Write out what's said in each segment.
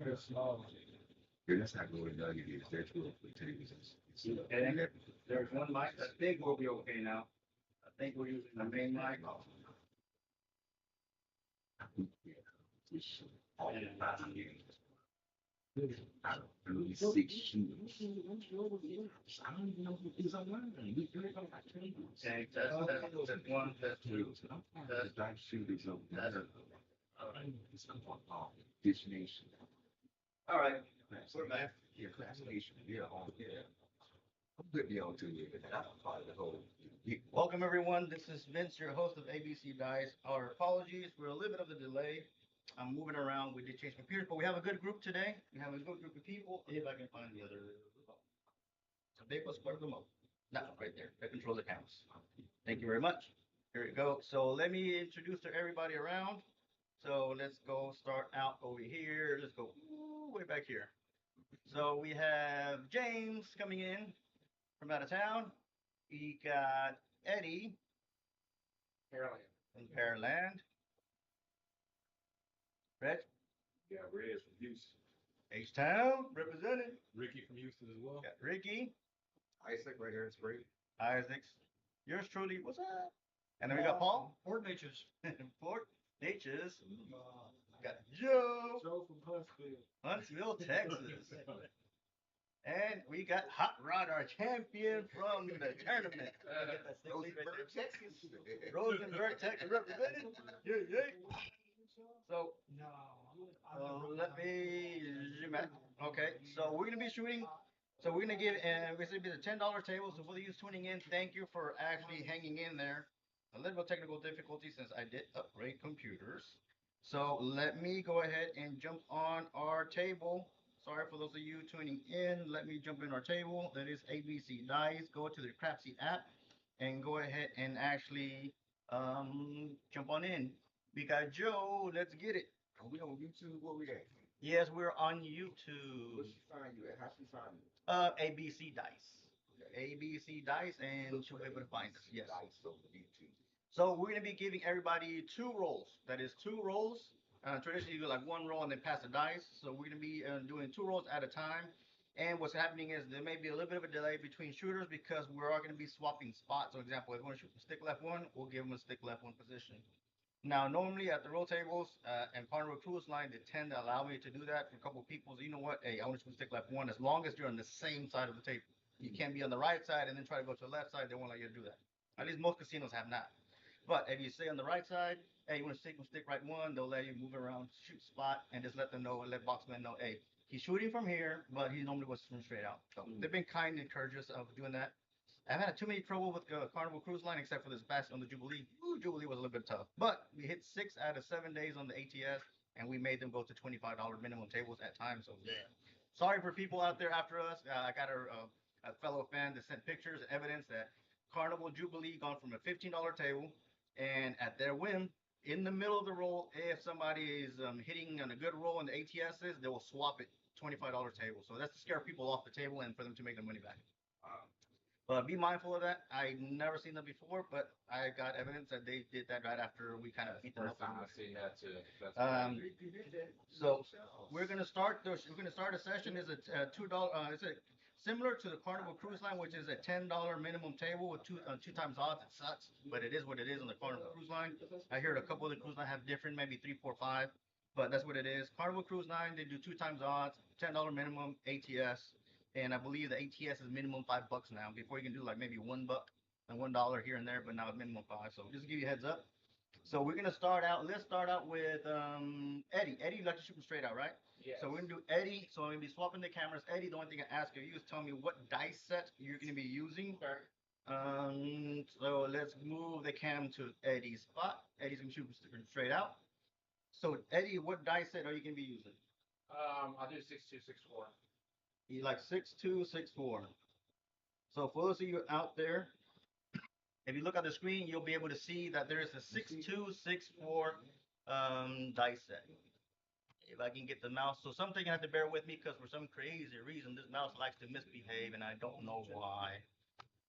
That's not going to nugget is. That's what the tables is. And there's one mic. I think we'll be okay now. I think we're using the main mic. I don't really 6 shooters. I don't even know if it's online. Okay, that's one, that's two. The dice shooters of That's all right. this nation. All right, we're back. Yeah, class nation. Yeah, yeah. I'm good to y'all too. That's part of the whole. Welcome everyone. This is Vince, your host of ABCDice. Our apologies for a little bit of the delay. I'm moving around. We did change computers, but we have a good group today. We have a good group of people. If I can find the other remote. So they was part of the remote. That right there. That controls the cameras. Thank you very much. Here we go. So let me introduce to everybody around. So let's go start out over here. Let's go way back here. So we have James coming in from out of town. We got Eddie from Pearland. Reg, Yeah, Reg from Houston. H-Town represented. Ricky from Houston as well. Got Ricky, Isaac right here in Spring. Isaacs. Yours truly, what's up? And then we got Paul. Fort Nature's. Fort Nature's. Got Joe. Joe from Huntsville. Huntsville, Texas. And we got Hot Rod, our champion from the tournament. Rosenberg, Texas. Rosenberg, Texas represented. Yeah, yeah. So let me zoom out. Okay, so we're gonna be shooting. So we're gonna give, and we're gonna be the $10 table. So for you tuning in, thank you for actually hanging in there. A little bit of technical difficulty since I did upgrade computers. So let me go ahead and jump on our table. Sorry for those of you tuning in. Let me jump in our table. That is ABCDice. Go to the Crapsee app and go ahead and actually jump on in. We got Joe. Let's get it. Are we on YouTube? What we at? Yes, we're on Where YouTube. she find you at? How she find you? ABCDice. ABCDice, and she'll be able to find us. Yes. Dice on YouTube. So we're gonna be giving everybody 2 rolls. That is 2 rolls. Traditionally, you do like 1 roll and then pass the dice. So we're gonna be doing 2 rolls at a time. And what's happening is there may be a little bit of a delay between shooters because we're all gonna be swapping spots. So, example, if we want to shoot from stick left one, we'll give them a stick left one position. Now, normally at the roll tables and Carnival Cruise Line, they tend to allow me to do that for a couple of people. So, you know what? Hey, I want to shoot stick left one as long as you're on the same side of the table. You can't be on the right side and then try to go to the left side. They won't let you do that. At least most casinos have not. But if you stay on the right side, hey, you want to stick right one, they'll let you move around, shoot spot, and just let them know, let boxmen know, hey, he's shooting from here, but he normally goes from straight out. So they've been kind and courteous of doing that. I've had too many trouble with Carnival Cruise Line, except for this past on the Jubilee. Ooh, Jubilee was a little bit tough, but we hit 6 out of 7 days on the ATS, and we made them go to $25 minimum tables at times. So yeah, sorry for people out there after us. I got a fellow fan that sent pictures, evidence that Carnival Jubilee gone from a $15 table, and at their whim, in the middle of the roll, if somebody is hitting on a good roll in the ATSs, they will swap it $25 table. So that's to scare people off the table and for them to make their money back. But be mindful of that. I never seen that before, but I got evidence that they did that right after we kind of beat them up. First time I seen that too. So we're gonna start. We're gonna start a session. Is a $2. It's a similar to the Carnival Cruise Line, which is a $10 minimum table with two times odds. It sucks, but it is what it is on the Carnival Cruise Line. I heard a couple of the cruise line have different, maybe 3, 4, 5, but that's what it is. Carnival Cruise Line, they do 2 times odds, $10 minimum ATS, and I believe the ATS is minimum $5 now. Before you can do like maybe $1 and $1 here and there, but now it's minimum 5. So just to give you a heads up. So we're gonna start out. Let's start out with Eddie. Eddie, you like to shoot them straight out, right? Yeah. So we're gonna do Eddie. So I'm gonna be swapping the cameras. Eddie, the only thing I ask of you is tell me what dice set you're gonna be using. Sure. So let's move the cam to Eddie's spot. Eddie's gonna shoot straight out. So Eddie, what dice set are you gonna be using? I'll do 6-2-6-4. You like 6-2, 6-4. So for those of you out there, if you look at the screen, you'll be able to see that there is a 6-2, 6-4 dice set. If I can get the mouse, so something you have to bear with me because for some crazy reason this mouse likes to misbehave and I don't know why.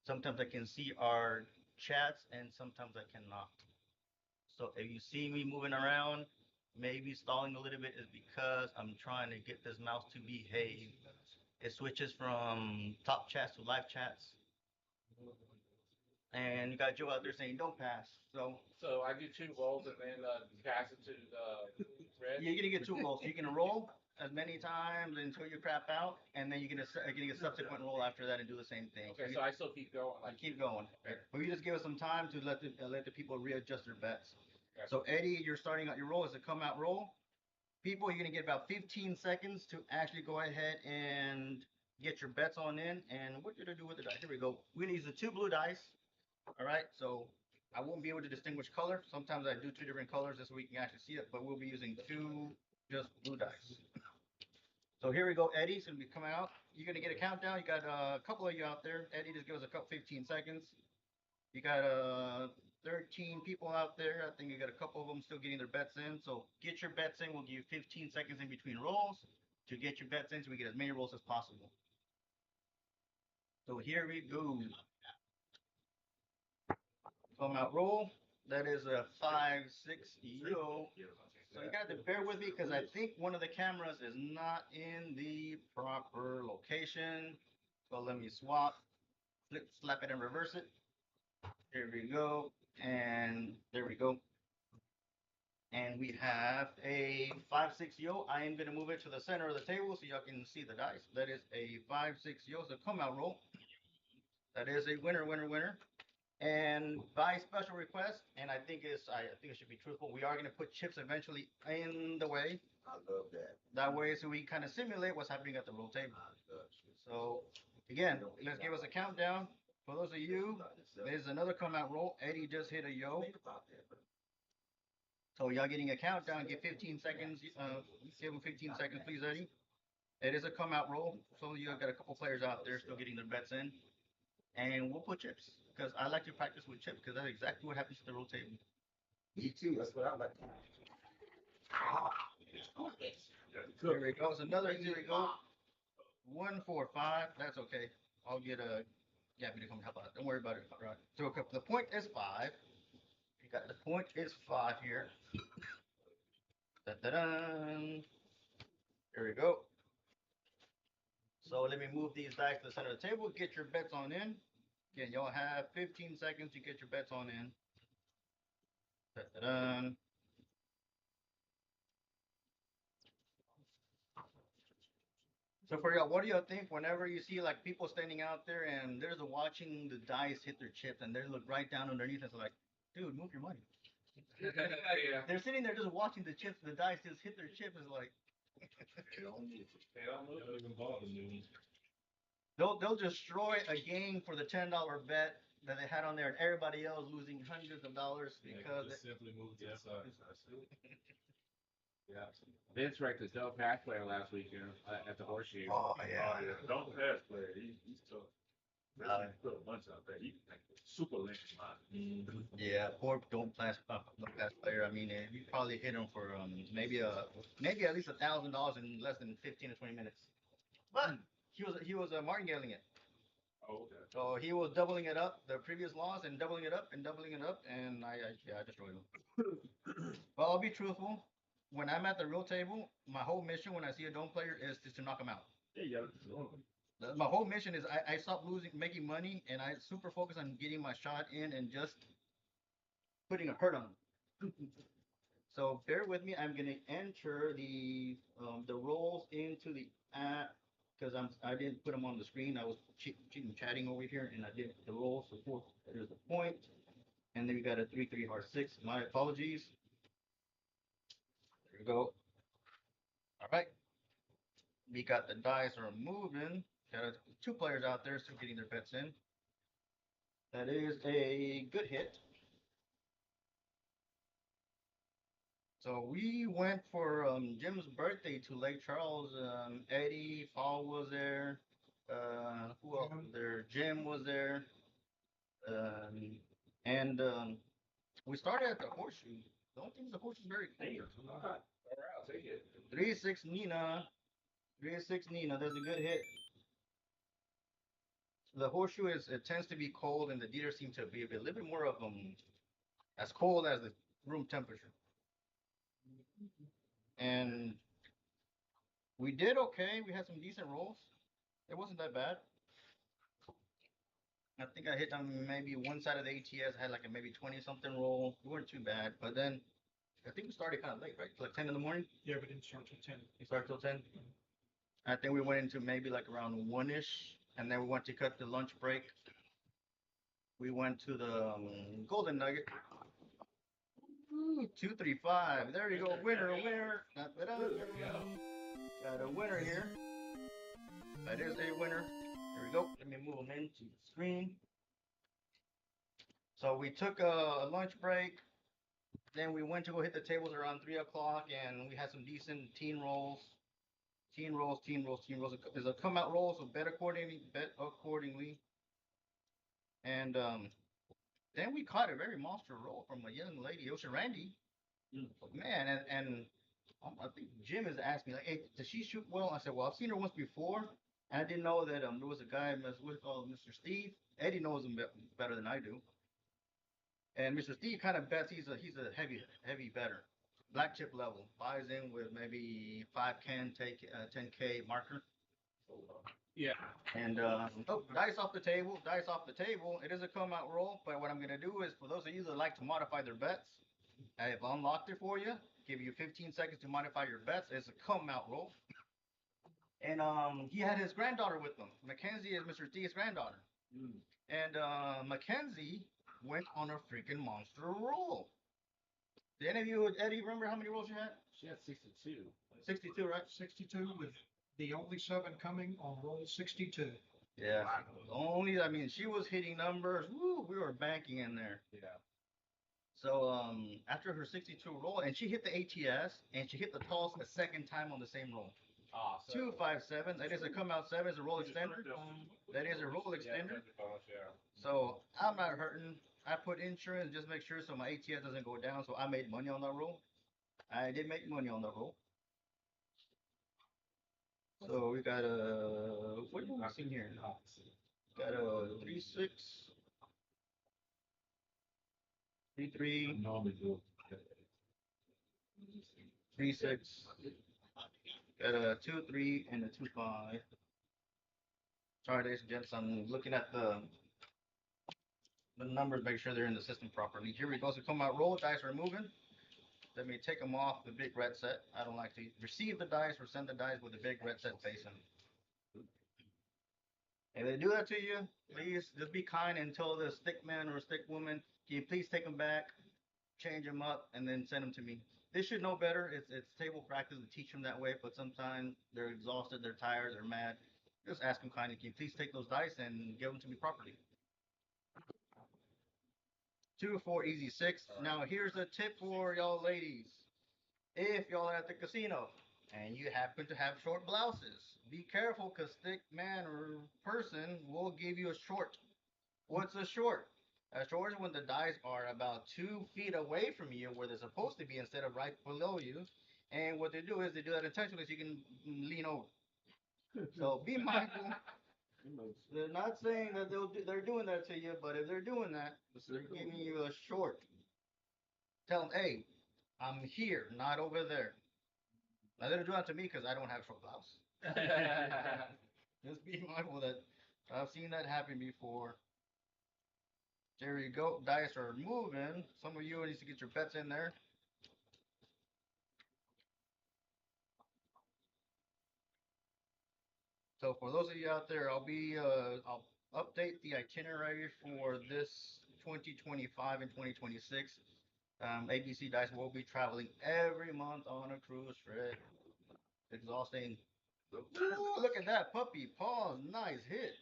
Sometimes I can see our chats and sometimes I cannot. So if you see me moving around, maybe stalling a little bit is because I'm trying to get this mouse to behave. It switches from top chats to live chats. And you got Joe out there saying don't pass. So I do 2 rolls and then pass it to Reggie. You're gonna get 2 rolls. You can roll as many times until you crap out, and then you're gonna get a subsequent roll after that and do the same thing. Okay, so I still keep going. You keep going. Okay. But you just give us some time to let the people readjust their bets. Okay. So Eddie, you're starting out your roll as a come out roll. People, you're gonna get about 15 seconds to actually go ahead and get your bets on in. And what you're gonna do with the dice? Here we go. We're gonna use the 2 blue dice. All right, so I won't be able to distinguish color. Sometimes I do 2 different colors just so we can actually see it, but we'll be using 2 just blue dice. So here we go, Eddie's gonna be coming out. You're gonna get a countdown. You got a couple of you out there. Eddie, just give us a couple 15 seconds. You got 13 people out there. I think you got a couple of them still getting their bets in. So get your bets in. We'll give you 15 seconds in between rolls to get your bets in so we get as many rolls as possible. So here we go. Come out roll. That is a 5-6 yo. So you got to bear with me because I think one of the cameras is not in the proper location. So let me swap, slap it and reverse it. Here we go. And there we go. And we have a 5-6 yo. I am going to move it to the center of the table so y'all can see the dice. That is a 5-6 yo. So come out roll. That is a winner, winner, winner. And by special request, and I think it should be truthful. We are going to put chips eventually in the way. I love that. That way, so we kind of simulate what's happening at the roll table. So again, let's give us a countdown. For those of you, there's another come out roll. Eddie just hit a yo. So y'all getting a countdown. Get 15 seconds. Give him 15 seconds, please, Eddie. It is a come out roll. So you got a couple players out there still getting their bets in. And we'll put chips because I like to practice with chips because that's exactly what happens at the roll table. Me too. That's what I like. Here we go. It's another. Here we go. 1, 4, 5. That's okay. I'll get a Gabby to come help out. Don't worry about it. All right. So the point is 5. You got the point is 5 here. Da-da-dun. Here we go. So let me move these dice to the center of the table. Get your bets on in. Again, y'all have 15 seconds to get your bets on in. Da-da-dun. So for y'all, what do y'all think whenever you see like people standing out there and there's a watching the dice hit their chips and they look right down underneath and it's like, dude, move your money. Yeah. They're sitting there just watching the chips, the dice just hit their chips. Is like They don't even bother me. they'll destroy a game for the $10 bet that they had on there, and everybody else losing hundreds of dollars because just simply move to the side. Yeah. Vince wrecked his no pass player last weekend at the Horseshoe. Oh yeah. Don't pass player. He's tough. Put a bunch out there. He super link man. Yeah, poor don't pass player. I mean, you probably hit him for maybe at least $1,000 in less than 15 to 20 minutes. But he was martingaling it. Oh, okay. So he was doubling it up the previous loss and doubling it up and doubling it up, and I destroyed him. Well, I'll be truthful. When I'm at the real table, my whole mission when I see a dome player is just to knock him out. Yeah, My whole mission is I stopped making money, and I super focus on getting my shot in and just putting a hurt on him. So bear with me. I'm gonna enter the rolls into the app because I didn't put them on the screen. I was cheating chatting over here, and I did the rolls. So there's the point, and then we got a 3-3 hard 6. My apologies. There we go. All right. We got the dice are moving. Got 2 players out there still getting their bets in. That is a good hit. So we went for Jim's birthday to Lake Charles. Eddie, Paul was there. Who else was there? Jim was there. And we started at the Horseshoe. Don't think the Horseshoe's very clear. All right, I'll take it. 3-6 Nina. 3-6 Nina. That's a good hit. The Horseshoe it tends to be cold, and the dealers seem to be a little bit more of as cold as the room temperature. and we did okay. We had some decent rolls. It wasn't that bad. I think I hit on maybe one side of the ATS. I had like a maybe 20 something roll. We weren't too bad, but then I think we started kind of late, right? Like 10 in the morning. Yeah, we didn't start till 10. We started till 10. I think we went into maybe like around 1-ish, and then we went to cut the lunch break. We went to the Golden Nugget. Ooh, 235. There you go. Winner, winner. Got a winner here. That is a winner. There we go. Let me move them into the screen. So we took a lunch break. Then we went to go hit the tables around 3 o'clock, and we had some decent teen rolls. Teen rolls. There's a come out roll, so bet accordingly. And then we caught a very monster roll from a young lady, Ocean Randy. Man, and I think Jim has asked me like, "Hey, does she shoot well?" I said, "Well, I've seen her once before, and I didn't know that there was a guy with Mr. Steve. Eddie knows him better than I do, and Mr. Steve kind of bets he's a heavy better, black chip level, buys in with maybe 5K, take 10K marker." Yeah. And dice off the table. It is a come out roll, but what I'm gonna do is for those of you that like to modify their bets, I have unlocked it for you. Give you 15 seconds to modify your bets. It's a come out roll. And he had his granddaughter with him. Mackenzie is Mr. D's granddaughter. And Mackenzie went on a freaking monster roll. Did any of you, Eddie, remember how many rolls you had? She had 62. 62, right? 62 with the only 7 coming on roll 62. Yeah. She was hitting numbers. Woo, we were banking in there. Yeah. So after her 62 roll, and she hit the ATS, and she hit the toss a second time on the same roll. Awesome. 257. That is a come out 7. Is a roll extender. That is a roll extender. So I'm not hurting. I put insurance just make sure so my ATS doesn't go down. So I made money on that roll. I did make money on that roll. So we got a what are we missing here? Got a 3-6. 3-3. 3-6. Got a 2-3 and a 2-5. Sorry, ladies and gents, I'm looking at the numbers, make sure they're in the system properly. Here we go. So come out, roll dice are moving. Let me take them off the big red set. I don't like to receive the dice or send the dice with the big red set facing. If they do that to you, please just be kind and tell the stick man or stick woman, can you please take them back, change them up, and then send them to me. They should know better. It's table practice to teach them that way, but sometimes they're exhausted, they're tired, they're mad. Just ask them kindly, can you please take those dice and give them to me properly. 2, 4, easy 6. Now here's a tip for y'all ladies. If y'all are at the casino and you happen to have short blouses, be careful because stick man or person will give you a short. What's a short? A short is when the dice are about 2 feet away from you where they're supposed to be instead of right below you. And what they do is they do that intentionally so you can lean over. So be mindful. They're not saying that they're doing that to you, but if they're doing that, they're giving you a short. Tell them, hey, I'm here, not over there. Now they don't do that to me because I don't have short blouse. Just be mindful that I've seen that happen before. There you go. Dice are moving. Some of you need to get your bets in there. So for those of you out there, I'll update the itinerary for this 2025 and 2026. ABCDice will be traveling every month on a cruise trip. Exhausting. Ooh, look at that puppy paws. Nice hit.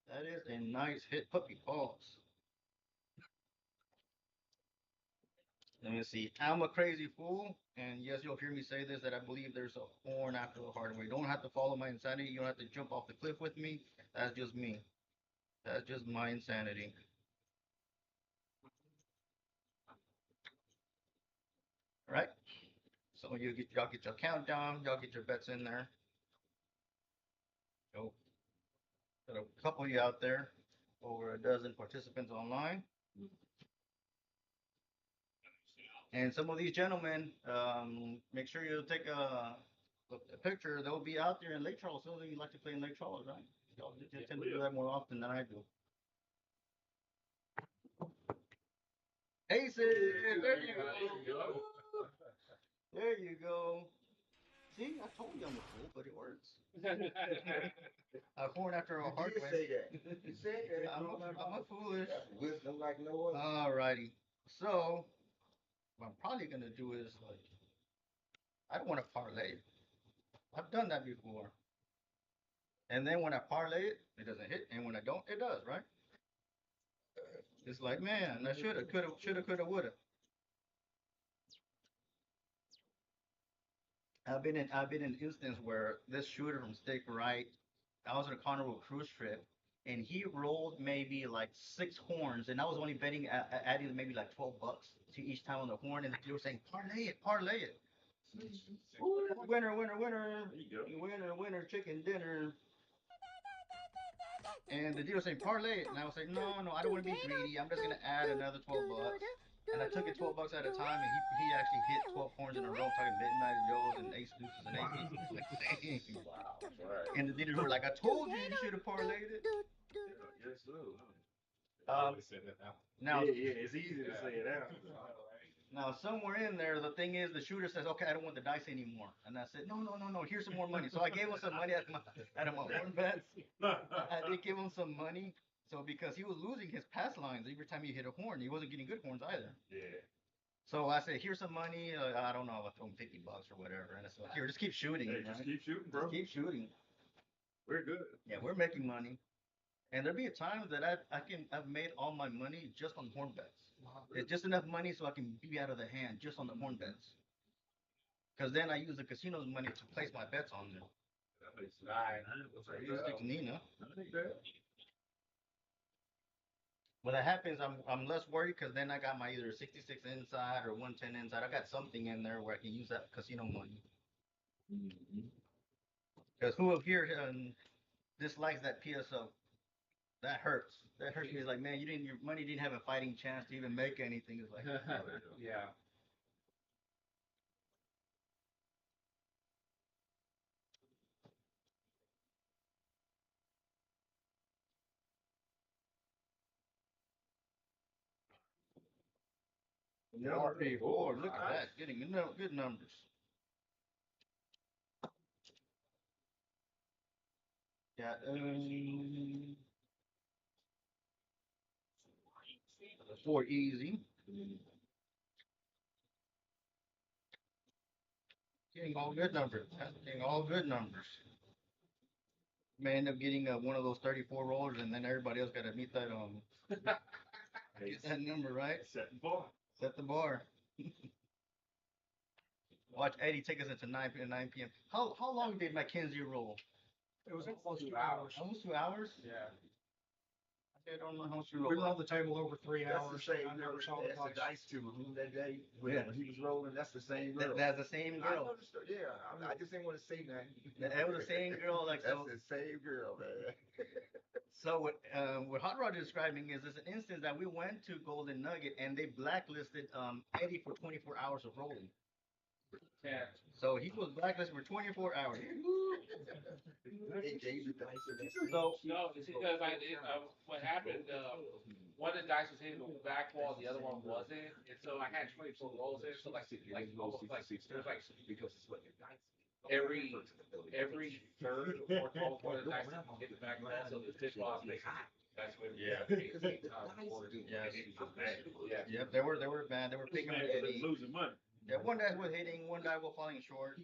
That is a nice hit, puppy paws. Let me see. I'm a crazy fool, and yes, you'll hear me say this, that I believe there's a horn after the hard way. You don't have to follow my insanity. You don't have to jump off the cliff with me. That's just me. That's just my insanity. All right? So y'all get your countdown. Y'all get your bets in there. Go. Got a couple of you out there. Over a dozen participants online. And some of these gentlemen, make sure you take a picture. They'll be out there in Lake Charles. So you like to play in Lake Charles, right? Y'all tend to do that more often than I do. Aces! There you go. There you go. See, I told you I'm a fool, but it works. A horn after a hard way. say that. You said that. I'm a foolish. Wisdom like no other. Alrighty. So, what I'm probably gonna do is like, I don't want to parlay. I've done that before. And then when I parlay it, it doesn't hit, and when I don't, it does, right? It's like, man, I shoulda, coulda, woulda. I've been in instance where this shooter from Stake Right, I was on a Carnival cruise trip, and he rolled maybe like 6 horns, and I was only betting adding maybe like $12 to each time on the horn, and they were saying parlay it. Ooh, winner, winner, chicken dinner. And the dealer was saying parlay it, and I was saying no, I don't want to be greedy. I'm just gonna add another $12. And I took it $12 at a time, and he actually hit 12 horns in a row, talking midnight Joes and ace deuces and ace deuces. Like, dang. Wow, that's right. And the dealers were like, I told you should have parlayed it. Yes, sir. Now, It's easy to say it out. now somewhere in there, the thing is, the shooter says, okay, I don't want the dice anymore. And I said, no, here's some more money. So I gave him some money out of my horn bets. I did give him some money. So because he was losing his pass lines every time he hit a horn, he wasn't getting good horns either. Yeah. So I said, here's some money. I don't know, I throw him $50 or whatever. And I said, here, just keep shooting. Hey, right? just keep shooting, bro. Just keep shooting. We're good. Yeah, we're making money. And there'll be a time that I've made all my money just on horn bets. It's just enough money so I can be out of the hand just on the horn bets. Because then I use the casino's money to place my bets on them. That makes sense. Nina. I think that. When that happens, I'm less worried because then I got my either 66 inside or 110 inside. I got something in there where I can use that casino money. Because who up here dislikes that PSO? That hurts. That hurts me. It's like, man, your money didn't have a fighting chance to even make anything. It's like, Yeah. Four. Look at that. Getting good numbers. Got 4 easy. Getting all good numbers. Getting all good numbers. May end up getting one of those 34 rollers, and then everybody else got to meet that get that number right. Set the bar. Set the bar. Watch Eddie take us into 9 p.m. How long did Mackenzie roll? It was almost 2 hours. Almost 2 hours. Yeah. I don't know how much you We rolled. rolled the table over 3 That's hours. the same I girl never saw the that's the dice. dice to him that day when Yeah. he was rolling. That's the same girl. That's the same I girl. know the story. Yeah, I just didn't want to say that. That was the same girl. Like That's so. the same girl, man. So what Hot Rod is describing is an instance that we went to Golden Nugget and they blacklisted Eddie for 24 hours of rolling. Yeah. So he was blacklisted for 24 hours. They gave the dice to that So No, it's because what happened, one of the dice was hitting the back wall, the other one wasn't, and so I had 24 rolls in, so almost like there's like every third or fourth one of the dice hit the back wall, so the tip off makes that's when Yeah. 18 times more. Yes. Yeah. Yep, they were bad. They were picking on Eddie. Losing money. Yeah, one guy was hitting, one guy was falling short.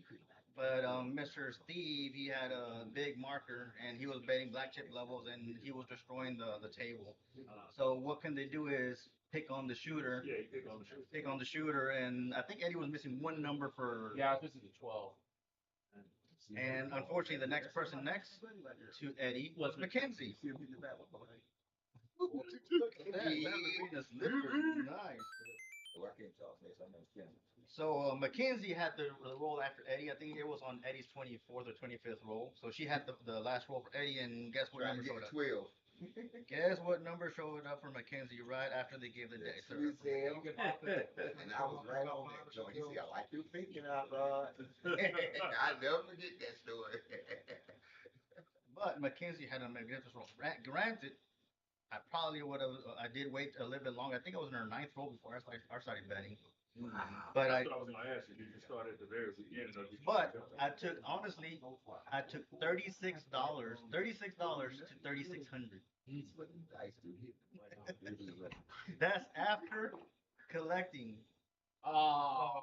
But Mr. Steve, he had a big marker and he was betting black chip levels and he was destroying the table. So what can they do is pick on the shooter. Yeah, you pick on the shoe. Pick on the shooter, and I think Eddie was missing one number for. Yeah, I was missing the 12. And unfortunately, the next person next to Eddie was Mackenzie. Look at that, ballerina slipper. Nice. So Mackenzie had the roll after Eddie. I think it was on Eddie's 24th or 25th roll. So she had the last roll for Eddie, and guess what number showed up? 12. Guess what number showed up for Mackenzie right after they gave the dice? You see him? And I was right on that joint. He said, I like you thinking out loud. I never forget that story. But Mackenzie had a magnificent roll. Granted, I probably would have. I did wait a little bit longer. I think I was in her ninth roll before I started betting. But That's what I was gonna ask you. Did you start at the very beginning or did you? But I took honestly, I took $36 to 3,600. That's after collecting Oh,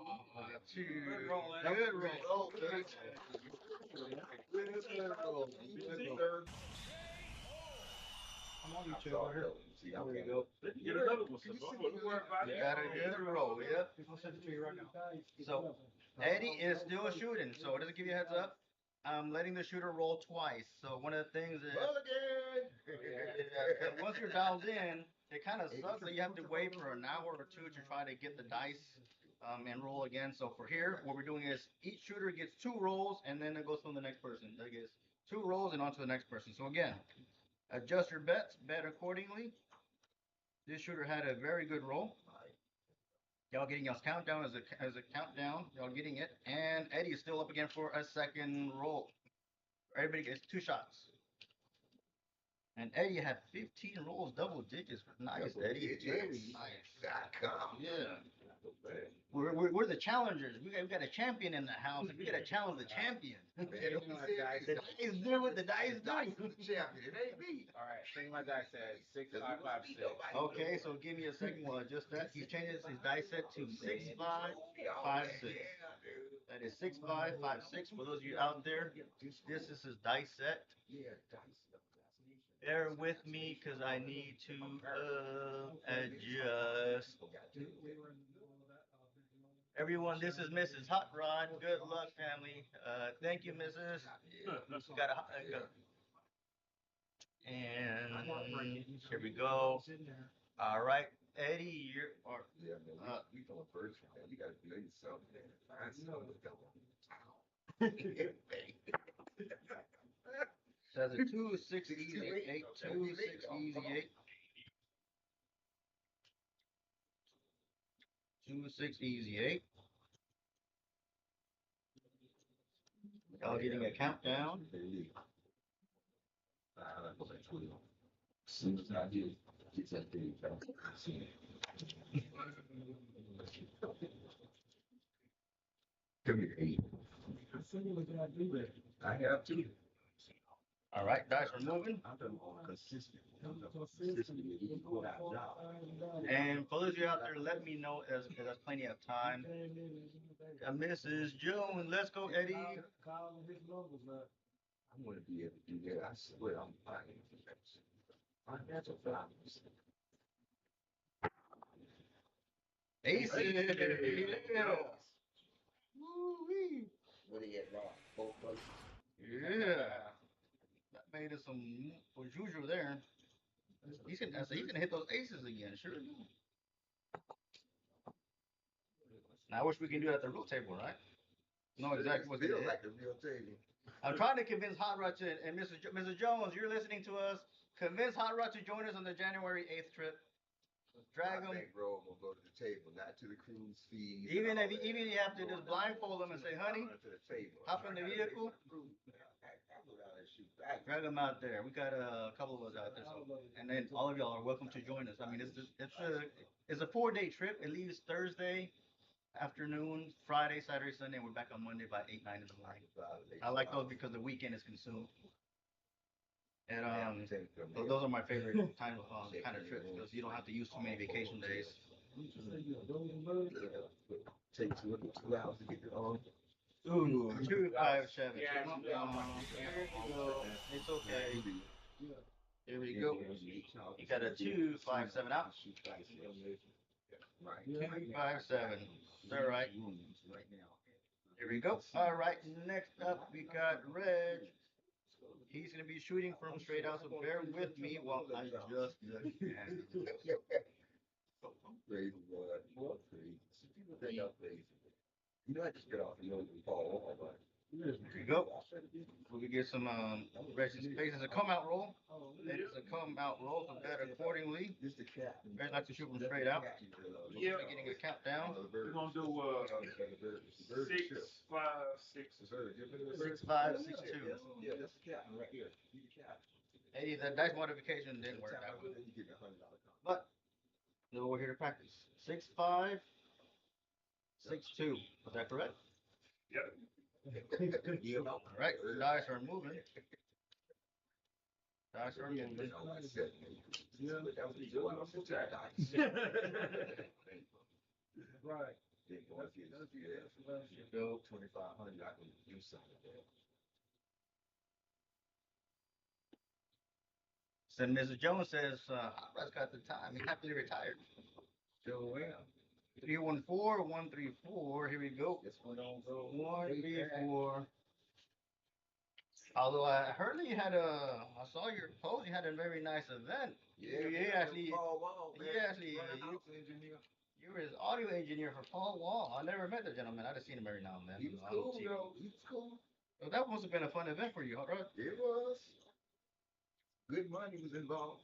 two good roll, Ed. good rolls. I'm on YouTube right here. There you go. Get another one. You got a good roll, yep. I'll send it to you right now. So Eddie is still shooting, so just to give you a heads up, I'm letting the shooter roll twice. So one of the things is once you're dialed in, it kind of sucks that you have to wait for an hour or two to try to get the dice and roll again. So for here, what we're doing is each shooter gets 2 rolls and then it goes to the next person. That gets 2 rolls and on to the next person. So again, adjust your bets, bet accordingly. This shooter had a very good roll. Y'all getting y'all's countdown as a countdown. Y'all getting it. And Eddie is still up again for a second roll. Everybody gets 2 shots. And Eddie had 15 rolls, double digits. Nice, Eddie. Very nice. Yeah. We're the challengers. We got a champion in the house. We got to challenge the champion. The dice do what the dice do. Champion, it ain't me. all right. Think my dice said 6556. Okay, so give me a second while I adjust that. He changes his dice set to 6556. That is 6556. For those of you out there, this is his dice set. Bear with me because I need to adjust. Everyone, this is Mrs. Hot Rod. Good luck, family. Thank you, Mrs. Got a go. And here we go. All right, Eddie, you're. Yeah, man, we from the first one, man. You gotta do yourself, man. Find something to go. That's a 2, 6, easy 8, 2, 6, easy 8. 2, 6, easy 8. Y'all getting a countdown. As soon as I do, get that thing. Come here, 8. I have to. All right, dice are moving. I'm consistent. Consistently go out job. And for those of you out there, let me know as there's plenty of time. Mrs. Jones, let's go, Eddie. I'm gonna be able to do that. I swear I'm fine. Financial problems. Aces. Yeah. Woo-wee. What do you get wrong? Both places. Yeah. That made us some juju there. He's gonna hit those aces again. Sure do. Now, I wish we can do it at the root table, right? Know exactly what's gonna hit. Like the real table. I'm trying to convince Hot Rod to, and Mrs. Jones, you're listening to us. Convince Hot Rod to join us on the January 8th trip. Drag him. Bankroll will go to the table, not to the cruise fees. Even if you have to just blindfold him and say, honey, to the table. hop in the vehicle. Drag him out there. We got a couple of us out there, so, and then all of y'all are welcome to join us. I mean, it's a 4-day trip. It leaves Thursday afternoon, Friday, Saturday, Sunday, and we're back on Monday by 8, 9 in the morning. I like those because the weekend is consumed. And those are my favorite kind of trips because you don't have to use too many vacation days. Take 2 hours to get it on. Ooh, 257. Yeah, It's okay. Here we go. You got a 257 out. 257. All right. Here we go. All right. Next up, we got Reg. He's going to be shooting from straight out, so bear with me while I adjust the camera. Crazy, boy. Crazy. You know, I just get off the road and fall over. There you go. We can get some Reggie's face as a come out roll. It is a come out roll, so bet accordingly. Reggie likes to shoot them straight out. Yeah. We're getting a countdown. We're gonna do 6, 5, 6. 6, 5, 6, 2. Yeah, that's the captain right here. Hey, the dice modification didn't work out. But we're here to practice. 6, 5, 6, 2. Was that correct? Yep. All right, the dice are moving. Dice are moving. Right. Go. 2,500. I can do something there. So Mrs. Jones says, I've got the time. He happily retired. So, well. 314, 134. Here we go. 134. Although I heard that I saw your post. You had a very nice event. Yeah, you actually, engineer. you were his audio engineer for Paul Wall. I never met the gentleman. I just seen him every now and then. He was cool, though. He was cool. So that must have been a fun event for you, right? It was. Good money was involved.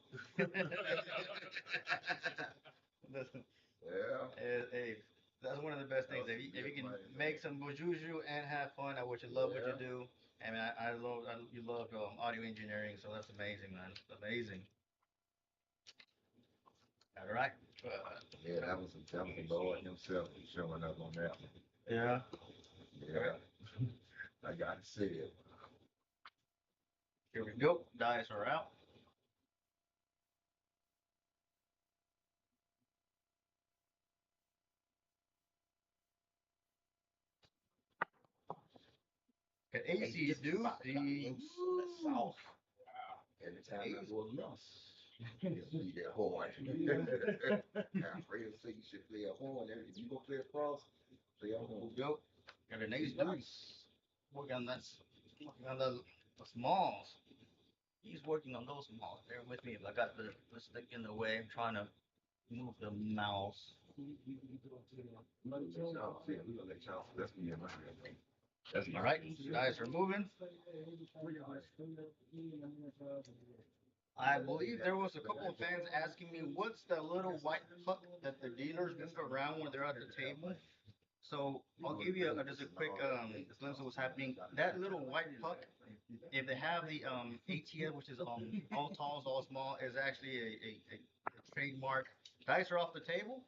Yeah. Hey, that's one of the best things. If you can make some bujuju and have fun at what you love what you do. I mean, you love audio engineering, so that's amazing, man. Amazing. All right. Yeah, that was the Lord himself showing up on that. Yeah. Yeah. I got to see it. Here we go. Dice are out. Got AC do the South. Every time I go across, you that horn. I'm afraid to say you should play a horn. If you go play across, play a horn. Go. Got an ace dice. Working on that. Working on the smalls. He's working on those smalls. Bear with me. If I got the stick in the way, I'm trying to move the mouse. All right, dice are moving. I believe there was a couple of fans asking me what's the little white puck that the dealers move around when they're at the table. So I'll give you just a quick glimpse of what's happening. That little white puck, if they have the ATS, which is all talls, all small, is actually a trademark. Dice are off the table.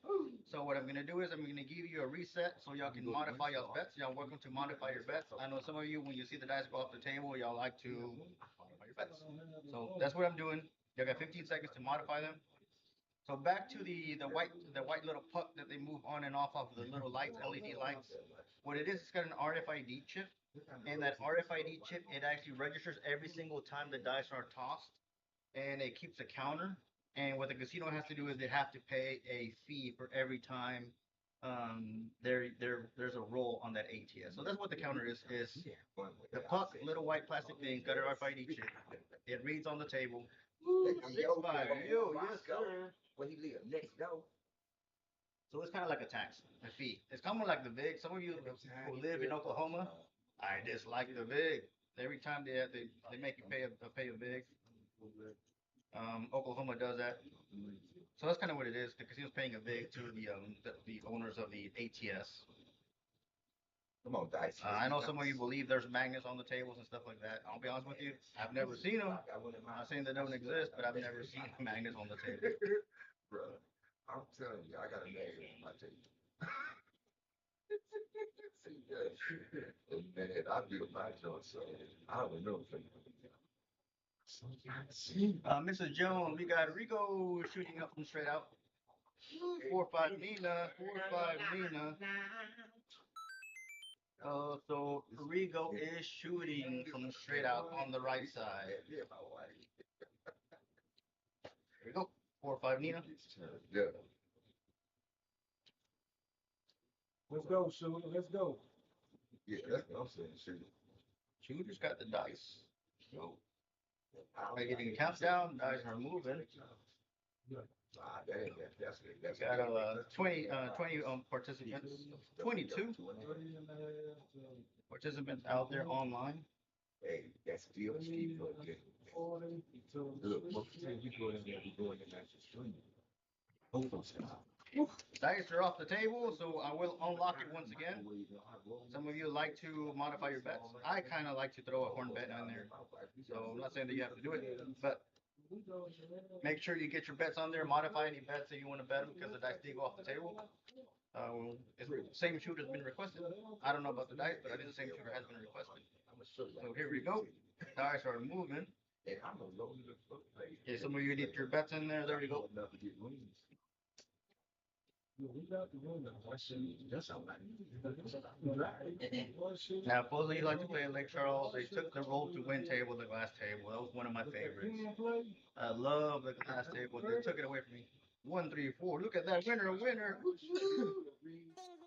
So what I'm gonna do is I'm gonna give you a reset so y'all can modify y'all's bets. Y'all welcome to modify your bets. I know some of you, when you see the dice go off the table, y'all like to modify your bets. So that's what I'm doing. Y'all got 15 seconds to modify them. So back to the white little puck that they move on and off of the little lights, LED lights. What it is, it's got an RFID chip, and that RFID chip, it actually registers every single time the dice are tossed, and it keeps a counter. And what the casino has to do is they have to pay a fee for every time there's a roll on that ATS. So that's what the counter is. The puck, little white plastic thing, got an RFID chip. It reads on the table. 6-5. Yo, yes, sir. Where he live? Next door. So it's kind of like a tax, a fee. It's kind of like the VIG. Some of you who live in Oklahoma, I dislike the VIG. Every time they make you pay a VIG. Oklahoma does that. So that's kind of what it is. The casino's paying a VIG to the owners of the ATS. Come on, dice. I know some of you believe there's magnets on the tables and stuff like that. I'll be honest with you, I've never seen them. I'm not saying they don't exist, but I've never seen magnets on the table. Bro, I'm telling you, I got a magnet on my table. Man, I built my joint, so I don't know. Mrs. Jones, we got Rico shooting up from straight out. 4-5 Nina, 4-5 Nina. So Rigo is shooting from straight out on the right side. Here we go. 4-5 Nina. Yeah. Let's go, shooter. Let's go. Yeah, that's what I'm saying, shooter. Shooter's got the dice. So we're getting a countdown. Dice are moving. That's Got 20 participants, 22 participants out there online. Hey, that's still cheap for a game. Look, most of the time we go in there, we go in there and just stream. Dice are off the table, so I will unlock it once again. Some of you like to modify your bets. I kind of like to throw a horn bet in there. So I'm not saying that you have to do it, but make sure you get your bets on there. Modify any bets that you want to bet them because the dice did go off the table. The same shooter has been requested. I don't know about the dice, but I think the same shooter has been requested. So here we go. Dice are moving. Okay, some of you get your bets in there. There we go. Now, supposedly you like to play Lake Charles. They took the roll to win table, the glass table. That was one of my favorites. I love the glass table. They took it away from me. 1, 3, 4. Look at that winner, winner.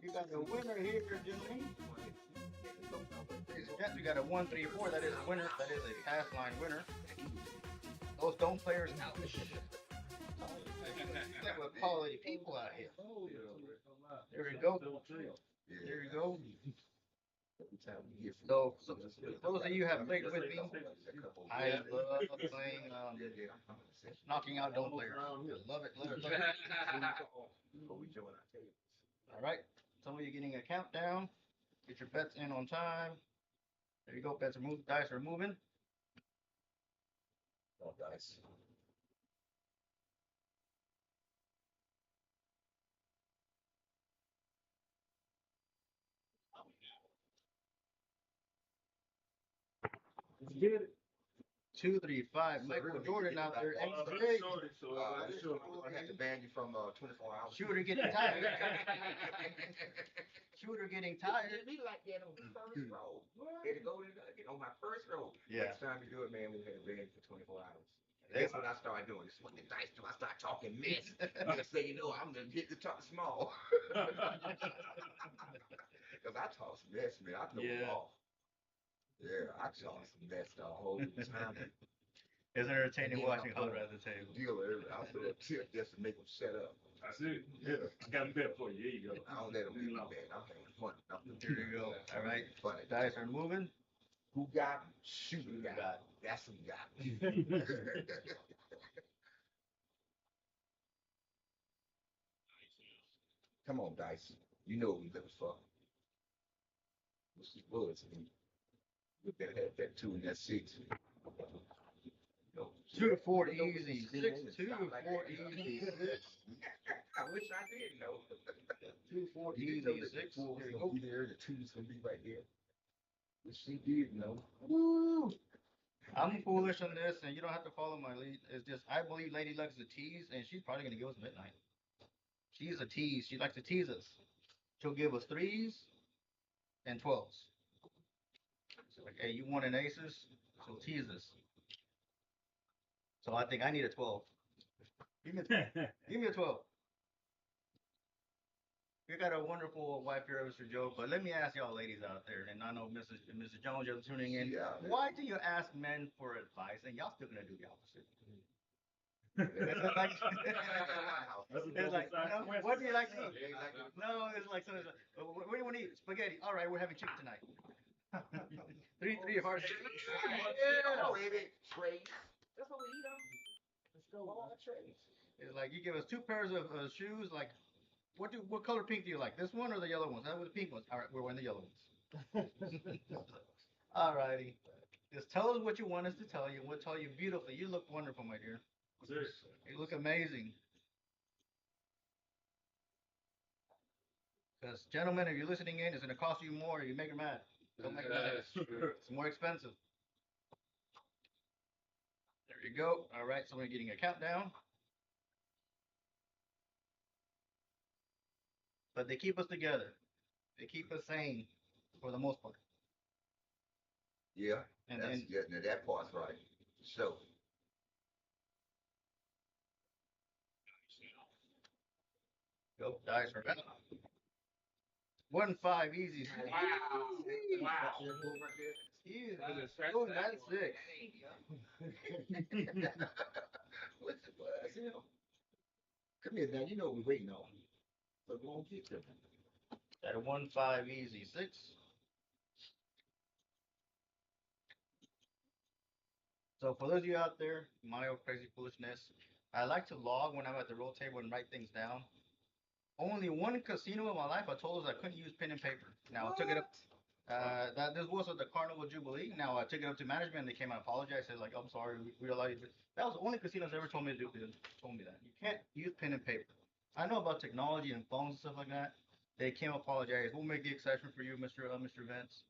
You got a winner here, gentlemen. Yes, we got a 1, 3, 4. That is a winner. That is a pass line winner. Those don't players out. Like with quality people out here. There we go. There we go. So those of you who have played with me, I love playing knocking out don't players. Love it, love it, love it. All right. Some of you getting a countdown. Get your bets in on time. There you go. Bets are moving. Dice are moving. Oh, dice. Get it. 2, 3, 5. Michael Jordan out there. I'm X6. sorry, so I have to ban you from 24 hours. Shooter getting tired. Shooter getting tired. Be like that on the first roll. Had to go on my first roll. Yeah. Next time you do it, man, we had to ban you for 24 hours. That's when I started doing this. What the dice do? I start talking mess. Next thing you know, I'm gonna get to talk small. Because I talk some mess, man. I know them all. Yeah, I talk some mess the whole time. It's entertaining watching Hot at the table. Dealer, I put a tip just to make them shut up. That's it. Yeah. I got a bet for you. Here you go. I don't let them be bad. I'm having fun. Here you go. All right. Funny. Dice are moving. Who got him? Shooter got him. That's who got him. Come on, Dice. You know what we looking for. What's the bullets? We better have that 2 and that 6. 2, 4 easy. 6, 2, 4 easy. 6. I wish I did know. 2, 4 You easy. didn't know that 6. the 4 was There you gonna go. be there, the 2's gonna be right there. Which she did know. Woo! I'm foolish on this, and you don't have to follow my lead. It's just I believe Lady Luck is a tease, and she's probably gonna give us midnight. She's a tease. She likes to tease us. She'll give us 3s and 12s. So like, hey, you want an aces? She'll tease us. So I think I need a 12. Give me a 12. We got a wonderful wife here, Mr. Joe. But let me ask y'all ladies out there, and I know Mrs. Jones, you're tuning in. Yeah. Why do you ask men for advice, and y'all still gonna do the opposite? It's like, it's like no, what do you like to eat? No, it's like something. What do you want to eat? Spaghetti. All right, we're having chicken tonight. 3 hearts. Yeah, baby. Trays. That's what we eat on. Let's go. All the trays. It's like you give us 2 pairs of shoes. Like, what color pink do you like? This one or the yellow ones? That was the pink ones. All right, we're wearing the yellow ones. All righty. Just tell us what you want us to tell you. We'll tell you beautifully. You look wonderful, my dear. You look amazing. Because, gentlemen, if you're listening in, it's going to cost you more. You make her mad. Don't make her mad. It's more expensive. There you go. All right, so we're getting a countdown. But they keep us together. They keep us sane for the most part. Yeah, And that's then good. Now that part's right. So. go dice are out. 1, 5 easy. Wow. Wow. Easy. Oh, that's 6. What's it was? now you know we waiting on. So go on get them. At a 1-5 easy 6. So for those of you out there, my old crazy foolishness, I like to log when I'm at the roll table and write things down. Only one casino in my life I told us I couldn't use pen and paper. Now I took it up. That this was at the Carnival Jubilee. Now I took it up to management and they came and apologized. Said like, I'm sorry, we allow you to. That was the only casino that's ever told me to do. Told me that you can't use pen and paper. I know about technology and phones and stuff like that. They came apologize. We'll make the exception for you, Mr. Vince.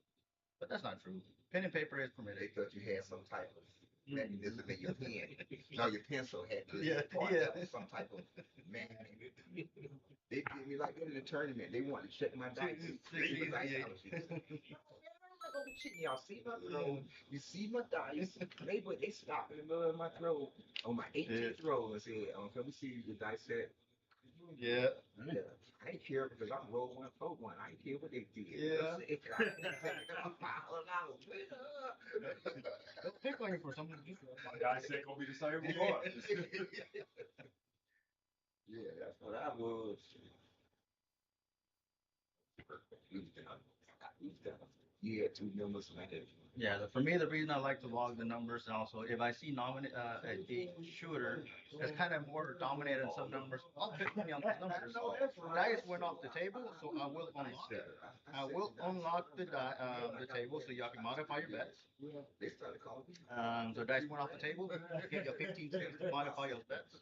But that's not true. Pen and paper is They permitted. thought you had some type of mechanism in your pen. No, your pencil had this Yeah, part yeah. that was some type of man. They did me like that in the tournament. They wanted to check my dice. Six, My dice easy, out. I'm not gonna be cheating. Y'all see my throw. You see my dice. They stopped in the middle of my throw on my 18th throw and said, "Can we see the dice set?" Yeah. Yeah, I ain't care because I'm roll 1-4-1. I ain't care what they did. Yeah. They'll pick on you for something. My dice ain't gonna be the same regardless. Yeah, that's what I was. You had 2 numbers, man. Yeah, for me, the reason I like to log the numbers, and also if I see a shooter that's kind of more dominated in some numbers, I'll bet money on those numbers. Dice went off the table, so I will unlock it. I will unlock the table so y'all can modify your bets. They started calling me. So dice went off the table, give you 15 seconds to modify your bets.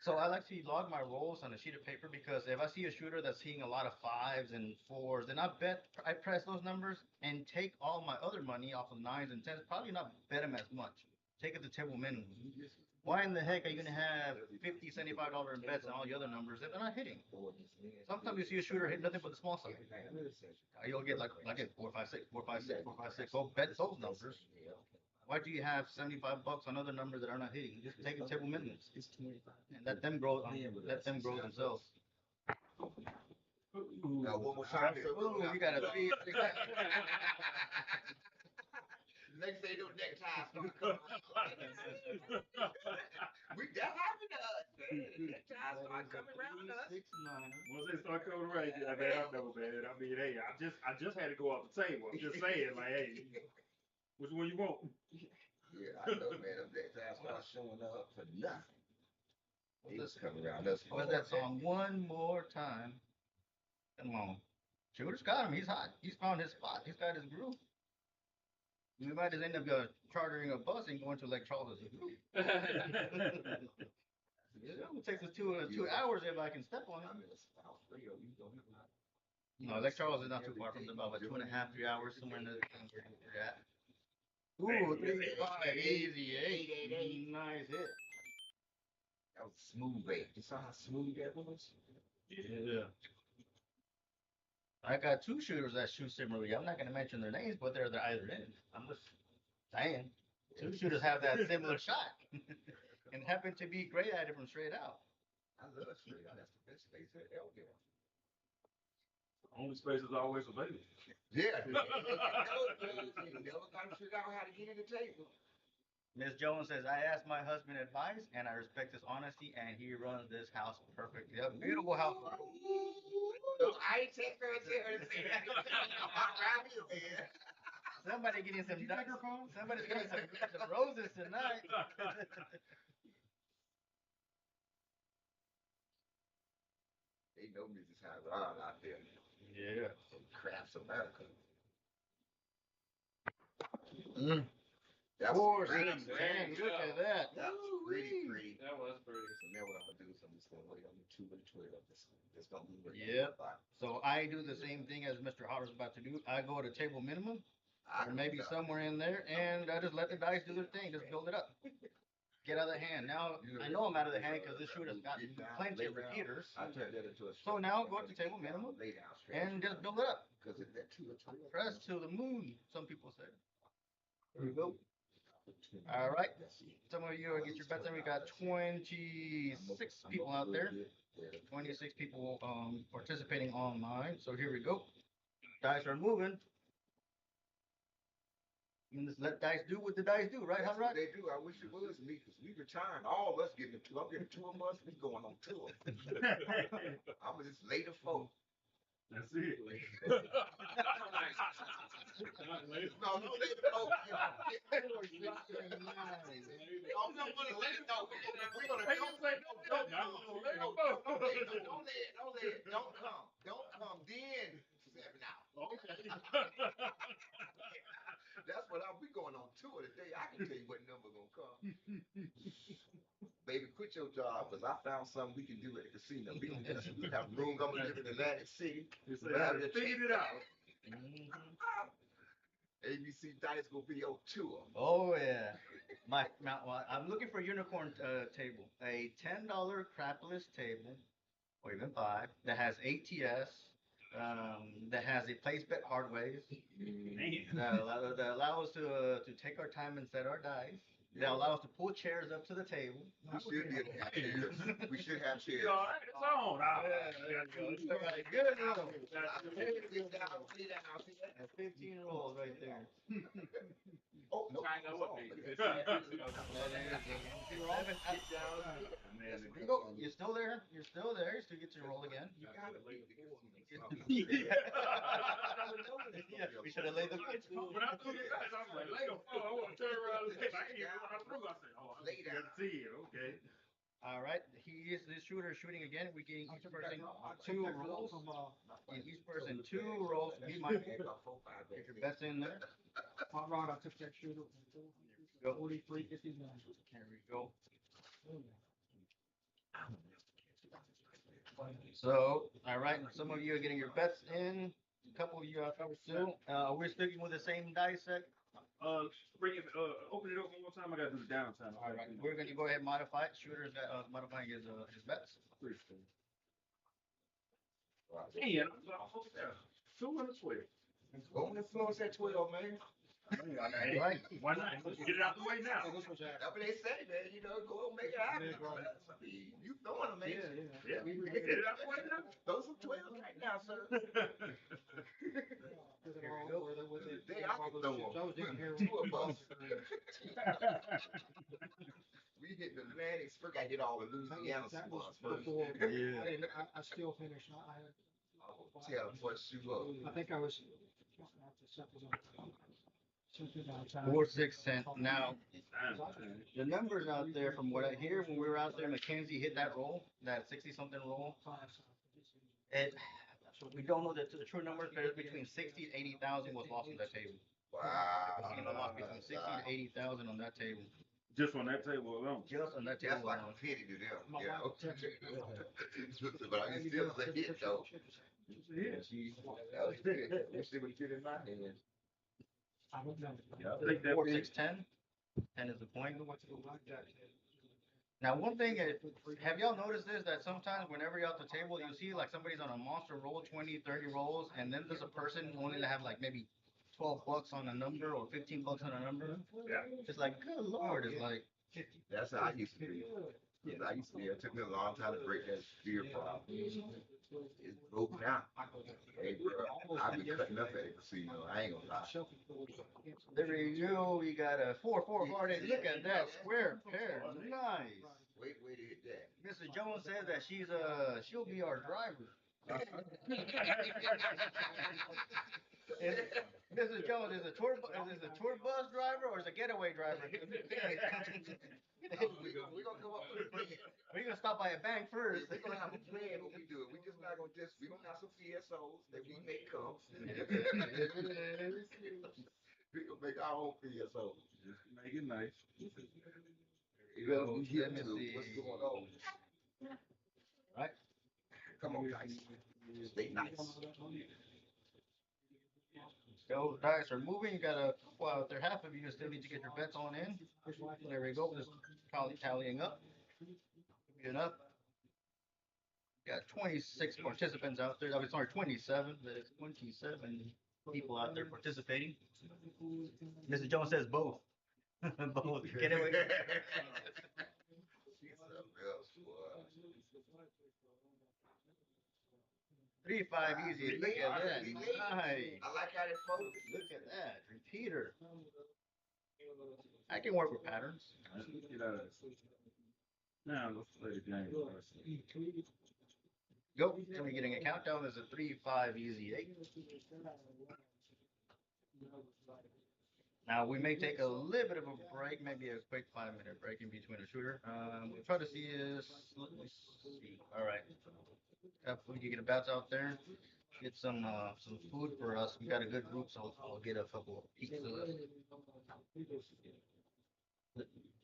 So I like to log my rolls on a sheet of paper because if I see a shooter that's hitting a lot of 5s and 4s, then I press those numbers and take all my other money off of 9s and 10s. Probably not bet them as much. Take it to table minimum. Why in the heck are you gonna have $50, $75 in bets on all the other numbers if they're not hitting? Sometimes you see a shooter hit nothing but the small side. You'll get like 4, 5, 6, 4, 5, 6, 4, 5, 6. Go bet those numbers. Why do you have $75 on other numbers that are not hitting? Just take a table minimums and let them grow. Let them grow themselves. Now, one more time. Ooh, you got a 3. Next day, those neckties start coming around. That happened to us, man. Neckties start coming around us. 6, 9. Once they start coming around, yeah, man, I know, man. I mean, hey, I just had to go off the table. I'm just saying, like, hey, which one you want? Yeah, I know, man. Them neckties start showing up for nothing. They was coming around us. What's that song? One more time. Come on. Shooter's got him. He's hot. He's found his spot. He's got his groove. We might just end up chartering a bus and going to Lake Charles. It takes us 2 hours if I can step on it. No, Lake Charles is not too far from the about 2.5, 3 hours, somewhere in the where you're at. Ooh, 3, 5, easy, 8. Nice hit. That was smooth bait. You saw how smooth that was? Yeah. I got 2 shooters that shoot similarly. I'm not going to mention their names, but they're either end. I'm just saying. 2 shooters have that similar shot and happen to be great at it from straight out. I love straight out. That's the best space ever given. Only space is always available. Yeah. You never got to figure out how to get in the table. Miss Jones says, I asked my husband advice and I respect his honesty and he runs this house perfectly. A beautiful house. I ain't text her and tell her to say that. I'm around here, man. Somebody getting some somebody's getting some roses tonight. They know Mrs. Howard out there. Yeah. Craps America. That was pretty, man. Look at that. That was pretty. That was pretty. So now what I'm gonna do is I'm just gonna wait on the 2 and 12. Just don't move it. Yep. So I do the same thing as Mr. Hotter's about to do. I go to table minimum, or maybe somewhere in there, and I just let the dice do their thing. Just build it up. Get out of the hand. Now I know I'm out of the hand because this shooter's got plenty of repeaters. So now go to table minimum and just build it up. Press to the moon, some people say. There we go. All right. Some of you get your bets in. We got 26 people out there. 26 people participating online. So here we go. Dice are moving. And just let dice do what the dice do, right, That's Hot what Rod? they do. I wish it was me, because we retiring. All of us getting a tour. I'm getting a tour bus. We going on tour. I'm just later folk. That's it. No, no later folk. I'm not gonna let it go. We're gonna Hey, don't say no, don't come. Don't come. Then 7 hours. Okay. That's what I'll be going on tour today. I can tell you what number gonna come. Baby, quit your job, because I found something we can do at the casino. We have rooms. I'm gonna live in Atlantic City. You said I figured it out. ABCDice gonna be on tour. Oh yeah. Well, I'm looking for a unicorn table, a $10 crapless table, or even 5, that has ATS, that has a place bet hard ways, that allow us to take our time and set our dice, that allow us to pull chairs up to the table. We should be able to have chairs. We should have chairs. All right, it's on. Good roll. Sit down, sit down, sit down. That's 15 rolls right there. Oh, no. China would be. Bingo, you're still there. You're still there. You still get to roll again. You gotta leave the Yeah, we should have laid the pitch. When I threw the dice, I was like, later, I want to turn around and say, I ain't even when I threw. I said, oh, Lay down. let's see it. Okay. All right, this shooter is shooting again. We're getting each person 2 rolls. And each person 2 rolls. Be mindful. Get your bets in there. Hot Rod, I took that shooter. Go. 43.59. There we go. So, all right, some of you are getting your bets in. A couple of you are still. We're sticking with the same dice set. Bring it, open it up one more time. I gotta do the downtime. All right, we're going to go ahead and modify it. Shooter's modifying his bets. Man, I'm almost there. 212. Go on floor at 12, man. Right. Why not? Let's get it out the way now. This was That's what they say, man. You know, go and make it happen. You throwing them, man. Yeah, get it out the way now. Those are 12 right now, sir. Today I can throw them. 2 of us. We hit the Atlantic. First, I did all the Louisiana That was spots first. before. Yeah. I still finished. I had. Tell them what shoe up. I think I was. Something downtown. 4, 6, 10. Now, the numbers out there, from what I hear, when we were out there, Mackenzie hit that roll, that 60-something roll. We don't know the true numbers, but it's between 60 and 80,000 was lost on that table. Wow. We lost between 60 to 80,000 on that table. Just on that table alone. Just on that That's table like alone. a pity to them. Yeah. But I can still a hit, though. That was good. You see what you did in my hand. I don't know. Yeah, I think that 4, means 6, 10. 10 is the point. Now, one thing, have y'all noticed this, that sometimes whenever you're at the table, you see like somebody's on a monster roll, 20, 30 rolls, and then there's a person only to have like maybe $12 on a number or $15 on a number. Yeah. It's like, good Lord, it's like, That's how I used to be. Yeah, I used to be. It took me a long time to break that fear problem. It's broke now. Hey, bro, I be cutting up at the casino. I ain't gonna lie. there you go. We got a 4, 4, 4. Look at that square pair. Nice. Wait to hit that. Mrs. Jones says that she'll be our driver. Mrs. Jones is a tour bus driver or is a getaway driver? We're gonna come up with a plan. We're gonna stop by a bank first. We're gonna have a plan what we do. We just not gonna we gonna have some PSOs that we make come. We gonna make our own PSOs. just make it nice. We here Let me too. see. What's going on? Right. Come on, guys. Stay nice. Those dice are moving. You got a couple out there. Half of you still need to get your bets on in. There we go. Just tallying up. Good enough. Got 26 participants out there. I mean, sorry, 27. But it's 27 people out there participating. Mrs. Jones says both. Both. Get away. She's something else, boy. 3, 5 easy. Look at that. Nice. I like how they fold. Look at that. Repeater. I can work with patterns. Get out of this. Now let's play the game. Go. So we're getting a countdown. There's a 3, 5, easy 8. Now we may take a little bit of a break, maybe a quick 5-minute break in between a shooter. We'll try to see is, let me see. All right. You get a bats out there. Get some food for us. We got a good group, so I'll get a couple of pizzas.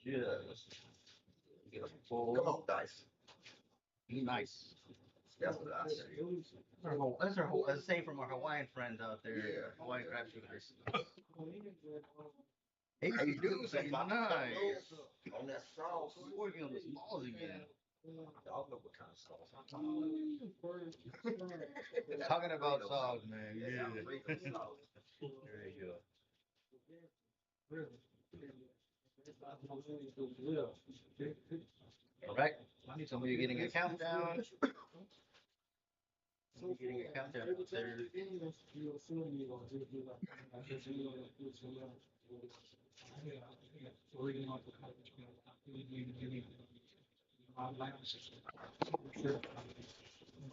Just get a full. Come on, dice. Be nice. That's what I say. That's our whole. That's the same from our Hawaiian friends out there. Yeah. Hawaiian crab shooters. Hey, Hey, you do say nice. on that sauce. Working on the smalls again. Y'all know what kind of sauce I'm Talking about sauce, man. Yeah, Yeah. Alfredo sauce. There you go. All right. So we're getting a countdown. We're getting a countdown out there.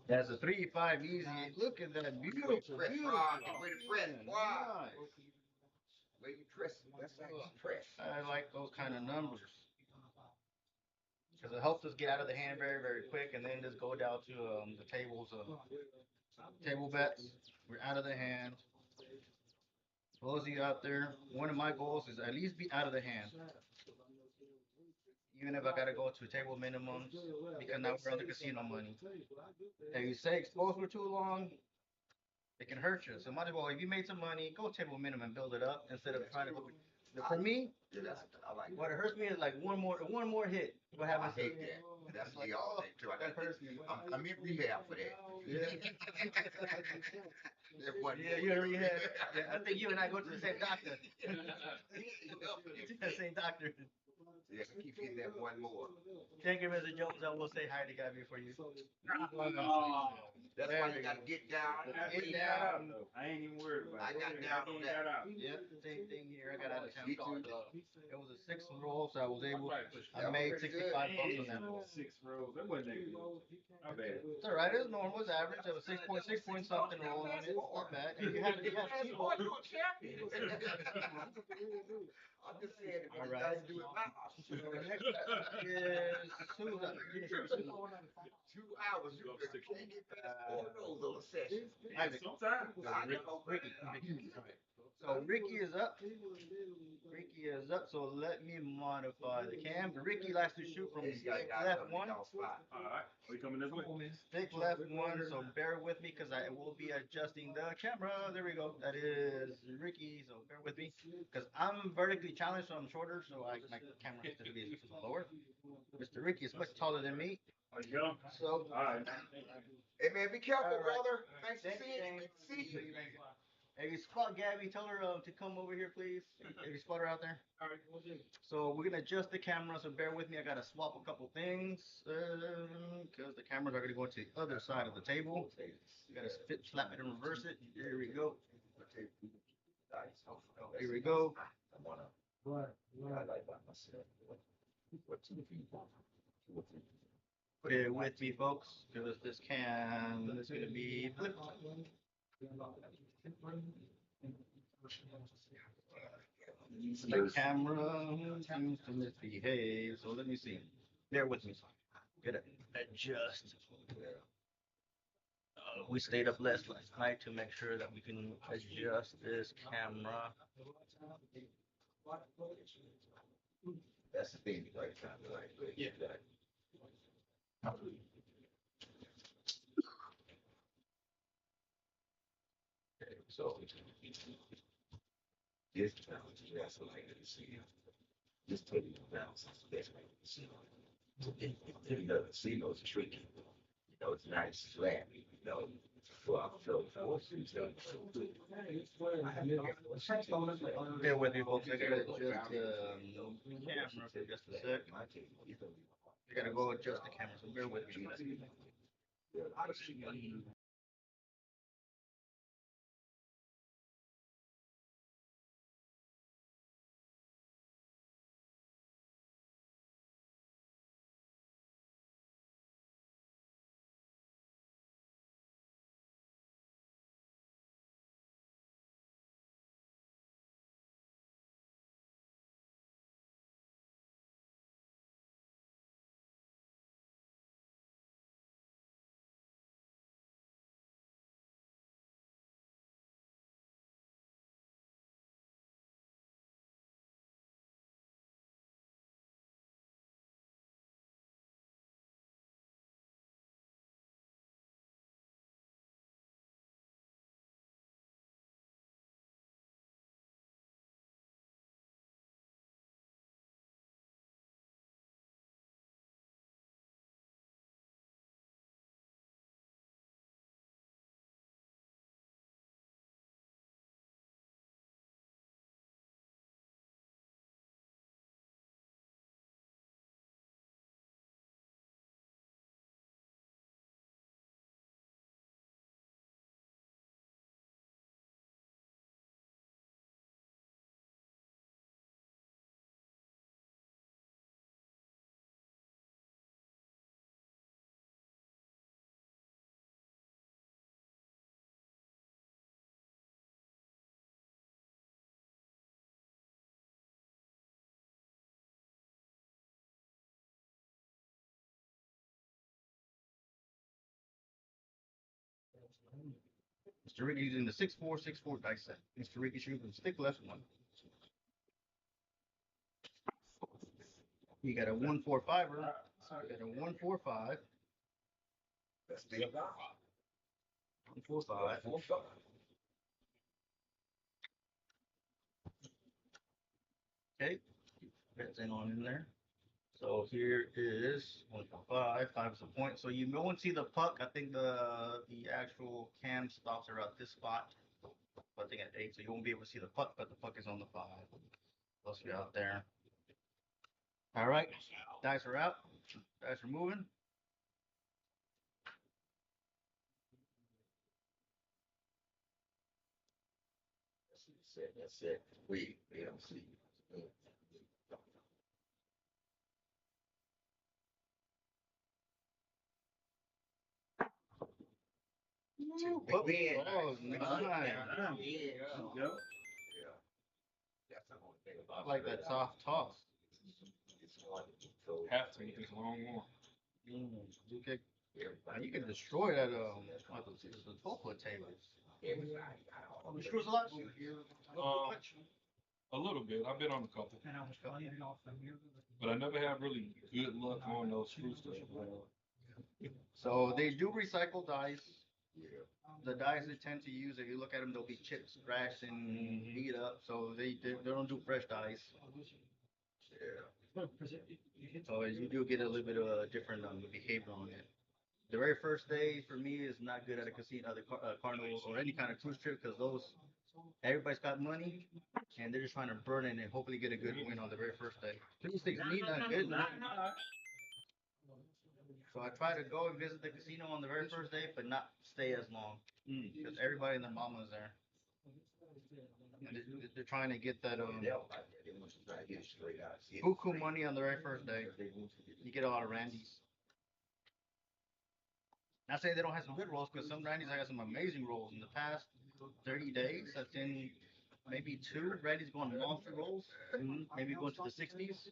That's a 3, 5, easy. Look at that beautiful, Press beautiful. rock, way to press, wow. Nice. Way you press, that's how you press. I like those kind of numbers because it helps us get out of the hand very, very quick, and then just go down to the tables, table bets. We're out of the hand. Those of you out there, one of my goals is at least be out of the hand. Even if I gotta go to table minimums, because now we're on the casino money. If you stay exposed for too long, it can hurt you. So might as well, if you made some money, go table minimum and build it up instead of trying to go. For me, Yeah, I like what it hurts me is like one more hit. What I happens? hate that. That's like, me all day too. that hurts me. I'm in rehab for that. That one Yeah, more. you already had. Yeah, I think you and I go to the same doctor. The same doctor. Yeah, keep hitting that one more. Thank you, Mr. Jones. I will say hi to Gabby for you. That's why you gotta get down. Get down. I ain't even worried about it. I got down on that. Yep, same thing here. I got out of town. Me too. It was a 6 roll, so I was able. I That was made pretty 65 good. bucks on that roll. 6 rows. That wasn't that good. My bad. It's alright. It's normal. It's average. It was 6.6 point something roll on it. It's not bad. And you have You're a champion. I'm just saying, if you guys do it now. So next is who's up? 2 hours, you can't get past 4 rows on a session. Isaac. Sometimes. I know. Ricky. Alright. So Ricky is up. Ricky is up. So let me modify the cam. Ricky likes to shoot from This guy stick got left something one. else fly. Alright. We coming this way? Stick left one. So bear with me because I will be adjusting the camera. There we go. That is Ricky. So bear with me because I'm vertically challenged, so I'm shorter. So my camera has to be lower. Mr. Ricky is much taller than me. There you go. So. Alright. Hey man, be careful, All right. brother. Thanks for Thanks, seeing James. me. See you. If you spot Gabby, tell her to come over here, please. If you spot her out there. So we're gonna adjust the camera. So bear with me. I gotta swap a couple things because the cameras are gonna go to the other side of the table. Gotta slap it and reverse it. Here we go. Here we go. Bear with me, folks, because this cam is gonna be flipped. The camera seems to misbehave, so let me see. Bear with me. Gotta adjust. We stayed up last night to make sure that we can adjust this camera. That's the thing, right? Yeah. Okay, so this balance, that's what I can see. This taking the balance is the best way to see. If you doesn't see those tricky, you know, it's nice, flat, you know. Well, Bear with me, folks. I gotta adjust the camera for just a sec. I gotta go adjust the camera, so bear with me. Mr. Ricky using the 6-4-6-4 dice set. Mr. Ricky shooting stick left one. You got a 1-4-5er. You got a 1-4-5. That's the about. 1-4-5. Okay, that's in on in there. So here is 1-4-5. 5 is a point. So you won't see the puck. I think the actual cam stops are at this spot. I think at 8, so you won't be able to see the puck, but the puck is on the 5. Plus you out there. All right, dice are out. Dice are moving. That's it. We don't see. Oh, Big Ben. oh, nice. Yep. That's the only thing I about like that soft toss. It's going to be so Have to eat this long one. Okay. You can destroy that the 12-foot tables. You screws a lot? A little bit. I've been on a couple, And I was playing it off from here. but I never have really good luck on those screw stuff. So they do recycle dice. Yeah. The dice they tend to use, if you look at them, they'll be chipped, scratched, and beat up. So they don't do fresh dice. Yeah. So you do get a little bit of a different behavior on it. The very first day for me is not good at a casino, carnival, or any kind of cruise trip because everybody's got money and they're just trying to burn it and hopefully get a good win on the very first day. These things me not good. So I try to go and visit the casino on the very first day, but not stay as long because everybody and their mama's there. And they're trying to get that buku money on the very first day. You get a lot of Randies. Not saying they don't have some good rolls, because some Randies I got some amazing rolls in the past 30 days. I've seen maybe 2 Randies going monster rolls, maybe going to the 60s.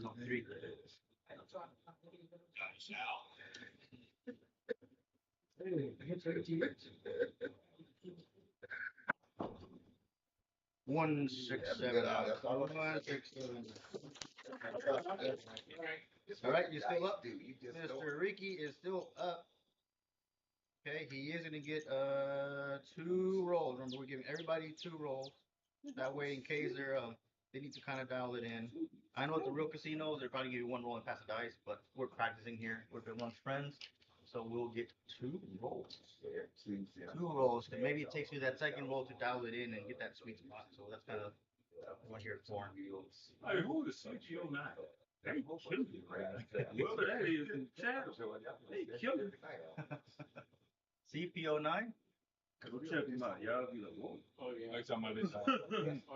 No, 3. One 6 7. 1 6 7. All right, you still up? Mr. Ricky is still up. Okay, he is gonna get 2 rolls. Remember, we're giving everybody 2 rolls. That way, in case they need to kind of dial it in. I know at the real casinos, they're probably give you 1 roll and pass the dice, but we're practicing here. We're amongst friends, so we'll get 2 rolls. 2 rolls. And maybe it takes you that second roll to dial it in and get that sweet spot. So that's kind of what here for. Hey, who is CGO9? They killing it, right? Whoever that is in the chat, they killing it. CPO9? Go check him out. Y'all be like, whoa. Oh, yeah. Like talking about this. Oh,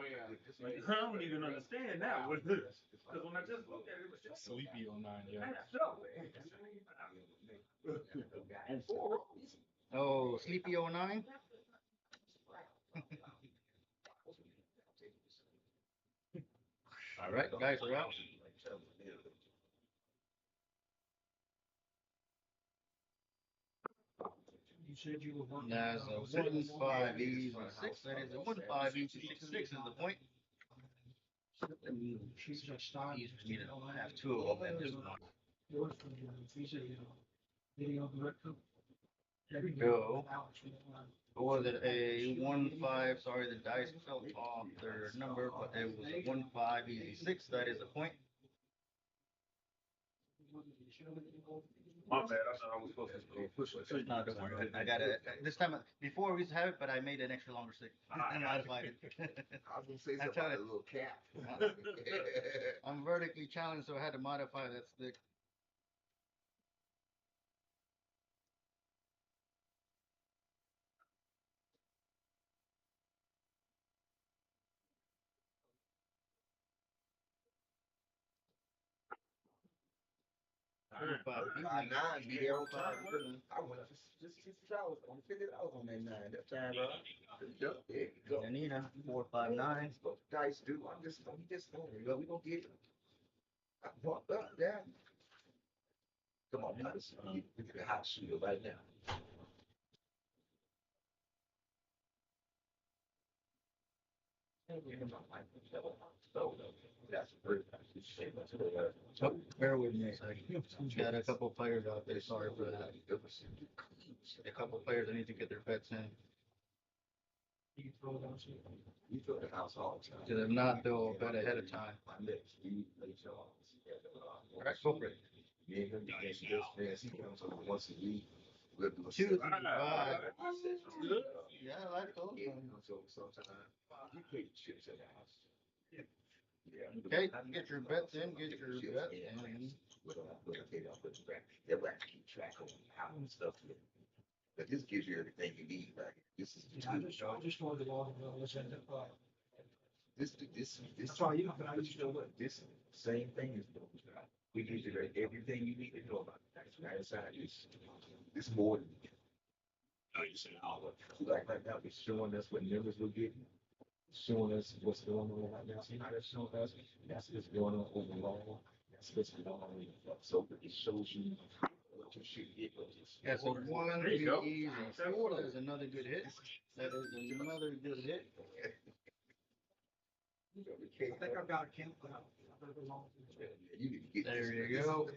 yeah. I don't even understand now what it is. Because when I just looked at it, it was just Sleepy 09, yeah. And 4. Oh, Sleepy 09? All right, guys are out. You said you were working. That's a 1-5 easy 6. That is a 1-5 easy 6 is the point. She's just starting. Easy for me to have 2 of them at this point. Video director. There we go. Or was it a 1-5? Sorry, the dice fell off their number, but it was a 1-5 easy 6. That is a point. My bad. I thought I was supposed to push it. No, don't worry. I got it. This time, before we used to have it, but I made an extra longer stick. I modified it. I was gonna say something about a little cap. I'm vertically challenged, so I had to modify that stick. Nine be there on time. I went just 6 hours on $50 on that 9 that time, bro. There you go. Janina, 459. What the dice do? I'm just we gonna get it. I walked up there. Come on, guys. We get a hot shooter right now. That's the first time. Oh, bear with me a second. Got a couple players out there. Sorry for that. A couple players that need to get their bets in. You throw the house all the time. To them not throw a bet ahead of time. All right, go for it. Me and him against this fast. He comes over once a week. We'll do a 2, 3, 5. Good. Yeah, I like those. Yeah, he comes over sometime. He played chips at the house. Yeah. Okay, get your bets in. Get your bets in. They'll have to keep track of how and stuff. But this gives you everything you need, right? This is the I just wanted to log in, listen to, this that's why, you know, but I used to, this same thing is we give you everything you need to know about it. That's right. This more than like right now, it's showing us what numbers we're getting, showing us what's going on right now. See how that's showing us? That's what's going on overall. That's what's going on. So it shows you what you should get. Yeah, so 1 There you go. easy. 4, that is another good hit. That is another good hit. I think I've got a count now. There you go.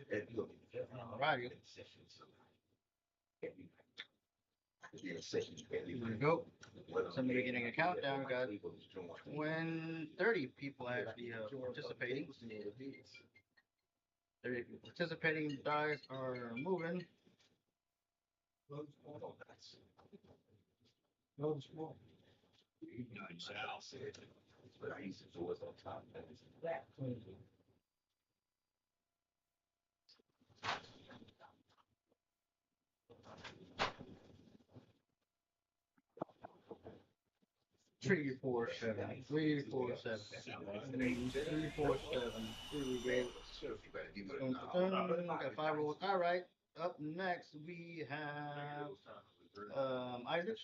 All righty. Here we go. Somebody getting a countdown. Got 30 people actually participating. 30 people participating. Dice are moving. Those small. But I used to do it on top. That. Three, 4, 7. 3, 4, 7. 3, 4, 7. Here we go. Got 5 rolls. All right. Up next we have Isaac.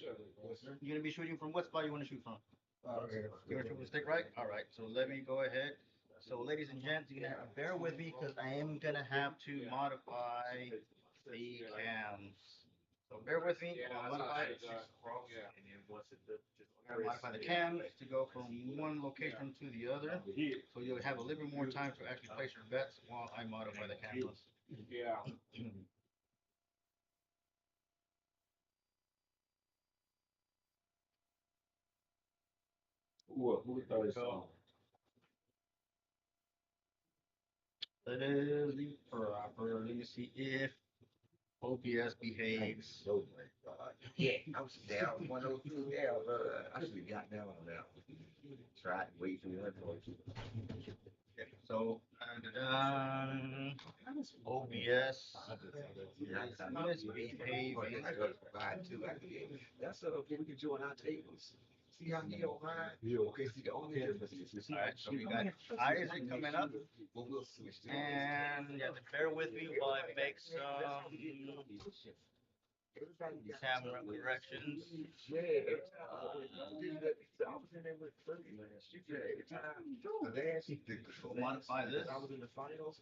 You're gonna be shooting from what spot you want to shoot from? You want to shoot from the stick right? All right. So let me go ahead. So ladies and gents, you're gonna have to bear with me because I am gonna have to modify the cams. So bear with me. I'll modify the cams to go from one location to the other. So you'll have a little bit more time to actually place your bets while I modify the cameras. Yeah. Who thought So that is the proper. Let me see if OBS behaves. Oh my God. Yeah, I was down 102 down. I should have got down on that. Tried to wait for the So OBS misbehaving. That's we can join our tables. See how he don't mind? Okay, see the only difference is All right, so we got Isaac coming up, we'll switch to and you have to bear with me while I make some camera corrections. Modify this. I was in the finals.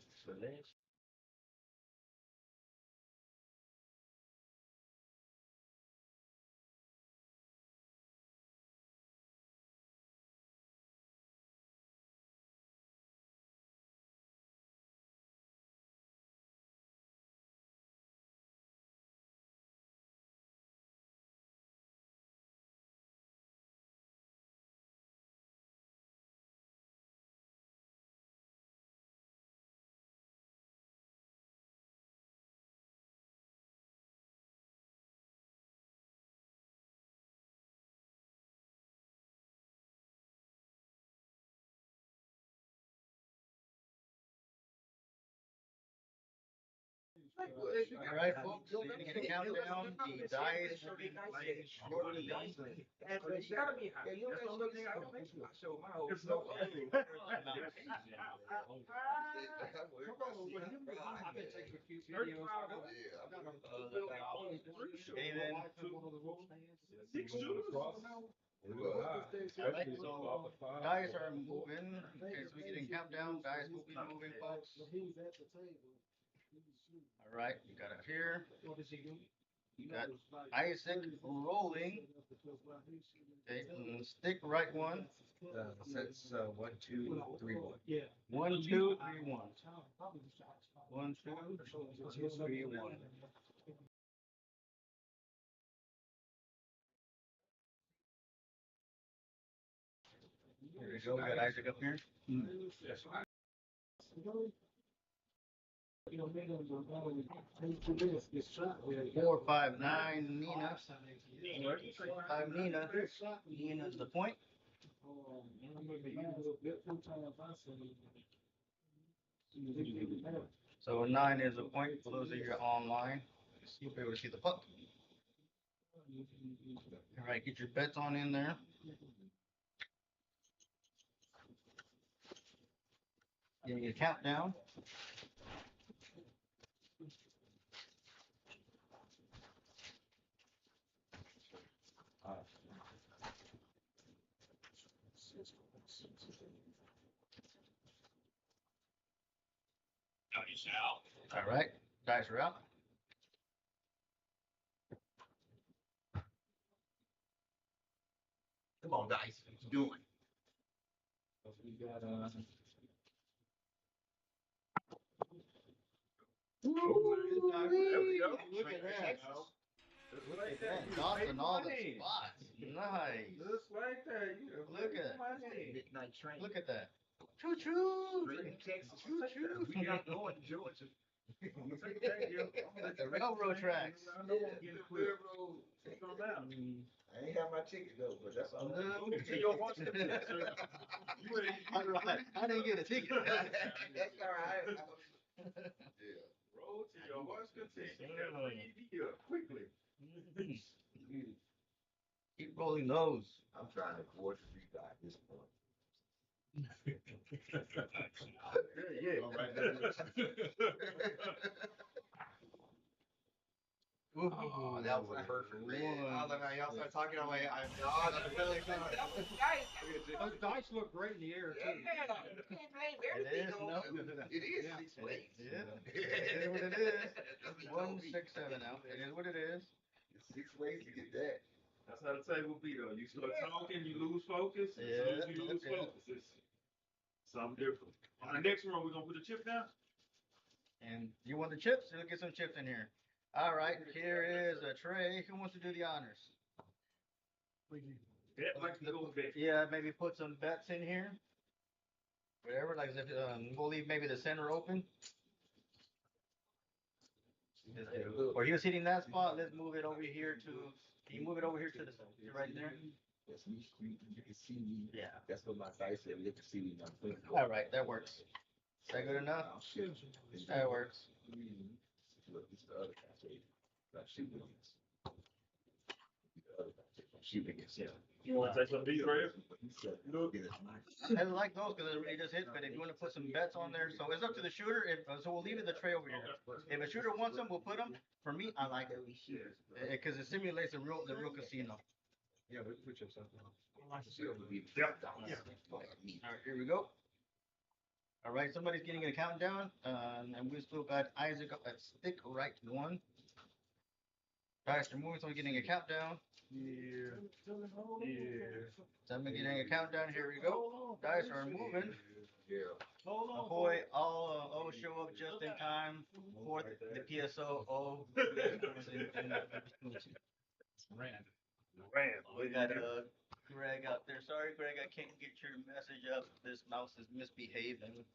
All right, folks, you're gonna get a countdown. The dice will be playing shortly. Alright, so dice are moving. Okay, so we're getting countdown. Dice will be moving, folks. Alright, you got it here. Got Isaac rolling. Okay, stick right one. That's 1, 2, 3, 1. 1, 2, 3, 1. 1, 2, 3, 1. Here we go. We got Isaac up here. 4, 5, 9. Nina. 5 Nina. Nina's the point. So a 9 is a point for those of you online. You'll be able to see the puck. All right, get your bets on in there. Give me a countdown. All right, dice are out. Come on, Dice. What you doing? We got There we go. Look at that. Just Look like at that. that. You Dodging make all the money. spots. Nice. Just like that. You Look make at- money. Midnight train. Look at that. Choo choo. Straight from Texas. Choo choo. We not going to Georgia. The railroad tracks. Railroad. Come out. I ain't have my ticket though, but that's all. No. To your horse content, sir. You ain't. All right. I didn't get a ticket. That's all right. Yeah. Roll to your horse content. You got 3 here quickly. Keep rolling those. I'm trying to afford to rebuy at this point. Yeah. All right. Oh, that was a perfect one. Y'all start talking on my. Dice look great in the air too. It is. No. It is Yeah. 6 ways. Yeah. It is what it is. 1, 6, 7 out. It is what it is. It's 6 ways to get that. That's how the table be though. You start talking, you lose focus. As soon as you lose focus, it's something different. On the next one, we're gonna put a chip down. And you want the chips? Let's get some chips in here. All right, here is a tray. Who wants to do the honors? Bet like you go bet. Yeah, maybe put some bets in here. Whatever, like if we'll leave maybe the center open. Or he was hitting that spot. Let's move it over here to. Can you move it over here to the right there? That's me. You can see me. Yeah. That's what my dice said. You can see me now. All right, that works. Is that good enough? That works. Look, it's the other guy. Not shooting against. The other guy. Shooting against. Yeah. You want to take some of these right here? He said, look. I like those because it really just hit. But if you want to put some bets on there, so it's up to the shooter. So we'll leave it the tray over here. If a shooter wants them, we'll put them. For me, I like it because it simulates the real casino. Yeah, we put yourself on. Yep. All right, here we go. All right, somebody's getting a countdown, and we still got Isaac up at stick right one. Guys, are moving, so we're getting a countdown. Yeah. Somebody getting a countdown. Here we go. Dice are moving. Yeah. Ahoy! All show up just in time for the PSO. We got Greg out there. Sorry, Greg, I can't get your message up. This mouse is misbehaving.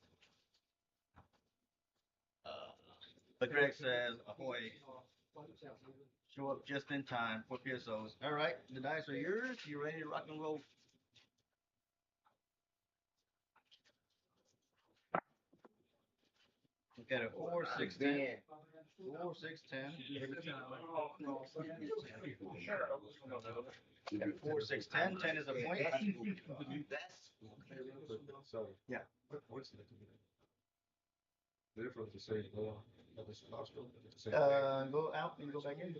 But Greg says, ahoy. Show up just in time for PSOs. All right, the dice are yours. You ready to rock and roll? We got a 4, 6, 10. 4, 6, 10. Got 4, 6, 10. 10 is a point. So, Yeah. what's the difference to say, Go out and go back in.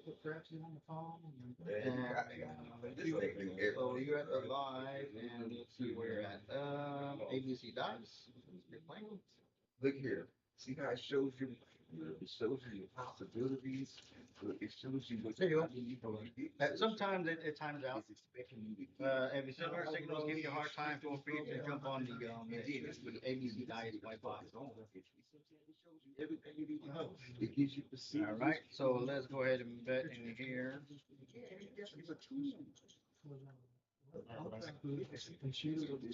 So you're at the live, and let's see where you're at. ABCDice. Look here. See how it shows you, it shows you your possibilities. It shows you what There you go. you know, Sometimes it times out. it's expecting you to get. If your cellular signal is giving you a hard time, feel free to jump on the ABCDice Wi-Fi. Everything you need to know. It gives you the All right, so let's go ahead and bet in here. This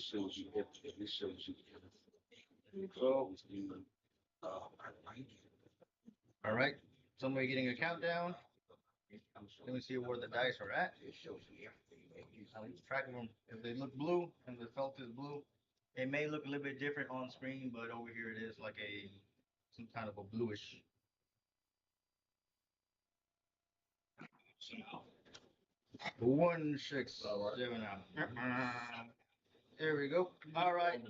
shows you everything. This shows you everything. So, I like it. All right, somebody getting a countdown. Let me see where the dice are at. It shows you everything. I like to track them. If they look blue and the felt is blue, it may look a little bit different on screen, but over here it is like some kind of a bluish. 1, 6, 7 out. There we go. All right.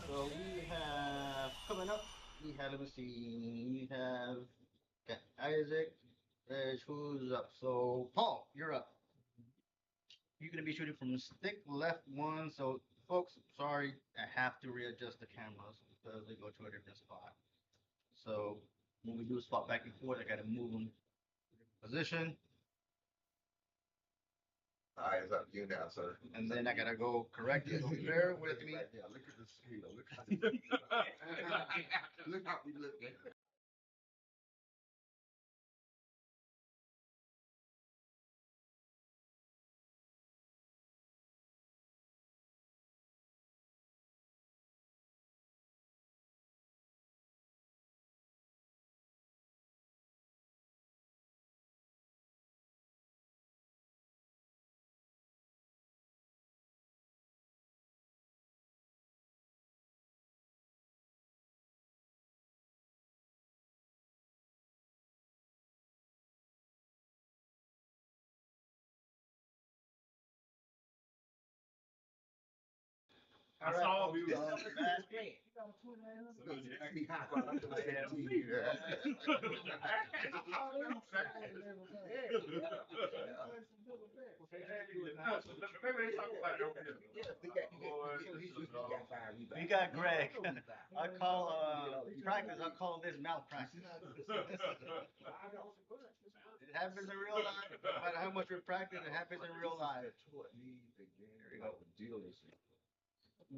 So we have coming up. We have, let me see. We have Isaac. Who's up? So Paul, you're up. You're gonna be shooting from stick left 1. So folks, sorry, I have to readjust the cameras because they go to a different spot. So when we do swap back and forth, I gotta move them position. Eyes up you now, sir. And then I gotta go correct it. So bear with me. Yeah, look at the scale. Look how we look at it. I saw we This were. is the best game. See how far I'm gonna say to you. We got Greg. I call practice. I call this malpractice. It happens in real life. No matter how much we practice, it happens in real life.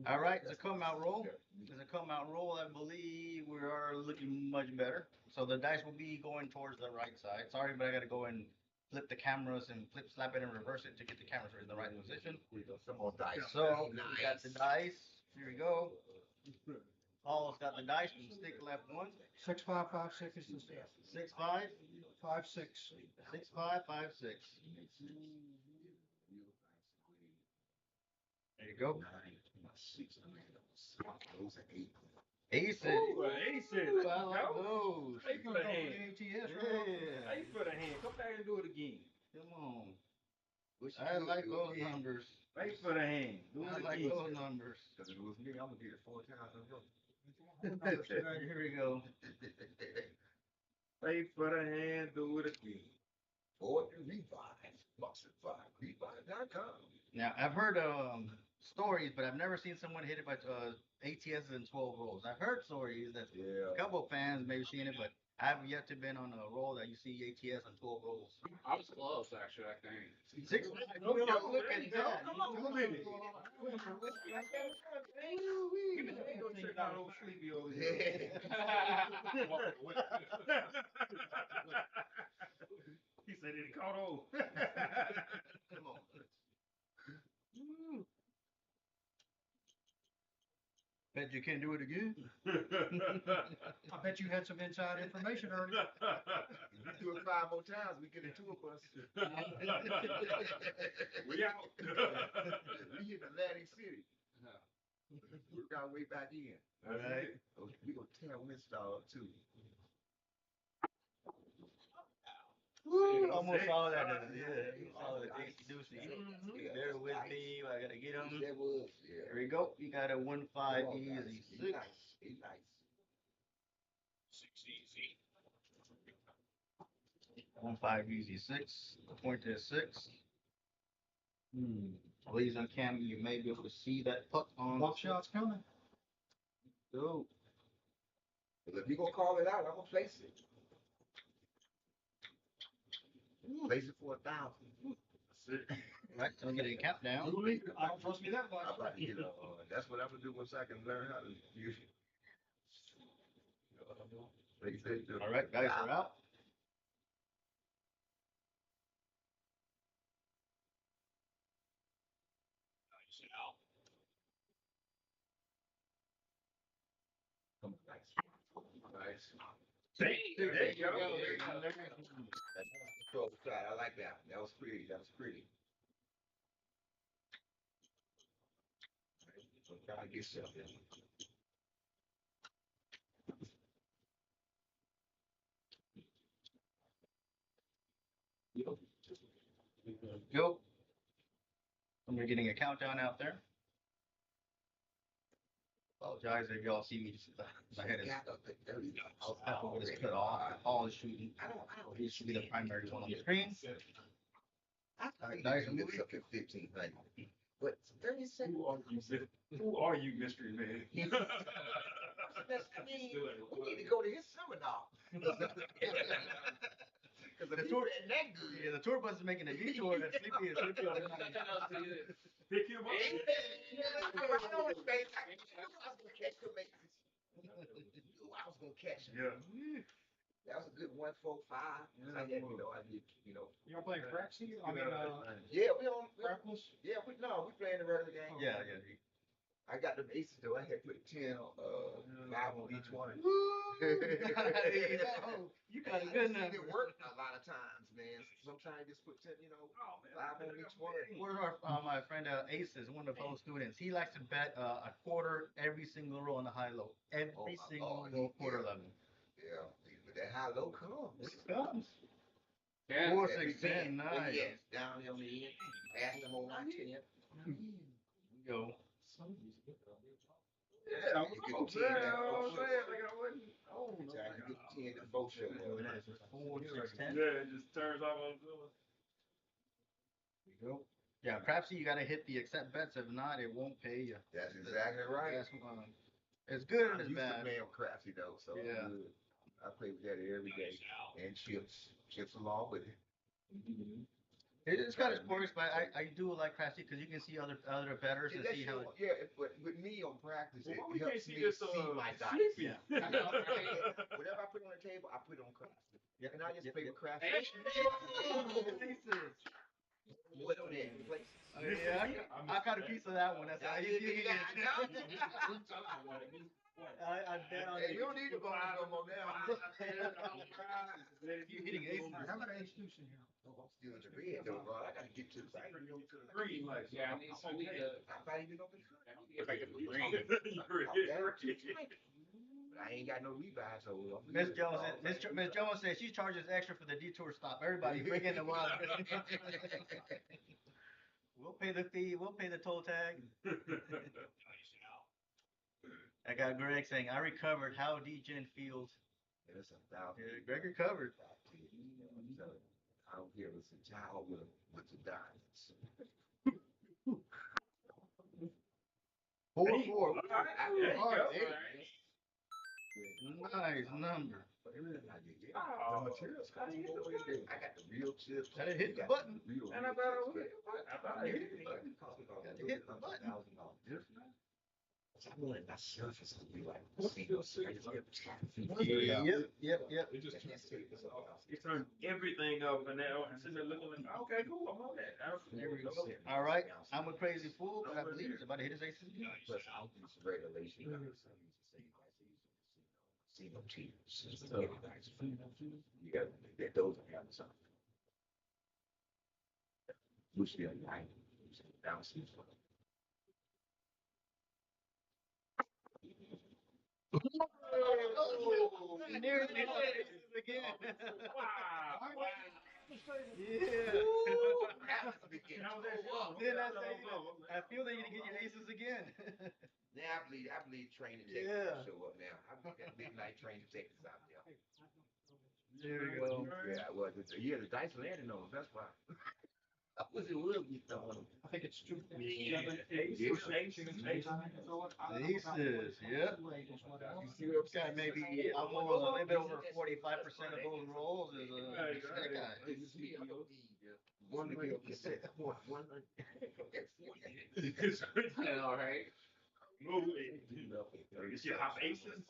All right, it's a come out roll. It's a come out roll. I believe we are looking much better. So the dice will be going towards the right side. Sorry, but I got to go and flip the cameras and slap it and reverse it to get the cameras in the right position. Some more dice. So we got the dice. Here we go. Paul's got the dice from stick left 1. 6, 5, 5, 6 is the step. 6, 5. 5, 6. 6, 5, 5, 6. There you go. Aces. Ooh, aces. Ooh, I like those. Pay for the hand. ATS, Yeah. Pay for the hand. Come back and do it again. Come on. I like those numbers. Pay for the hand. Do I it like again. those numbers. Because if it was me, I'm gonna get it 4 times in a row. Right, here we go. Pay for the hand. Do it again. Or the Levi's. Box at 5. Levi.com. Now I've heard stories, but I've never seen someone hit it by ATS in 12 rolls. I've heard stories that Yeah. a couple of fans maybe seen it, but I've yet to been on a roll that you see ATS on 12 rolls. I was close, actually, I think. 6. Go, Look go, at there you that. go. Come on with it. Check out old Sleepy over here. He said it caught old. Come on. Bet you can't do it again. I bet you had some inside information earlier. If you do it 5 more times, we get a tour bus. We out. We in Atlantic City. Work our way back in. All right. We gonna tear Winstar up too. Woo, almost saw that. Yeah, you saw the doozy. Bear with me. I gotta get them. That was, yeah. There we go. You got a 1-5 easy 6. Nice. 1-5 easy 6. The point is 6. Ladies on camera, you may be able to see that puck on. Buckshot's coming. Go. If you gonna call it out, I'm gonna place it. Place it for 1,000. Right, so I'm getting a countdown. I don't trust me that much. That's what I'm gonna do once I can learn how to use it. All right, guys are out. Nice. There you go. I like that. That was pretty. That was pretty. I'm trying to get stuff in. Go. And we're getting a countdown out there. Apologize if y'all see me. My head is half of it is cut off. All is shooting. It should be the primary one on the screen. I Nice can get this up in 1500. But 30 seconds. Who are you, mystery man? I mean, we need to go to his seminar. Because the tour ain't that good. Yeah, the tour bus is making a detour and Sleepy is Sleepy on the night. Pick him up. I know his face. I knew I was gonna catch him. I was gonna catch him. Yeah. That was a good 145. I had, I did, Y'all playing Crapsee? I mean, Yeah, we on. Crapless? Yeah, we playing the regular game. Yeah. I got them aces though. I had put 10, 5 on each one. You got a good number. It worked a lot of times, man. Sometimes just put 10, 5 on each one. One of my friend Aces, one of the fellow students, he likes to bet a quarter every single row on the high low. Every single row quarter level. Yeah, but that high low comes. It comes. Yeah. 4, 6, 10, nice. Yes, down on the end. Ask them on 10. Go. Yeah, I'm saying, like I wasn't. Oh, no. 10 to both show. 4, 6, 10. Yeah, it just turns off on the Go. Yeah, Crapsee, you gotta hit the accept bets. If not, it won't pay you. That's exactly right. It's good and I'm it's used to bad. playing Crapsee though, so Yeah. I'm good. I play with that every day. And chips along with it. It's kind of sports, but I do like Crapsee because you can see other bettors and see how. But with me on practice, Well, it we can't helps see me this, see my dice. Sleepy. Yeah. Whatever I put on the table, I put on Crapsee. And I just play with Crapsee. What on there? Yeah, I got a piece of that one. That's how you get it. I bet on Hey, it. you don't need the bonus no more now. You hitting aces. How about ace deuce in here? I'm still in the red though, bro. I gotta get to the Green lights. Yeah, I need to. I'm not even open. Get back to the green. I ain't got no rebuy, so Miss Jones says she charges extra for the detour stop. Everybody bring in the water. We'll pay the fee. We'll pay the toll tag. I got Greg saying, I recovered. How D-Gen feels. It's $1,000. Yeah, Greg recovered. I don't care if it's a child with the diamonds. 4-4. There you go. Nice number. The materials cost more. I got the real chips. Gotta hit the button. And I thought I hit the button. Gotta hit the button. I wanted my surface to be like, Yep. It just it turned everything up, and now I'm sitting there looking like, okay, cool, I'm on that. There we go. All right. I'm a crazy fool, but I believe it's about to hit his aces. Plus, I'll do some regulation. See no tears. You got that those are having something. We should be like, bouncing. Nearly hit his aces again. Wow. Yeah. Then I feel that you get your aces again. Now I believe train to Texas Yeah. show up now. I believe that midnight train to Texas out there. There we go. Yeah, well, the dice landing on them, that's why. Was it will be throwing? I think it's two. Aces. Aces, yeah. You see what I'm Got saying? maybe almost a little bit over 45% of those rolls is snake eyes. One hundred percent. 100. All right. Move it. You see half aces?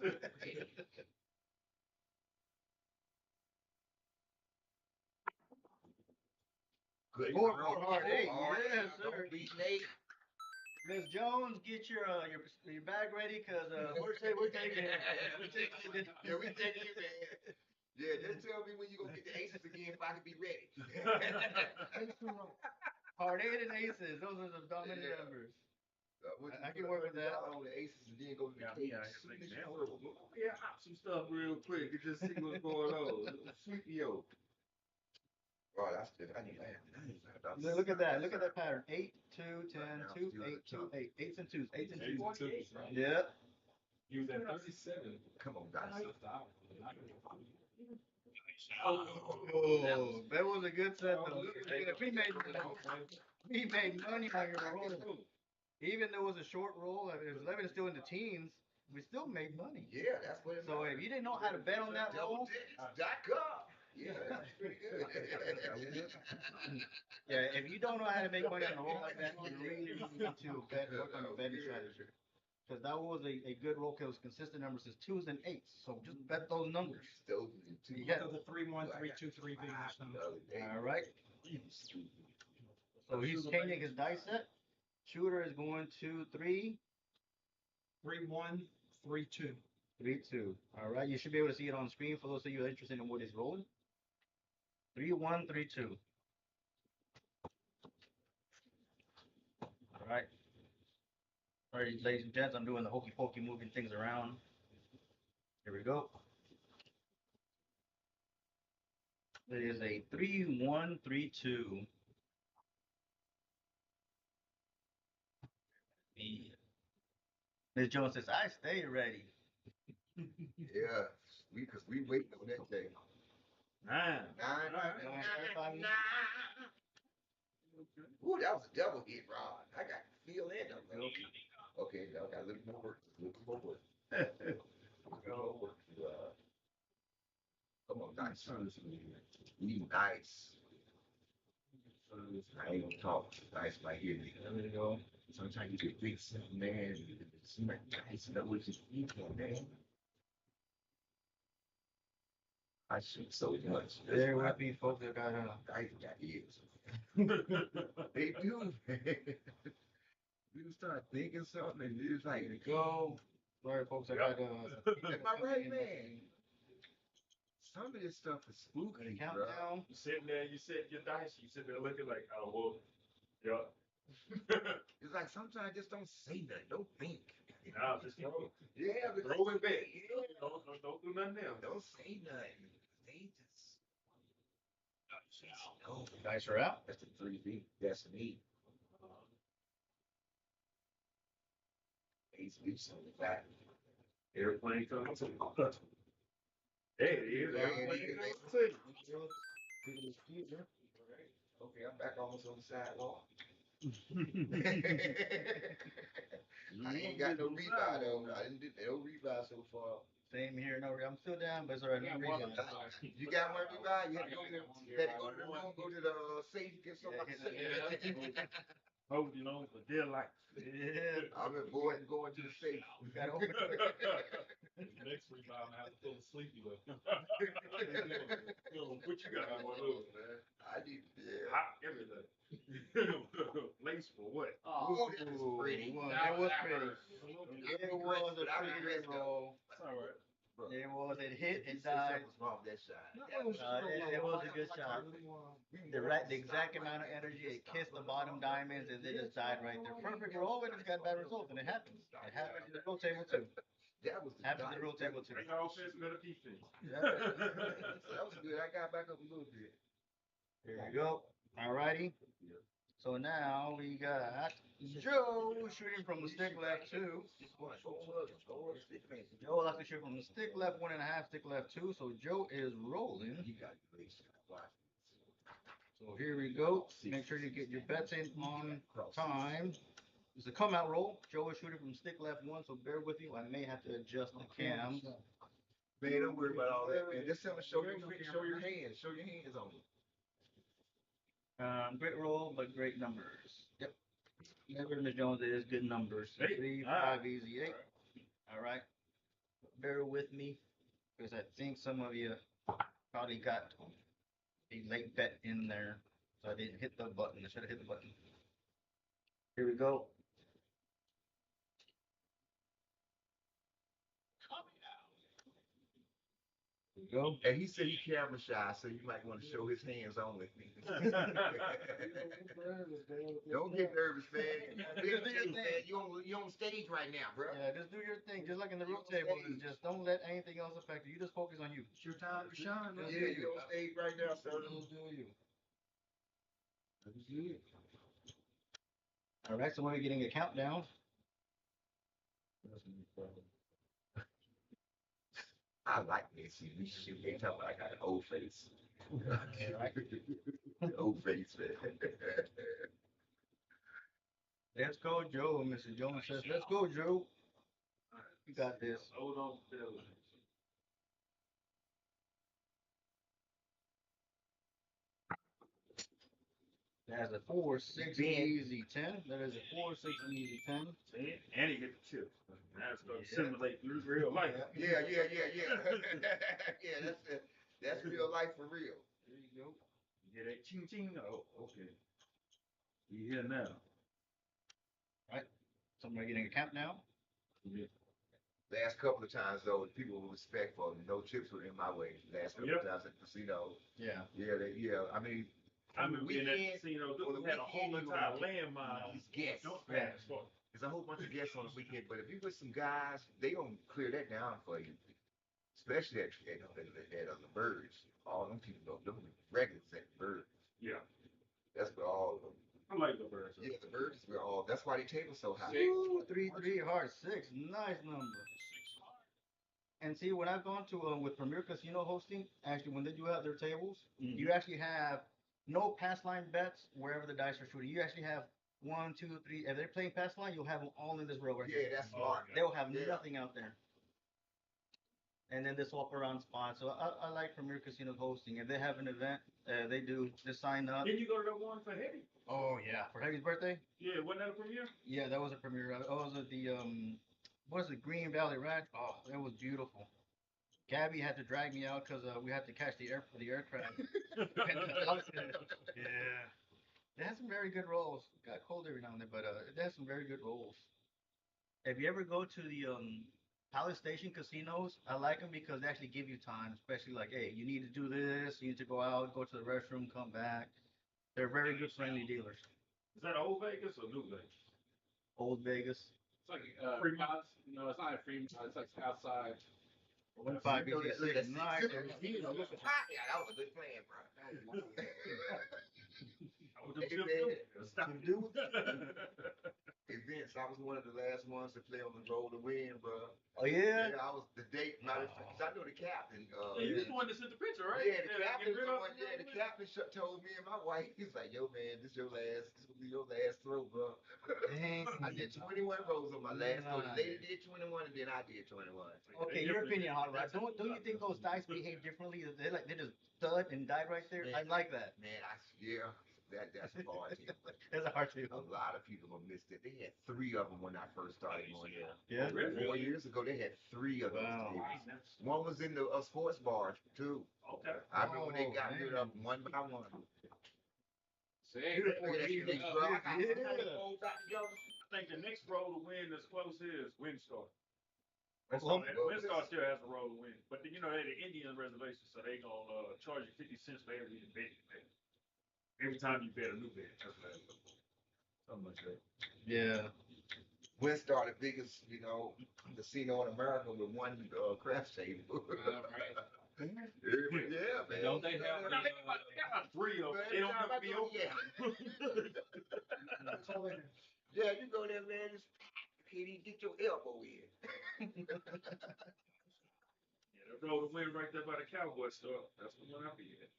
Good. Four hard eight. Hard Yes, eight. sir. Don't be late. Miss Jones, get your bag ready, cause we're taking it. We're taking it. Yeah, we take you, man. Yeah, just tell me when you gonna get the aces again if I can be ready. Hard eight and aces. Those are the dominant Yeah. numbers. I can work with that. On the aces and then go to the Yeah, kings. yeah, hop some stuff real quick and just see what's going on. Sweet yo. Oh, that's good. I need that. Look at that. Look at that pattern. 8, 2, 10, 2, 8, 2, 8. Eights and twos. Eights and twos. Yeah. He was at 37. Come on, guys. Oh, that was a good set though. We made money on your roll. Even though it was a short roll, I mean, if 11 is still in the teens, we still made money. Yeah, that's what it So if you didn't know how to bet on that roll, double.com. Yeah, that's pretty good. yeah, if you don't know how to make money on a roll like that, you really need to work on your betting strategy. Because that was a good roll because consistent numbers is 2s and 8s. So just bet those numbers. Those Yeah. So the 3, 1, 3, 2, 3 being this number. All right. So he's changing his dice set. Shooter is going to 3. 3, 1, 3, 2. 3, 2. All right. You should be able to see it on screen for those of you interested in what he's rolling. 3, 1, 3, 2. All right. All right, ladies and gents, I'm doing the hokey pokey, moving things around. Here we go. It is a 3, 1, 3, 2. Ms. Jones says, I stay ready. Yeah, because we waiting on that day. 9. Ooh, that was a double hit, Ron. I got to feel that. Okay, now I got a little more work. Come on, nice. We nice. I ain't gonna talk. Nice right here. There we go. Sometimes you get big stuff, man. It seems like nice. That was just equal, man. I shoot so much. There will be folks that got I got ears. They do, man. You start thinking something and it's like, go. Sorry, folks, I got am I right, man? Some of this stuff is spooky, bro. countdown. You sitting there, you set your dice, you sit there looking like, oh, well, yeah. It's like sometimes just don't say nothing, don't think. Nah, just throw. Yeah, Throw it back. Don't do nothing else. don't say nothing. They just no. Dice are out. That's the 3B. That's me. Ace beats on the back. Airplane coming to you. There it is. Airplane coming to you. Okay, I'm back almost on the sidewalk. I ain't got no rebuy though. I didn't do no rebuy so far. Same here. No, I'm still down, but it's all right. No rebound. You got one rebuy? You had to go to the room, go to the safe, get somebody safe. Oh, you know, the deal like. Yeah. I've been avoiding going to the safe. You gotta open Next rebound, I have to pull a sleepy with. What you got going on, man? I need, yeah. Hot everything. Lace for what? Oh, this is pretty. It was pretty. It was a I pretty regret good roll. It's all right. It was. It hit. It He said died. something was wrong with that shot. It was a good shot. The exact amount of energy. It kissed the bottom diamonds and it just died right there. Perfect roll, and it's got bad results, and it happens. It happens in the roll table too. That was the Happens in the roll table too. Ain't no offense, better defense. That was good. I got back up a little bit. Here we go. Alrighty. So now we got Joe shooting from the stick left 2. Joe likes to shoot from the stick left 1.5, stick left 2. So Joe is rolling. You got the race. Watch. So here we go. Make sure you get your bets in on time. It's a come out roll. Joe is shooting from stick left one, so bear with me. I may have to adjust the cam. Man, don't worry about all that, man. Just tell me, show your hands. Show your hands on it. Great roll, but great numbers. Yep. Never Miss Jones, it is good numbers. Hey, 3, all right. 5, easy, 8. All right. Bear with me, because I think some of you probably got a late bet in there, so I didn't hit the button. I should have hit the button. Here we go. Here we go. And he said he camera shy, so you might want to show his hands only. Don't get nervous, man. You on stage right now, bro. Yeah, just do your thing, just like in the room table. Is just don't let anything else affect you. You just focus on you. It's your time to shine. Just Yeah, do you on stage right now, sir. Just do you. All right, so we're getting a countdown. I like this. See, we shoot. They talking about I got an old face. Old face, man. Let's go, Joe. Mr. Jones says, "Let's go, Joe. You got this." Hold on, Bill. That's a 4, 6, easy 10. That is a 4, 6, easy 10. See? And he hit the tip. Now it's going to simulate real life. Yeah. Yeah, that's real life for real. There you go. You hear that ching ching? Oh, okay. You here now. Somebody getting a countdown. Yeah. Last couple of times though, people were respectful. No chips were in my way. Last couple of times at the casino. Yeah. I mean, I remember being at the weekend, casino. on the We had a whole weekend, entire landmine. these guests. Don't pass. There's a whole bunch of guests on the weekend, but if you with some guys, they gonna clear that down for you. Especially at the birds. All them people know them regulars at birds. Yeah. That's where all of them. I like the birds. Yeah, the birds is where all. That's why they table so high. 3, 3, hard 6. Nice number. And see, when I've gone to with Premier Casino hosting, actually, when they do have their tables, you actually have no pass line bets wherever the dice are shooting. You actually have 1, 2, 3. If they're playing pass line, you'll have them all in this row right Yeah, here. that's smart. They'll have Yeah. nothing out there. And then they swap around spots. So I like Premier Casino hosting. If they have an event, they do. Just sign up. Didn't you go to that one for Hetty? Oh yeah, for Heavy's birthday. Yeah, wasn't that a premiere? Yeah, that was a premiere. I was at the what is it, Green Valley Ranch? Oh, that was beautiful. Gabby had to drag me out because we had to catch the aircraft. Yeah, they had some very good rolls. Got cold every now and then, but it has some very good rolls. If you ever go to the Palace Station casinos, I like them because they actually give you time, especially like, hey, you need to do this, you need to go out, go to the restroom, come back. They're very good, friendly dealers. Is that old Vegas or New Vegas? Old Vegas. It's like Fremont? no, it's not in Fremont. It's like outside. 5 You know that- look at that nice. Yeah, that was a good plan, bro. Stop. Events. I was one of the last ones to play on the road to win, bro. Oh yeah. I was the date. Matter of fact, 'cause I know the captain. You just wanted to send the picture, right? Yeah, the captain. The captain told me and my wife. He's like, "Yo, man, this your last. This will be your last throw, bro." Dang. I did 21 rolls on my last throw. The lady did 21, and then I did 21. Okay, your opinion, Hot Rod. Don't you think those dice behave differently? They just stud and died right there. I like that. Man, that's hard. That's hard to. A lot of people have missed it. They had 3 of them when I first started going there. Yeah. 4 years ago, they had 3 of those Wow. tables. One was in the sports bar too. Okay. I remember when they got man. rid of them one by one. See, Look at that shit, they drug. I got Yeah. some rolls back together. I think the next roll to win that's close is Windstar. Oklahoma. Windstar still has a roll to win. But they're the Indian reservation, so they gonna charge you 50 cents for every bet you bet. Every time you bet a new bet. That's what it is. Something like that. Yeah. Windstar, the biggest, casino in America with one craft table. right. Yeah, man. Don't they have Now, they got about 3 of them. They don't never be open. That's all they do. Yeah, you go there, man. Just can't even get your elbow in. Yeah, the roll to win right there by the Cowboy store. That's the one I'll be at.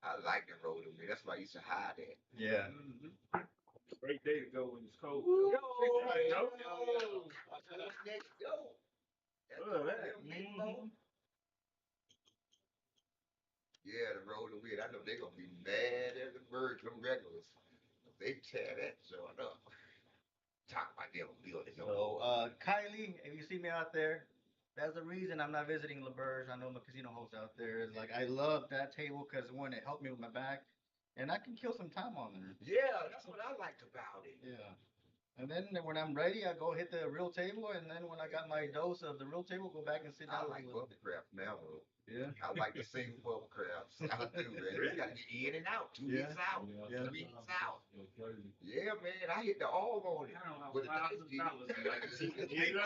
I like the roll away. That's why I used to hide it. Yeah. Great day to go when it's cold. Yo, Right, yo, yo. next go. That's Look all at that. them getting for. Yeah, the roll away. I know they're gonna be mad at the birds, them regulars. They tear that joint up. Talk about them building. So, Kylie, if you see me out there, that's the reason I'm not visiting LaBerge. I know my casino host out there. Is like, I love that table because one, it helped me with my back, and I can kill some time on there. Yeah, that's what I liked about it. Yeah. And then when I'm ready, I go hit the real table, and then when I got my dose of the real table, go back and sit I down. like bubble crab now, bro. Yeah. I like the single bubble crabs. I do, man. It's got to get in and out. 2 Yeah. hits out. Yeah. 3 hits out. Yeah, man. I hit the all on it. I don't know. With the dice $500. did. You hit it.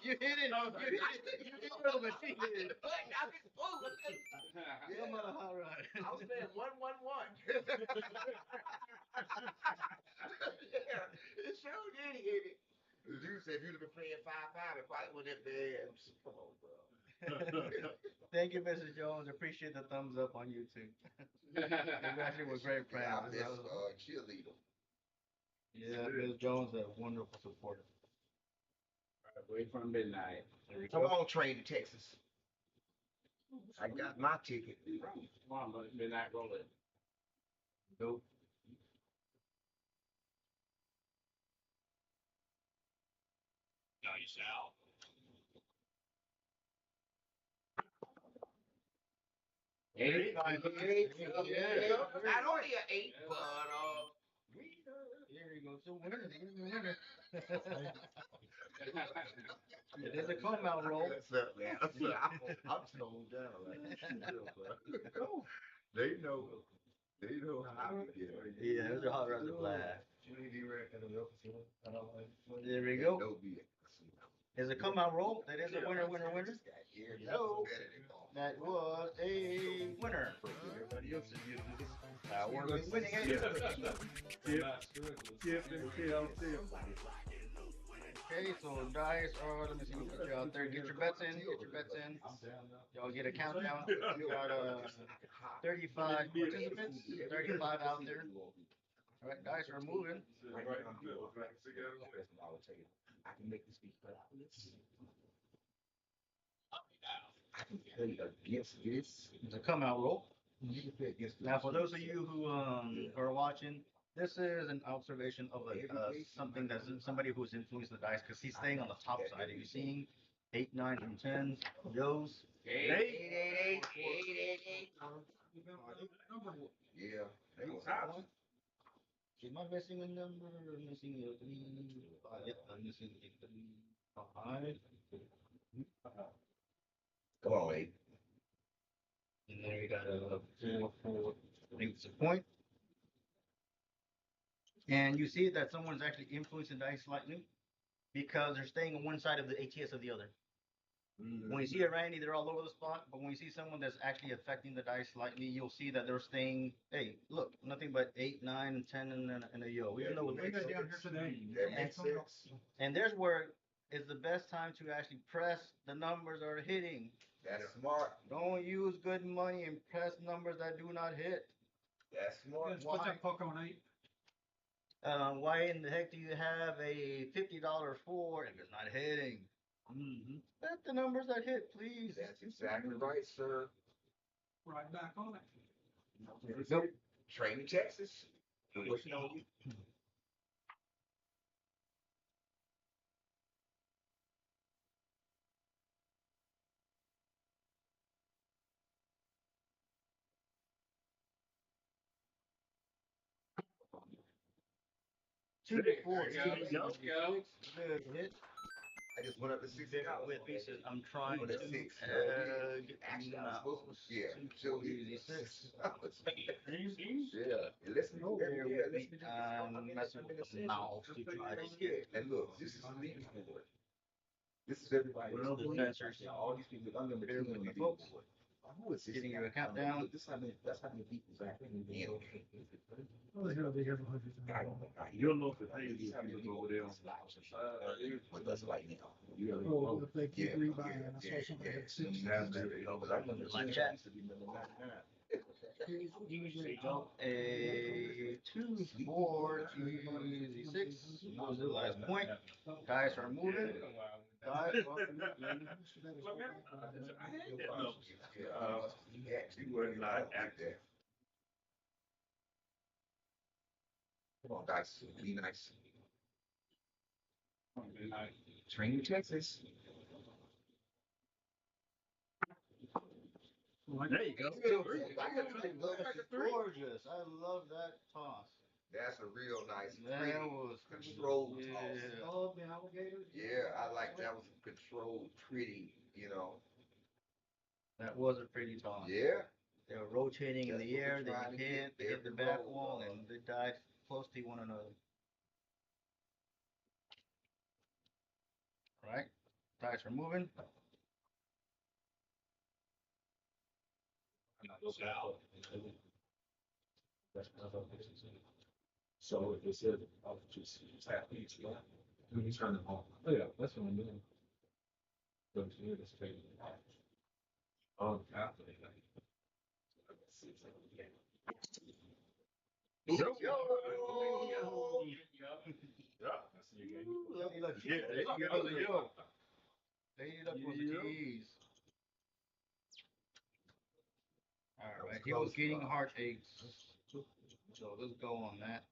You hit it on the machine. Yeah. I'm on a hot rod. I was paying 111. Yeah, it sure did hit it. The dude said if you'd have been playing 5-5, it probably wouldn't have been. Come on, bro. Thank you, Mrs. Jones. Appreciate the thumbs up on YouTube. We actually were great friends. Yeah, I miss cheerleader. Yeah, Ms. Jones, a wonderful supporter. Wait for midnight. Come on, train to Texas. I got my ticket. Come on, midnight rolling. Nope. Nice out. Eight. Not only an 8, but Here he goes. So winner. It is a come out roll. What's up, man? I'm toned down. Like, they know. They know how to get it. Yeah, it was a hot rod to blast. There we go. They'll be it. Is a come out roll. That is a winner, winner, winner. So, That was a winner. We're winning it. Okay, so dice are, let me see, what you out there. Get your bets in, get your bets in. Y'all get a countdown. We got 35 participants, 35 out there. All right, dice are moving. I can make this be better. I can play against this. It's a come out roll. You can play against Now, for those of you who are watching, this is an observation of something that's somebody who's influenced the dice because he's staying on the top side. Are you seeing 8, 9, and 10s? Yo's. 8. Yeah. Am I missing a number? Missing a 3. Yep, I'm missing a 5. Come on, 8. And then we got a 4. I think it's a point. And you see that someone's actually influencing dice slightly because they're staying on one side of the ATS of the other. When you see a Randy, they're all over the spot. But when you see someone that's actually affecting the dice slightly, you'll see that they're staying. Hey, look, nothing but 8, 9, and 10, and a yo. Even though Bring that down here today. That makes sense. and there's where is the best time to actually press the numbers that are hitting. That's smart. Don't use good money and press numbers that do not hit. That's smart. Let's put that poke on 8. Why in the heck do you have a $50 4 if it's not hitting? Bet the numbers that hit, please. That's exactly right, sir. Right back on it. Nope. Train to Texas. What's on you? Two to four. Go. Good hit. I just went up to $6. With pieces. I'm trying Oh, to that's 6. get Actually, I was mouse. supposed to. Yeah. So Easy 6. Yeah. And listen, There yeah, with me. listen. I'm messing with the mouse to try to get And look, this is the lead board. This is everybody. Well, the sensors. All these people, I'm gonna Bear be with me, the folks. board. Who is this? Giving you a guy? countdown. This how many, that's how many people back in the game. Oh, they're gonna be here for hundreds of I hours. don't know. You'll know the I think things this how many you people over there. with us right now. You know, Oh, if they keep Yeah, rebuying. yeah, I saw yeah, somebody yeah. had 6. You know, but I remember Like seeing that. used to be number 99. Usually, A 2, 4, easy 6. Goes to the last point. Dice are moving. Dice are moving. I had that number. He actually was not active. Come on, guys, be nice. Train Texas. There you go. Gorgeous. I love that toss. That's a real nice, That pretty, was controlled toss. yeah. oh, the alligators. Yeah, I like that. Was controlled, pretty, you know. That was a pretty toss. Yeah. They were rotating in That's the what we're air. They trying to get hit the every back roll, wall, and they died close to one another. Right? Dice are moving. So if it says, I'll just tap each one. When you turn it on. Oh yeah, that's what I'm doing. But here this thing. After they like. Yo. Look, Yeah, there you go. yo. Laid up was the Yeah. keys. All That was right, he was close, getting bro. heartaches. So let's go on that.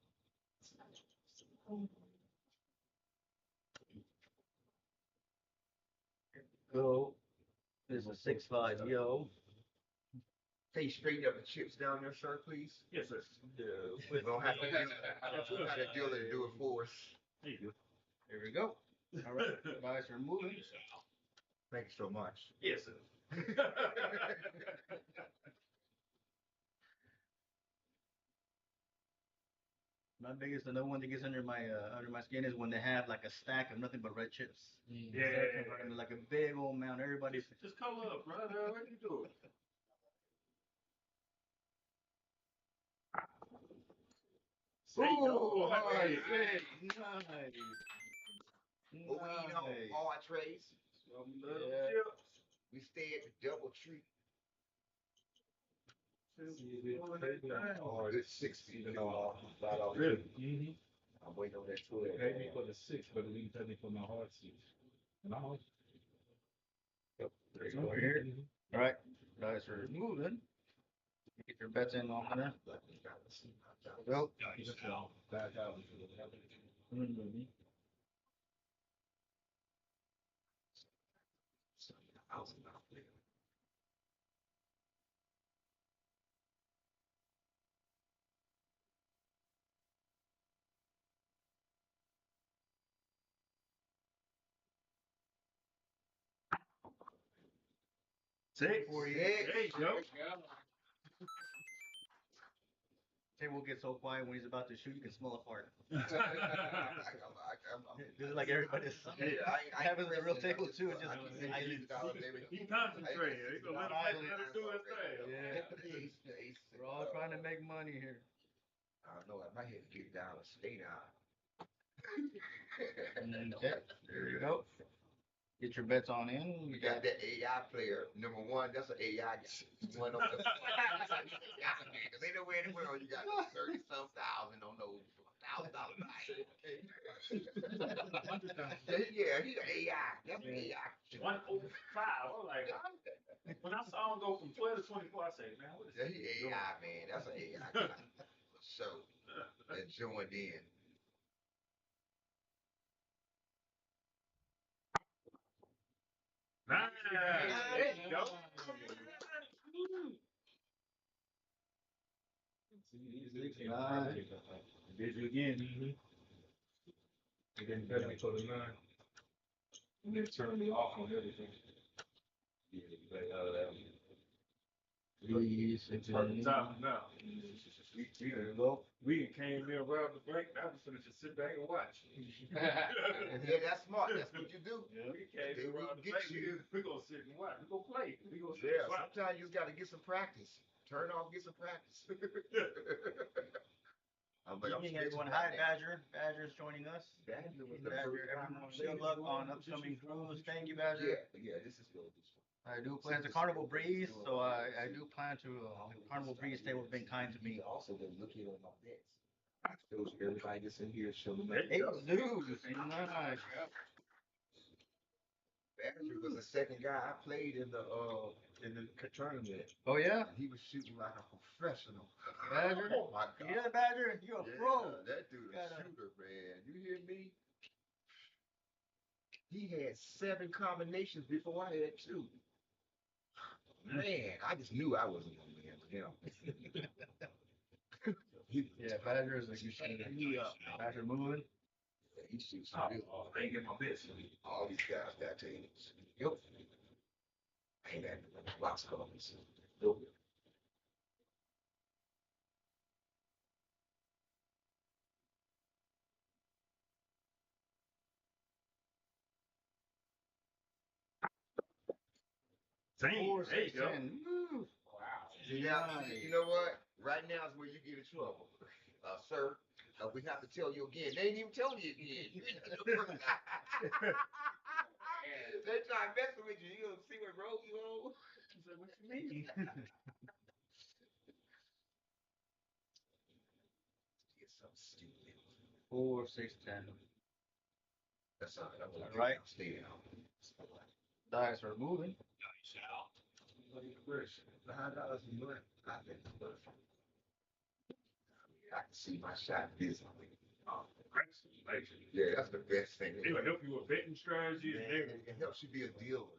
Go. There's a 6-5 yo. Can you straighten up the chips down there, sir, please? Yes, sir. We don't have to deal and do it for us. There you go. Here we go. All right, dice are moving. Thank you so much. Yes, sir. My biggest, another one that gets under my skin is when they have like a stack of nothing but red chips. Yeah. They're converting to like a big old mound. Everybody's Just come up, brother. What you doing? There you go. nice. Hey. Nice. What we eat on entrees, Yeah. we stay at the Double Tree. Good 60. Really? I'm waiting on that They 12. pay me for the 6, but they didn't pay me for my hard seats. No. Over here. All right, dice are moving. Get your bets in on there. Go. Back out. Mhm. Six. 48. There you go. Table gets so quiet when he's about to shoot, you can smell a fart. I'm This is like everybody's. I happens in the real table too. It's just He concentrated. He gonna let him do his thing. Yeah. We're all trying to make money here. I don't know. I might have to get down and stay down. Okay, there you go. Get your bets on in. We got that AI player, number one. That's an AI guy. One of them. Because ain't nowhere in the world you got 30-some thousand on those $1,000 nights. Yeah, he's an AI. That's an AI. 105. I was like, huh? When I saw him go from 12 to 24, I said, man, what is Yeah, he he doing? AI, man. That's an AI guy. For sure. And joined in. Nice. There you go. Did you again? You didn't pay me for the 9. And then turn me off on everything. Yeah, like, From the top now. We came in around the break. I was gonna just sit back and watch. Yeah, that's smart. That's what you do. Yeah, we came They will around the get break. you. We gonna sit and watch. We gonna play. We gonna sit Yeah, and watch. sometimes you got to get some practice. Turn off, get some practice. I'm like, I'm Evening, scared everyone. to Hi, fight. Badger. Badger's joining us. Badger was the Badger, first guy I everyone, played good luck on upcoming cruise. Thank you, Badger. Yeah, this is good. I do plan to Carnival Breeze, so I do plan to Carnival Breeze table been kind to me. Also, been looking at my bets. I told you everybody that's in here show them. Hey, dude, nice. Badger was the second guy I played in the tournament. Oh yeah, He was shooting like a professional. Badger. Oh my God. Yeah, Badger, you're a pro. That dude a shooter, man. You hear me? He had 7 combinations before I had 2. Man, I just knew I wasn't gonna win with him. Yeah, Badger is a good shooter. Badger moving. Yeah, he shoots real. I ain't get my best. All these guys got tables. Yep. I ain't got lots of colors. Nope. Damn, there you go. Woo. Wow. You know what? Right now is where you get in trouble. Sir, we have to tell you again. They ain't even telling you again. They try messing with you. You gonna see what road you on? What you mean? Get something stupid. 4, 6, 10. That's all right. All right. Stay down. Dice are moving. $9 a month. I think I can see my shot visibly. Yeah, that's the best thing. It'll help you with betting strategies and everything. It helps you be a dealer.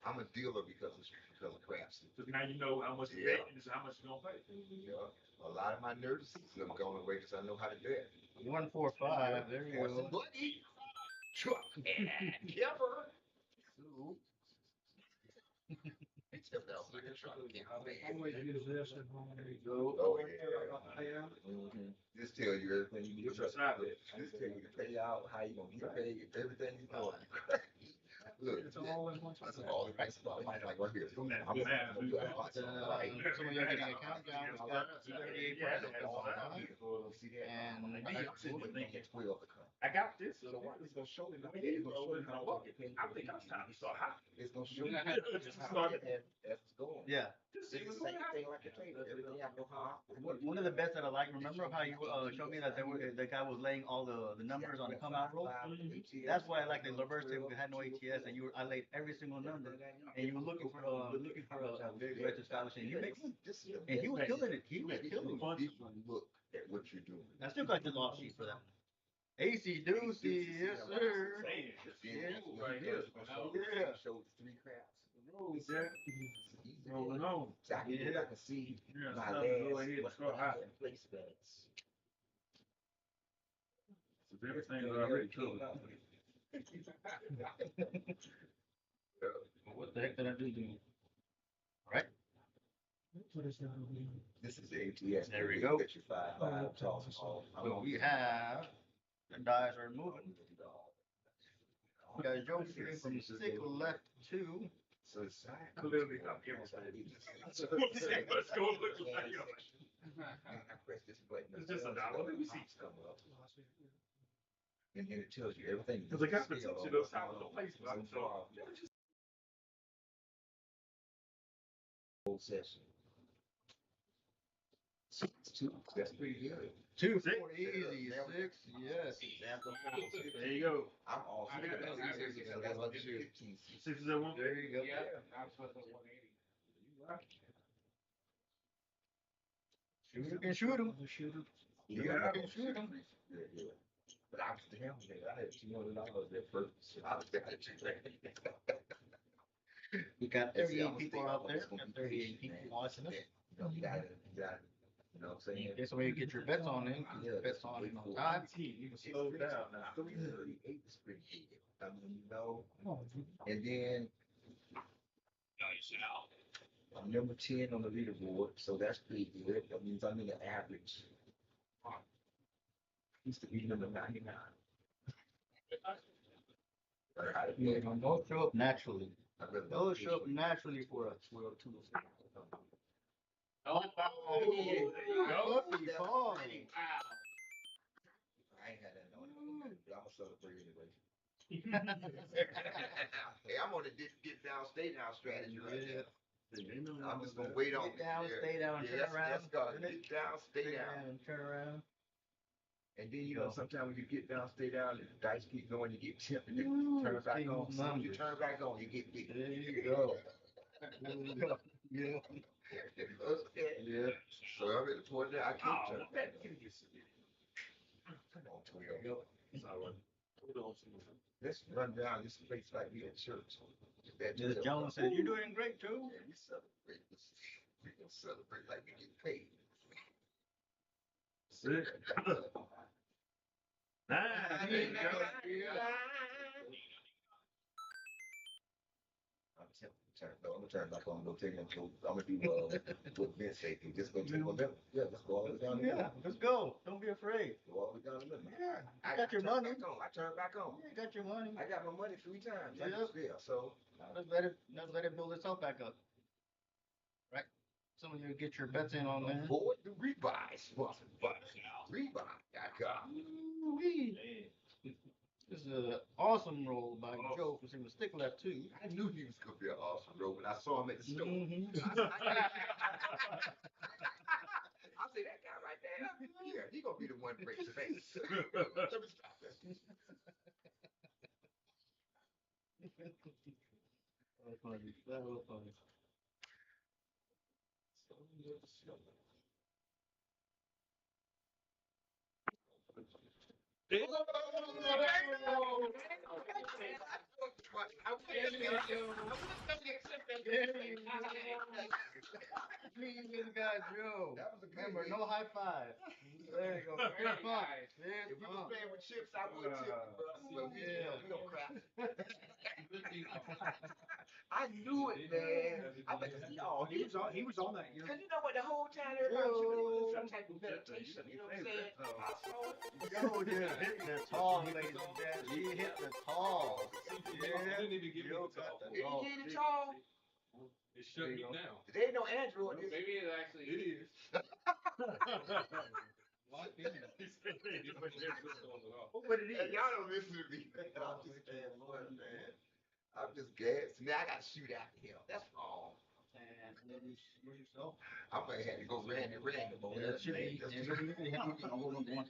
I'm a dealer because of Crapsee. So now you know how much to bet and how much you're gonna pay. Yeah, a lot of my nerves have gone away because I know how to bet. 1, 4, 5. There you Horse go. and buggy, truck, and camper. Except that was like a truck and Always use this at home. Oh yeah. Mm-hmm. This tell you everything you need What's to your side bet? This tell you the payout, how you gonna get paid, everything you know. Look, It's all in one that's spot. all the right spot. Like right here. Some of Some of y'all getting a countdown. It's got 38 prices. And I got this. So what it's gonna show them? I think I'm time to start hot. It's gonna show you Just started. as it's going. yeah. It's the same thing like a table. Everything I know how. One of the best that I like. Remember how you showed me that the guy was laying all the numbers on the come out roll? That's why I like the reverse table. We had no ATS, and I laid every single number, and you were looking for a big red establishment. You make one, and he was killing it. He was killing it. People look at what you're doing. I still got the off sheet for that. AC Doocy, yes sir. Right here. Yeah. Show 3 craps. Rolling on. So I can go back and see Yeah, my it's time to go ahead and start I hot. had place bets. So everything's already covered. What the heck did I do? Right? What is that? This is the ATS. There we go. Get your 5 toss off. So we have the dice are moving. We got Josie from 6 left 2. So it's Clearly, I'm everything. Let's go look like you. I press this button. It's just a dollar. Let me see. Come up. And it tells you everything. Because I got potential those time with the placement. So, whole session. 6, 2. That's pretty good. 2, 6. 4, easy. 6, yes. There you go. I'm all I got that. that's like 15. 6 is that one? There you go. Yeah, I'm supposed to 180. Shoot him and shoot him. Shoot him. Yeah, can shoot him. Yeah. But I was damn nigga. I had $200 at first. I was We got 38 people out there. We got 38 people watching us. You gotta, you know what I'm saying? This way you get your bets on in. Get your bets on in on time. You can slow it down now. 338 is pretty good. I mean, you know, Oh, and then I'm number 10 on the leaderboard, so that's pretty good. That means I'm in the average. Used to be number 99. Yeah, those show up naturally. Those show up naturally for us. We're up to Oh, Puppy Paul. wow. I ain't had that on it, but I'm gonna celebrate anyway. Hey, I'm on the get down, stay down strategy right now. I'm just gonna wait on. Get down, stay down, turn Yes, around. yes, God. Get down, stay down. And turn around. And then, you know, sometimes when you get down, stay down, and the dice keep going, you get tipped, and then turn back on. So when you turn back on, you get big. There you go. Yeah. Yeah. So I'm at the point that I can't turn back on. Come on, 12. It's all right. Let's run down this place like we at church. That Ms. 12. Jones said, "You're doing great too." Yeah, we celebrate. We gonna celebrate like we get paid. Sick. There you go. I'm gonna turn back on. Go take them. I'm gonna do what Ben said. Just go take them. Yeah, let's go all the way down the middle. Yeah, let's go. Don't be afraid. Go all the way down the middle. Yeah, I you got your turn money. back on. I turn back on. Yeah, you got your money. I got my money 3 times. Yep. Yeah, so Now let's let it build itself back up. Right? Some of you get your bets in on there. avoid the rebuy. Sponsored by rebuy.com. Ooh-wee. This is an awesome roll by Joe for some stick left too. I knew he was gonna be an awesome bro when I saw him at the store. Mhm. I say that guy right there. Yeah, he gonna be the one to break the face. Let me stop that. That was funny. That was funny. Please, this guy Joe. That was a good Remember, hit. no high five. There you go. Very nice. If we was playing with chips, I would tip you, bro. But we don't crap. I knew it, man. I bet y'all. He was on that year. Cause you know what, the whole time everybody was doing some type of meditation. You know what I'm saying? I saw it. Joe just hit the tall, ladies and gentlemen. He hit the tall. I didn't even give me Joe the got tall. the Did tall. you get it, y'all? It shut me down. There ain't no Android. This. Maybe it actually It is. Locked in. But it Hey, is. y'all don't listen to me. I'm just saying, Lord, man. I'm just gassed. Now I got to shoot after him. That's wrong. And lose yourself. I might have to go random over Yeah, there. that should be. That's Yeah, anything on roll number one.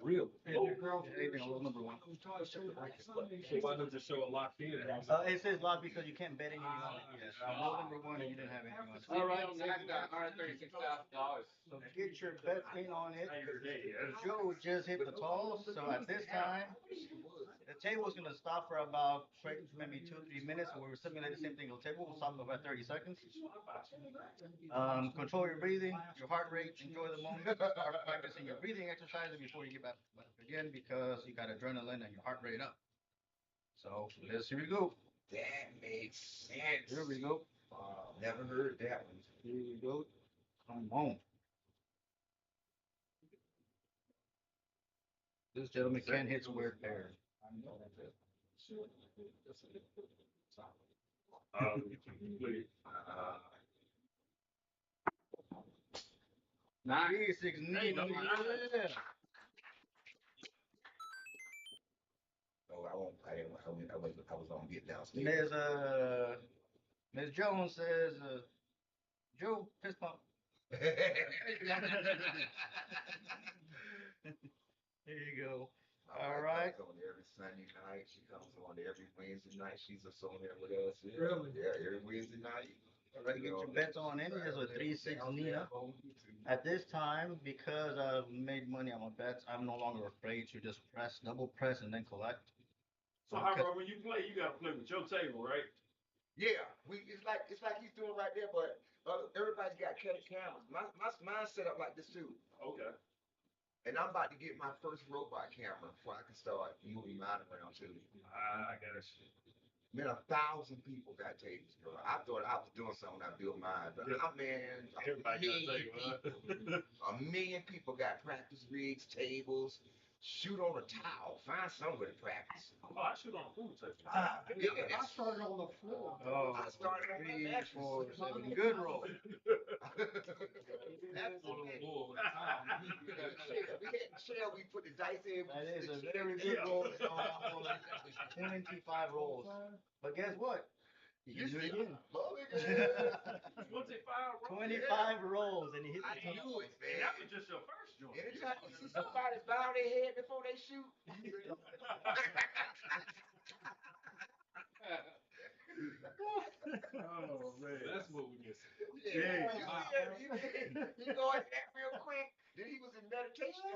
Real. Anything on roll number one. So why does it show a locked in? It says locked because you can't bet anything on it. Yes. Roll number one, and you didn't have anything on it. All right, I got $136,000. So get your bet in on it. Your day, Joe just hit the tall, so at this time, the table's gonna stop for about maybe 2-3 minutes. We'll simulate the same thing on the table. We'll stop for about 30 seconds. Control your breathing, your heart rate. Enjoy the moment. Start practicing your breathing exercises before you get back again because you got adrenaline and your heart rate up. So here we go. That makes sense. Here we go. Never heard that one. Here we go. Come on. This gentleman can hit square pairs. Nice. 3-6 knee. Yeah. No, I won't. I was on get down. Ms. Jones says, Joe, fist pump. There you go. All right. On every Sunday night. She comes on every Wednesday night. She's just on there with us. Yeah. Really? Yeah, every Wednesday night. All right, get your bets on in. There's a 3-6 Nina. At this time, because I've made money on my bets, I'm no longer afraid to just double press, and then collect. So however, when you play, you gotta play with your table, right? Yeah, it's like he's doing right there, but everybody's got cameras. Mine's set up like this too. Okay. And I'm about to get my first robot camera before I can start moving mine around too. I got it. Man, 1,000 people got tables, bro. I thought I was doing something when I built mine, but man, Everybody got a table, huh? 1 million people got practice rigs, tables. Shoot on a towel. Find somewhere to practice. Oh, I shoot on a pool table. I started on the floor. Oh, I started on 3, that 4, 7. Good roll. We had to share. hell we put the dice in? That is the a shit very in good there? roll. 25 rolls. But guess what? You can do it again. Love it, man. 25 rolls. 25 rolls and he hit I the top. knew it, And man. that was just your first joint. Anytime you see somebody bow their head before they shoot. Oh man. That's what we miss. Yeah, you go at that real quick. Then he was in meditation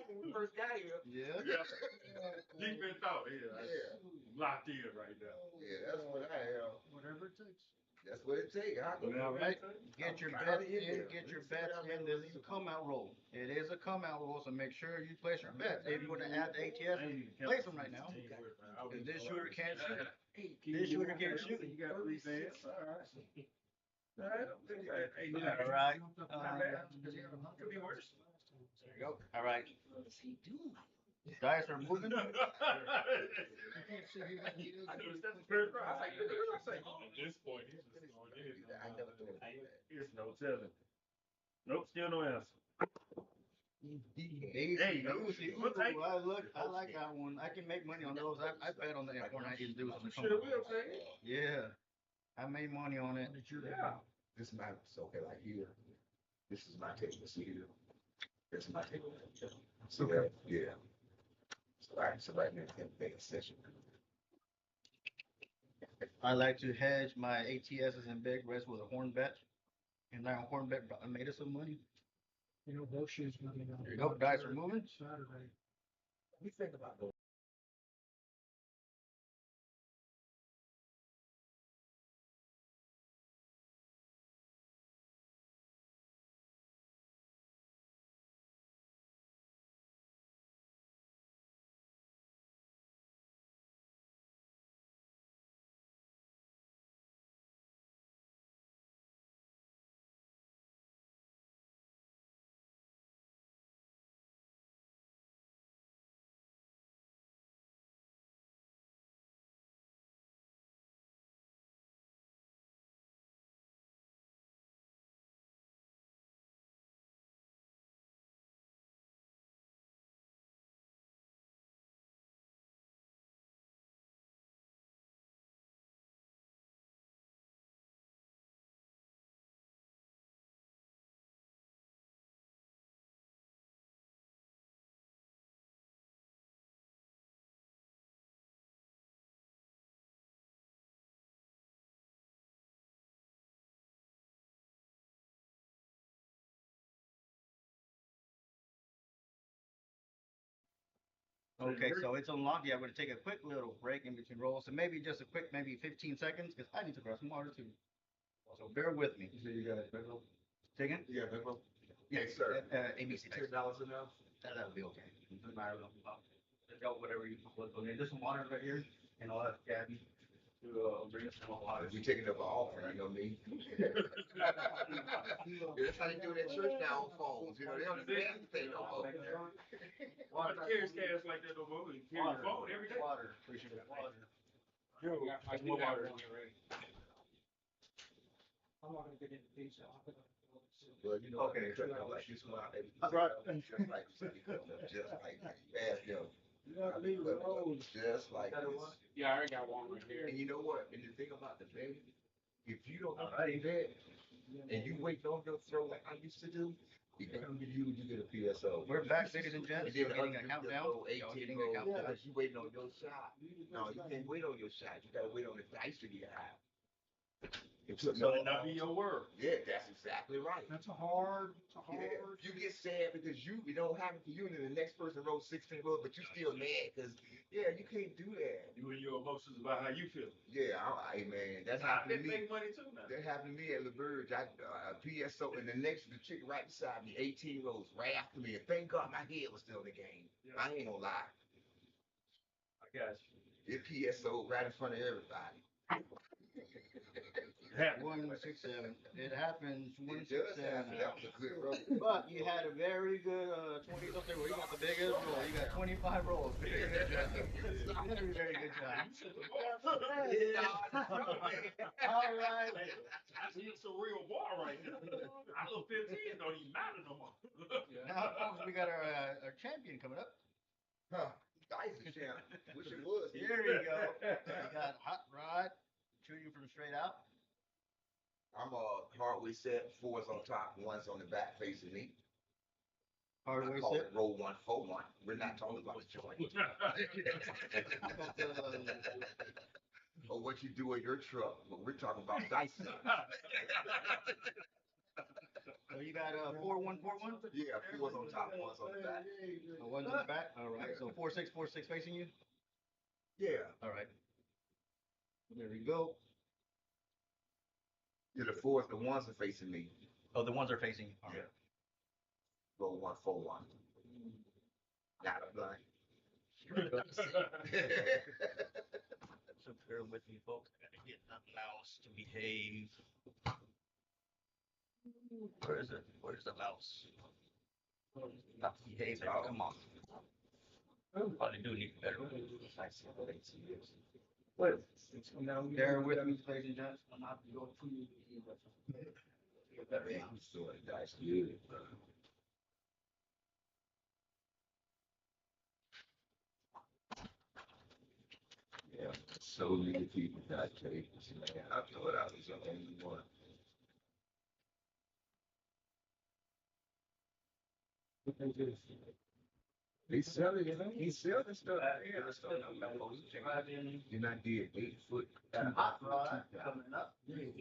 when we first got here. Yeah. Deep in thought, yeah. Yeah. Locked in right now. Yeah, that's what I am. Whatever it takes. That's what it takes. All right. Get your bets in. Get your bets in. This is a come out roll. It is a come out roll, so make sure you place your bets. If you want to add the ATS, place them right now. Because this shooter can't shoot. This shooter can't shoot. You got 3 cents. All right. All right. Could be worse. There you go. All right. What is he doing? Dice are moving. I noticed that's the first round. I was like, At this point, he's just going in. I never thought of that. it's no telling. Nope, still no answer. There you go. I like that one. I can make money on those. I bet on the F490 dudes on the come Sure out. will, baby. Yeah. I made money on it. Yeah. This is my, so okay, like here. This is my table. See here. This is my table. So yeah. So right now, can make a session. I like to hedge my ATSs and big rest with a horn bet. And now horn bet made us some money. You know, both shoes coming out. There you go. Dice are moving. Saturday. We think about those. Okay, so it's unlocked. Yeah, I'm going to take a quick little break in between rolls. So maybe just a quick, maybe 15 seconds, because I need to grab some water too. So bear with me. So you got bankroll? Say again? You got bankroll? Yes, sir. ABCDice. $10 enough? That'll be okay. Doesn't matter. Whatever you put. Okay, there's some water right here, and all that. Yeah. Bring us some water. We taking up an offering, you know what I mean? That's how they do it at church now on phones. You know, they don't even pay no more. Why the carry cash like that no more? You carry your phone every day. Water. Appreciate it. Water. I do have one already. I'm not gonna get into pizza. Well, you know, Okay. just like this one, Right. just like you ask them. You gotta leave the road. Just like this. Yeah, I already got one right here. And you know what? And the thing about the betting, if you don't know how to bet, and you wait on your throw like I used to do, you come to you, you get a PSO. We're back, ladies and gents. And You're then getting a countdown. You're 18 getting a rolls, countdown. because you waiting on your shot. No, you can't wait on your shot. You gotta wait on the dice to get high. So it not be your word. Yeah, that's exactly right. That's a hard, Yeah, you get sad because you it don't happen for you, and then the next person rolls 16 rolls, but you still mad because you can't do that. You and your emotions about how you feel. Yeah, hey man, that's I happened to me. make money too now. That happened to me at LaBerge. I PSO, and the chick right beside me, 18 rolls right after me, and thank God my head was still in the game. Yeah. I ain't gonna lie. I got you. It PSO right in front of everybody. happens. 167. It happens. It 167. does happen. That was a good roll. But you had a very good 20 something roll. You got the biggest roll. You got 25 rolls. Very good job. Very, very good job. All right. It's a real bar right now. I little 15 don't even matter no more. Now, folks, we got our champion coming up. Huh. Dice is champ. Wish it was. Here we go. We got Hot Rod shooting from straight out. I'm hardway set, 4's on top, 1's on the back facing me. I Hardway call set. it roll 1, 4, 1. We're not talking about the joint. Or what you do in your truck, but we're talking about dice. So you got 4141. Yeah, 4's on top, 1's on the back. One's on the back. All right. So 4646 facing you. Yeah. All right. There we go. Yeah, the 4's, the 1's are facing me. Oh, the ones are facing you. All right. Roll 1, 4, 1. Not a blind. So bear with me, folks. I gotta get that mouse to behave. Where is it? Where's the mouse? Not behave. Come on. Probably do need better. What? Bear with me, ladies and gents. I'm not going to I'm sorry, dice. Good. Yeah, so many people got tables, man. I thought I was the only one. They sell it, you know? He sell the stuff. Yeah, the stuff. Then I did 8 foot. hot rod coming up. Then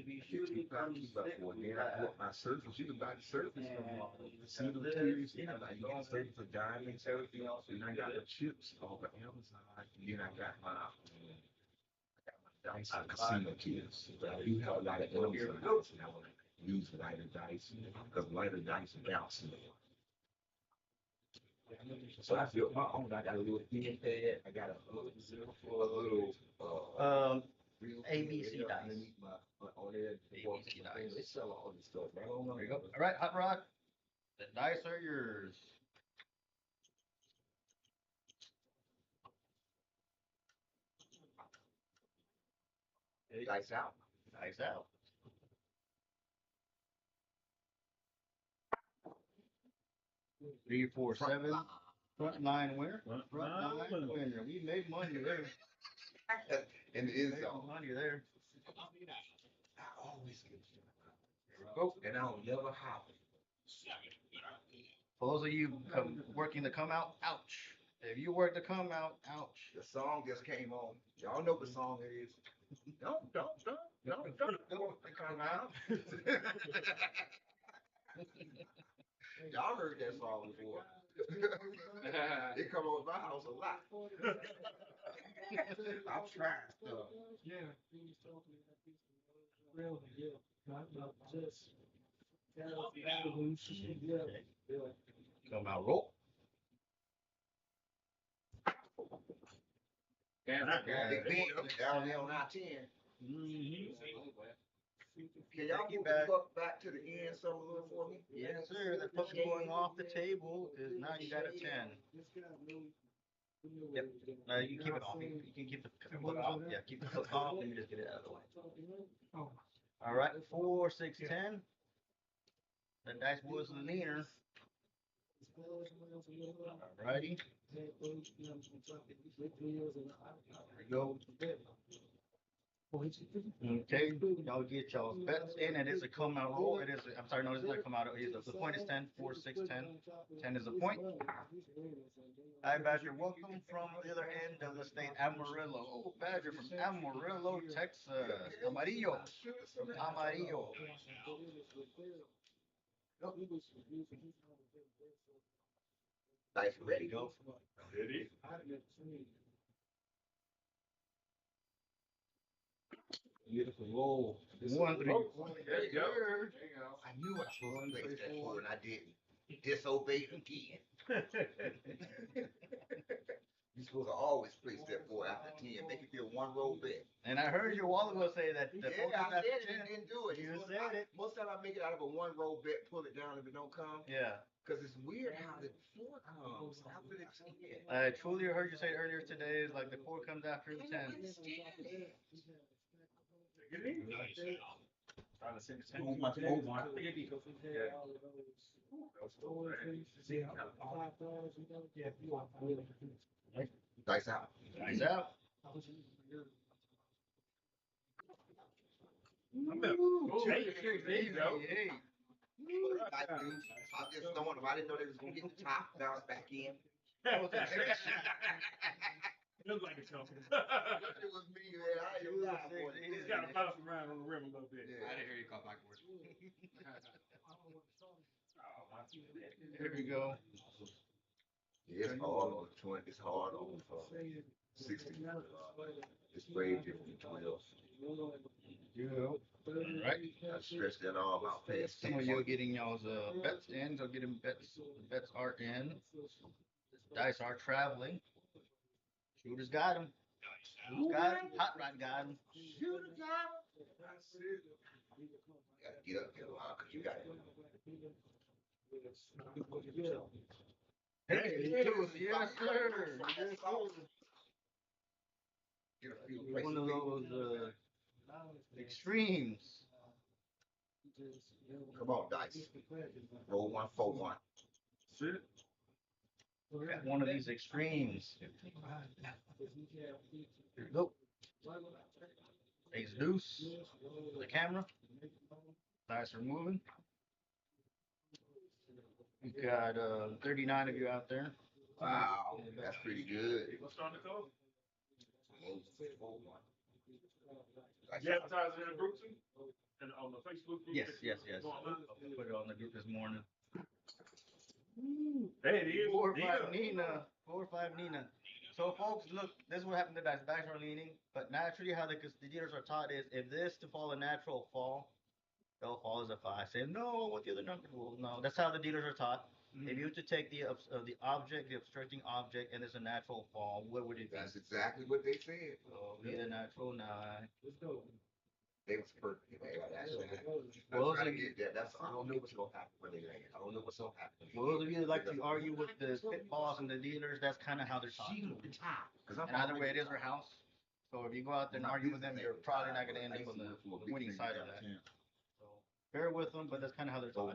I bought my surface. You can buy the surface from Cedar Materials. You can buy the surface for diamonds, everything else. And I got the chips off of Amazon. And then I got my dice and casino kids. But I do have a lot of Amazon dice, and I want to use lighter dice because lighter dice bounce more. So I built my own. I got a little thin pad. I got a little ABC dice. underneath my on there. ABC dice. They sell all this stuff. Right on. There you go. All right, Hot Rod. The dice are yours. Dice out. Dice out. Three, four, seven. Front nine winner. Front nine winner. We made money there. And it We is made money there. I always get you. There we go. And I'll never hop. For those of you working to come out, ouch. If you work to come out, ouch. The song just came on. Y'all know what song it is. Don't come out. Y'all heard that song before. It come over my house a lot. I'm trying stuff. Come out, roll. Big Ben down there on I-10. Can y'all move the puck back to the end some a little for me? Yes, sir. The puck going off the table is now you got a 10. Yep. No, you can keep it off. You can keep the puck off. Yeah, keep the puck off. Let me just get it out of the way. All right, 4, 6, 10. The dice was leaner. All righty. There we go. Okay, y'all get y'all's bets in. It is a come out roll. It is, I'm sorry, no, it's not a come out. The point is 10, 4, 6, 10. 10 is the point. Hi, Badger. Welcome from the other end of the state, Amarillo. Oh, Badger from Amarillo, Texas. Amarillo. From Amarillo. Nice, ready, go. Ready? Beautiful roll. 1, 3, 4. There you go. I knew I was supposed to place that 4 and I didn't. Disobeyed again. You're supposed to always place that 4 after 10. Make it be a one roll bet. And I heard you a while ago say that. The Yeah, I said it. You 10. didn't do it. You said it. Most time I make it out of a one roll bet, pull it down if it don't come. Yeah. Because it's weird how the 4 comes after the 10. I truly heard you say earlier today, like the 4 comes after the 10. Get in. Trying to send it. Move one. Dice out. He's out. There you go. Hey. I'm just throwing them. I didn't know they was going to get the top, bounce back in. Looks like it's something. It was me, man. I ain't got for it. He's got to bounce around on the rim a little bit. Yeah. I didn't hear you call backwards. Here we go. Yeah, it's hard on the 20. It's hard on 60. It's way different than 12. All right. I stretched that arm out past Some of you are getting y'all's bets in. So getting bets. The bets are in. Dice are traveling. Shooters got him. Shooters got him. Hot Rod got him. Shooter got him. You gotta get up there, because you got it. Hey, yes, sir. Get a few One of places. those extremes. Come on, Dice. Roll 1, 4, 1. Got one of these extremes. Here we go. Ace deuce. The camera. Dice are moving. We've got 39 of you out there. Wow, that's pretty good. What's on the code? Roll 4, 1. Dice You out. advertise it in the group too? And on the Facebook group? Yes. Go online? Put it on the group this morning. There it is. 4 or 5 Yeah. Nina. 4 or 5 Nina. So folks, look, this is what happened to dice. Dice are leaning, but naturally how the dealers are taught is if this to fall a natural fall, they'll fall as a 5. Say no, what the other number? Well, no, that's how the dealers are taught. If you were to take the object, the obstructing object, and it's a natural fall, what would it be? That's exactly what they said. So be a natural 9. They was perfect. Man. That's Well, I'm trying to get that. That's I don't know what's gonna happen when they land. I don't know what's gonna happen. For those of you that like to argue with the pitfalls and the dealers, that's kind of how they're taught. And either way, it is our house. So if you go out there and argue with them, you're probably not going to end up on the winning side of that. So bear with them, but that's kind of how they're taught.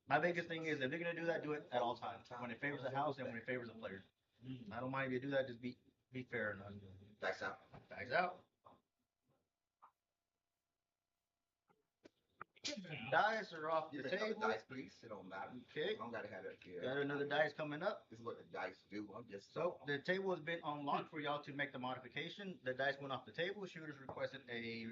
My biggest thing is if they're going to do that, do it at all times. When it favors the house and when it favors the player. I don't mind if you do that, just be fair enough. Dice out. Bags out. Dice are off the Get another table. dice, please. It don't matter. Okay. I don't gotta have that here. Got another dice coming up. This is what the dice do. I'm just So the table has been unlocked for y'all to make the modification. The dice went off the table. Shooters requested a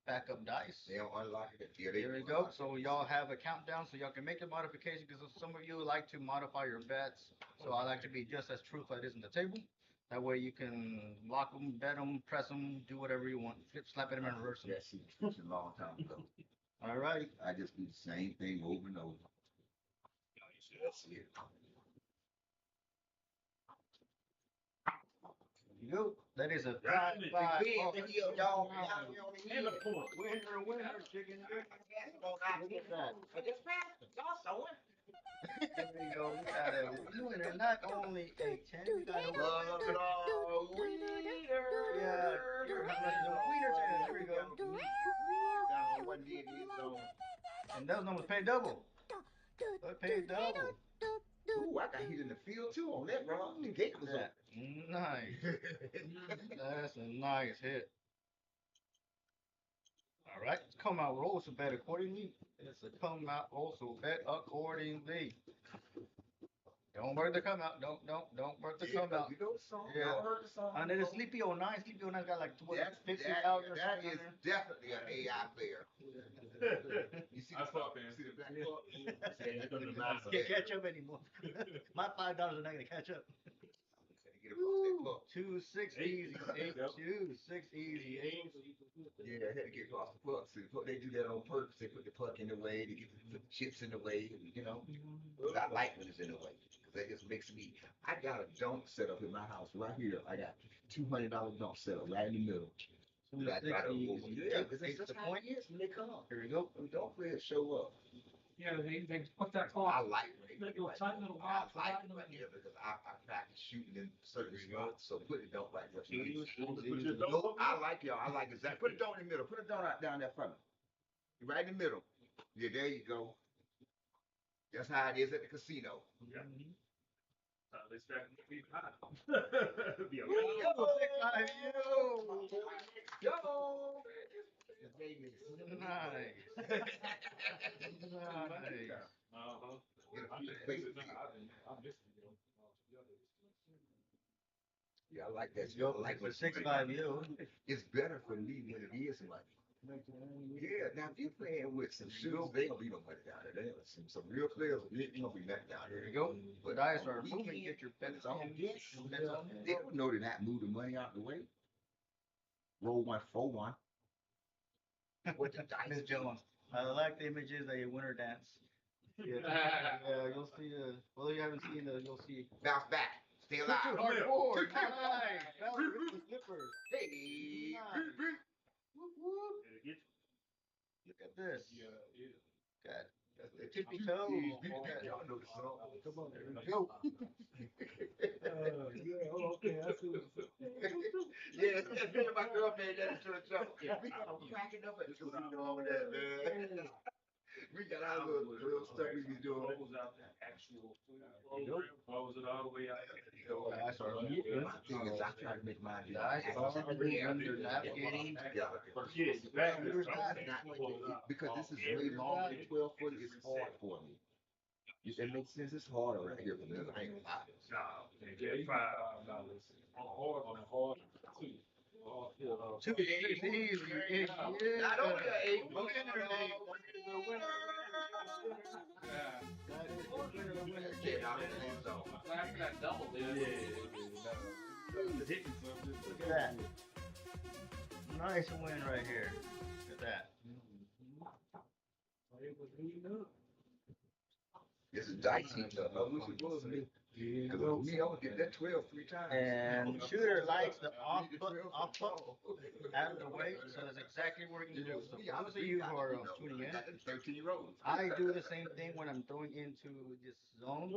backup dice. they don't unlock it. Yeah, There we go. So y'all have a countdown so y'all can make the modification because some of you like to modify your bets. So I like to be just as truthful as it is in the table. That way you can lock them, bet them, press them, do whatever you want. Flip, slap it in reverse. Yes, it's a long time ago. All right. I just do the same thing over and over. That's it. You go. That is a Right. 5-5. Y'all. And a point. Winner, chicken. Look at that. There we go. We got a winner, not only a 10, we got a winner. Yeah, you're having a winner 10. There we go. And those numbers paid double. They paid double. Ooh, I got hit in the field too on that, bro. The gate was up. Nice. That's a nice hit. All right, come out, roll, so bet accordingly. It's a come out, roll, so bet accordingly. Don't work the come out. Don't work the come out. You know the song. Yeah. Y'all heard the song. And then the Sleepy 09. Sleepy 09 got like That 50,000 or that something. is definitely an AI player. You see I the saw fuck? that. See the black fuck? Can't catch up anymore. My $5 are not gonna catch up. Get across that puck. 2-6 easy, 8-2, 6 easy, 8. Yeah, I had to get across the puck. See, the puck, they do that on purpose. They put the puck in the way. They get the chips in the way. You know, I like when it's in the way. That just makes me. I got a dunk set up in my house right here. I got $200 dunk set up right in the middle. Two That got to sixty. yeah, because Takes that's the how point. it is when they come. Here we go. We don't really show up. Yeah, they put that I clock. like That little tight little I box like right it in the right middle. here because I practice shooting in certain spots. So put it don't right there. Put your dome No, up I there. like y'all. I like exactly. Put it down in the middle. Put it down right down there for me. Right in the middle. Yeah, there you go. That's how it is at the casino. Yeah. They stack them even high. Be a Yo, lot. big five, yo. Go. Nice. Nice. Uh-huh. Yeah, I like that. Yo, I like for what 6'5", yo. It's better for me when it is money. Yeah, now if you're playing with some shooters, they don't be no money down there. They some real players, you ain't gonna be nothing down There there. you go. But Dice are we moving. can't- Get your bets on on. guess. Bets on. They don't know they're not moving money out the way. Roll 1-4-1. What the dice Miss do? Jones. I like the images of your winter dance. Yeah, yeah, you'll see. Well, you haven't seen the. You'll see. Bounce back. Stay Too alive. hard Yeah. board. Too Nice. That was with the slippers. Hey. Nice. Whoop, whoop. Did it get Look at this. Yeah, yeah. Got That's the tippy toe. Y'all know the song. Come on, there we go. Yeah, okay, I see what Yeah, that's me and my girlfriend that is to the show. We got them cracking up at the casino over there, man. We got our little stuff we be doing. close out the actual food program? Close it all the way out. Dice are My moving. thing is, I try to make mine. Dice are moving. They're navigating. together. Yes, exactly. Because this is way longer than 12 foot, it's hard for me. It makes sense. It's harder right here for me. I ain't gonna lie. $5. on a hard two. Two days easy. Not only are eight, Winner, Nate. Get out of the zone. After that double, dude. Look at that. Nice win right here. Look at that. This is dicey. I wish it was me. Because with me, I would get that 12 3 times. And shooter likes the off foot out of the way, so that's exactly what we're gonna do. So for those of you who are tuning in, 13-year-olds. I do the same thing when I'm throwing into this zone.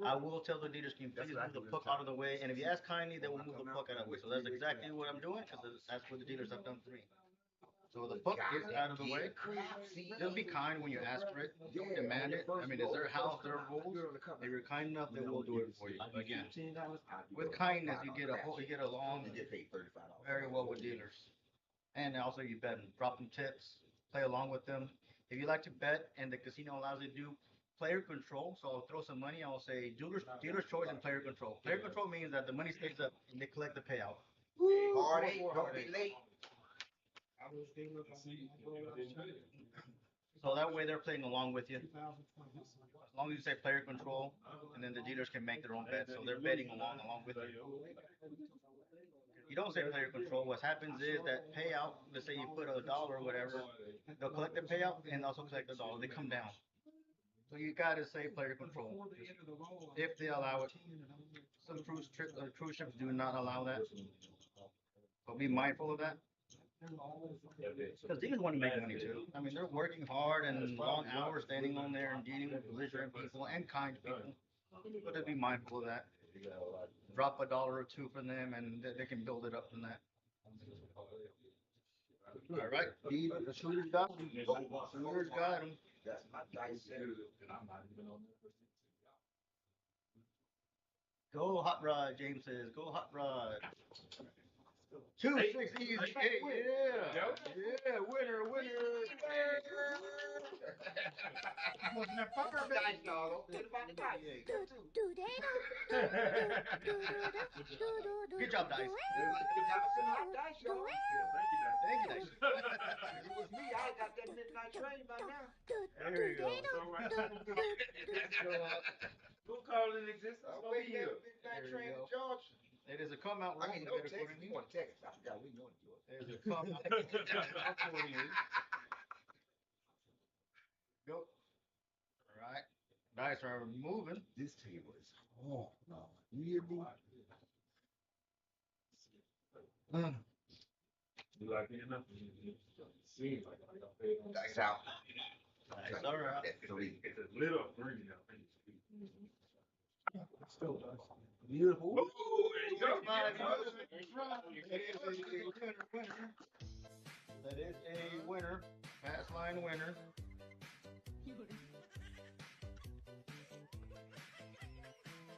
I will tell the leaders, can you please move the puck out of the way, and if you ask kindly, they will move the puck out of the way. So that's exactly what I'm doing, because that's what the dealers have done for me. So the puck is out of the way. Just be kind when you ask for it. Don't demand it. I mean, it's their house, their rules. If you're kind enough, they will do it for you. Again, with kindness, you get along You get paid $35. very well with dealers. And also you bet them, drop them tips, play along with them. If you like to bet and the casino allows you to do player control, so I'll throw some money, I'll say dealer's choice and player control. Player control means that the money stays up and they collect the payout. Heartache, don't be late. So that way they're playing along with you. As long as you say player control, and then the dealers can make their own bets, so they're betting along with you. You don't say player control. What happens is that payout, let's say you put $1 or whatever, they'll collect the payout and also collect the dollar. They come down. So you gotta say player control if they allow it. Some cruise ships do not allow that. So be mindful of that. Because dealers want to make money too. I mean, they're working hard and long hours standing on there and dealing with belligerent people and kind people. But to be mindful of that. Drop $1 or $2 for them, and they can build it up from that. All right, the shooters got him. Shooters got him. That's my dice. Go Hot Rod, James says. Go Hot Rod. 2-6 easy. Hey, yeah. Yeah, winner. Dice, y'all. Don't forget about the dice. Good job, Dice. Dice, y'all. Thank you, Dice. If it was me, I got that midnight train by now. There you go. Who called it existence? I'm Over waiting here. for the midnight There you train go. to Georgia. It is a come out I wrong. mean, no Texas. We want Texas. I forgot we know Georgia. There's a come out accordingly. Go. All right. Dice are moving. This table is Oh, no. You hear me? You like it enough? Seems like I got paid on Dice out. Dice are out. That's 3. It's a little green now. Still does. Beautiful. Oh, there you go. That is a winner. Pass line winner.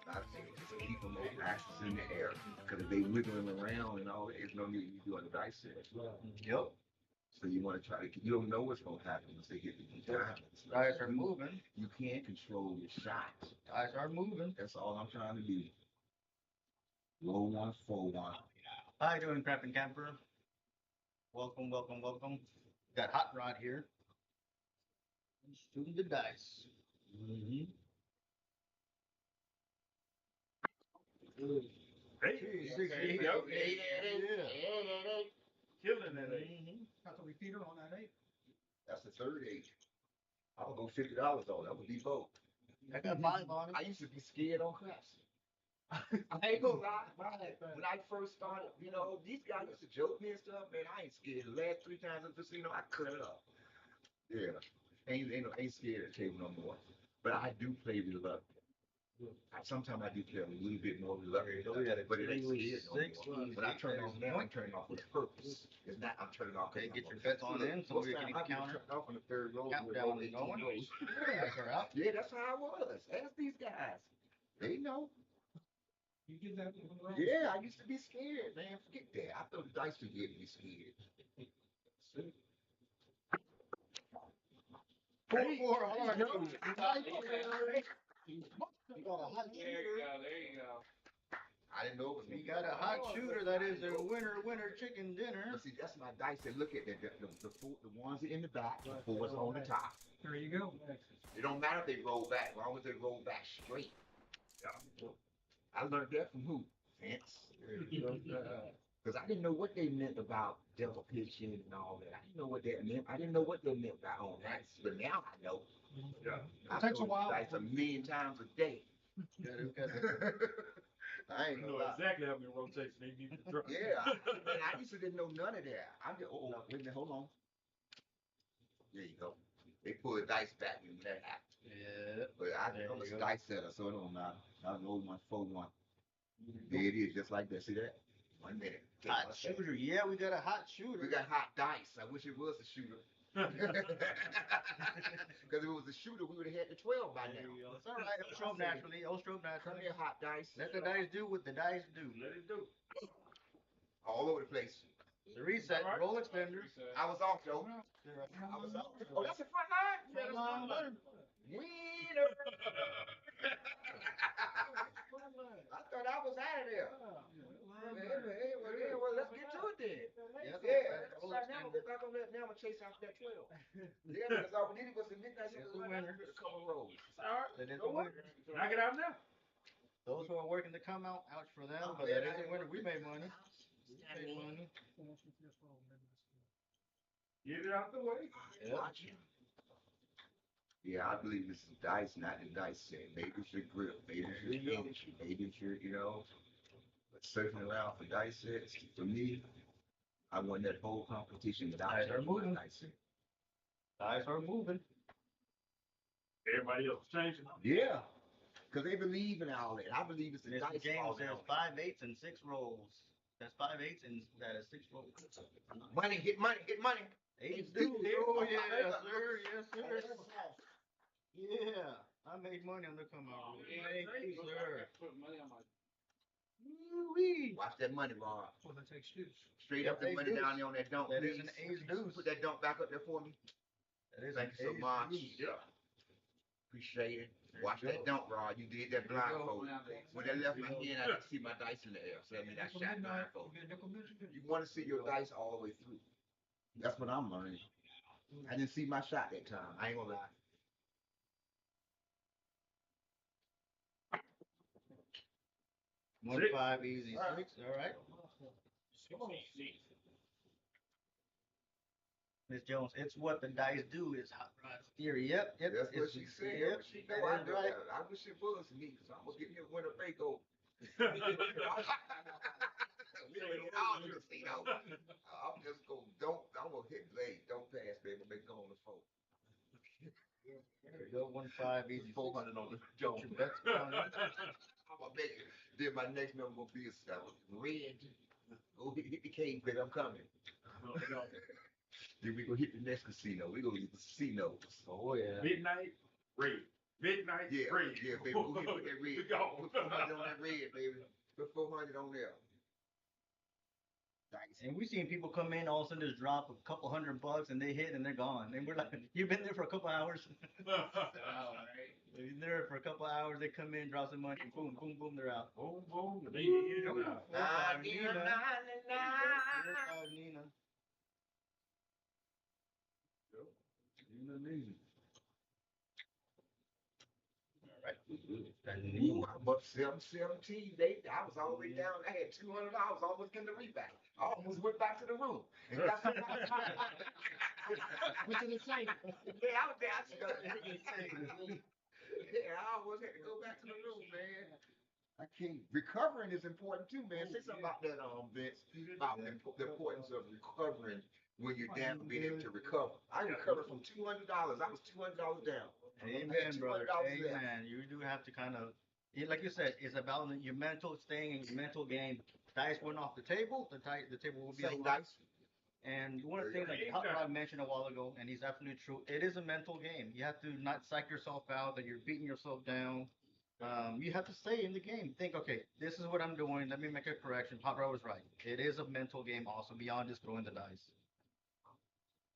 I think just keep them on axis in the air. Because if they wiggling around and all that, there's no need you doing the dice set. Yep. So you want to try to, you don't know what's going to happen once they hit the diamonds. Dice are moving. You can't control your shots. Dice are moving. That's all I'm trying to do. Low 1, 4, 1. How you doing, Crap and Camper? Welcome, welcome, welcome. Got Hot Rod here. Shooting the dice. Mm-hmm. Hey, There you go. Yeah. killing that eight. Mhm. Got the repeater on that 8. That's the third 8. I would go $50 on that would be both. I got 5 on it. I used to be scared on Crapsee. I ain't gonna lie. When I first started, you know, these guys used to joke me and stuff, man. I ain't scared. The last 3 times in the casino, I cut it up. Yeah. Ain't scared of the table no more. But I do play reluctant. Sometimes I do play a little bit more reluctant, but it ain't scared no more. When I turn it off now, I'm turning off with a purpose. It's not I'm turning off. Okay, get your bets on in so we can counter. Off on the third roll. Countdown is going. Dice are out. Yeah, that's how I was. Ask these guys. They know. You did that with the Yeah, I used to be scared, man. Forget that. I throw the dice to get me scared. 4 hard. There you go. I didn't know it was We got a hot shooter that is a winner chicken dinner. But see, that's my dice. And look at the ones in the back, the 4s on the top. There you go. It don't matter if they roll back, as long as they roll back straight. Yeah. I learned that from who? Vince. Because I didn't know what they meant about double pitching and all that. I didn't know what that meant. I didn't know what they meant by on that. But now I know. Yeah. I It takes a throw while. dice a million times a day. I ain't You gonna know lie. exactly how many rotations they need to drop. Yeah, and I used to didn't know none of that. I'm just, wait a minute, hold on. There you go. They pull the dice back when that happened. Yeah. But I'm a dice setter, so it don't matter. I know 1, 4, 1. There it is, just like that. See that? 1 minute. Hot shooter. Yeah, we got a hot shooter. We got hot dice. I wish it was a shooter. Because if it was a shooter, we would have had the 12 by now. It's all right. It'll show up naturally. It'll show up Come naturally. here, hot dice. Let the dice do what the dice do. Let it do. All over the place. The reset. Roll extender. I was off, though. I was off. Oh, that's a front line? Front line winner. Winner. I thought I was out of there. Well, let's get to it then. Yep. Yeah, Roll right now I'm extender. back on that. Now I'm gonna chase after that 12. Yeah, because all we needed was the midnight That's super the winner. with a couple rolls. All right. That is Go a on. winner. Knock it out now. Those who are working to come out, ouch for them, but that is a winner. We made money. We made money. Get it out the way. Watching. Yeah, I believe this is dice, not the dice set. Maybe it's your grip, maybe it's your energy, maybe it's your, but surfing around for dice sets, for me, I won that whole competition without Dice are changing my moving. dice set. Dice are moving. Everybody else changing. Yeah, because they believe in all that. I believe it's the Mr. dice James all says that. 5 8s and 6 rolls. That's 5 8s and that is 6 rolls. Money, get money, get money. 8s do. Oh yeah, sir. Yes, sir. Yeah, I made money on the come out. Thank you, sir. Put money on my. Woo-wee. Watch that money, Ron. Well, that takes deuce. Straight Yep, up the ace money deuce. down there on that dump, That please. is an ace deuce. Put that dump back up there for me. That is Thank you so an ace much. deuce. Yeah. Appreciate it. Watch you that go. dump, Rod. You did that blindfold. When I left my hand, I didn't see my dice in the air. So that means I shot blindfold. You want to see your dice all the way through. That's what I'm learning. I didn't see my shot that time. I ain't gonna lie. 1 5 easy 6. All right. Miss Jones, it's what the dice do. Is Hot Rod's theory. Yep, yep. That's what it's- she said. Yep, What she know that I is know right. that. I wish it was me, because I'm gonna give me a Winnebago. I'm just gonna I'm gonna hit late. Don't pass, baby. Make go on the phone. There we go. 1-5, easy. 400 on the Put Joe. your bets on it. I'm gonna make it. Then my next number gonna be a red. Go hit the cage, baby. I'm coming. Then we gonna hit the next casino. We gonna hit the casinos. Oh yeah. Midnight red. Midnight Yeah, red. yeah, baby. Go hit with that red. Go. Put 400 on that red, baby. Put 400 on there. Nice. And we've seen people come in, all of a sudden just drop a couple $100 and they hit and they're gone. And we're like, you've been there for a couple hours. You've been there for a couple hours. They come in, drop some money, and boom, boom, boom, they're out. Boom, boom. They in and out. 4-5 Nina, Nina. Nina. 4-5 Nina. Ooh, I'm up 717, baby. I was all the way down. I had $200, almost getting the rebound. I almost went back to the room. And got some Went to the safe. Yeah, I was there. Yeah, I almost had to go back to the room, man. I can't. Recovering is important too, man. Say something about that, Vince, about the importance of recovering when you're down, being able to recover. I recovered from $200. I was $200 down. Amen, brother. $200 left. Amen. You do have to kind of, like you said, it's about your mental, staying in your mental game. Dice went off the table. The table will be Same alive. dice. And one of the things that Hot Rod mentioned a while ago, and he's absolutely true, it is a mental game. You have to not psych yourself out that you're beating yourself down. You have to stay in the game. Think, okay, this is what I'm doing. Let me make a correction. Hot Rod was right. It is a mental game also, beyond just throwing the dice.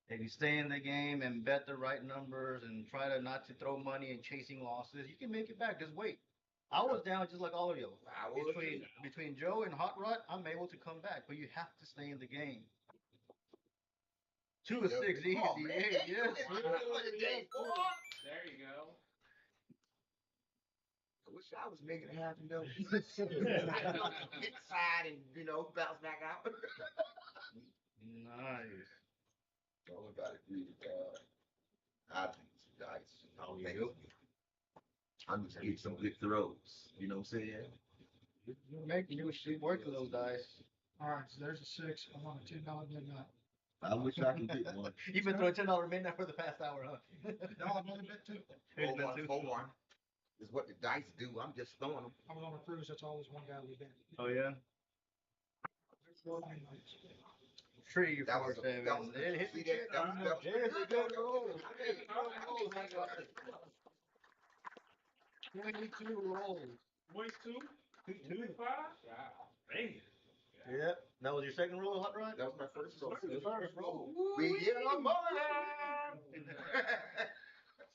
If you stay in the game and bet the right numbers and try to not to throw money and chasing losses, you can make it back. Just wait. I was down just like all of you. I was Between Joe and Hot Rod, I'm able to come back, but you have to stay in the game. 2 of 6 easy. Oh, man. Hey, yes. There you go. I wish I was making it happen though. Hit the side and bounce back out. Nice. All about agree with God. I think it's nice. I'm just getting some good throws. You know what I'm saying? You should work with those dice. All right, so there's a 6. I want a $10 midnight. I wish I could get one. You've been throwing $10 midnight for the past hour, huh? No, I've only bet 2. 4-1 is what the dice do. I'm just throwing them. I was on a cruise. That's always one guy we bet. Oh yeah. 3, That 4, was 7. that was It hit see the that was There's a good roll. 22 rolls. 22? 2-2. 25? Wow. Man. Yeah. That was your second roll, Hot Rod? That was my first roll. First roll. We get on more.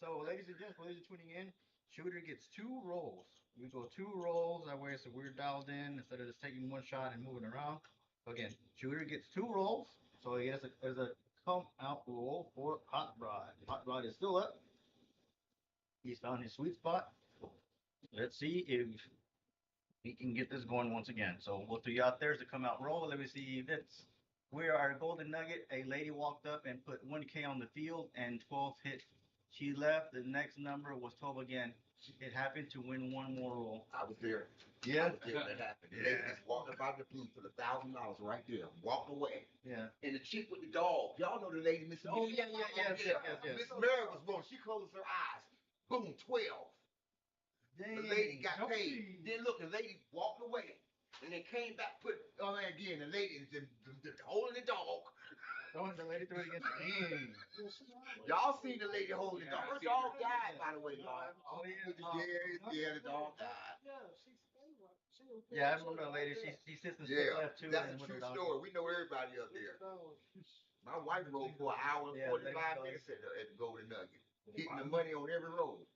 So, ladies and gents, ladies are tuning in. Shooter gets 2 rolls. We go 2 rolls. That way, so we're dialed in instead of just taking one shot and moving around. Again, Shooter gets 2 rolls. So, he has there's a come out roll for Hot Rod. Hot Rod is still up. He's found his sweet spot. Let's see if we can get this going once again. So, we'll throw you out there to come out roll. Let me see if it's. We're our golden nugget. A lady walked up and put 1K on the field, and 12 hit. She left. The next number was 12 again. It happened to win one more roll. I was there. Yeah. I was there when that happened. The lady just walked up out of the blue for $1,000 right there. Walked away. Yeah. And the chick with the dog. Y'all know the lady, Miss Oh, yeah. Miss Mary was wrong. She closed her eyes. Boom, 12. Dang. The lady got paid. Then look, the lady walked away. And then came back, put on there again. The lady holding the dog. Oh, the lady threw it against me. Y'all seen the lady holding the dog. Her dog died, by the way, y'all. Oh, yeah. Yeah, the dog died. Yeah, I remember the lady. She sits and Yeah, left too. that's and a with true her dog. story. We know everybody up there. My wife rode for an hour and Yeah, 45 minutes at the Golden Nugget. Getting the money on every road.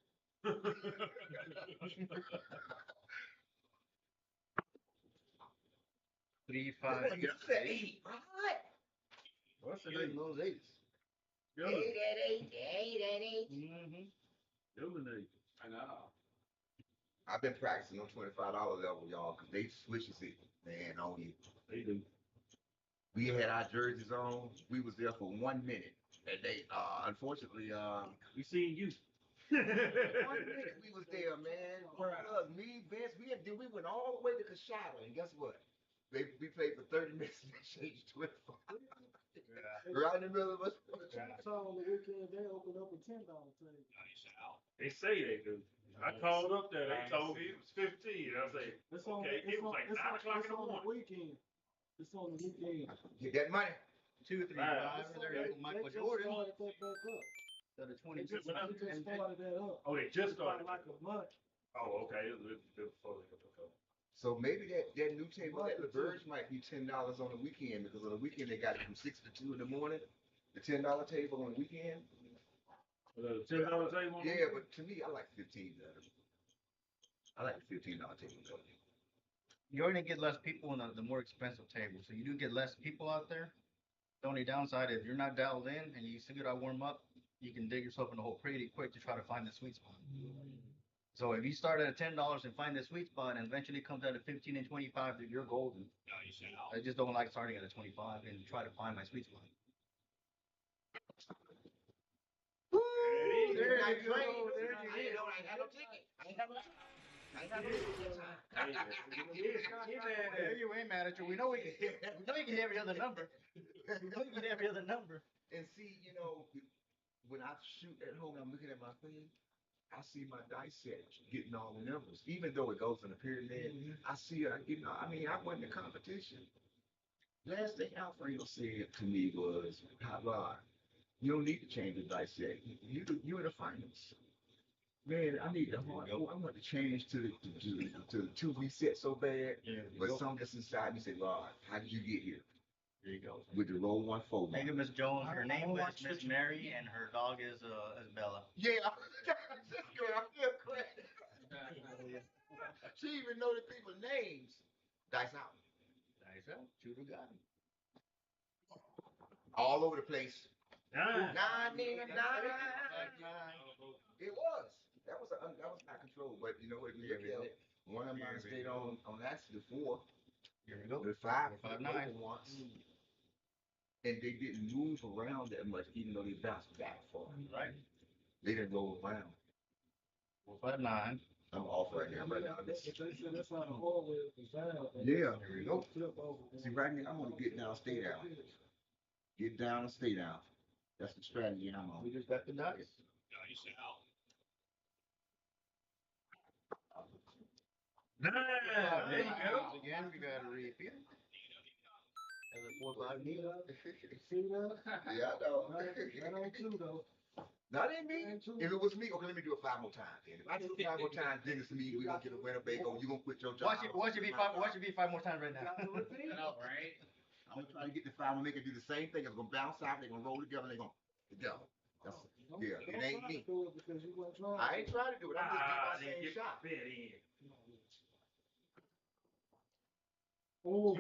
3, 5. You said 8, right? What's the name of those 8s? 8 at 8, 8 at 8. Mm-hmm. Eliminate. I know. I've been practicing on $25 level, y'all, because they switches it, man, on you. They do. We had our jerseys on. We was there for 1 minute. And they, unfortunately, We seen you. 1 minute we was there, man. Me, Vince, we went all the way to Coshada, and guess what? We played for 30 minutes and they changed 25. Right in the middle of us. So on the weekend, they opened up a $10 table. They say they do. I called up there. They told me it was 15. I was like, It's on, okay, it was like 9 o'clock in the on the morning. weekend. It's on the weekend. Get that money. 235. There you go, Michael Jordan. Started that back up. So the They 22. just started that up. Oh, they just started. Like a month. Oh, okay. It was before they took over. So maybe that new table at La Verge might be $10 on the weekend because on the weekend they got it from 6 to 2 in the morning. The $10 table on the weekend. $10 table? Yeah, but to me, I like 15 better. I like the $15 table better. You're going to get less people on the more expensive table. So you do get less people out there. The only downside is you're not dialed in and you still got to warm up. You can dig yourself in the hole pretty quick to try to find the sweet spot. So if you start at $10 and find the sweet spot and eventually comes out at 15 and 25, then you're golden. I just don't like starting at a 25 and try to find my sweet spot. There There I you go. There you go. I ain't had no ticket. I ain't had no ticket. I ain't had no ticket. There you ain't mad at you. We know we can every other number. We know we can every other number. And see, you know, when I shoot at home, I'm looking at my thing. I see my dice set getting all the numbers, even though it goes in the pyramid. I see it. I mean, I won the competition. Last thing Alfredo said to me was, "How you don't need to change the dice set. You in the finals." Man, I need the hard. I want to change to the 2V set so bad, but something that's inside me said, "Lord, how did you get here?" There you go. With the roll 1-4. Thank you, Miss Jones. Her name was Miss Mary, and her dog is Bella. Yeah, this girl, feel crazy. She even know the people's names. Dice out. Nice out. Shooter got him. All over the place. Nine. Nine. It was. That was out of control. But you know what? If you look at it, one of mine stayed on actually 4. Here we go. The 5, 5, 9. once. And they didn't move around that much, even though they bounced back far. Right. They didn't go around. 4, 5, 9. I'm off right now. Right now. They said that's how the hallway was designed. Yeah. Here we go. See, right now, I'm gonna get down, stay down. Get down and stay down. That's the strategy I'm on. We just got the dice. Nine. There you go. Again, we got a repeat. And the 4, 5, See that? Yeah, I know. That ain't true though. Not in me. If it was me, okay, let me do it 5 more times. Then. If I do it 5 more times, then it's me. We're gonna get a Winnebago. You gonna quit your job. Watch it be 5 more times right now. I know, right? I'm gonna try to get the 5 and make it do the same thing. It's gonna bounce out. They're gonna roll together. They're gonna together. That's yeah. It ain't me. Because you weren't trying. I ain't trying to do it. I'm just getting my They same get shot. fit in. Oh,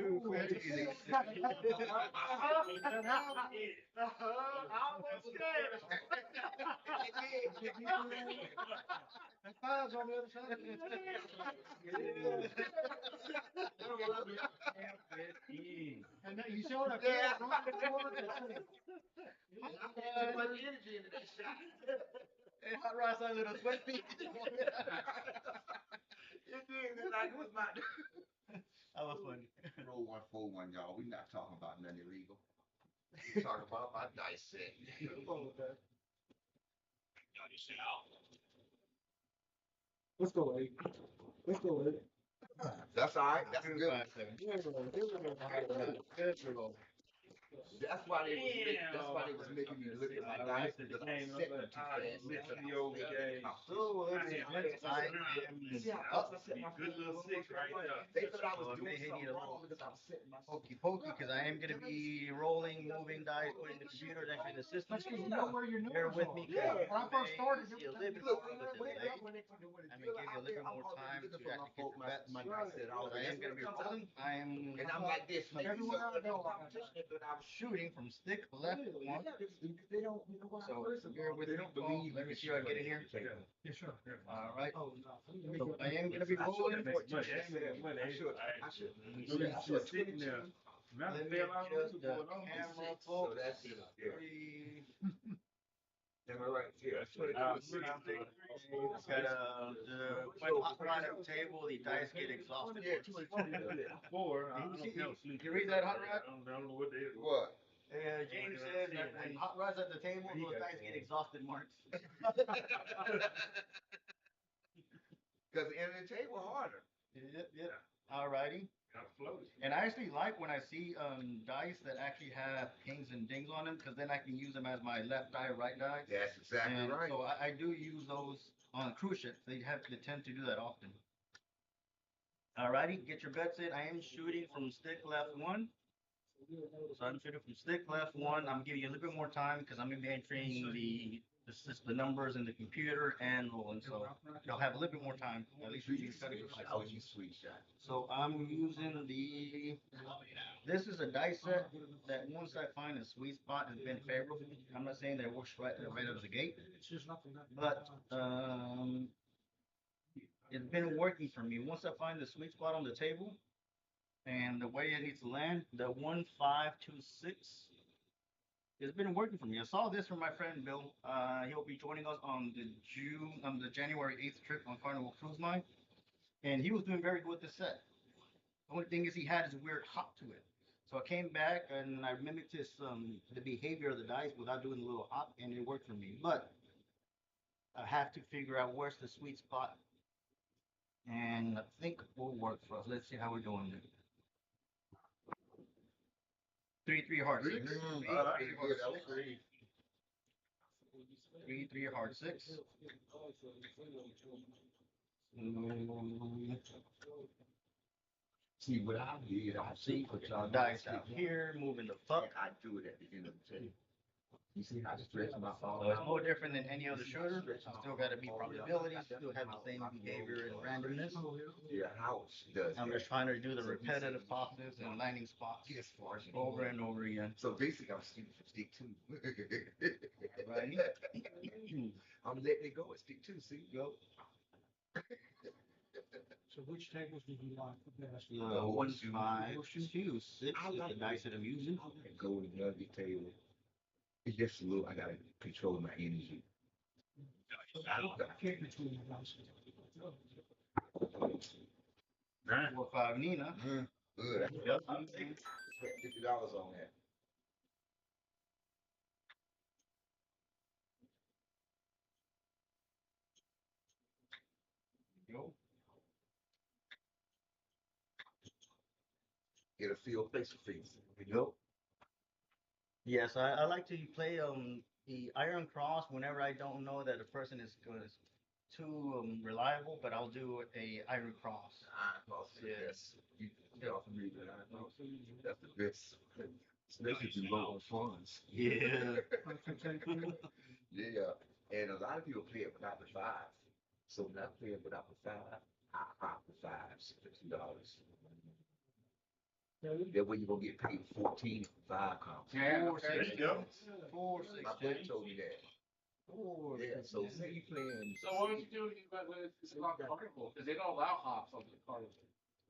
that five's on the other side. And then you saw that. Yeah. Four, I put too much energy into that shot. Hot Ross, a little sweaty. It did. It's like it was my. That was funny. Roll 1-4-1, y'all. We're not talking about nothing illegal. We're talking about my dice set. Let's go, 8. Let's go, 8. That's all right. That's good. 5, 7. Here we go. Good roll. That's why they was making me look at my dice because I was setting them too fast. See how up I set my Good little 6 right there. They thought I was So doing they something need a wrong because I was setting my Hokey pokey, because I am going to be rolling, moving dice, putting the computer, entering the system. That's because you know where your Bear numbers with me. are. When I first started, See a little bit Look, more of a delay. I'm going to give you a little bit more time to actually get your bets. my dice set all I am going to be rolling. I am and I'm like this. Everywhere I go, But I was shooting from stick left one. they don't, you know what? So bear with me. Let me see if I get in here. Yeah, sure. All right. Oh, no. So I am going to be rolling. I should. Sitting there. Now Let they me fell out adjust on the going on. camera, So folks. that's it. Yeah. 3. Am I right? Yeah. That's what it is. When hot rod at the table, the dice get exhausted. Yeah, too much fun. Four. I You don't see- count sleep. you read that, Hot Rod? I don't know what they is. What? James says that when hot rod's at the table, those dice get exhausted, Mark. Because the end of the table harder. Yep. Alrighty. Got floated. And I actually like when I see dice that actually have kings and dings on them, because then I can use them as my left die, right die. That's exactly And right. so I do use those on cruise ships. They tend to do that often. Alrighty, get your bets in. I am shooting from stick left 1. So I'm shooting from stick left 1. I'm giving you a little bit more time because I'm gonna be entering the numbers in the computer and rolling. So you'll have a little bit more time. At least you can I was you sweet shot. So I'm using this is a dice set that once I find a sweet spot has been favorable. I'm not saying that it works right out of the gate, but it's been working for me. Once I find the sweet spot on the table and the way it needs to land, the 1526. It's been working for me. I saw this from my friend Bill. He'll be joining us on the January 8th trip on Carnival Cruise Line, and he was doing very good with this set. The only thing is he had this weird hop to it. So I came back and I mimicked the behavior of the dice without doing the little hop, and it worked for me. But I have to figure out where's the sweet spot, and I think it will work for us. Let's see how we're doing. 3 hard 6. That's 3 good. hard That 6. was great. 3 hard 6. See, what I did, I See, put y'all dice out here, moving the fuck. And I do it at the end of the table. You see how I stretch my phone So it's out? no different than any other shooter. I still got to be probability, still have the same behavior and randomness. Yeah, house does I'm that. just trying to do the repetitive tosses and landing spots Get as far as you over can. and over again. So basically, I'm shooting from stick 2. Right? I'm letting it go at stick 2. See, go. So which tables do you like the best? 1, 5, 2, 6 is the dice that I'm using. And go to the nugget table. It's just a little. I gotta control my energy. I Can't control your dice. 4, 5 Nina. Good. Yep. I'll take it. Spent $50 on that. Go. Get a feel, face to face. Go. Yes, I like to play the Iron Cross whenever I don't know that a person is too reliable, but I'll do a Iron Cross. Yes. You get off of me, but that's the best. Especially if you low on funds. Yeah. Yeah. And a lot of people play it without the 5. So when I play it without the 5, I pop the 5s, $50. That way you're gonna get paid 14 for 5 comps. Yeah, 4, okay. 6, There you go. 4, My 6, buddy told me that. 4. Yeah, so say you playing. So what would you do with it's called Carnival? Because they don't allow hops on the Carnival.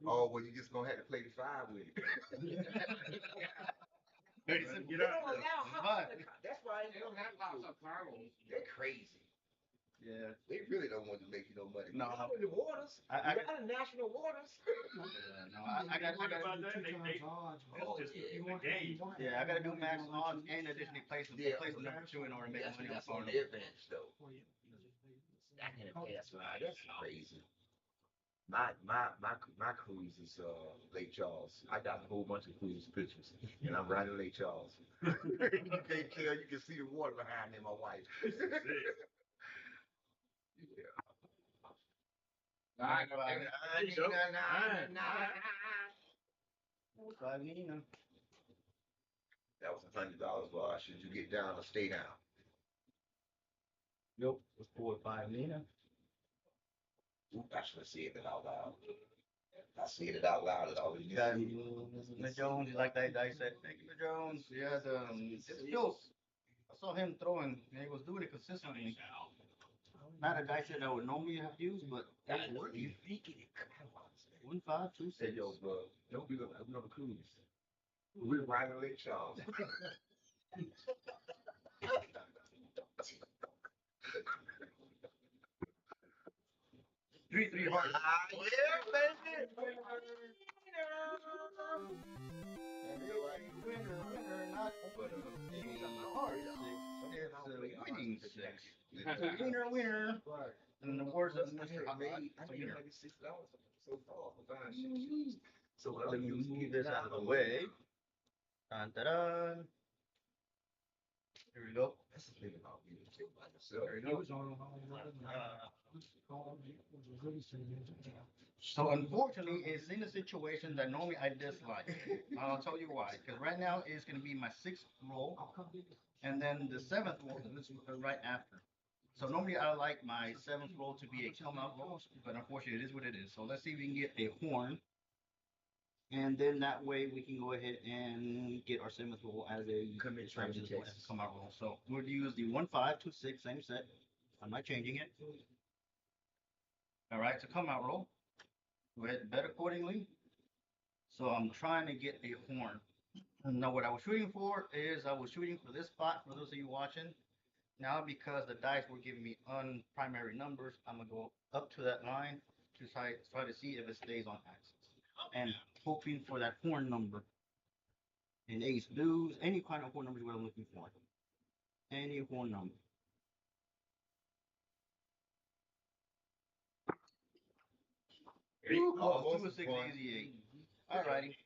Oh, well, you just gonna have to play the 5 with it. Get out there. That's why They don't have hops on Carnival. they're crazy. Yeah. They really don't want to make you no money. No. Out in the waters. I You're out in national waters. No, I got What about Do that? 2 times odds. Oh, That's just yeah. You the want- game. you want- yeah, I gotta do max odds and additionally place Yeah. number 2 in order to make That's, money on that's on Carnival. their advantage, though. I can't pass by. That's crazy. My cruise is Lake Charles. I got a whole bunch of cruise pictures, and I'm right in Lake Charles. You can't tell. You can see the water behind me, my wife. Yeah. I know. There you go. Five Nina. That was $100. Why should you get down or stay down? Nope. It's 4, 5 Nina. Ooh, I should have said it out loud. I said it out loud. It always You got gets Mr. Jones. You like that dice set? Thank you, Mr. Jones. Yeah, it's still. I saw him throwing, and he was doing it consistently. Not a dice set I would normally have used, but That's what you think it. 1, 5, 2, 6. Say, yo, bro, don't be on a cruise. We're riding Lake Charles. 3 hearts. Yeah, baby. Winner, not a hard six. It's a winning six. It's a winner. In the words of Mr. Ahmed, I it's a made winner. $96 so far for buying shit. So Let me move this out of the way. Dun, dun, dun. Here we go. That's the thing about being a kid by yourself. There we He go. was on So unfortunately, it's in a situation that normally I dislike. I'll tell you why. Because right now it's going to be my sixth roll, and then the seventh roll is right after. So normally I like my seventh roll to be a come out roll, but unfortunately it is what it is. So let's see if we can get a horn, and then that way we can go ahead and get our seventh roll as a Commit as a Texas. come out roll. So we'll use the 1 5 2 6 same set. I'm not changing it. All right, so come out roll. Go ahead and bet accordingly. So I'm trying to get a horn. Now what I was shooting for is I was shooting for this spot for those of you watching. Now because the dice were giving me unprimary numbers, I'm gonna go up to that line to try to see if it stays on axis. And hoping for that horn number. And ace deuce, any kind of horn number is what I'm looking for. Any horn number. Oh, 2 6 easy 8. All righty.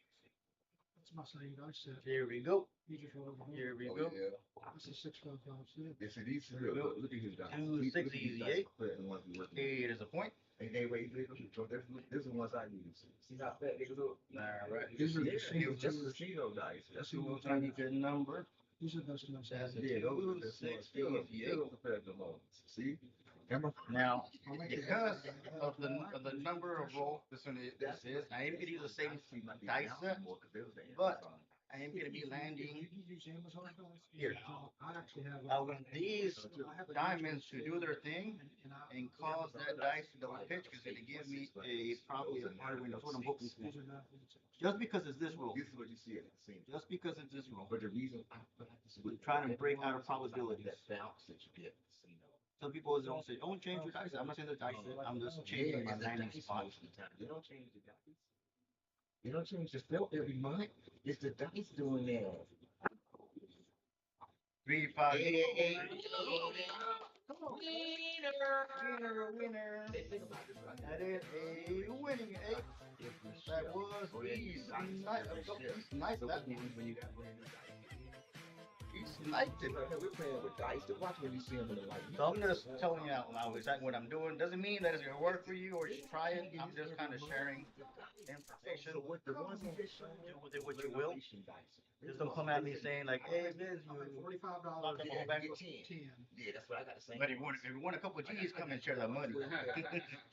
That's my same dice set. Here we go. He just rolled one. Here we Oh, go. yeah. That's a 6 5 5 6. Yes, it is. There we go. Look at his dice. 2 6 Look at these easy dice 8. compared to the ones we working with. 8 is a point. Ain't they way bigger? This is the ones I use. See how fat they look? All right. These are the Yeah, casino just the twos. casino dice. That's the ones I Pretty use. good number. These are those ones. That's a Yeah, those are the 2 6 still easy 8. compared to the ones. See? Remember? Now, because of the number of rolls this is, I am going to use the same dice set, but I am going to be landing here. I actually have. I want these diamonds to do their thing and cause that dice to double pitch because it's going to give me probably a hard win. That's what I'm hoping for. Just because it's this roll. This is what you see at the casino. Just because it's this roll. But the reason We're trying to break out of probabilities. that bounce that you get at the casino. Some people don't say, don't change your dice. I'm not saying the dice set. I'm just changing my it's the landing dice spot. most of the time. You don't change the dice. You don't change the felt every month. It's the dice doing that. 3 5 Hey, hey, hey. Winner. That is a winning 8. That was easy. Nice that one. He sniped it. We're playing with dice. To watch when you see them in the light. So I'm just telling you out loud exactly what I'm doing. Doesn't mean that it's gonna work for you or you should try it. I'm just kind of sharing information. So what the ones you just showed Do with it what you will. Just don't come at me saying like, hey, Vince, you $45. lock up my whole back. 10. 10. Yeah, that's what I got to say. But if you want a couple of G's, come and share that money.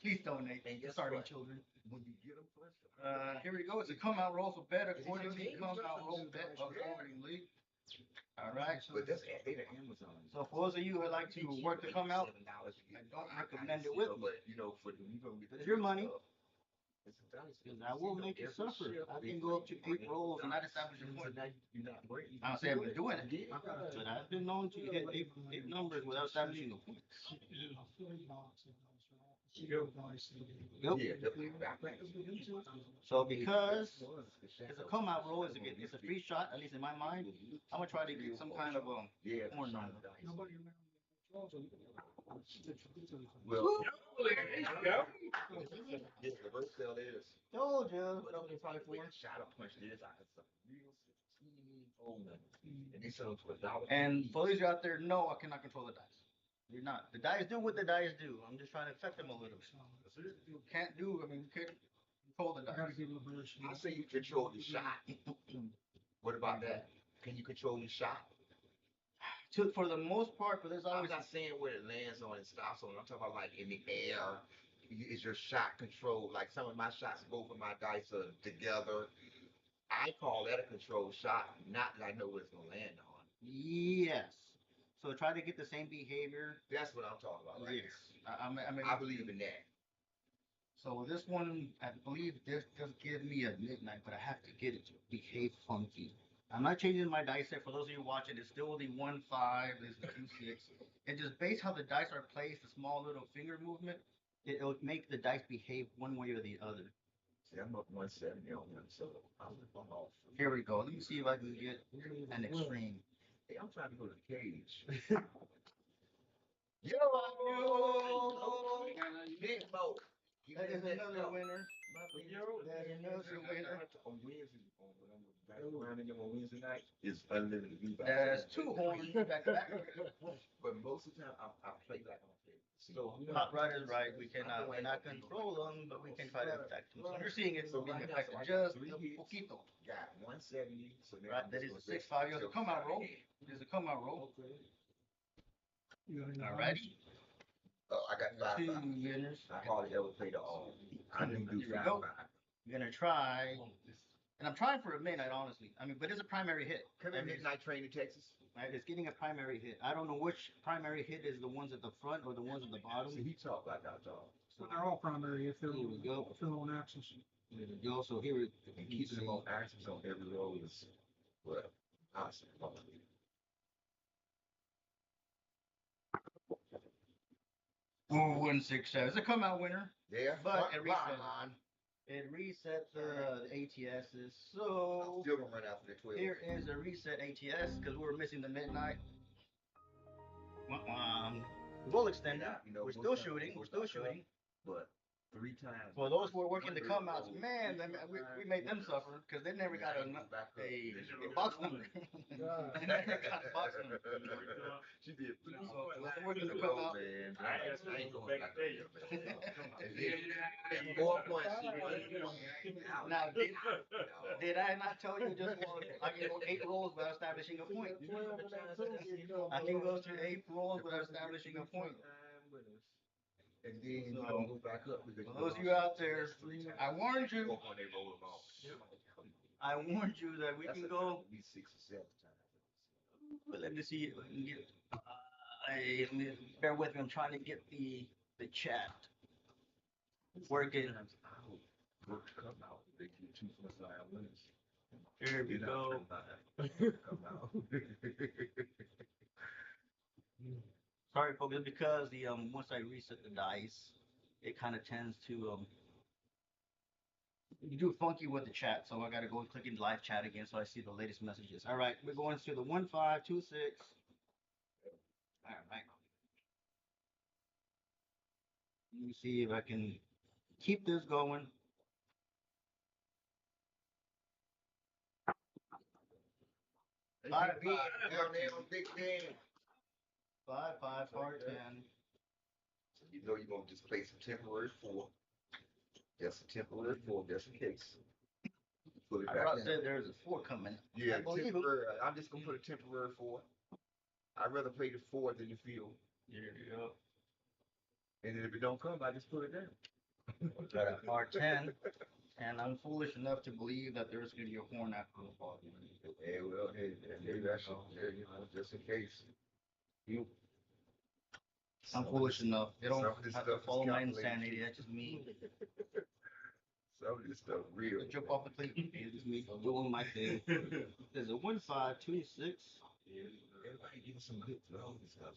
Please donate. And guess Starving what? children. When you get them first. Here we go. It's a come out roll for bet accordingly. Come out roll bet accordingly. All right. But that's they the Amazon. So for those of you who like to work to come out, I don't recommend it with me. But you know, for the you gonna get It's your money. It's a dice. Because I will make you suffer. I can go up to 8 rolls and not establish a point. You're not breaking. I don't say I've been doing it, but I've been known to hit eight numbers without establishing a point. Yep. Yeah, definitely. So because it's a come out roll, it's a free shot, at least in my mind, I'm gonna try to get some kind of Yeah, horn number. Nobody well, There you go. yeah, the first sale is. Told you. But I'm probably for a shot of punch this. I had some real 16-year-old and they sell them for $1. And for those of you out there, no, I cannot control the dice. You're not. The dice do what the dice do. I'm just trying to affect them a little bit. You can't do. I mean, you can't control the I gotta dice. give a version. I say you control the shot. What about that? Can you control the shot? For the most part, but there's I'm always not saying where it lands on and stops on. I'm talking about like in the air. Is your shot controlled? Like some of my shots, both of my dice are together. I call that a controlled shot, not that I know what it's gonna land on. yes. So try to get the same behavior. That's what I'm talking about, right? Yes. I mean, I believe in that. So this one, I believe this does give me a midnight, but I have to get it to behave funky. I'm not changing my dice set. For those of you watching, it's still the 1-5. This is 2-6. And just based how the dice are placed, the small little finger movement, it'll make the dice behave one way or the other. See, I'm up 170 on him, so I'm off. Here we go. Let me see if I can get an extreme. Hey, I'm trying to go to the cage. Yo! Big Mo. That is another winner. That's another winner. On Wednesday, back around again on Wednesday night is unlimited rebounds. That's 2 horns back to back. But most of the time, I play like I'm playing. So Hot right is right. We cannot control them, but we can try to affect them. So you're seeing it being affected just a poquito. got 170. So now Right, that is a 6-5. It's a come out roll. It's a come out roll. Alrighty. Oh, I got 2 5. winners. I hardly ever played the all. I didn't do Here we 5. go. We're gonna try, and I'm trying for a midnight, honestly. I mean, but it's a primary hit. Come in midnight train in Texas. Right, it's getting a primary hit. I don't know which primary hit is the ones at the front or the ones at the bottom. See, he talked like I talk. So they're all primary if they're Here we go. still on axis. There we go. So here we And keeping him on axis on every roll is, well, awesome. Oh, 167. It's a come out winner. Yeah, But it bottom reset. line, It reset the ATSs. I'm So still gonna run after the 12. here is a reset ATS because we were missing the midnight. Goal extender. We're still shooting. We're still shooting. But 3 times. For those who are working the come outs, man, we made them suffer because they never got a box number. They never got a box number. She did. So we're working the come out. Man. I ain't going back there. 4 points. Now, did I not tell you just I can go 8 rolls without establishing a point? I can go through 8 rolls without establishing a point. And then So, you go back up because For those of you out there, I warned you. when they roll them off. I warned you that we can go. At least 6 or 7 times. But let me see if I can get. Bear with me. I'm trying to get the chat working. Work to come out. They get 2 first-line winners. There we go. Come out. Sorry, folks. It's because the once I reset the dice, it kind of tends to you do funky with the chat. So I got to go and click in live chat again so I see the latest messages. All right, we're going to the 1526. All right. Let me see if I can keep this going. Down there on Big Ben. 5-5 hard 10. You know you're gonna just play some temporary 4. Just a temporary 4, just in case. Put it I back thought down. said there's a 4 coming. Yeah, I believe him. temporary. I'm just gonna put a temporary 4. I'd rather play the 4 than the field. There you go. And then if it don't come, I just put it down. Got a hard 10. And I'm foolish enough to believe that there's going to be a horn after the ball. Hey, well, hey, that's just in case. I'm foolish enough. They don't Some of this have stuff to is follow my calculated. insanity. That's just me. Some of this stuff real. Jump off the cliff. It's just me doing my thing. There's a 1526. Everybody give us some good throws and stuff.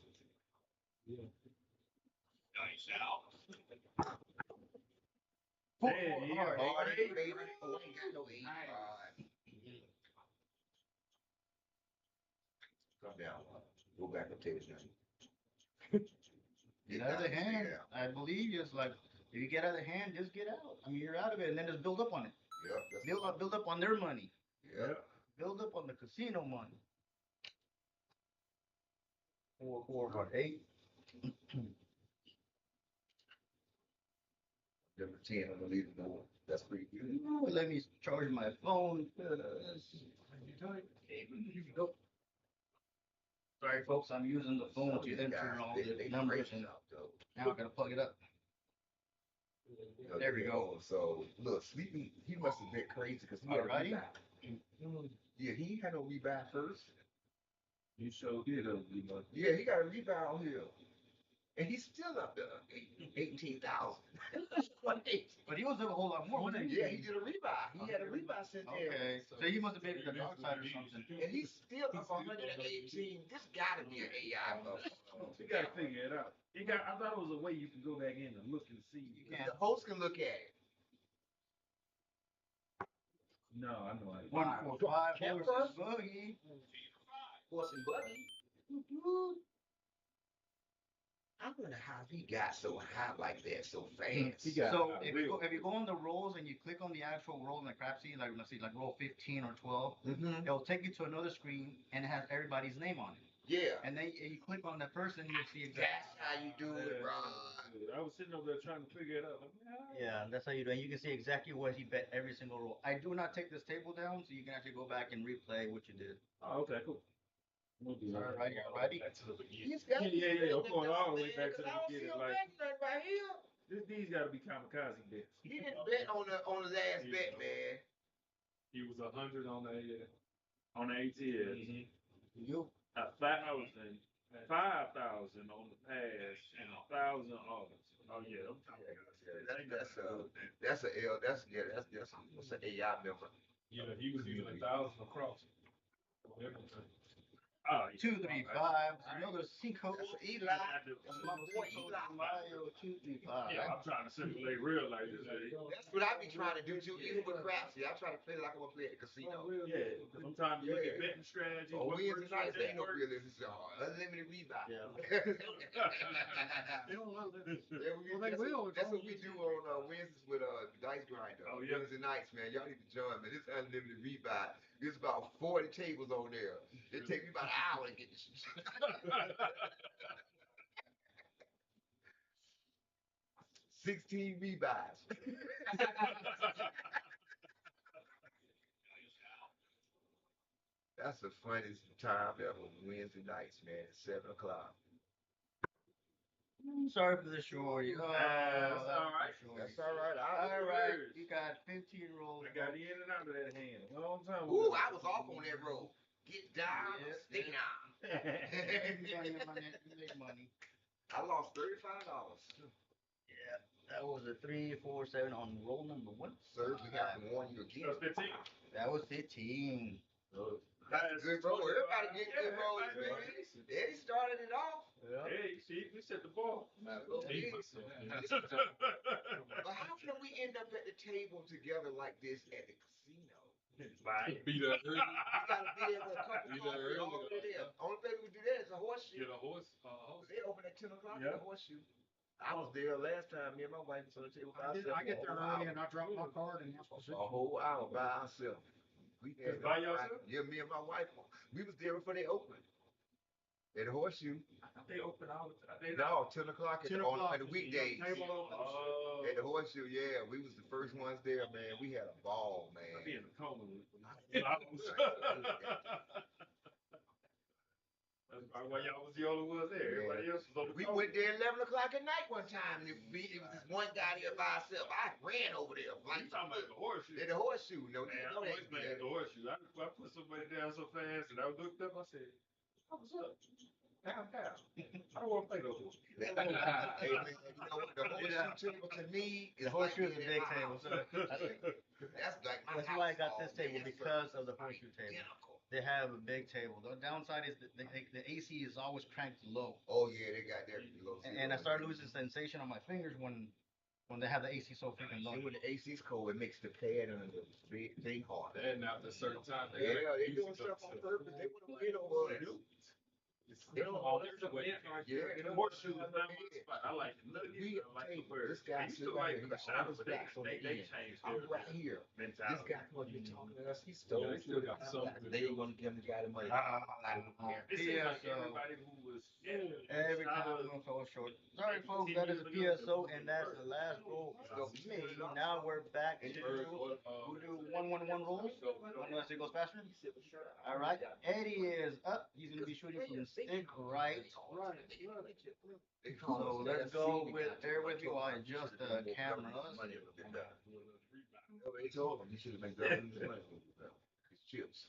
Nice out. Four Yeah, hard. Hard Eight. eight, baby. Oh, I ain't got no 8. Come down. Go back up to his name. Get out of the hand. I believe it's like if you get out of the hand, just get out. I mean, you're out of it, and then just build up on it. Yep. Build up on their money. Yep. Build up on the casino money. 4 hard 8. Number 10 on the leaderboard. That's pretty good. Oh, let me charge my phone. Sorry, folks, I'm using the phone Some of to these enter guys, all they the numbers, crazy and out, though. now I gotta plug it up. There we go. So look, Sleepy, he must have been crazy because he had a Alrighty. rebound. Yeah, he had no rebound first. You sure did, you know. Yeah, he got a rebound here. And he's still up there, 18,000. But he was doing a whole lot more, wasn't he? Yeah, he did a rebuy. He had a rebuy sent there. Okay, so he must have been the dark side or something. And he's still up 118. This gotta be an AI. You gotta figure it out. I thought it was a way you can go back in and look and see. The host can look at it. No, I know. 145 Kemper. horses buggy. Horse and buggy. I wonder how he got so high like that so fast. So if you go on the rolls and you click on the actual roll in the Crapsee, like let's see, like roll 15 or 12, it'll take you to another screen and it has everybody's name on it. Yeah. And then you click on that person, you'll see That's exactly. how you do it, bro. I was sitting over there trying to figure it out. Like, Yeah, that's how you do it. And you can see exactly what he bet every single roll. I do not take this table down, so you can actually go back and replay what you did. Oh, okay, cool. All right, you ready? He's got Yeah. I'm going all the way back to the I don't see beginning. him Like, betting nothing right here. these got to be kamikaze bets. He didn't bet on the last bet, man. He was 100 on the On the ATS. You. 1,000, 5,000 on the pass, and 1,000 off. Oh yeah, I'm That's a L. That's an AI member. Yeah, he was using 1,000 across. Oh, yeah. 235. Another Cinco. That's Eli. That's my boy Eli. Mario 235. Yeah, I'm trying to simulate real life. That's what I be trying to do too. Even with Crapsee, I try to play like I'm gonna play at the casino. Yeah, because I'm trying to look at betting strategies. Oh, what Wednesday works, nights what ain't no works. real unlimited rebuy. Yeah. They don't know that. That's what we do on Wednesdays with Dice Grinder. Oh, yeah. Wednesday nights, man. Y'all need to join, man. This unlimited rebuy. There's about 40 tables on there. It takes me about an hour to get this. 16 rebuys. That's the funniest time ever. Wednesday nights, man. 7 o'clock. Sorry for the shorty. Oh, That's all right. That's all right. All right, you got 15 rolls. I got in and out of that hand. A long time Ooh, ago. I was off on that road. Get down, Yeah, stay down. You make money. I lost $35. Yeah, that was a 3, 4, 7 on roll number 1. Sir, we have to warn you again. That's 15. That was 15. That's a good roll. Everybody get good rolls, man. Eddie started it off. Hey, see, we set the ball. But how can we end up at the table together like this at the casino? Like, Be there early. We gotta be there with a cup of Be coffee there early. all the way there. Only place we do that is a horseshoe. Get a horse. They open at 10 o'clock Yeah. at the horseshoe. I was there last time. Me and my wife was on the table by ourselves. I get there early and I drop my card and ask A whole hour by ourselves. We had by yourself? Yeah, me and my wife. We was there before they opened. At the horseshoe. they open all the time. They No, 10 o'clock 10 on o'clock. the weekdays. Table opens. Oh, At the horseshoe, yeah, we was the first ones there, man. We had a ball, man. I'd be in the coma with That's probably why y'all was the only ones there. Everybody else was on the We coma. went there 11 o'clock at night one time, and it was this one guy there by himself. I ran over there. You talking about the horseshoe? At the horseshoe. No, Man, you I know was that. man at the horseshoe. I put somebody down so fast, and I looked up. I said, "What's up? Down. I don't want to play those horses." Hey, man, you know what? The horseshoe table to me is The horseshoe is like a being in big my table. house. So That's like my that's house. why I got all this table, day. because of the horseshoe table. Identical. They have a big table. The downside is that the AC is always cranked low. Oh yeah, they got that below zero. And I started losing sensation on my fingers when they have the AC so freaking low. And when the AC's cold, it makes the pad and the thing harder. And after a certain time, Yeah, they doing stuff on purpose. They want to get over it. They don't all their way. Yeah, The horseshoe is not my spot. I like the nuggets. We I like the hey, birds. this guy I used sit to right like here. He the got all shadows, his but backs on the they end. changed I'm their right here. This mentality. guy come up here talking to us. He Yeah, stole they it. still got something to They do. ain't gonna give the guy the money. It seems Yeah, like so everybody who was every time I'm gonna fall short. Sorry, folks, that is a PSO, and that's the last roll of me. Now we're back to we'll do 1-1-1 rolls. Unless it goes faster. All right, Eddie is up. He's gonna be shooting from stick right. So let's go with. Bear with me while I adjust the cameras. They told him he should have been grabbing his money. His chips.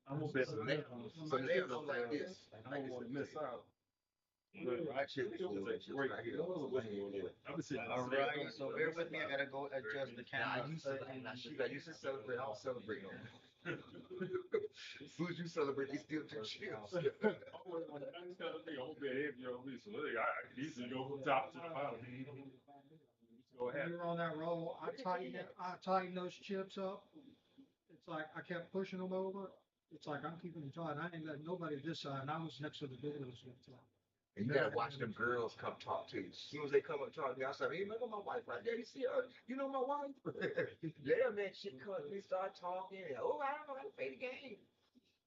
I'm gonna bet So they don't like this. I don't want to miss out. They Right. I've been sitting All right, so bear with me. I gotta go adjust the Nah, camera. I used to celebrate. I don't celebrate no more. As soon as you celebrate, they still do chips. I'm gonna be heavy on me, so I can easily go from top to the bottom. Go When ahead. we were on that roll, I tightened those chips up. It's like I kept pushing them over. It's like I'm keeping them tight. I ain't letting nobody this side, and I was next to the door this time. And you gotta watch them girls come talk to you. As soon as they come up talk to me, I say, hey, look at my wife right there. You see her? You know my wife? Yeah, man, she come we start talking. And, oh, I don't know how to play the game.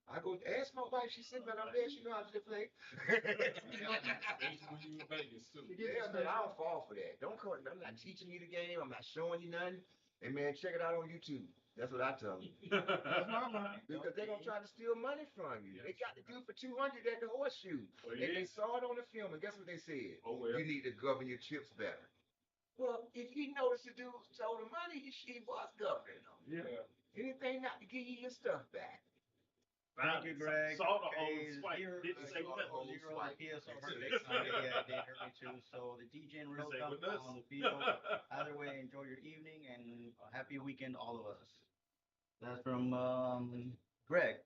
I go ask my wife. She said, but I'm there. She know how to play. Yeah, man, I don't fall for that. Don't come. I'm not teaching you the game. I'm not showing you nothing. And man, check it out on YouTube. That's what I tell them. Because they're gonna try to steal money from you. They got the dude for 200 at the horseshoe. Well, And they yeah. saw it on the film, and guess what they said? Oh, well. You need to govern your chips better. Well, if you notice the dude stole the money, he was governing them. Yeah. Anything not to give you your stuff back. Thank you, Greg. Saw the Okay, whole swipe. zero, Didn't say Saw the nothing. whole zero, swipe. the PSO heard me. Yeah, they heard me too. So the DJ and real Say come with us. on the field. Either way, enjoy your evening and a happy weekend, all of us. That's from Greg.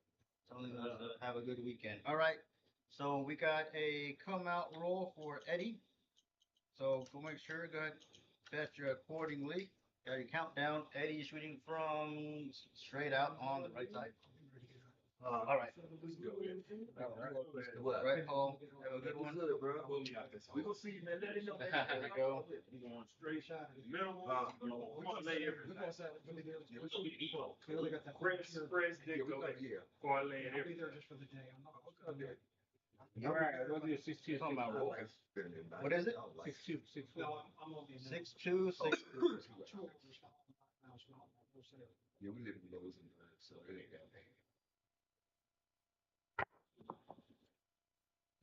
Telling us to have a good weekend. All right. So we got a come out roll for Eddie. So go make sure, go ahead, fetch your accordingly. Got your countdown. Eddie shooting from straight out on the right side. All right. What? Right, Paul. Have a good one. Good, bro. We gonna see you, man. Let me know. There you go. We going straight shot. Minimum. We gonna lay everything. Yeah, we gonna be equal. We only got that. Press, Yeah, we Dick, gonna, yeah. before I lay I'll be everything. there just for the day. I'm not. All right, we'll do 6-2. Come out, roll. What is it? 6-2. No, I'm gonna be. 6-2, 6. Yeah, we live in those, so it ain't that bad.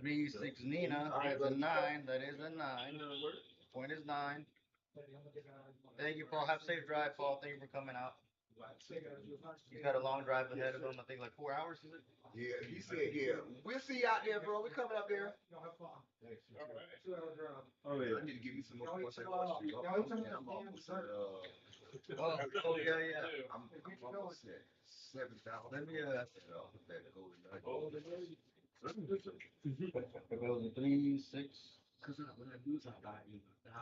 3-6 Nina. That's a 9. That is a 9. Point is 9. Thank you, Paul. Have a safe drive, Paul. Thank you for coming out. He's got a long drive ahead of him. I think like 4 hours, is it? Yeah, he said, yeah. We'll see you out there, bro. We coming up there. Y'all have fun. Thanks. 2 hour drive. Oh, I need to give you some more points. I'm almost at, Oh, yeah. I'm almost at 7,000. Let me, that golden nugget. Oh, it goes in 3, 6, Cause when I lose, I buy you.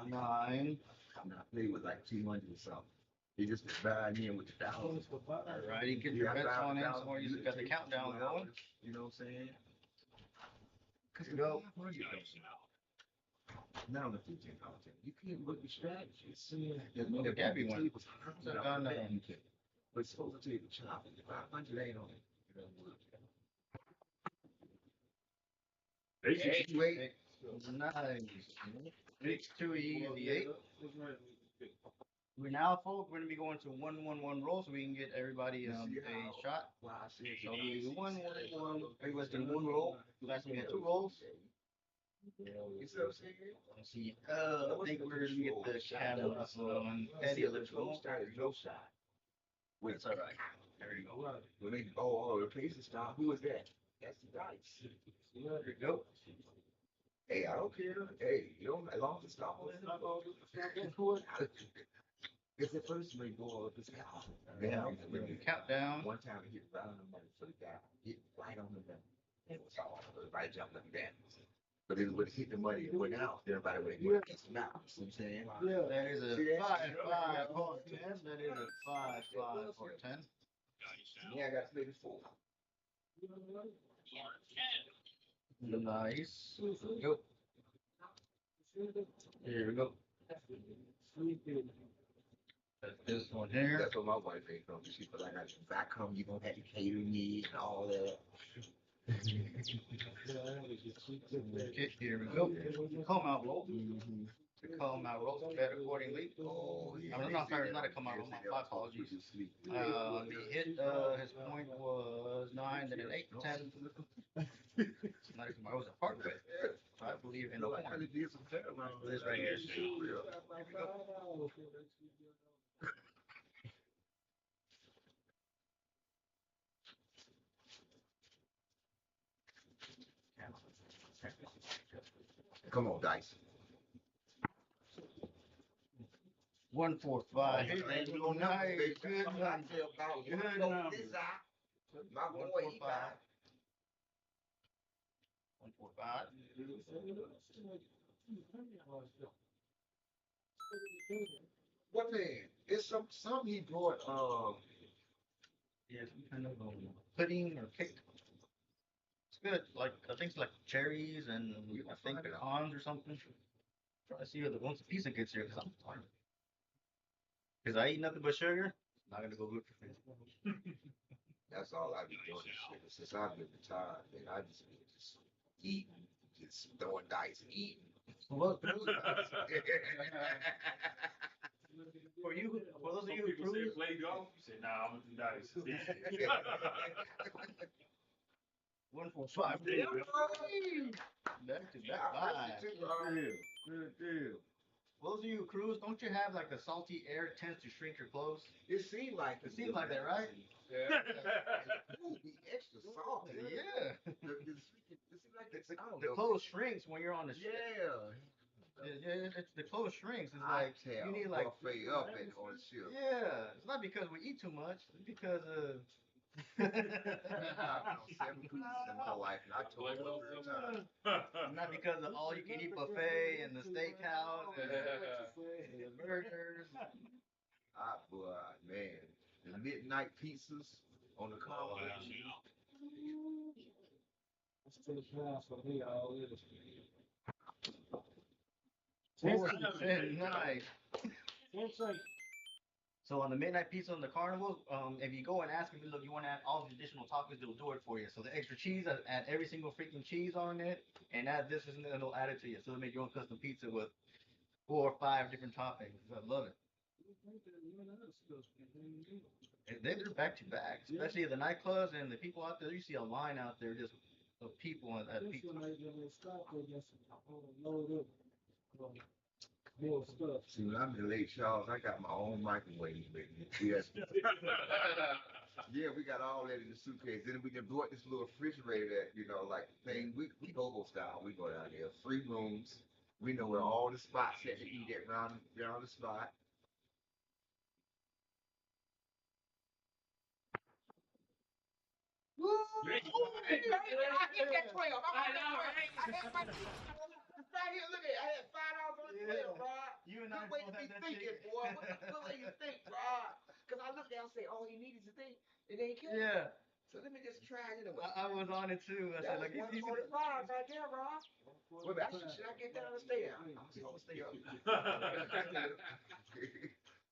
9. I'm not playing with like 200 or something. He just buying in with the thousands. All right, you get your bets on in somewhere. You got the countdown going. You know what I'm saying? Cause You go. Now on the 15 content, you can't look at strategies. The Gabby one. But it's supposed to take the chop. 500 ain't on it. It doesn't work. Hey, 8, 9. 6, 2 easy 8. We're now, folks, we're gonna be going to 1-1-1 roll so we can get everybody a shot. Why I said So we do 1-1-1. Everybody's doing 1 roll. Last time we had 2 rolls. You see what I'm saying? Let's see. I think we're gonna get the camera on Eddie a little bit more. No shot. It's all right. There you go. When they the place is stop. Who is that? That's the dice. There you go. Hey, I don't care. Hey, you know, as long as it's stop. It's the first way go up. It's Yeah. Countdown. One time he hit right on the money for the guy. Hit right on the money. It was all right jumping up and down. But it would hit the money and went out. Everybody would have against the mouth. You know what I'm saying? Yeah. That is a 5-5 for 10. That is a 5-5 for 10. Yeah, I got to play the 4. Nice. Go. Here we go. This one here. That's what my wife ain't from. She feel like if I come, you gonna have to cater me and all that. Okay, here we go. Come out roll. Come out roll. Bet accordingly. Oh, yeah. I'm not sorry, it's not a come out roll. My apologies. The hit, his point was 9, then an 8, 10. Not a come out. It was a part bet. I believe in the corner. This right here. Here we go. Come on, dice. 1, 4, 5. Ain't Hey, no nice. numbers, baby. Good That's something I number. tell about Good one vote number. this side. My 1, boy, 4, he 5. got 1, 4, 5. what man? It's some he brought Yeah, some kind of pudding or cake. It's good. Like I think it's like cherries and I think pecans or something. Try to see if once the pizza gets here, because I'm tired. Because I eat nothing but sugar. Not gonna go good for me. that's all I be doing this shit. Since I've been retired, man, I just been just eating, just throwing dice and eating. Well, for you, for those of Some you who people say cruise, play golf. You say, nah, I'm gonna do dice. 1, 4, 5. Yeah, Back to yeah, back I five. heard you too, Good deal. For those of you who cruise, don't you have like the salty air tends to shrink your clothes? It seemed like It seems like that, right? Ooh, be extra salty. Yeah. It seems like it's, I don't The know. clothes shrinks when you're on the ship. Yeah. The clothes shrinks. It's I like tell you need like buffet up and on the ship. yeah. It's not because we eat too much. It's because I've been on 7 cruises in my life, and I told you every time. not because of all you can eat buffet and the steakhouse and the burgers. Boy, man, the midnight pizzas on the car. Let's take half for me, all this. Nice. So on the midnight pizza on the carnival, if you go and ask them, look, you want to add all the additional toppings, they'll do it for you. So the extra cheese, add every single freaking cheese on it, and add this and it'll add it to you. So they make your own custom pizza with 4 or 5 different toppings. I love it. And they're back to back, especially the nightclubs and the people out there. You see a line out there just of people at pizza. See, when I'm in Lake Charles, I got my own microwave, baby. Yes. Yeah, we got all that in the suitcase. Then we just brought this little refrigerator that, like thing. We go style. We go down there. 3 rooms. We know where all the spots that to eat at around the spot. Woo! I hit that 12. I had my right here. Look at it. I had $5 on the 12, Rod. You and Good I way both to be had that thinking, chicken. boy. Good way you think, Rod. Because I looked down and say, all he needs is a thing. It ain't kidding. Yeah. So let me just try it. I was on it too. I That said, was like, it's easy. 145 right there, Rod. Well, should I get down and stay down? I'm just going to stay up.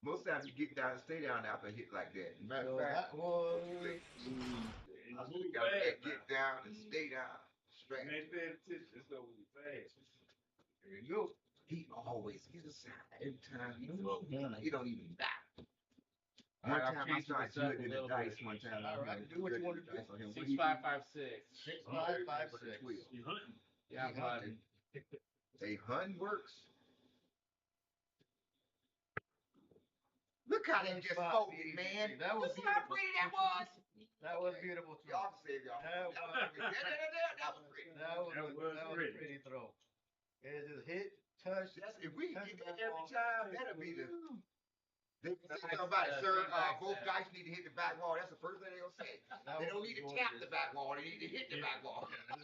Most times you get down and stay down after a hit like that. Matter of fact, That was. I still got to get down and stay down. Straight. Man, pay attention. It's over fast. There you go. He always gets a sign every time he throws. He don't even die. One time I started good in the dice. One time All right, do what you want to do. 6556. 6556. You hunting? Yeah, I'm hunting. A hun works. Look how they just folded, man. That was You see how beautiful. pretty that was? That was beautiful. Too. Y'all can save y'all. That That was pretty. That was a pretty throw. It just hit, touch. If we touch get that that every ball. time, that'll be the. They say something about it, sir. Both dice need to hit the back wall. That's the first thing they'll say. They don't need to tap the back wall. They need to hit the back wall. Gotta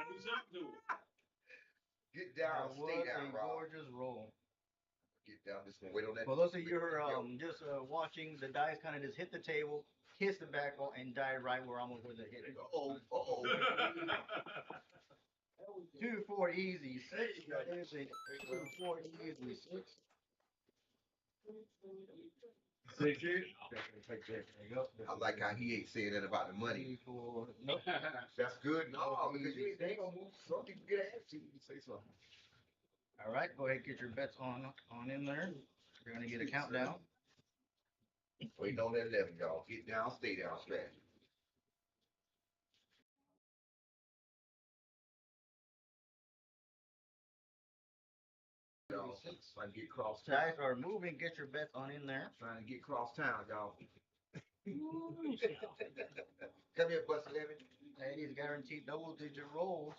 do something to it. Get down, That stay was down, a Rob. gorgeous roll. Get down. Just wait on that. For those of you who are just watching, the dice kind of just hit the table, hits the back wall, and die right where I'm going to hit it. Uh-oh. 2, 4, easy. 6. That is a 2, 4, easy. 6. 6 here. There you go. I like how he ain't saying that about the money. 3, 4. Nope. That's good. No, because they ain't gonna move. Some people get an attitude. You say something. All right, go ahead and get your bets on in there. You're gonna get a countdown. Waiting on that 11, y'all. Get down, stay down strategy. Y'all, trying to get cross town. Dice are moving. Get your bets on in there. Trying to get cross town, y'all. Come here, Bus 11. That is guaranteed double-digit rolls.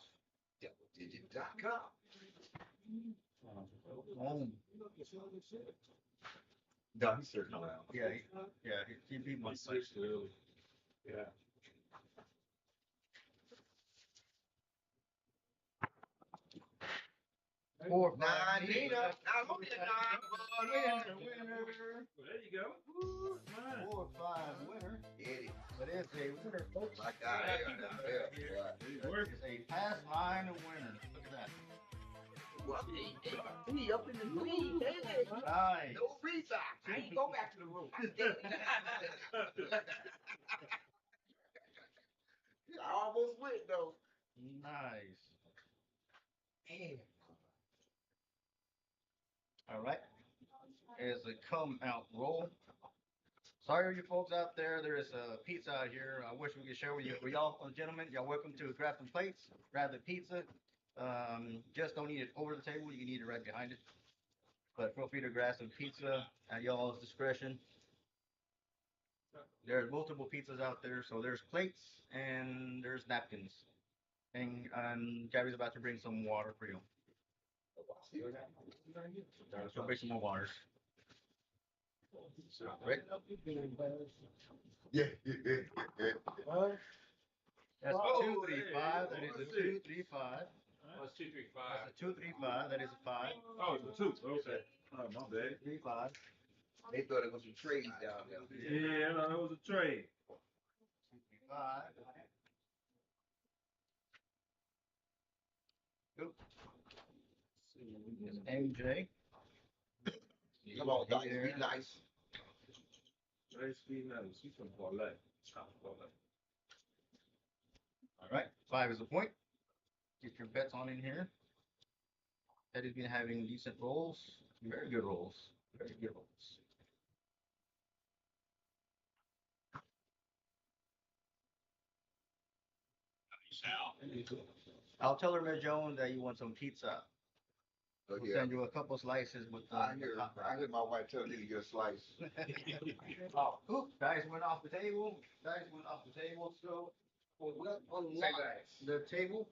DoubleDigit.com. No, he's certain around. Yeah, he beat my Switched early. Yeah. Four, Nine, five, Nina. Now look at nine. winner. Well, there you go. Fine. 4-5 winner. Eddie. But it's a winner, folks. My God. It's worth It's a pass line winner. Look at that. He up in the lead. Nice. No reason. I ain't go back to the room. I stayed. I almost went though. Nice. Damn. All right. Is a come out roll. Sorry, you folks out there. There's a pizza out here. I wish we could share with you. For y'all, gentlemen, y'all welcome to grab some plates, grab the pizza. Just don't eat it over the table. You can eat it right behind it. But feel free to grab some pizza at y'all's discretion. There's multiple pizzas out there, so there's plates and there's napkins. And Gabby's about to bring some water for you. So bring some more waters. Right? Yeah. That's Oh, 235. That is a 235. That's 235. That's a 235. That is a 5. Oh, it's a two. Okay. Oh, my bad. 235. They thought it was some trades down there. Yeah, I thought it was a trade. 235. Oop. It's MJ. Come on, Dice, be nice. Nice, be nice. He's from Parlay. All right. 5 is a point. Get your bets on in here. Eddie's been having decent rolls. Very good rolls. Very good rolls. I'll tell her, Ms. Jones, that you want some pizza. Oh, We'll yeah. send you a couple slices with the. I hear my wife tell me to get a slice. Oh, oop, dice went off the table. Dice went off the table. So we'll unlock the table.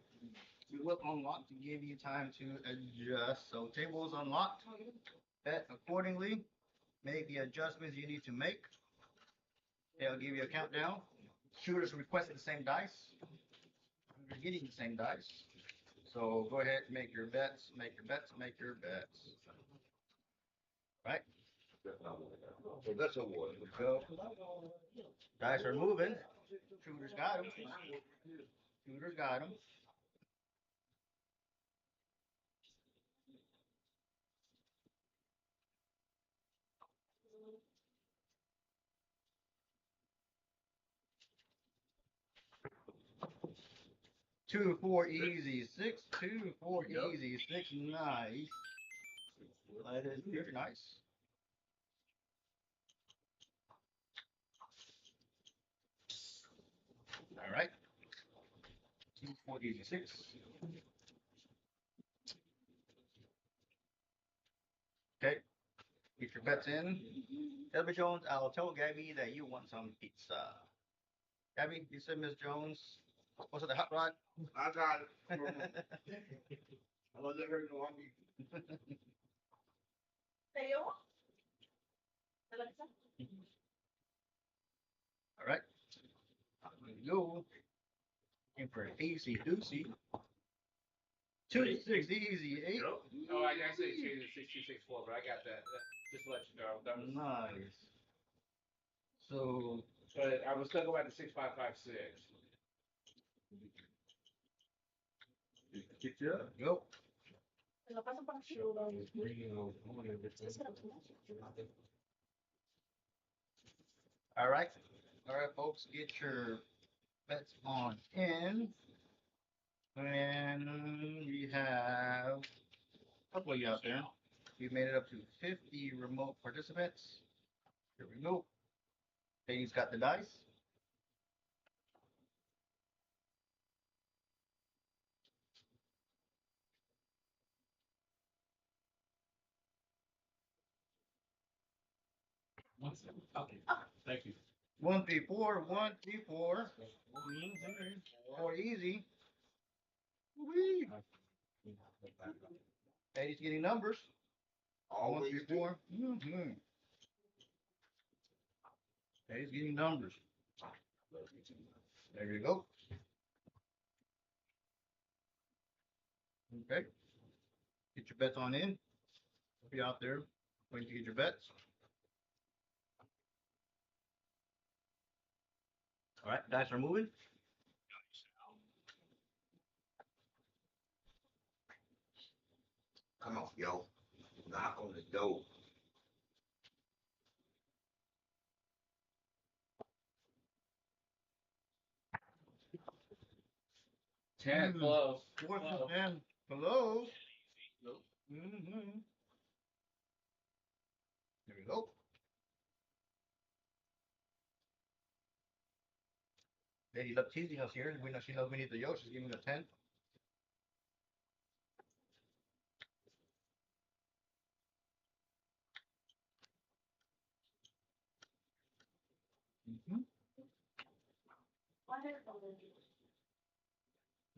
We will unlock to give you time to adjust. So table is unlocked. Bet accordingly. Make the adjustments you need to make. They'll give you a countdown. Shooters requested the same dice. You're getting the same dice. So go ahead, make your bets, make your bets, make your bets. Right? So that's a one. Go. Dice are moving. Shooters got him. Shooters got him. Two, four, easy. 6, 2, 4, easy. 6, nice. That is very nice. All right. 2, 4, easy. 6. Okay. Get your bets in. Elby Jones, I'll tell Gabby that you want some pizza. Gabby, you said Miss Jones. What's it, the hot rod? I got it. I was let her know I'm eating. All right. There you go. In for an easy doozy. 2, 6, easy. 8. Oh, I actually changed it to 6264, but I got that. Just to let you know. That was Nice. So, But I was still going back to 6556. Get you up. go. All right. All right, folks, get your bets on in. And we have a couple of you out there. We've made it up to 50 remote participants. Here we go. Katie's got the dice. Okay. Thank you. 1, 3, 4, 1, 3, 4. 4 easy. Whee. Eddie's getting numbers. One, Always three, four. Mm-hmm. Eddie's getting numbers. There you go. Okay. Get your bets on in. Be out there waiting to get your bets. All right, dice are moving. Come on, yo. Knock on the door. Ten, close. Fourth Close. and close. Nope. Mm-hmm. There we go. Lady love teasing us here. We know she knows we need the yo. She's giving a 10. Mm-hmm.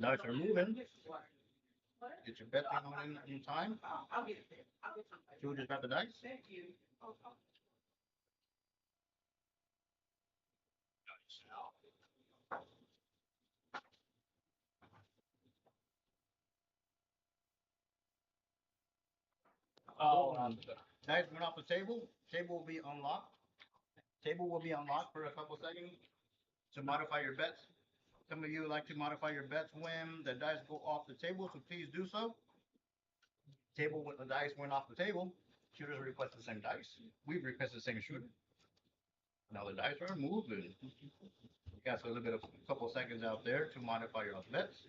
Dice are moving. Get your bet on in time. George just got the dice. Oh, Dice went off the table. Table will be unlocked. Table will be unlocked for a couple seconds to modify your bets. Some of you like to modify your bets when the dice go off the table, so please do so. Table when the dice went off the table, shooters request the same dice. We've requested the same shooter. Now the dice are moving. You got a little bit of a couple seconds out there to modify your bets.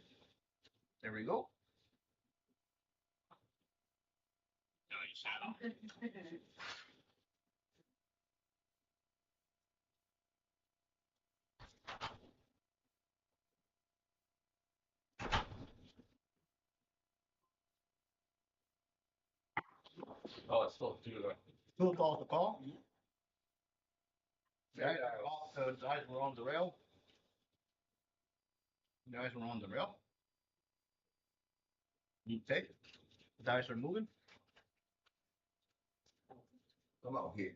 There we go. oh, it's still two. Who calls the call? Dice were on the rail. Dice were on the rail. Okay. Dice are moving. Come on here.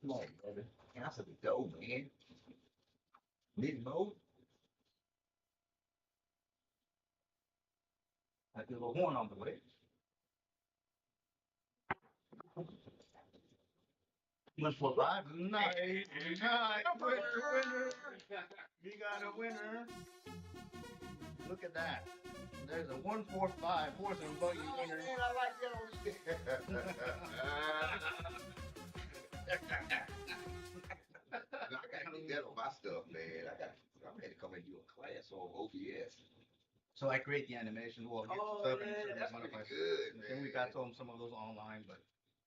Come on, brother. Answer the door, man. Mid mode. I do a horn on the way. 145. Nice. Winner. We got a winner. Look at that. There's a 145 horse and buggy winner. Man, I like that on I gotta get that on my stuff, man. I'm ready to come and do a class on OBS. So I create the animation. Well, Oh, stuff yeah, and that's modify pretty it. good, Then we man. got some of those online, but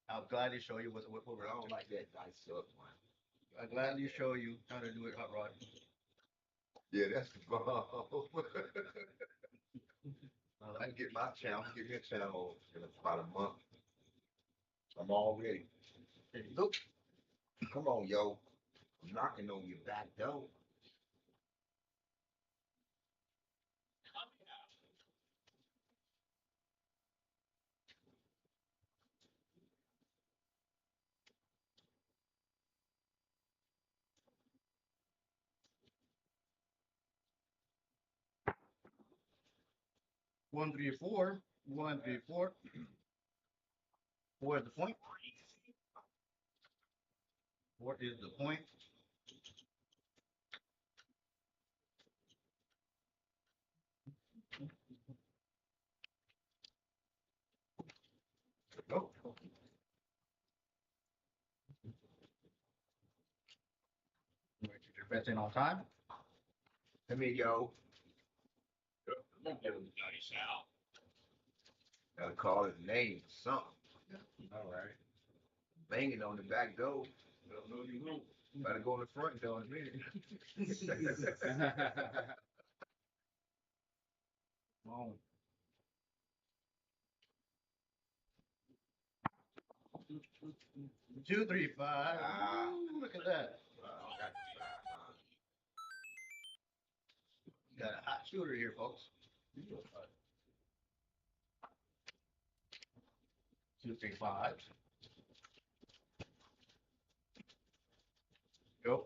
I'll gladly show you what we're I up don't to. like that dice up one. I'll gladly show you how to do it, Hot Rod. Yeah, that's the bomb. I can get my channel, get me a channel in about a month. I'm all ready. There you go. Come on, yo. I'm knocking on your back door. One, three, four. 1, 3, 4. 4 is the point. 4 is the point. Go. Get your bets in on time. Come here, yo. Gotta call his name or something. All right. Banging on the back door. Don't know you won't. Better go in the front door in a minute. Oh. 2, 3, 5. Look at that. Got a hot shooter here, folks. 2, 3, 5. Go.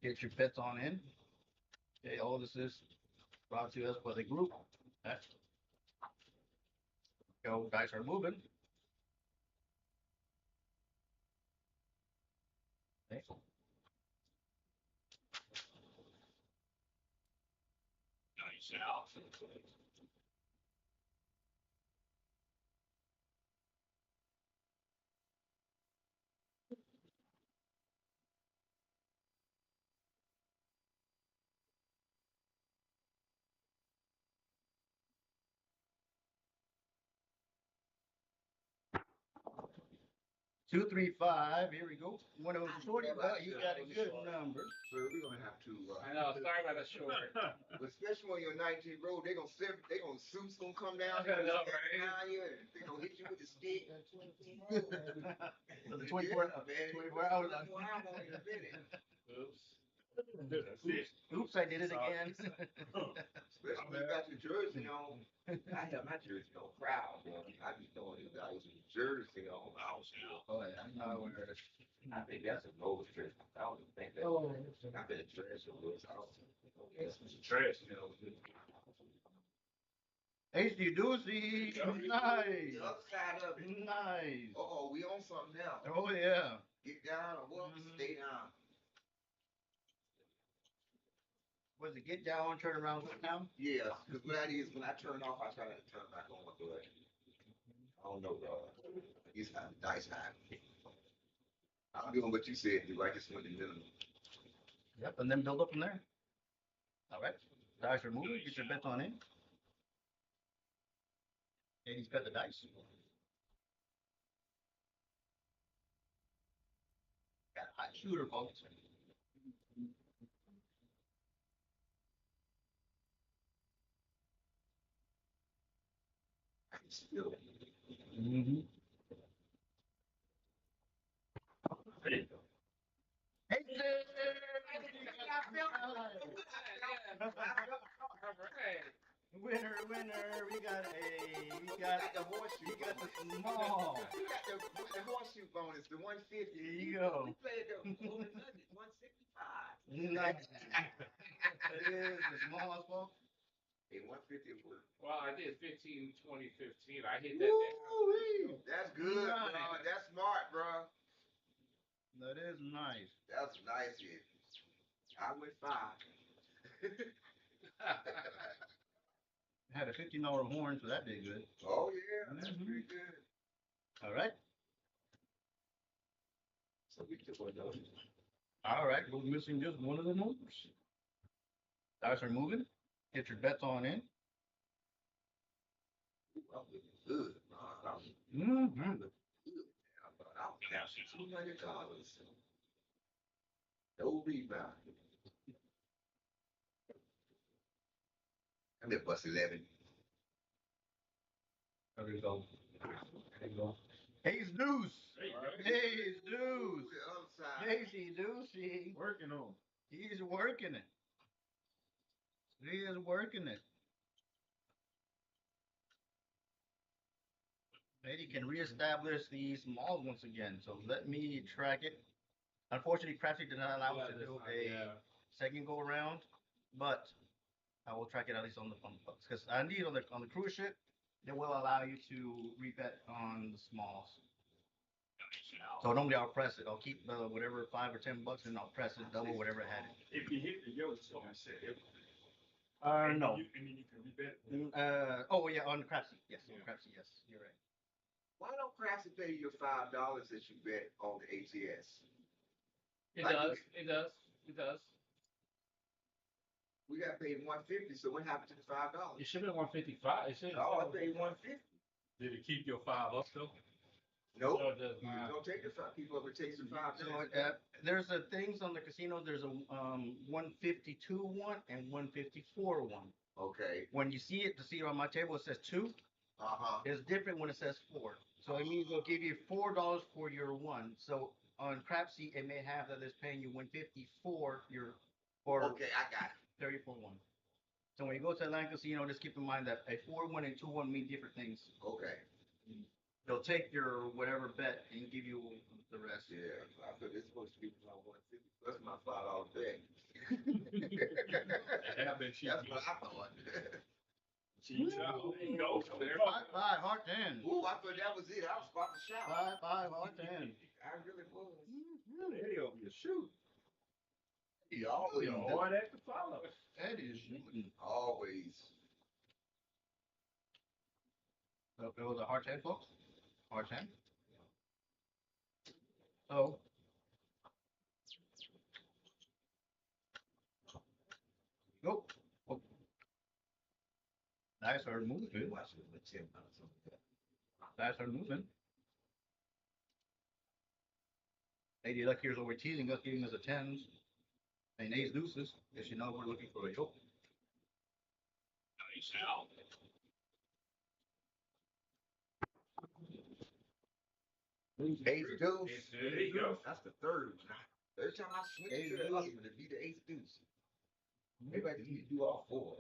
Get your bets on in. Okay, all this is brought to us by the group. Okay. Go, dice are moving. Okay. Nice out. 2, 3, 5. Here we go. One of those shorty, but he got a good number. Sir, we're gonna have to, I know. Sorry about the short. especially when you're 19 road, they gonna suits gonna come down I here, know, stand right? behind you, and they gonna hit you with the stick. So the 24 hours. 24 hours on your minute. Oops. That's it. Oops, I did it again. Especially when you got your jersey on. I have my jersey on proud, man. I be throwing these guys with jersey on. Oh, yeah. I wear it. I think that's a gold trick. I don't think that. Oh, I've been trash with this. It's trash, you know. Hasty Doozy. Nice. The other side of it. Nice. Oh, we on something now. Oh, yeah. Get down or what? Mhm. Stay down. Was it get down, turn around, sit down? Yeah, because what that is, when I turn off, I try to turn back on. But I don't know, bro. He's had the dice high. I'm doing what you said, do. I just went to minimum. Yep, and then build up from there. All right. Dice are moving. Get your bets on in. And he's got the dice. Got a hot shooter, folks. Still. Mm-hmm. There you go. Hey, winner, winner. We got the horseshoe. we got the bonus. small. We got the horseshoe bonus, the 150. There you go. We played the 165. Nice. It is the smallest, folks. Hey, 150 was. Well, I did 15, 20, 15. I hit that down. Woo-wee. That's good, bro. Nice. That's smart, bro. That is nice. That's nice. Hit. I went 5. Had a $15 horn, so that did good. Oh yeah, that's Mhm. pretty good. All right. So we took one of those. All right. We're missing just one of the numbers. Dice are moving. Get your bets on in. Ooh, I'm looking good. Mm-hmm. I'm looking good. I thought I was down $200. No rebound. I'm at bus 11. There we go. There you go. Hayes Deuce. Hayes Deuce. The other side. Hasty Deucey. Working on. He's working it. He is working it. Maybe he can reestablish the smalls once again. So let me track it. Unfortunately, Crapsee did not allow us to do a second go around, but I will track it at least on the books because I need on the cruise ship. It will allow you to rebet on the smalls. So normally I'll press it. I'll keep whatever $5 or $10 and I'll press it double whatever it had. If you hit the yellow, so I said everything. No. And then you can rebet. Oh yeah, on Crapsee. Yes, on Crapsee. Yes, you're right. Why don't Craftsy pay you your $5 that you bet on the ATS? It Like does. It does. It does. We got paid 150. So what happened to the $5? It should have been 155. It should. Oh, I paid 150. Did it keep your 5 up though? Nope. No, it does You not. don't take the 5 people over takes the 5. So there's things on the casino. There's a 152 one and 154 one. Okay. When you see it, on my table it says 2. It's different when it says 4. So it means they'll give you $4 for your 1. So on Crapsee, it may have that it's paying you 154 your or Okay, I got it. 34 1. So when you go to Atlanta Casino, just keep in mind that a 4-1 and 2-1 mean different things. Okay. they'll take your whatever bet and give you the rest. Yeah, I thought it's supposed to be my 150 plus my $5 bet. I've been cheap. That's what I thought. Cheap shot. There you go. There. 5, hard 10. Ooh, I thought that was it. I was about to shout. 5, hard 10. I really was. Hell, you shoot. He always You're do. hard act to follow. That is shooting. Always. So it was a hard 10, folks. Hard 10. So. Go. Oh. Dice are moving. Watch it with Tim. Dice are moving. Lady Luck here's over teasing us, giving us a 10s and ace deuces. If you know we're looking for a yoke. Nice out. Ace deuce. There you go. That's the third one. Every time I switch Ace to the deuce. husband, it'd be the ace deuce. Maybe I need to do all four.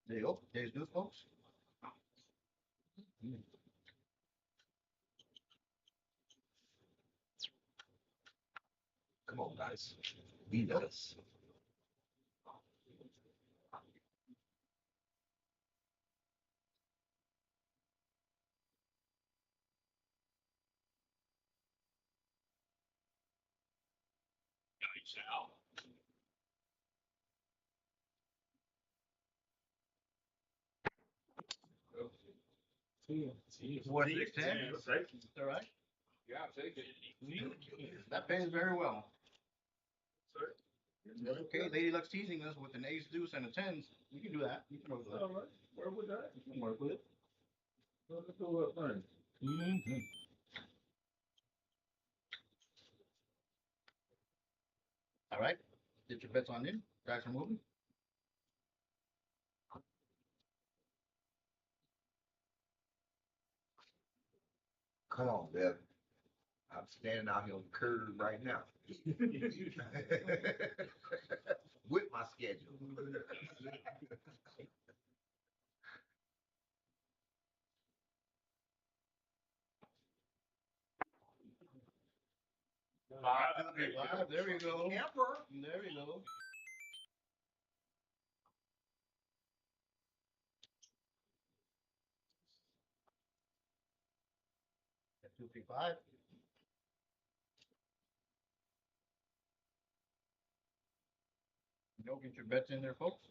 There you go. Ace deuce, folks. Come on, guys. Beat us. Nice out. What, 10? Safety. All right. Yeah, I'll take it. That pays very well. Sir. Okay, Lady Luck's teasing us with an ace deuce and a 10s. You can do that. You can work with that. All right. Work with that. You can work with it. Let's go up first. All right. Get your bets on in. Dice are moving. Come on, Bev. I'm standing out here on the curb right now. With my schedule. Five. There you go. Camper. There you go. That's 2, 3, 5. Go get your bets in there, folks.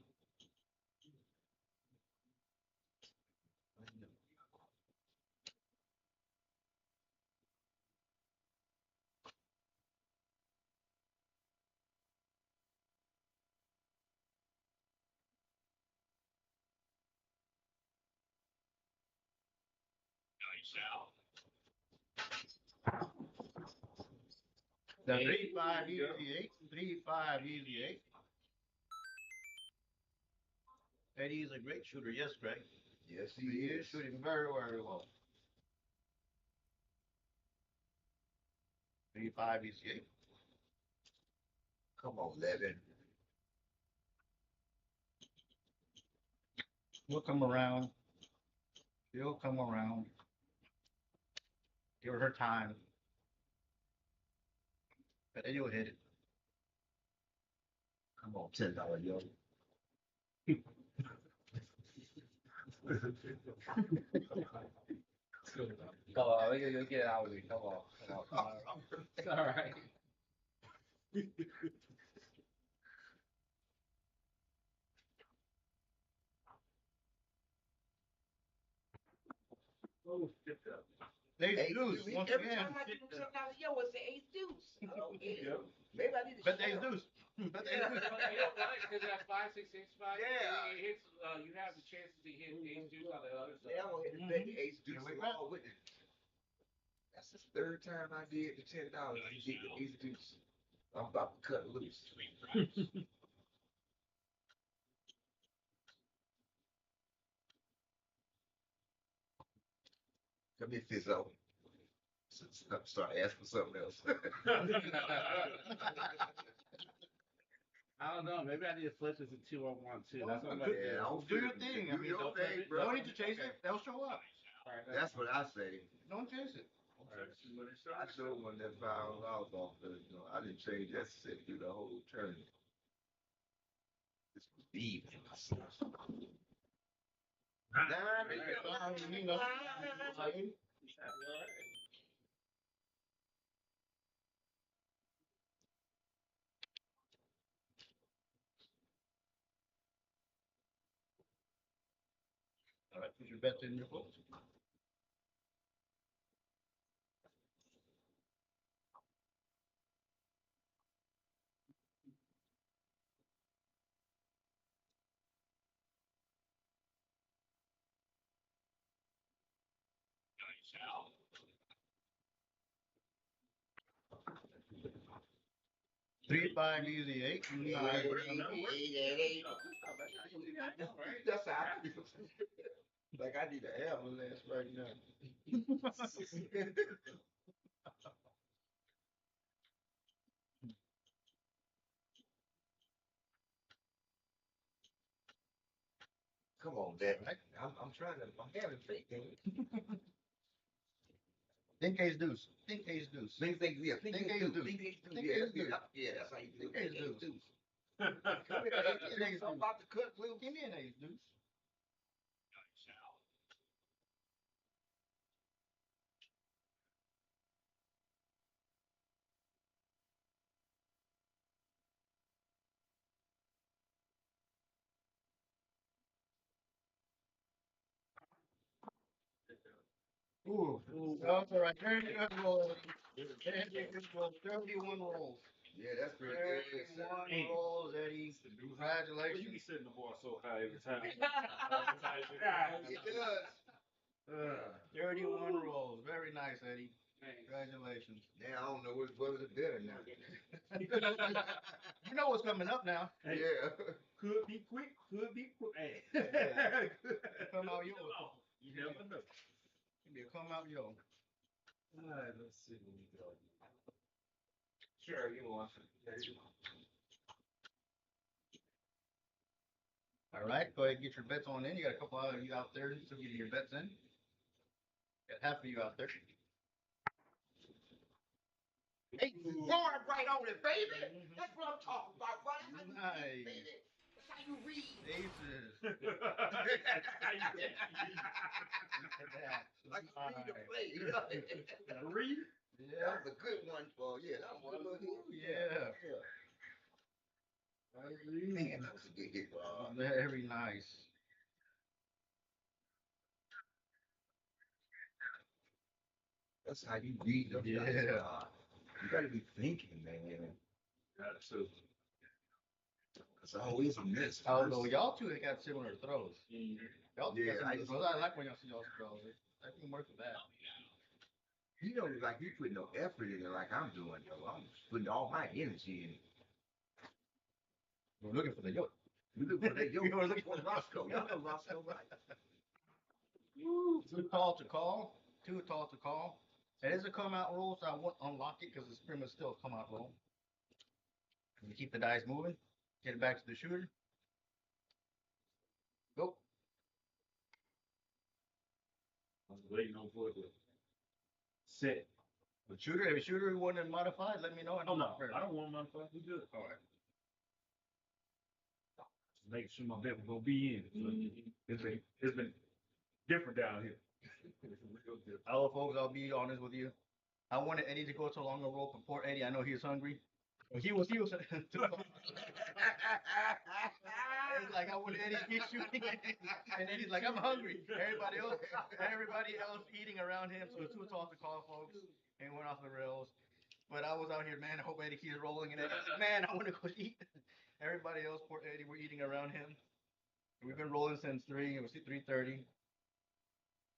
Nice out. The 3, 5, easy 8. 3, 5, easy 8. Eddie is a great shooter. Yes, Greg. Yes, He is shooting very, very well. 3, 5, easy 8. Come on, Levin. He'll come around. He'll come around. Give her time. But Eddie will hit it. Come on, $10, yo. Come on, we gotta get it out of here. Come on. It's all right. Oh, get that. Ace Ace deuce, deuce. once Every again. time I give him $10, yo, it's the ace deuce. Okay. Maybe I need to Bet ace share. deuce. Bet ace Yeah. deuce. You know why? Because that 5, 6, 6, 5. Yeah. It hits. You have the chances to hit ace deuce on the other side. Yeah, I'm gonna hit the bet the ace deuce Here we along with it. That's the third time I did the $10 to get the ace deuce. I'm about to cut loose. Come here, Fizzo. Start asking for something else. I don't know. Maybe I need to flip this to 201 too. That's what I'm Yeah, gonna I do. don't Do your feel- thing. do I mean, your don't, thing, you bro. don't need to chase it. They'll show up. All right, That's what I say. Don't chase it. I showed one that $5 off the, I didn't change that shit through the whole tournament. This was deep in myself. You know. All right, put your bets in your books. Three, five, easy, eight, nine. That's how I feel. Like I need an ambulance right now. Come on, Dad. I'm trying to. I'm having faith in it. Think ace deuce. Think ace deuce. Think ace Think deuce. ace deuce. Think ace deuce. Think Yeah, ace deuce. yeah, that's how you do it. Think ace Think ace deuce. deuce. Come here, ace. I'm about to cut loose. Give me an ace deuce. Ooh, that's all right. Very good roll. Very good roll. 31 rolls. Yeah, that's pretty good. 31 rolls, Eddie. You be Congratulations. setting the bar so high every time. It does. 31 rolls. Very nice, Eddie. Congratulations. Now I don't know which was it better now. You know what's coming up now. Hey, Yeah. could be quick, could be quick. Hey. Come out yours. You never know. It'll come out yo. All right, let's see what we got. Sure, you want. All right, go ahead and get your bets on in. You got a couple of you out there still getting your bets in. Got half of you out there. Hey, roar right on it, baby. That's what I'm talking about, buddy. That's how you read, Nice. baby. That's how you read. Aces. Like you read the play. You know? Read. Yeah. That was a good one for yeah. That was a good hit. Yeah. Man, that was a good hit, bro. Very nice. That's how you read them. Yeah. You gotta be thinking, man. Got to. Cause I always a miss. Although y'all two they got similar throws. Y'all two Yeah, got I similar used throws. I like when y'all see y'all's throws. I can work with that. You know, like you put no effort in it like I'm doing, though. I'm putting all my energy in it. We're looking for the yoke. You look for that yo, We were looking for Roscoe. Y'all know Roscoe, right? Too tall to call. Too tall to call. It is a come out roll, so I won't unlock it because it's pretty much still a come out roll. You keep the dice moving. Get it back to the shooter. Go. I was waiting on for it to set. The shooter, if a shooter wasn't modified, let me know. Oh no, I don't want my fuck. We good. All right. Just make sure my bet was gonna be in. It's been different down here. Real different. Hello, folks. I'll be honest with you. I wanted Eddie to go to a longer roll, but poor Eddie, I know he was hungry. He was too tall. It's like I wanted Eddie to keep shooting, and Eddie's like, I'm hungry. Everybody else eating around him, so it's too tall to call, folks, and went off the rails. But I was out here, man. I hope Eddie keeps rolling, and Eddie's like, man, I want to go eat. Everybody else, poor Eddie, we're eating around him. We've been rolling since 3. It was 3:30.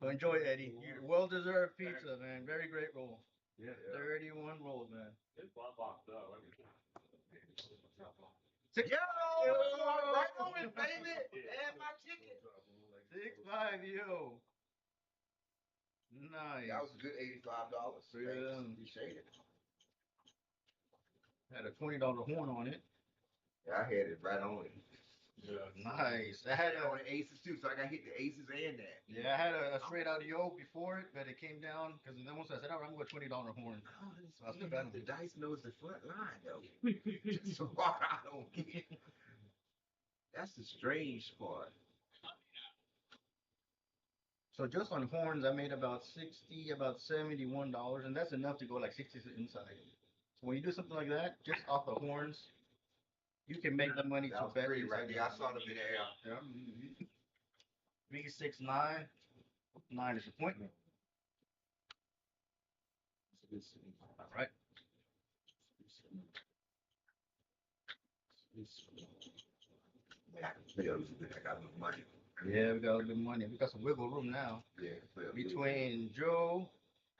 So enjoy, Eddie. Well-deserved pizza, man. Very great roll. Yeah. 31 rolls, man. It's boxed up. Six. Yo, right on it, baby. And my ticket. 6-5, yo. Nice. That was a good $85. Yeah. Appreciate it. Had a $20 horn on it. Yeah, I had it right on it. Yeah. Nice. I I had had it a on the aces too, so I got hit the aces and that. yeah, I had a straight out yo before it, but it came down because then once I said, all right, I'm going $20 horn. Oh, I still got the it. dice knows the front line though. Just so far I don't get it. That's the strange part. So just on horns, I made about $71, and that's enough to go like 60 inside. So when you do something like that, just off the horns, you can make the money That to was bet pretty right inside. there. I saw them in the air. Yeah. V69, 9 is the point. All right. Man, I can play a little bit. I got no money. Yeah, we got a little bit of money. We got some wiggle room now. Yeah, I can play a little bit. Between Joe,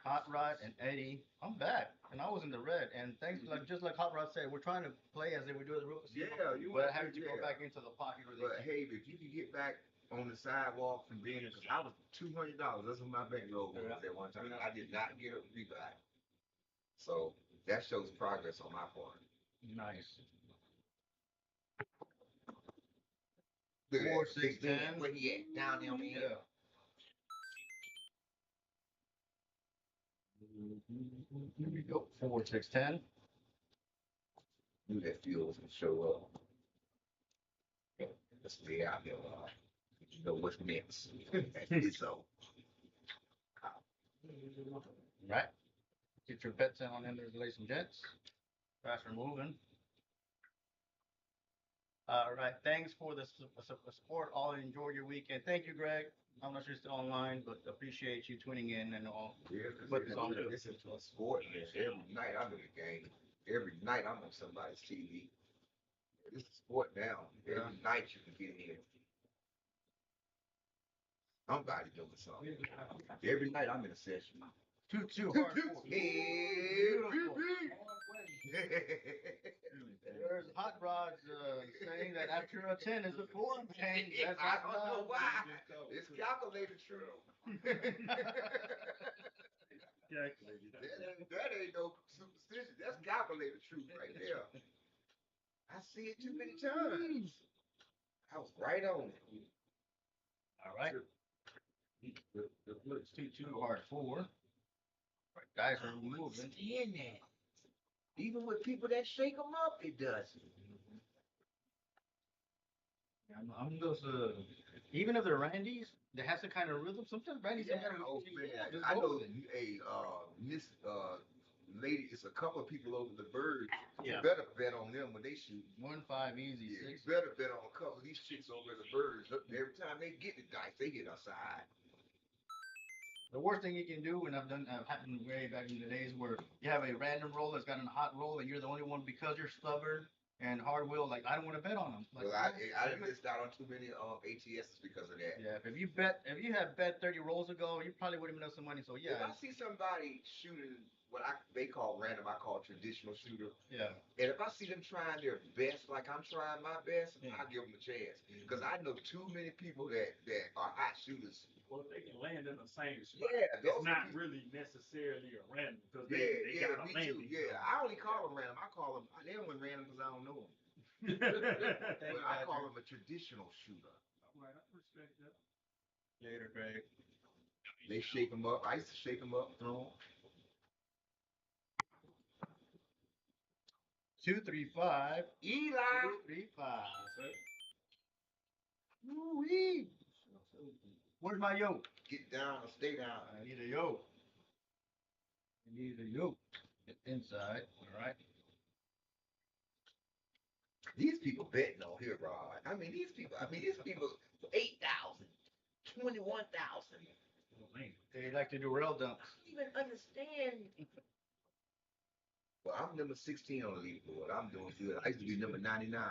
Hot Rod, and Eddie, I'm back, and I was in the red. And thanks, like just like Hot Rod said, we're trying to play as if we do at the real casino. Yeah, you but want having to to, go yeah. back into the pocket where But they hey, if you can get back on the sidewalk from being, because I was $200. That's what my bankroll was at one time. I did not get a rebuy. So that shows progress on my part. nice. Look at 4, that. 6, Big Ben, 10. where he at? Down there on the end. Yeah. Here we go. 4, 6, 10. Knew that fuel was gonna show up. Let's stay out there. You know what's next. So Right. Get your bets in on them, ladies and gents. Faster moving. All right. Thanks for the support. All enjoy your weekend. Thank you, Greg. I'm not sure you're still online, but appreciate you tuning in and all. yeah, But it's on there. it's into a sport, man. Every night I'm in the game. Every night I'm on somebody's TV. It's a sport now. Every night you can get in. Somebody doing something. Every night I'm in a session. 2-2 hard four. Beautiful. There's Hot Rod's saying that after a 10 is a 4. And that's I Hot don't know Rod. why. It's calculated true. That ain't no superstition. That's calculated truth right there. I see it too many times. I was right on it. All right. 2-2 hard 4. Right, guys are moving. Understand that. Even with people that shake them up, it doesn't. I'm just even if they're Randy's, they have some kind of rhythm. Sometimes Randy's Yeah, some kind of oh rhythm. man, Just I go know with it. Miss lady. It's a couple of people over the birds. Yeah. You better bet on them when they shoot. 1-5 easy. Yeah, you 6. better bet on a couple of these chicks over at the birds. Look, every time they get the dice, they get outside. The worst thing you can do, and I've happened way back in the days where you have a random roll that's got a hot roll, and you're the only one because you're stubborn and hard will. Like I don't want to bet on them. Like, Well, I missed out on too many ATSs because of that. yeah, if you had bet 30 rolls ago, you probably would have made some money. So If yeah, I see somebody shooting what they call random, I call traditional shooter. yeah. And if I see them trying their best, like I'm trying my best, Yeah. I give them a chance. Because I know too many people that are hot shooters. Well, if they can land in the same spot, Yeah, it's those not people- really necessarily a random because Yeah, they got a me landing. too. Yeah, I only call them random. I call them. They only random because I don't know them. Thank But you, I call Patrick. them a traditional shooter. Right, I respect that. Later, Greg. They shake them up. I used to shake them up, throw 'em. 2, 3, 5. Eli. 2, 3, 5. Woo-wee. Where's my yoke? Get down or stay down. I need a yoke. I need a yoke. Get inside. All right. These people betting on here, Rod. I mean, these people, 8,000, 21,000. They like to do rail dumps. I don't even understand. Well, I'm number 16 on the leaderboard. I'm doing good. I used to be number 99.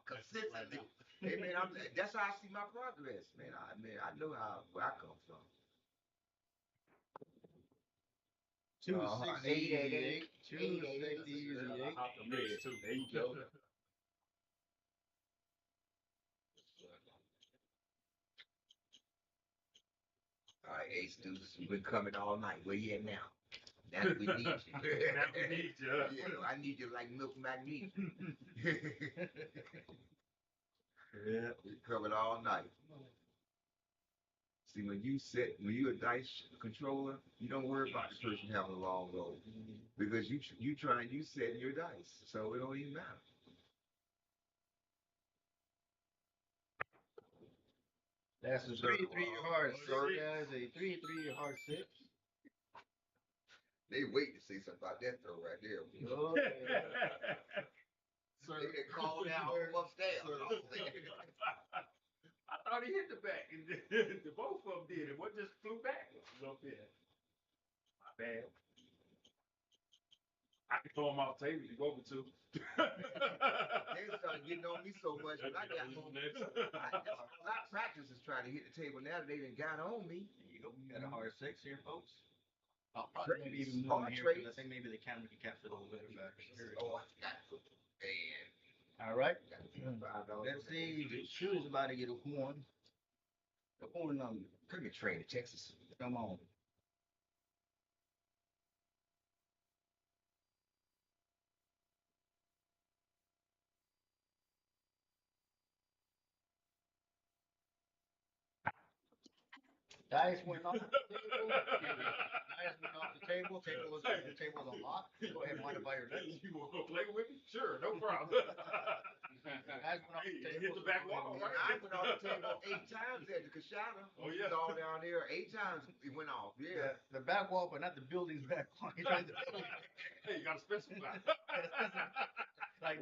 Consistently. Hey, man, that's how I see my progress, man. I know where I come from. 2, 6, 8, 8, 8. 2, 6, 8. easy 8. Off the red too. There you go. All right, Ace Deuce, we've been coming all night. Where you at now? Now we need you. Now we need you. Yeah, I need you like milk magnesium. Yeah. We covered all night. See, when you're a dice controller, you don't worry about the person having a long roll because you setting your dice, so it don't even matter. That's a 3-3 hard six, guys. A 3-3 hard six. They wait to say something about that throw right there. Oh, yeah. So they call down from upstairs. I thought he hit the back, and the both of them did. It what just flew back up there. My bad. I can throw him off the table if you want me to. They started getting on me so much, but I practice is trying to hit the table now that they done got on me. There you go. We got a hard six here, folks. I'll probably maybe even move Hard here trades. because I think maybe the camera can capture a little bit back. Oh, I forgot to put the band. All right. Let's see. The shoe is about to get a horn. The horn number. Come here, train to Texas. Come on. Dice went off the table. Dice went off the table. The table's unlocked. Go ahead and modify your dice. You want to play with me? Sure, no problem. Dice went off the table. Hit the back wall, right? I went off the table 8 times at the Kashana. Oh, yeah. It's all down there. 8 times it went off. Yeah. The back wall, but not the building's back wall. You're trying to Hey, you got to specify. like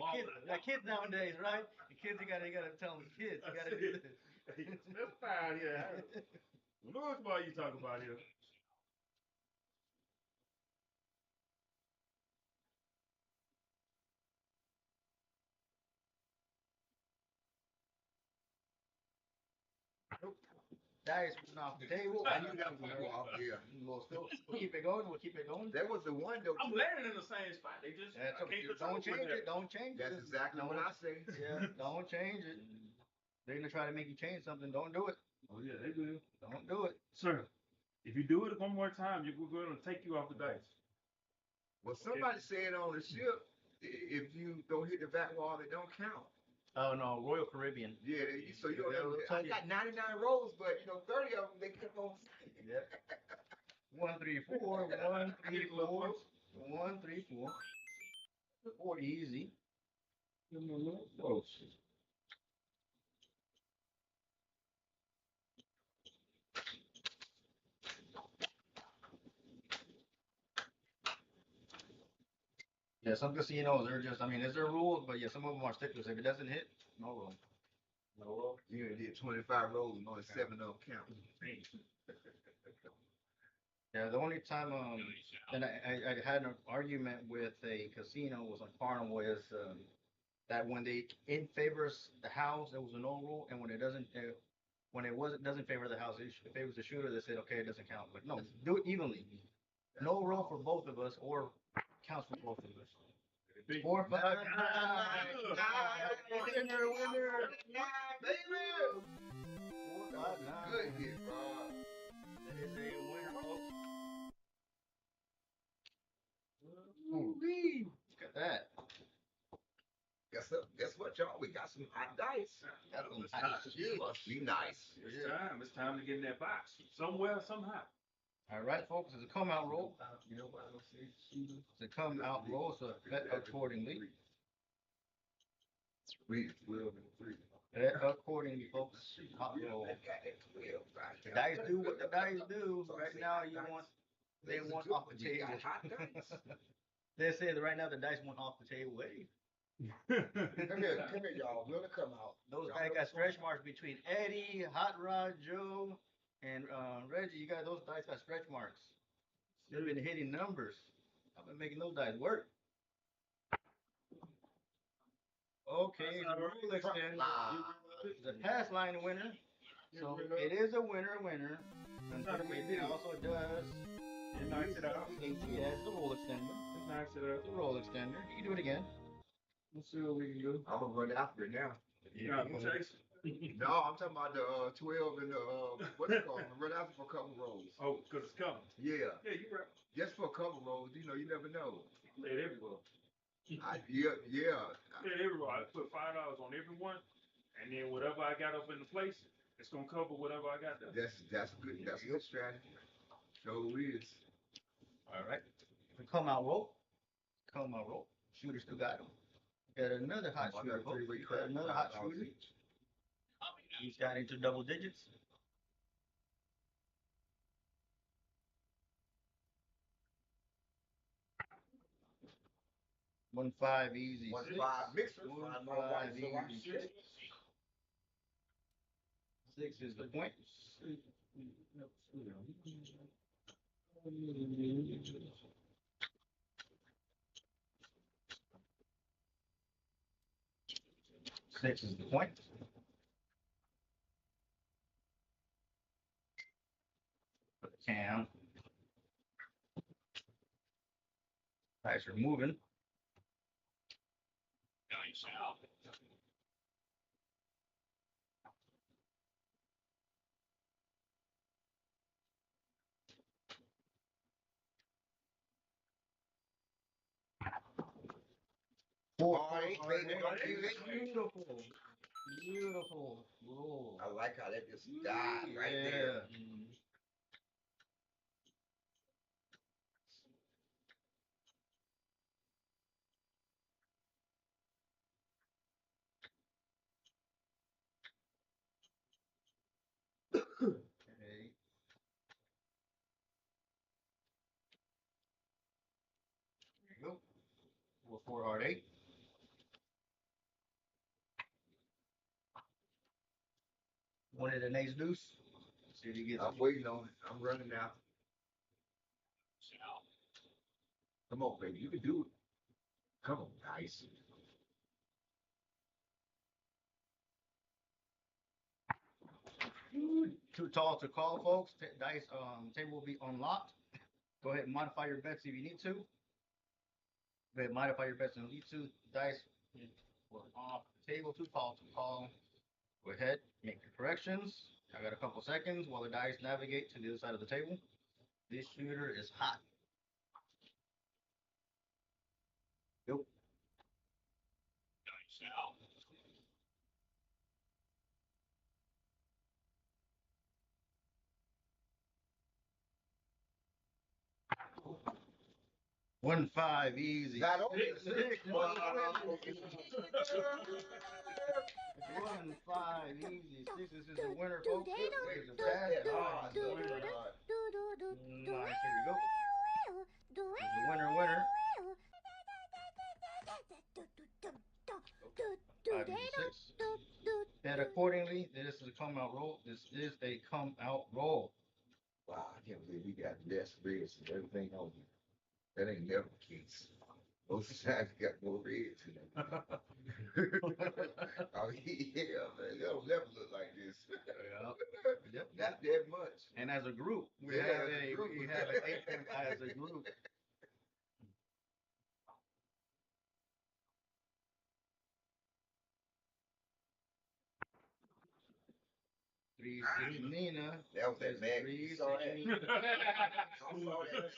kids nowadays, right? The kids, you gotta tell them kids. You gotta do this. You got to specify here. What ball you talking about here? Dice went off the table. I knew that was going to go off. Yeah. We'll keep it going. We'll keep it going. That was the one, though. I'm landing in the same spot. They just That's I can't okay. control Don't change it. Don't change it. That's exactly what I say. Yeah, don't change it. They're gonna try to make you change something. Don't do it. Oh yeah, they will. Don't do it. Sir, if you do it one more time, we're going to take you off the dice. Well, somebody said on the ship, if you don't hit the back wall, they don't count. Oh no, Royal Caribbean. Yeah, so you don't Yeah, ever, we'll I tell you. got 99 rolls, but 30 of them, they kept on saying. Yep. 1, 3, 4. 1, 3, 4. 1, 3, 4. 4 easy. Yeah, some casinos are just, it's their rules, but yeah, some of them are sticklers. If it doesn't hit, no rule. No roll. You did 25 rolls and only 7 of them count. Yeah, the only time that I had an argument with a casino was on Carnival is that when they in favors the house, it was a no rule, and when it doesn't favor the house, it favors the shooter. They said okay, it doesn't count. But no, do it evenly. No rule for both of us, or counts for both of us. 4, 5, 9. Winner. Baby! 4, 5, 9. Good hit, Rob. That is a winner, folks. Look at that. Guess what, y'all? We got some hot dice. That's some It hot shit. must be nice. It's time to get in that box. Somewhere, somehow. All right, folks, it's a come out roll. It's a come out roll, so bet accordingly. 3, 12, and 3. Bet accordingly, folks. Hot roll. The dice do what the dice do. Right now, they want off the table. Hot dice. They say that right now the dice want off the table. Hey, Come here, y'all. We're gonna come out. those guys got stretch marks between Eddie, Hot Rod, Joe, and Reggie. You got those dice got stretch marks. They've been hitting numbers. I've been making those dice work. Okay, the rule extender. The pass line winner. So it is a winner. Unfortunately, it also does. It knocks it out. ATS, the roll extender. It knocks it out. The roll extender. You can do it again. Let's see what we can do. I'm gonna run after it now. Yeah, Chase. No, I'm talking about the 12 and the what's it called? Run out for a couple rolls. Oh, because it's coming. Yeah, Yeah, you right. just for a couple rolls. You know, you never know. Play it everywhere. Yeah. Play it everywhere. I put $5 on every one, and then whatever I got up in the place, it's gonna cover whatever I got there. That's good. That's a good strategy. So is. All right. The come out roll. Come out roll. Shooter still got him. Got another hot shooter. Folks. We got another hot shooter. He's got into double digits. One five easy. 1 six. 5 mixer. 1 5 on white, 5 so I'm easy. six. 6 is the point. 6 is the point. Put the cam. Dice are moving. Nice out. Hard 8, baby. Beautiful. Beautiful roll. I like how that just died right there. Okay. There you go. 4 hard 8. Wanted an ace deuce. See if he gets I'm waiting on it. I'm running out. Come on, baby. You can do it. Come on, guys. Too tall to call, folks. Dice table will be unlocked. Go ahead and modify your bets if you need to. Go ahead and modify your bets if you need to. Dice will off the table. Too tall to call. Go ahead, make your corrections. I got a couple seconds while the dice navigate to the other side of the table. This shooter is hot. Go. Dice out. One five easy. Not only Six, six, six, but 1 5 easy. 6 is the winner, folks. Here's the pass. Ah, the winner. Nice. Here we go. Here's the winner. 5 easy 6. And accordingly, this is a come out roll. This is a come out roll. wow, I can't believe we got less reds and everything on here. That ain't never the case. Most of the time we got more reds in them. Oh yeah, man. They don't never look like this. Yep. Not that much. And as a group, we Yeah, have as a group. an 8 as a group. Three six Nina. That was that mag. You saw that? I saw that.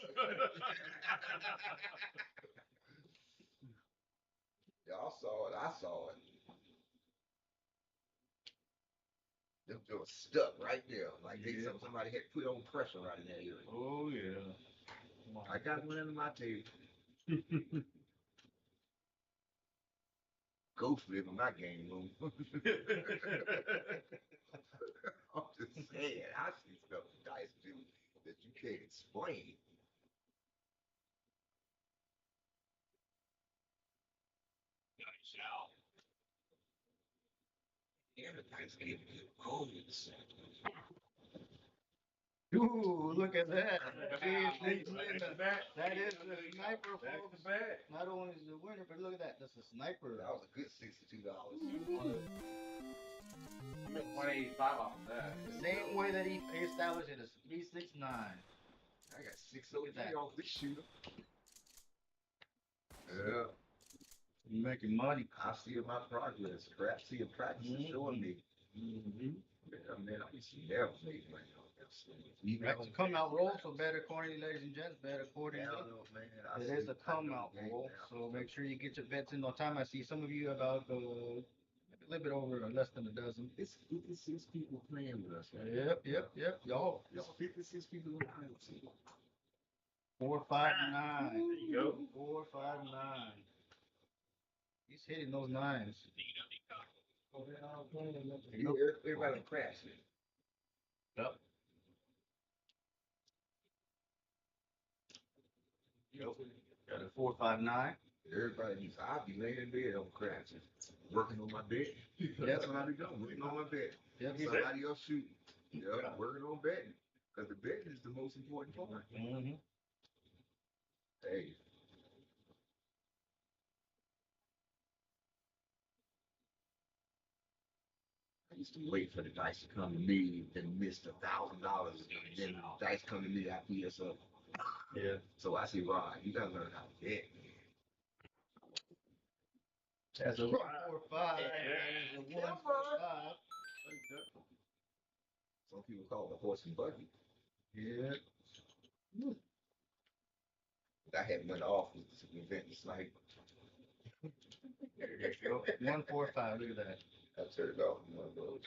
Y'all saw it. I saw it. Them just stuck right there. Like somebody had put on pressure right in that area. Oh yeah. I got one under my table. Ghost live in my game room. I'm just saying, I see stuff the dice do that you can't explain. Nice out. Everything's getting cold in the center. Ooh, look at that. That is the Back sniper, to folks. back. Not only is the winner, but look at that. That's a sniper. That was a good $62. I made 185 off of that. The same way that he established it is 369. I got 603 that. on this shooter. Yeah, You're making money. I see my progress. Crapsee and practice is showing me. Mm-hmm. Yeah, man, I used to never make money on that stuff. Even Right, on it's a come out roll, so bet accordingly, ladies and gents, bet accordingly. hell, man, It is a come out roll, so make sure you get your bets in on time. I see some of you about maybe a little bit over or less than a dozen. It's 56 people playing with us, man. Yep. Y'all, It's 56 people on the team. 459. There you go. 459. He's hitting those nines. Everybody crashed. Yep. Got a 459. Everybody needs. I'll be laying in bed on crashing, working on my bed. That's what I be doing, working on my bed. Yep. Somebody else shooting. Yeah, working on betting. Because the betting is the most important part. Mm-hmm. Hey, I used to wait for the dice to come to me and miss $1,000. And then the dice come to me after years up. Yeah. So I say, Rod, you gotta learn how to bet. That's a 145. That is a 145. Some people call it a horse and buggy. Yeah. I had went off with this event. It's like, 145. Look at that. I turned it off. One of those.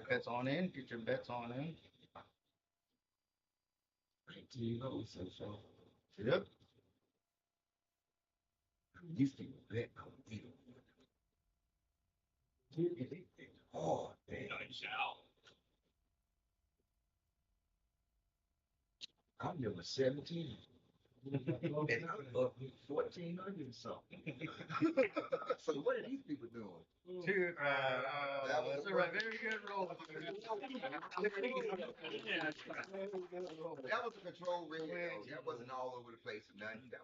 Bets on in. Get your bets on in. 19 hoes, so. Yep. These people bet on me. Oh, man. I'm number 17. And I'm up 1,400 something. So what are these people doing? Two. That's a right. Very good roll. That was a control radio. That wasn't all over the place or nothing. That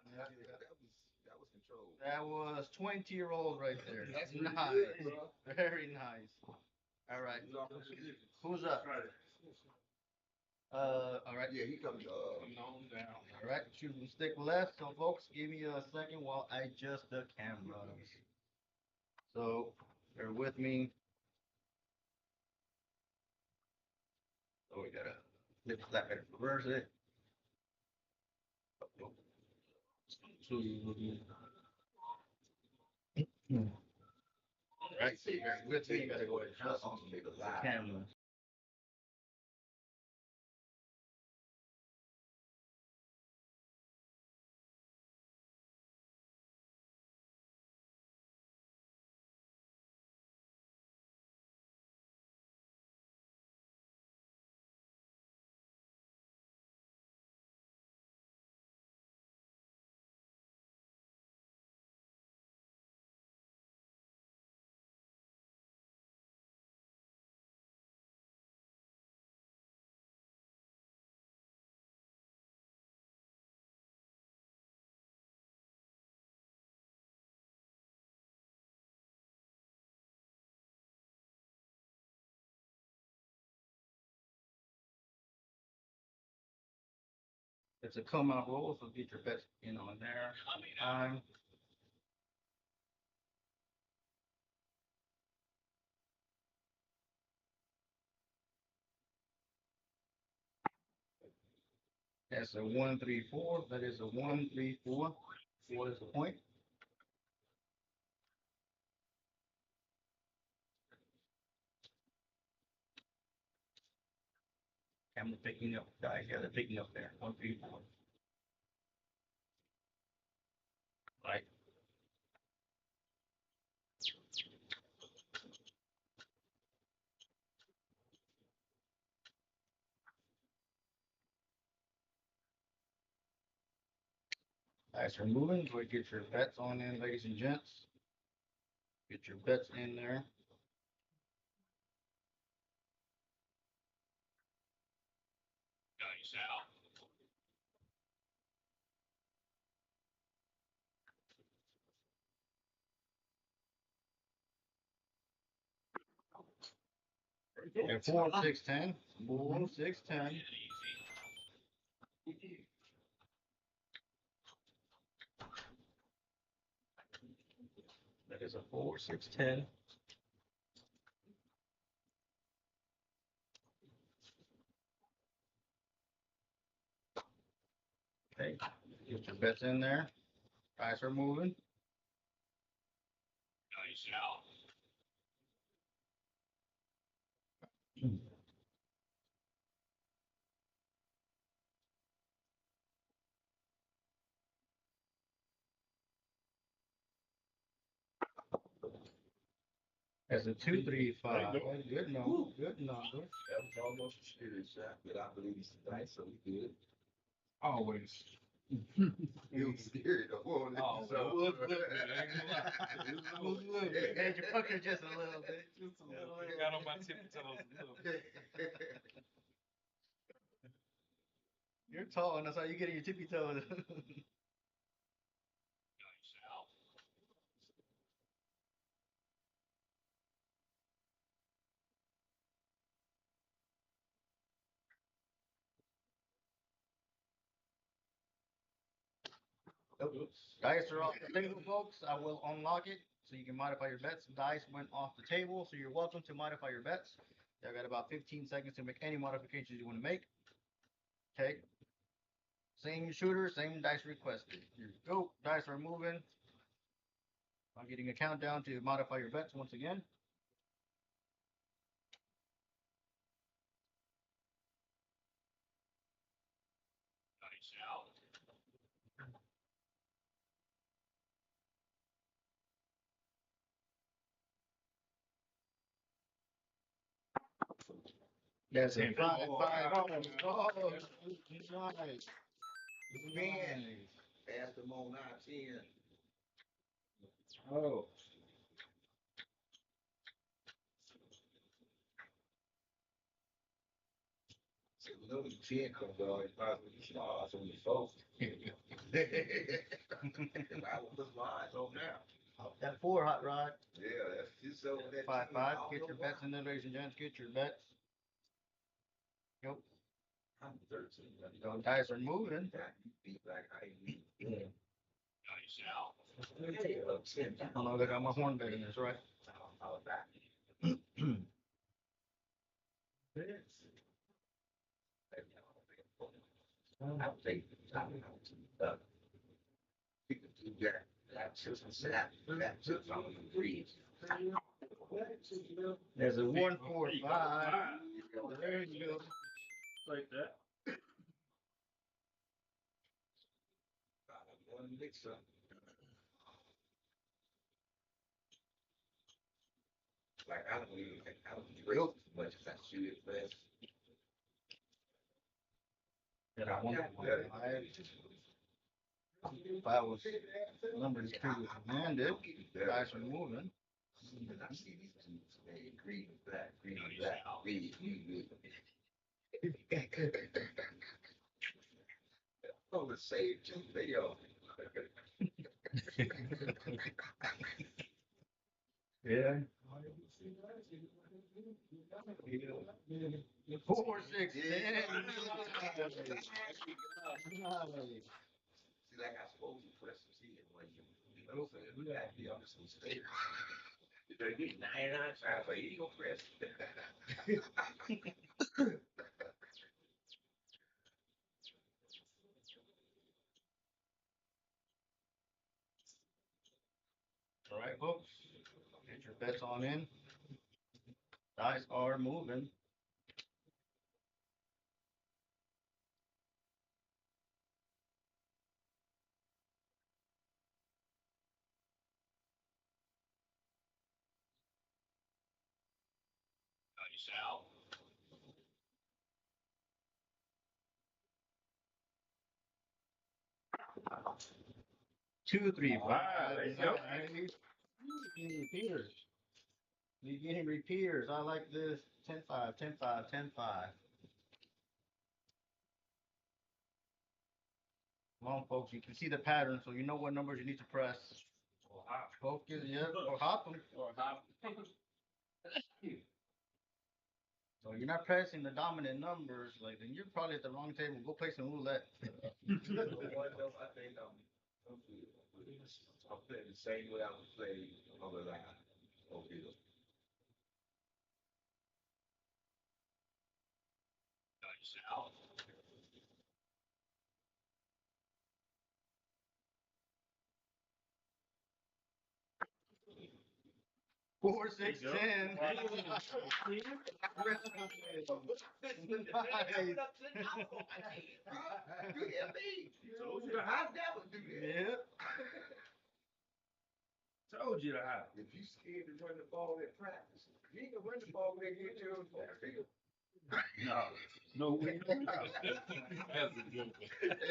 was controlled. That was 20 rolls right there. That's nice. good, bro. Very nice. All right. Who's up? All right. Yeah, he comes. All right. Shooting stick left. So, folks, give me a second while I adjust the cameras. So, bear with me. So, we gotta flip that and reverse it. All right. So, bear with me. Gotta go adjust the camera. It's a come out roll, so get your bets in on there. That's a 134. That is a 134. 4 is the point. Camera picking up, guys. Yeah, they're picking up there. 134. Right. Guys are moving. Go get your bets on in, ladies and gents. Get your bets in there. Nice out. And 4, 6, 10. 4, 6, 10. That is There's a 4, 6, 10. Okay, get your bets in there. Dice are moving. Nice out. That's a 2, 3, 5. There you go. Good number. Good number. That was almost a serious shot, but I believe he's nice, so we good. Always. He was serious. Oh, So, Made your pucker just a little bit. Just a little bit. Got on my tippy toes a little bit. You're tall, and that's how you get your tippy toes. Nice out. Dice are off the table, folks. I will unlock it so you can modify your bets. Dice went off the table, so you're welcome to modify your bets. I've got about 15 seconds to make any modifications you want to make. Okay. Same shooter, same dice requested. Here we go. Dice are moving. I'm getting a countdown to modify your bets once again. Nice out. That's a 10. 5, 5. Oh, Nice. Man, passed him on our 10. Oh, So you know when 10 comes on, it's possible you should also be 4. I will put mine on now. That 4, Hot Rod. Yeah, that's just so that 5, 10, 5. I don't Get know your why. bets in there, ladies and gents. Get your bets. Yep. I'm 13. So dice are moving. You beat like I beat. Yeah. nice out. Oh no, they got my horn bed in there, that's right. I'll take you can do that. That's just that's just on the breeze. There's a 1, 4, 5. There you go. Like that. One mix up. Like I don't even race as much as I should at best. And I want if I was number 2 was commanded, dice are moving. And I see these dudes, man, green and black, green and black, green, green. Oh, the same two video. Yeah. 4, 6, 10. See, like I suppose you press some C when you know, so you got the other some stay. You better get 99 times, but you gonna press. All right, folks. Get your bets on in. Dice are moving. Nice out. Two, 3, 5. There you go. Beginning repeaters. Beginning repeaters. I like this. 10, 5, 10, 5, 10, 5. Come on, folks. You can see the pattern, so you know what numbers you need to press. Focus, yeah, or hop them. Or hop. So you're not pressing the dominant numbers, like then you're probably at the wrong table. Go play some roulette. I think I'm playing the same way I would play on the line. Okay. 4, 6, 10. You hear me? Told you to I hide. never do that. Yep. Told you to hide. If you scared to run the ball at practice, you ain't gonna run the ball when they get you on the field. No way. Hey,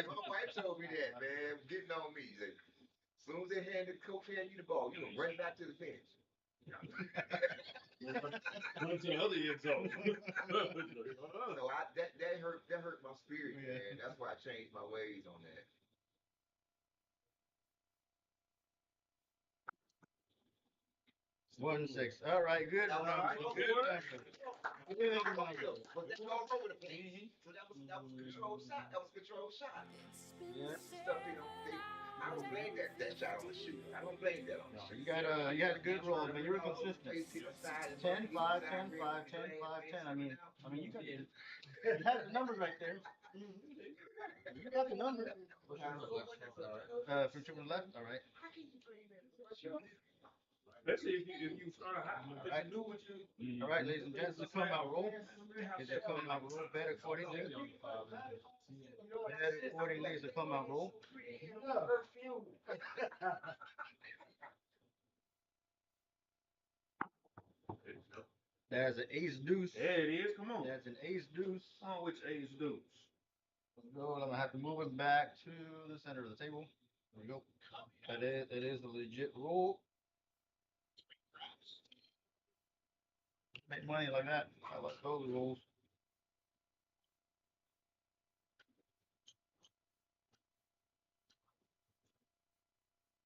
my wife told me that, man, getting on me. Like, as soon as they hand the coach hand you the ball, you gonna run back to the bench. Run to the other end zone. So that hurt my spirit, man. That's why I changed my ways on that. 1, 6. All right, good. That was Run. all Good. right. Number. But that's all over the place. So that was controlled shot. That was controlled shot. Yeah. Stuff I don't blame that shot on the shooter. I don't blame that on the shooter. You had a good roll, man. You were consistent. 10, 5, 10, 5, 10, 5, 10. I mean, you had the numbers right there. You got the numbers. From triple left. All right. Especially if you start high. Right. You knew what you. All right, ladies and gents, the come out roll. Is the come out roll bet accordingly? Bet accordingly is the come out roll. There's an ace deuce. There it is. Come on. That's an ace deuce. Come on, which ace deuce? Let's go. I'm gonna have to move it back to the center of the table. There we go. It is a legit roll. Make money like that. I like those rolls.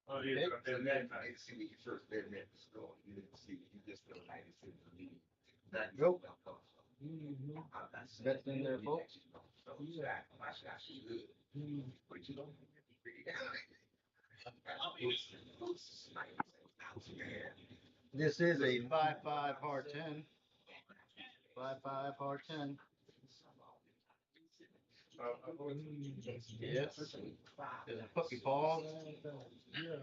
Oh, yeah. So that I didn't see when you first met me at the store. You didn't see you just felt like it's in the league. Nope. I'm not That's in there, folks. So my shot is good. But you don't This is a 5-5 hard 10. 5-5 hard 10. Yes. There's a puppy paw. Yeah.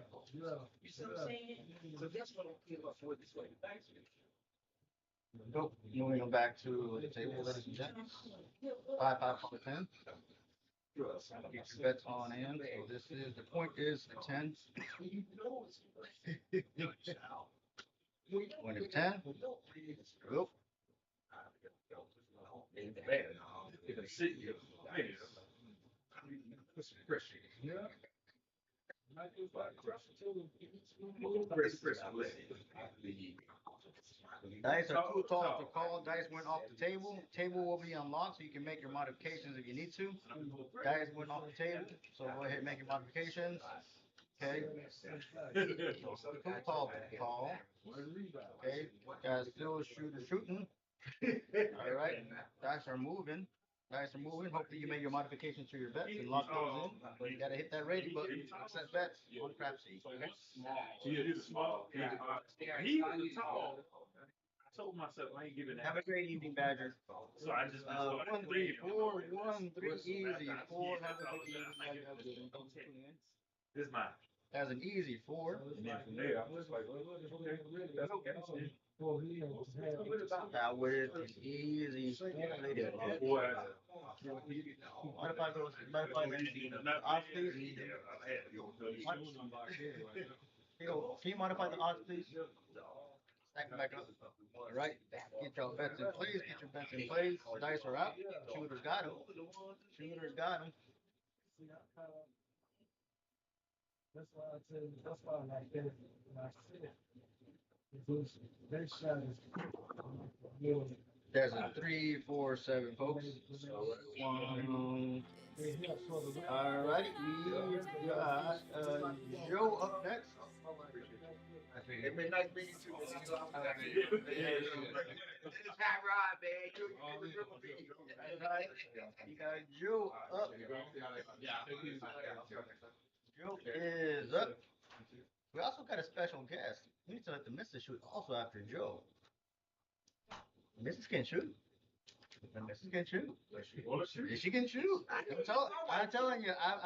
You see what I'm saying? So that's what I'm feeling for this way. Nope. Moving them back to the table, ladies and gents. 5-5 hard 10. Get your bets on in. So this is the point is a 10. Point is 10. Go. Put some pressure. Yeah. Dice are too tall to call. Dice went off the table. Table will be unlocked so you can make your modifications if you need to. Dice went off the table, so go ahead and make your modifications. Okay. Too tall to call. Okay. Guys still shooting. All right. Dice are moving. Hopefully you make your modifications to your bets and lock those in. But you gotta hit that rating button. Set bets on Crapsee. He's small. He was tall. I told myself I ain't giving that. Have a great evening, Badger. So I just 1, 3, 4, 1, 3, easy. 4, have a good evening. This is mine. That's an easy 4. And then from there, I'm just like, okay, that's okay. Now with an easy 4. Boy, What if I go? What if I go? Odds, please. Can you modify the odds, please? Stack them back up. All right. Get your bets in place. Get your bets in place. Dice are out. Shooters got them. That's why I tell you, that's why I like that. When I said, because they shot is There's a 3, 4, 7, folks. One. All righty. We got Joe up next. It's been nice meeting you. This is hot rod, man. You got Joe up. Joe is up. We also got a special guest. We need to let the missus shoot also after Joe. Mrs. can shoot. The missus can shoot. Well, shoot. She can shoot. I'm telling you, I've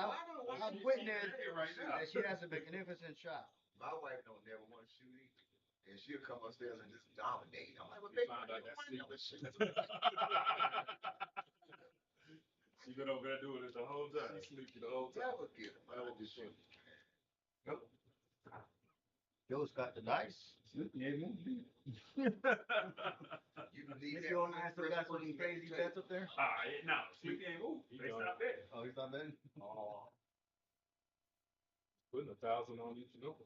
witnessed that she has a magnificent shot. My wife don't never want to shoot either. And she'll come upstairs and just dominate. I'm like, well, baby, Found out you that's want to shoot? She been over there doing it the whole time. Sleeping the whole time. Never get her to shoot. Joe's got the dice. You need If you don't mind, still got some crazy bets up there. No, Sleepy ain't moved. They stopped there. Oh, he's not betting? Oh. Putting 1,000 on each number.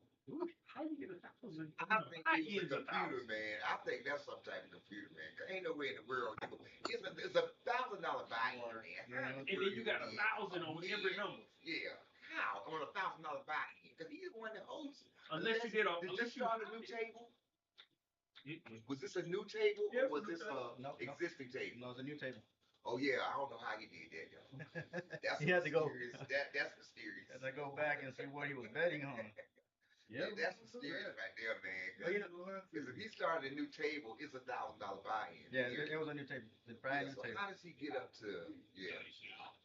How you get 1,000? I think it's a computer, man. I think that's some type of computer, man. 'Cause ain't no way in the world. It's a $1,000 buy-in, man. And then you got 1,000 on every number. Yeah. How? On $1,000 buy-in? Because he's the one that owns. Unless you get a. Did you Unless you start a new table? Was this a new table Yeah, or was new this table. a No, no. existing table? No, it's a new table. Oh yeah, I don't know how he did that, yo. That's He had to go. mysterious. That's mysterious. As I go back and see what he was betting on. Yeah, that's mysterious right there, man. Well, you know, Because if he started a new table, it's $1,000 buy-in. yeah, it was a new table. The brand Yeah, new so table. how does he get up to? Yeah,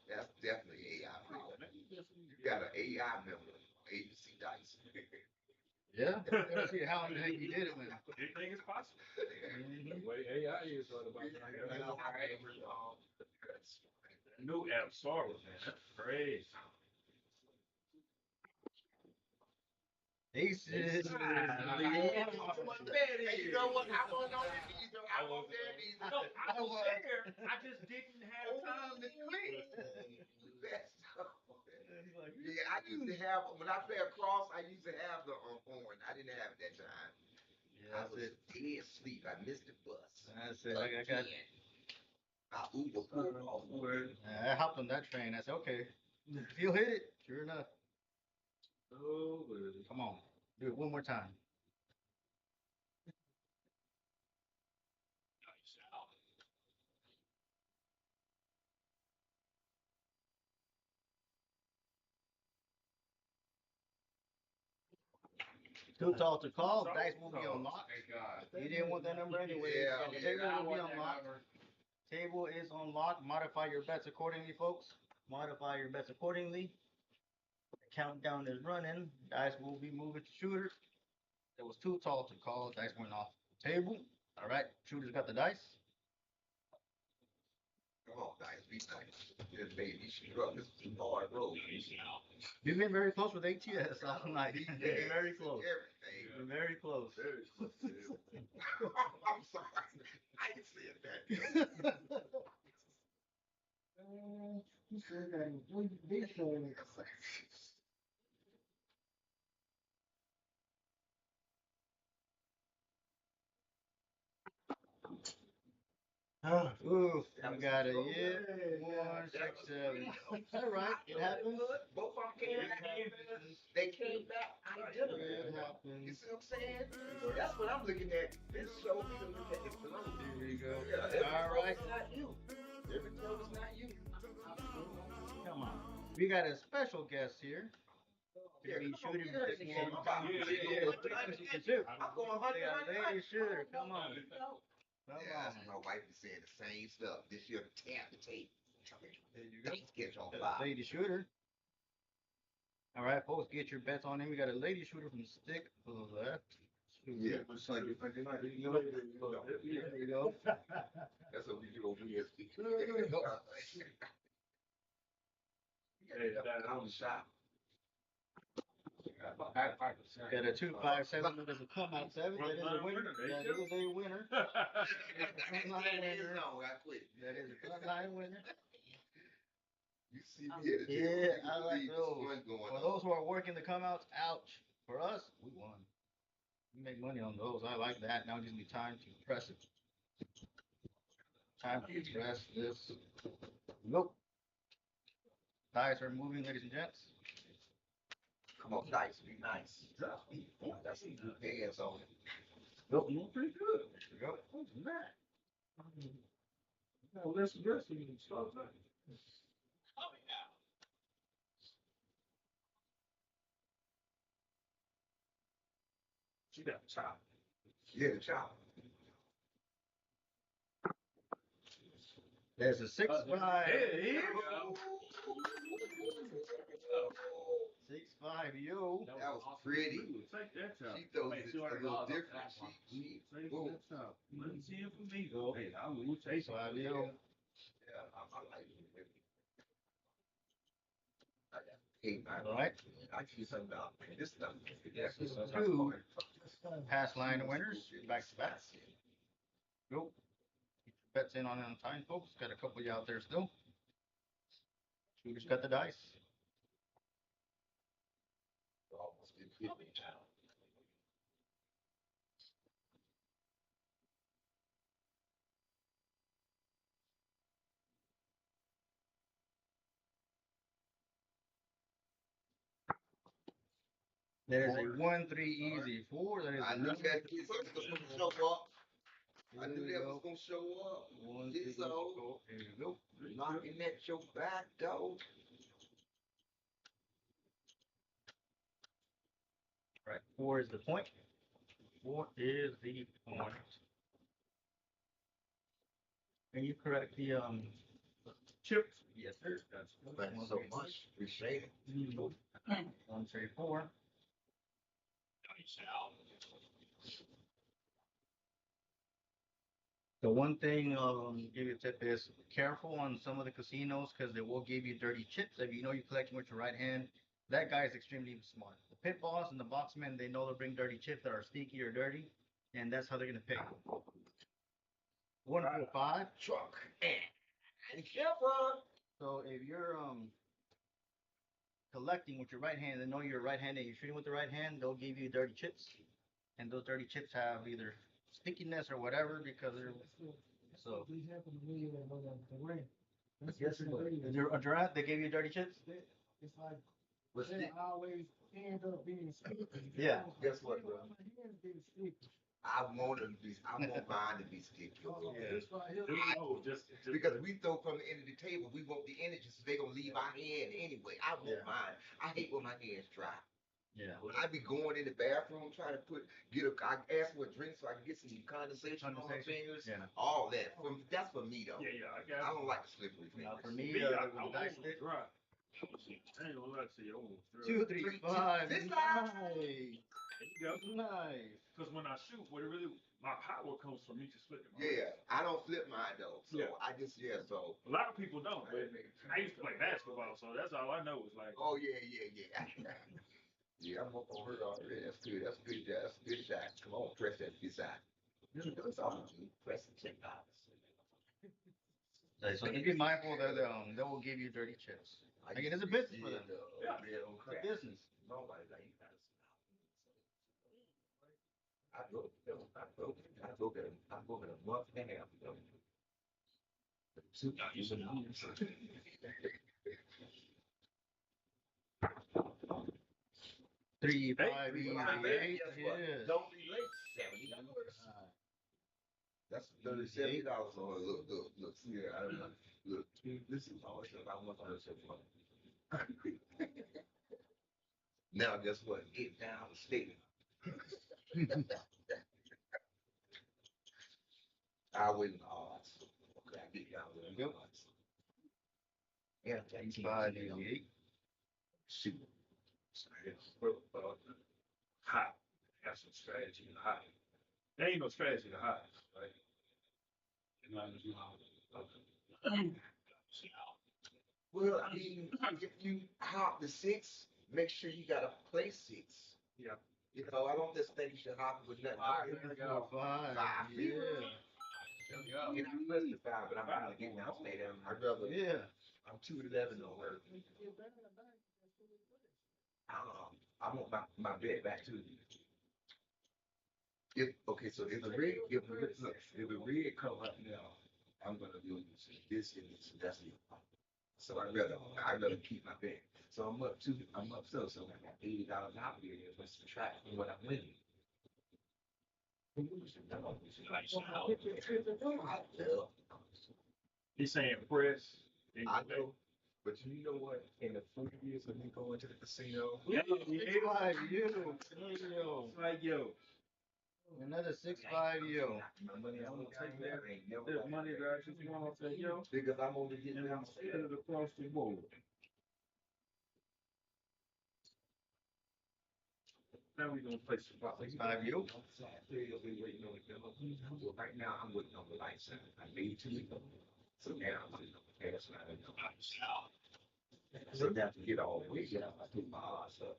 that's definitely AI. You got an AI member, ABCDice. Yeah. Let's see how he did it with. Anything is possible. The way AI is right about now. New app started, man. That's crazy. Aces. Hey, you know what? I'm on these. I'm on these. No, I was there. I just didn't have time to click. Yeah, I used to have when I play across. I used to have the horn. I didn't have it that time. Yeah, I that's was it. dead asleep. I missed the bus. That's it. I got. I Uber pulled off. I hopped on that train. I said, okay, he'll hit it. Sure enough. Oh, Come on, do it one more time. Too tall to call. Dice will be unlocked. You didn't want that number anyway. Yeah, So the table will be unlocked. Table is unlocked. Modify your bets accordingly, folks. Modify your bets accordingly. The countdown is running. Dice will be moving to shooter. It was too tall to call. Dice went off the table. All right, shooter's got the dice. Come on, guys, be nice. This baby struck. This is a hard road. You've been very close with ATS all night. Very close. Everything. Very close. I'm sorry. I didn't say it that. You said that we did show it. Ooh, we got a yeah, 1, 6, 7. All right, it happens. Both of them came back. They came back. I did It it. You happens. see what I'm saying? That's what I'm looking at. This show me to look at the flow. Here we go. Yeah, every All throw right. is not you. Every throw is not you. Come on. We got a special guest here. Yeah, Be come on, shooting get this it. one. I'm about to Yeah, shoot. you can shoot. I'm going They got a lady shooter. Come on. Come Yeah, that's on. my wife is saying the same stuff. This year, tap the tape. There you go. Don't catch on Got a fire. lady shooter. All right, folks, get your bets on him. We got a lady shooter from the stick to the left. Yeah. There you go. That's what we do over here. Hey, that I'm shot. Got a 2, 5, 7. That is a come out 7. That is a winner. That is a winner. That is a front line winner. You see me here today. Yeah, I like those. For those who are working the come outs, ouch. For us, we won. We make money on those. I like that. Now it gives me time to press it. Time to press this. Nope. Dice are moving, ladies and gents. Come on, dice, be nice. That's some good hands on it. Nope. Pretty good. There you go. What's that? No, less aggressive than stuff like that. Yeah, chop. Yeah, the chop. There's a 6-5. There you go. 6-5, yo. That was pretty. Take that chop. She throws Make it a $200 little off different. that one. Take Whoa. that chop. Let me see it for me, though. Hey, I will take 6-5, it. yo. Yeah, I like it. I got paid by All right. I keep something out. This stuff. Yeah, This is this two. stuff. Pass line winners, back to back. Go. Get your bets in on time, folks. Got a couple of you out there still. Shooter's got the dice. Almost didn't hit me. There's a 1-3 easy 4. That is I a knew number. that kid was gonna show up. I knew that was gonna show up. 1, Get 3, so go. There you go. knocking at your back door. Right. 4 is the point. 4 is the point. Can you correct the Chips. Yes, sir. Thank you so much. Appreciate it. 1, 3, 4. The one thing give you a tip is careful on some of the casinos because they will give you dirty chips. If you know you're collecting with your right hand, that guy is extremely smart. The pit boss and the boxman, they know they'll bring dirty chips that are stinky or dirty, and that's how they're gonna pick. 1, 4, 5. Truck. And careful. So if you're collecting with your right hand, they know you're right handed, you're shooting with the right hand, they'll give you dirty chips, and those dirty chips have either stickiness or whatever because they're so. We happen to live in the rain. That's Yes, what but- it is. Is there a draft? They gave you dirty chips? It's like What's they the, always end up being sticky. Yeah. Guess what, bro? My hands being sticky. I want mine to be sticky a little bit. This right here. No, just Because we throw from the end of the table, we want the energy, so they're gonna leave our hand anyway. I want Yeah. mine. I hate when my hands dry. Yeah. I be going in the bathroom trying to I ask for a drink so I can get some condensation on my Condensation. fingers. Yeah. All that. That's for me though. yeah, I I got don't like the slippery Now fingers. for me, me. I with the almost dice stick. dry. I ain't gonna lie to you. I almost dry. 2, 3, 5. This Nice. There you go. Nice. Because when I shoot, what it really, my power comes from me just flicking my Yeah, I don't flip mine though. So Yeah. I just so. A lot of people don't, but I used to play basketball, so that's all I know is like, Oh yeah. Yeah, I'm up on her already. That's good. That's good. That's good shot. Come on, press that good shot. That's all you do. Press the check box. So just be mindful that they will give you dirty chips. Again, it's a business for them. Yeah. It's a business. Nobody like that. I broke it a month and a half ago. Three, Hey, 5, three, easy, five, 8. Guess what? Yes. Don't be late. $70. That's $70 on it. Look, see, I don't know. Look, this is all stuff I want to say for. Now, guess what? Get down the state. I win the odds. Okay, I get down with the Yep. odds. Yeah, 5, easy, 8. Shoot. hot. Have some strategy to hide. There ain't no strategy to hide, right? Well, I mean, if you hop the 6, make sure you got to play 6. Yeah. You know, I don't just think you should hop with nothing. There you go. 5. Five. Yeah. You know, I'm pressing the 5, but I'm not gonna get down stay there. I'd rather. Yeah. I'm 2-11 on her. I want my bet back too. If so if the rig come up now, I'm gonna do this and this. That's it. So I'd rather keep my bet. So I'm up so I got $80 out here. Let's subtract from what I'm winning. He's saying press. I know, but you know what? In the 4 years of me going to the casino, Yeah, Five, you. It's like, yo, Another 6-5 yo. Money, I'm gonna take that money that I just won off that yo, Because I'm only getting and I'm split it across the board. Now we gonna play some. 6-5 yo. Right now, I'm waiting on the light side. I made two of them. So now I'm waiting on the gas line and the light side. So now to get all the way down, I took my odds up.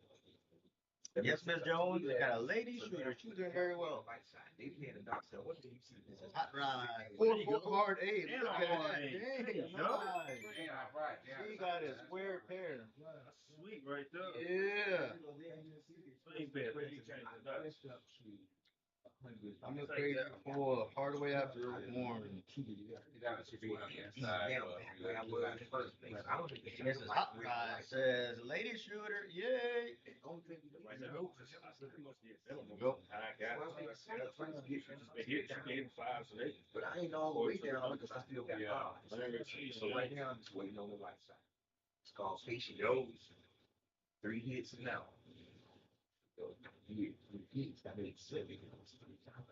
Yes, Miss Jones, we got a lady shooter. She's doing very well. Light side. They paying the doctor. What do you see? This is hot ride. There you go. 4 hard A. And Look a at hard that. A. Dang, There you go. nice. Yeah, right. She got a square pair. Sweet right there. Yeah. Same bet. Then you change the dice. I'm just crazy for hard way after warm. You gotta see what on the inside. Now, when I was in first place, I don't think they This is hot ride. Says lady shooter. Yay. Right now, pretty much the exception. Go. I got it. But here, she gave 5 today. But I ain't all the way down because I still got Yeah. odds. Whatever it is. So right now, I'm just waiting on the light side. It's called patient goes. 3 hits an hour. So, 3 hits, I made 7 hits 3 times.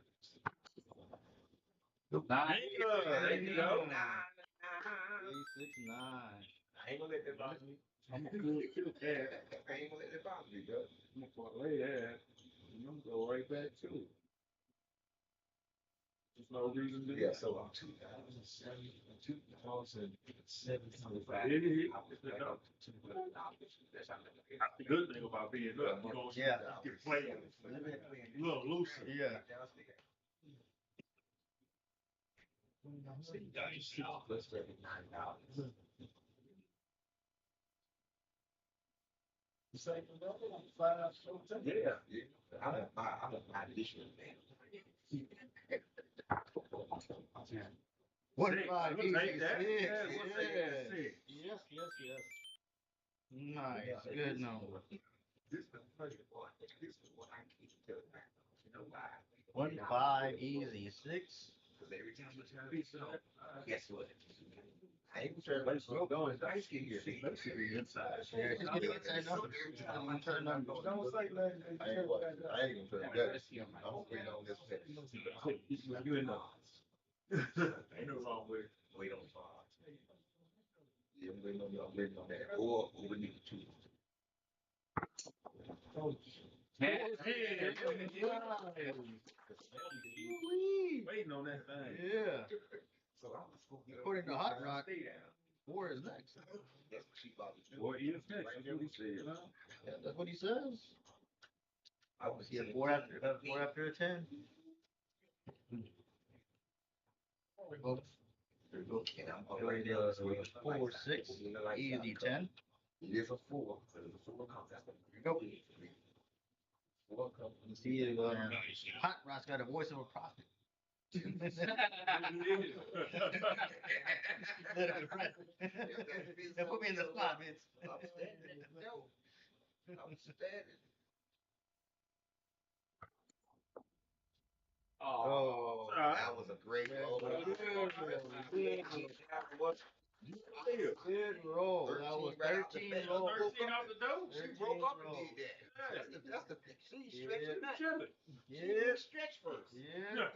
Nine. There you go. 369. I ain't gonna let that bother me. I'm gonna do that. I ain't gonna let that bother me, bro. I'm gonna parlay that. And I'm gonna go right back to it. There's no reason to do Yeah, that. so I'm 2007, 2025. It is. I was back up to $200. That's how That's the good thing about being up. You know, Yeah. you can play a little looser. Yeah. Let's say $9. Yeah, I'm a additional man. 1-5 We'll easy. take that. 6. Yeah, we'll take that. Yeah. 6. Yes, yes, yes. Nice. Good number. This is the funny part. This is what I keep telling you. You know why? 1-5 easy. 6. Because every time you turn this on, guess what? I ain't trying to let's go going. Dice get here. Let's see the inside. Yeah, just get the inside number. Inside number. Don't say nothing. I ain't gonna tell you that. I'm waiting on this pitch. You in the ain't no wrong with it. Wait on odds. Yeah, I'm waiting on that. Or we need to. Waiting on that thing. Yeah. So I'm just gonna get According to Hot Rock, stay down. 4 is next. That's what she about to do. Boy, he is next. That's what he said. Yeah, that's what he says. I was Yeah, here 4 after a 10. Well, there you go. and I'm Go ahead, already 4, 6, easy 10. It is a 4. So it's a 4 comes. That's There you go. 4 comes. You see, Hot Rock's got a voice of a prophet. They put me in the spot, Vince. I'm standing. No. I'm standing. Oh. That was a great roll. Good roll. That was 13 roll. 13 off the dope. She broke up and did that. That's the she stretched the nut. Chilling. She Yeah. didn't stretch first. Yeah.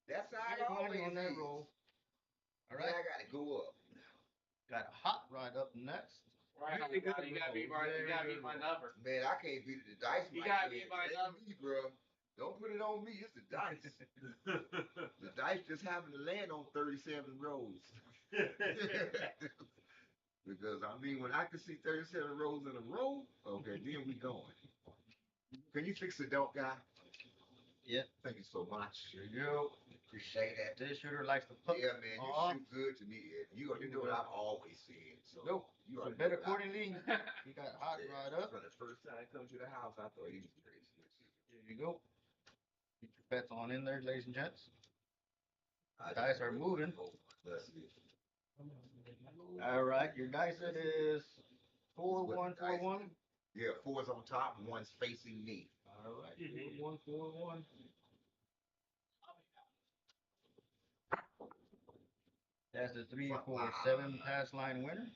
That's how I Big money always on that is. roll. All Now right. I gotta go up. Got a hot rod up next. Right, you gotta beat my number. Man, I can't beat the dice. You like gotta that. beat my It ain't number. me, bro. Don't put it on me. It's the dice. The dice just happen to land on 37 rows. Because I mean, when I can see 37 rows in a row, okay, then we going. Can you fix the dope guy? Yep. Thank you so much. There you go. Appreciate that. This shooter likes to put. Yeah, man, you Uh-huh. shoot good to me. Ed. You know what I've always said. So Nope. you So already bet know what I- accordingly. You got hot rod up. From the first time I come to the house, I thought he was crazy. There you go. Get your bets on in there, ladies and gents. Dice are moving. Let's see. All right. Your dice set is 4-1-4-1. Yeah, 4's on top, 1's facing me. All right. 4-1-4-1. That's the 3-4-7 pass line winner.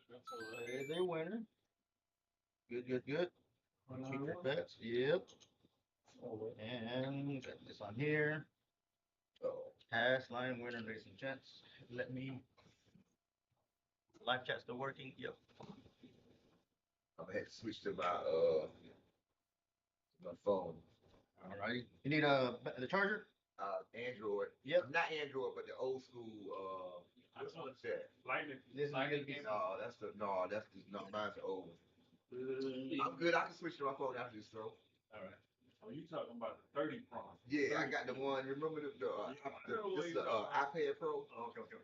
So there is a winner. Good. Keep your bets. Yep. And got this on here. Pass line winner, ladies and gents. Let me. Live chat still working? Yep. I'm gonna have to switch to my phone. All right. You need the charger? Android. Yep. Not Android, but the old school. What's that? Lightning. This is Lightning gonna be game. No, mine's old. I'm good. I can switch to my phone after this throw. All right. Oh, you talking about the 30 prong? Yeah, I got the one. Remember this is the iPad Pro. Okay.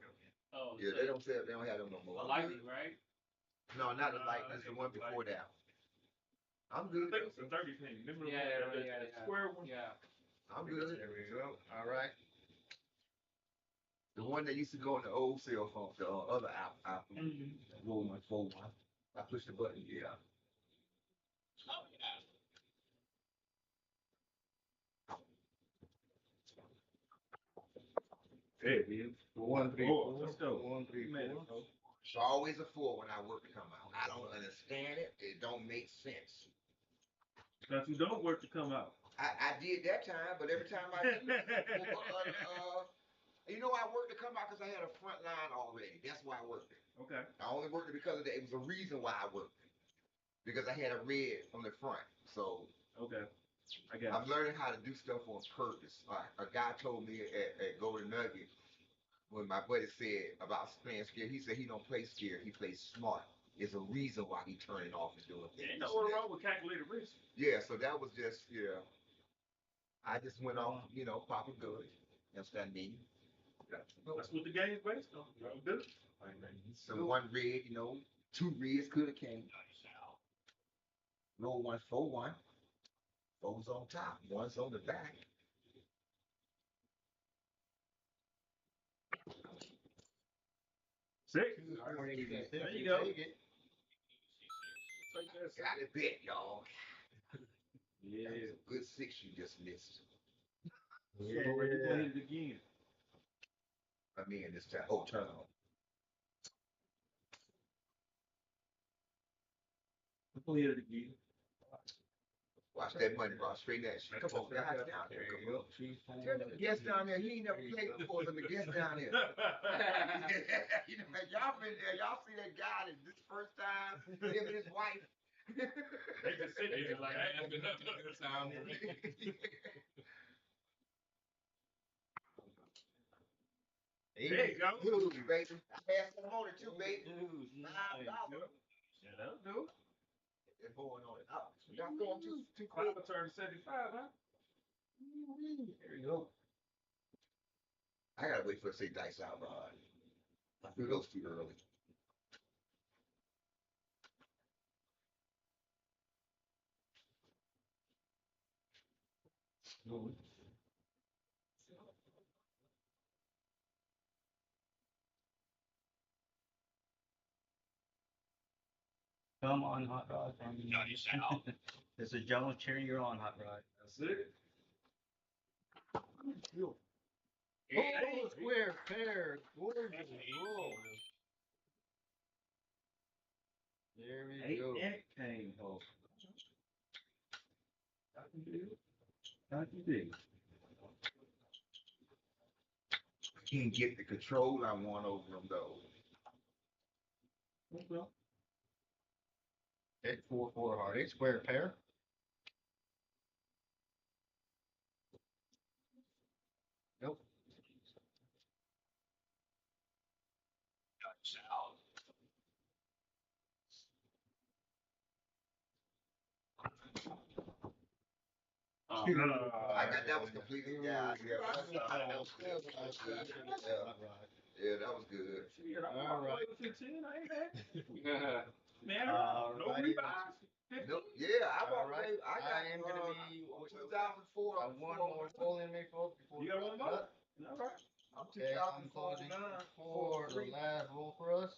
Oh, Yeah, they don't have them no the more. lightning, right? No, not the Lightning. It's the one before that. I'm I good. think it's the 30 thing. Remember Yeah, the yeah. square one? Yeah. I'm good. There we go. All right. The one that used to go on the old cell phone, the other app, roll my phone. I push the button. Yeah. Oh, yeah. Hey, man. 1, 3, 4. Let's go. 1, 3, 4. It's always a 4 when I work to come out. I don't understand it. It don't make sense. Now, if you don't work to come out. I did that time, but every time I do, I worked to come out because I had a front line already. That's why I worked it. Okay. I only worked it because of that. It was a reason why I worked it. Because I had a red on the front. So Okay. I got I'm learning how to do stuff on purpose. A guy told me at Golden Nugget when my buddy said about playing scared, he said he don't play scared, he plays smart. There's a reason why he turned it off and doing things. Ain't nowhere wrong with calculated risk. Yeah, so that was just, I just went off, popping good. That's what I mean. That's what the game's based on. Y'all good? So one red, 2 reds could have came. Roll 1, 4, 1. 4's on top, 1's on the back. Six. There you go. Take it. Got it bet, y'all. Yeah. That was a good 6 you just missed. Yeah. You're going to hit it again. I mean, this time. Oh, turn on. We'll hit it again. Watch that money, bro. Straight that shit. Come on, guys down there. There you Come go. on. 3, 4. Tell them the guests down there. He ain't never played before. Them the guests down there. Y'all been there. Y'all see that guy that this first time, him and his wife. They just sit there like, I ain't been up to this time. There you go. Ooh, baby. Pass some on it too, baby. Dude, $5. nice. Yeah, that'll do. They're going on it. Y'all going too Five quick. will turn 75, huh? There you go. I gotta wait for it to say dice out, Rod. I threw those too early. Come on, Hot Rod. This is Jones cheering you on, Hot Rod. That's it. Oh, square, pair, gorgeous roll. There we go. 8 came home. How you do? Can't get the control I want over them though. Okay. 8, 4, 4 hard. 8 square pair. Nope. I got that was completely that was good. Yeah, that was good. All right. 15, I ain't bad. Yeah. Man, All no righty. rebounds. 15. No, yeah, I All walked right. away. I got I am gonna be 2004. one more roll in me, folks. Before You got we one wrap more? it up. All right. I'm Okay, I'm 2004 closing now. for the last roll for us.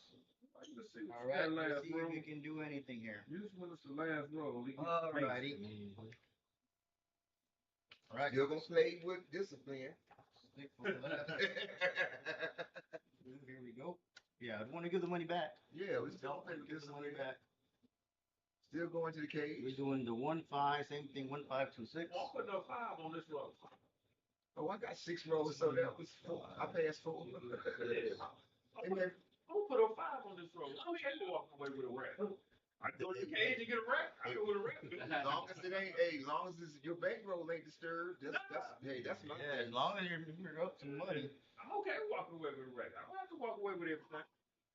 Let's see All what's right, that let's last see roll. if we can do anything here. This one is the last roll. We can All face righty. it. All right. You're gonna play with discipline. Stick for the last. Here we go. Yeah, I want to give the money back. Yeah, we still Don't play want with to give the money discipline. back. Still going to the cage. We're doing the 1-5, same thing, 1-5-2-6. I'm putting a 5 on this roll. Oh, I got 6 rolls, so that was 4. I passed 4. And then, I'm gonna put a 5 on this roll. I can't walk away with a rack. I go to the cage and get a rack. I go with a rack. as long as it ain't, hey, as long as your bankroll ain't disturbed, that's my Yeah, as thing. long as you're up to money. I'm okay walking away with a rack. I don't have to walk away with everything.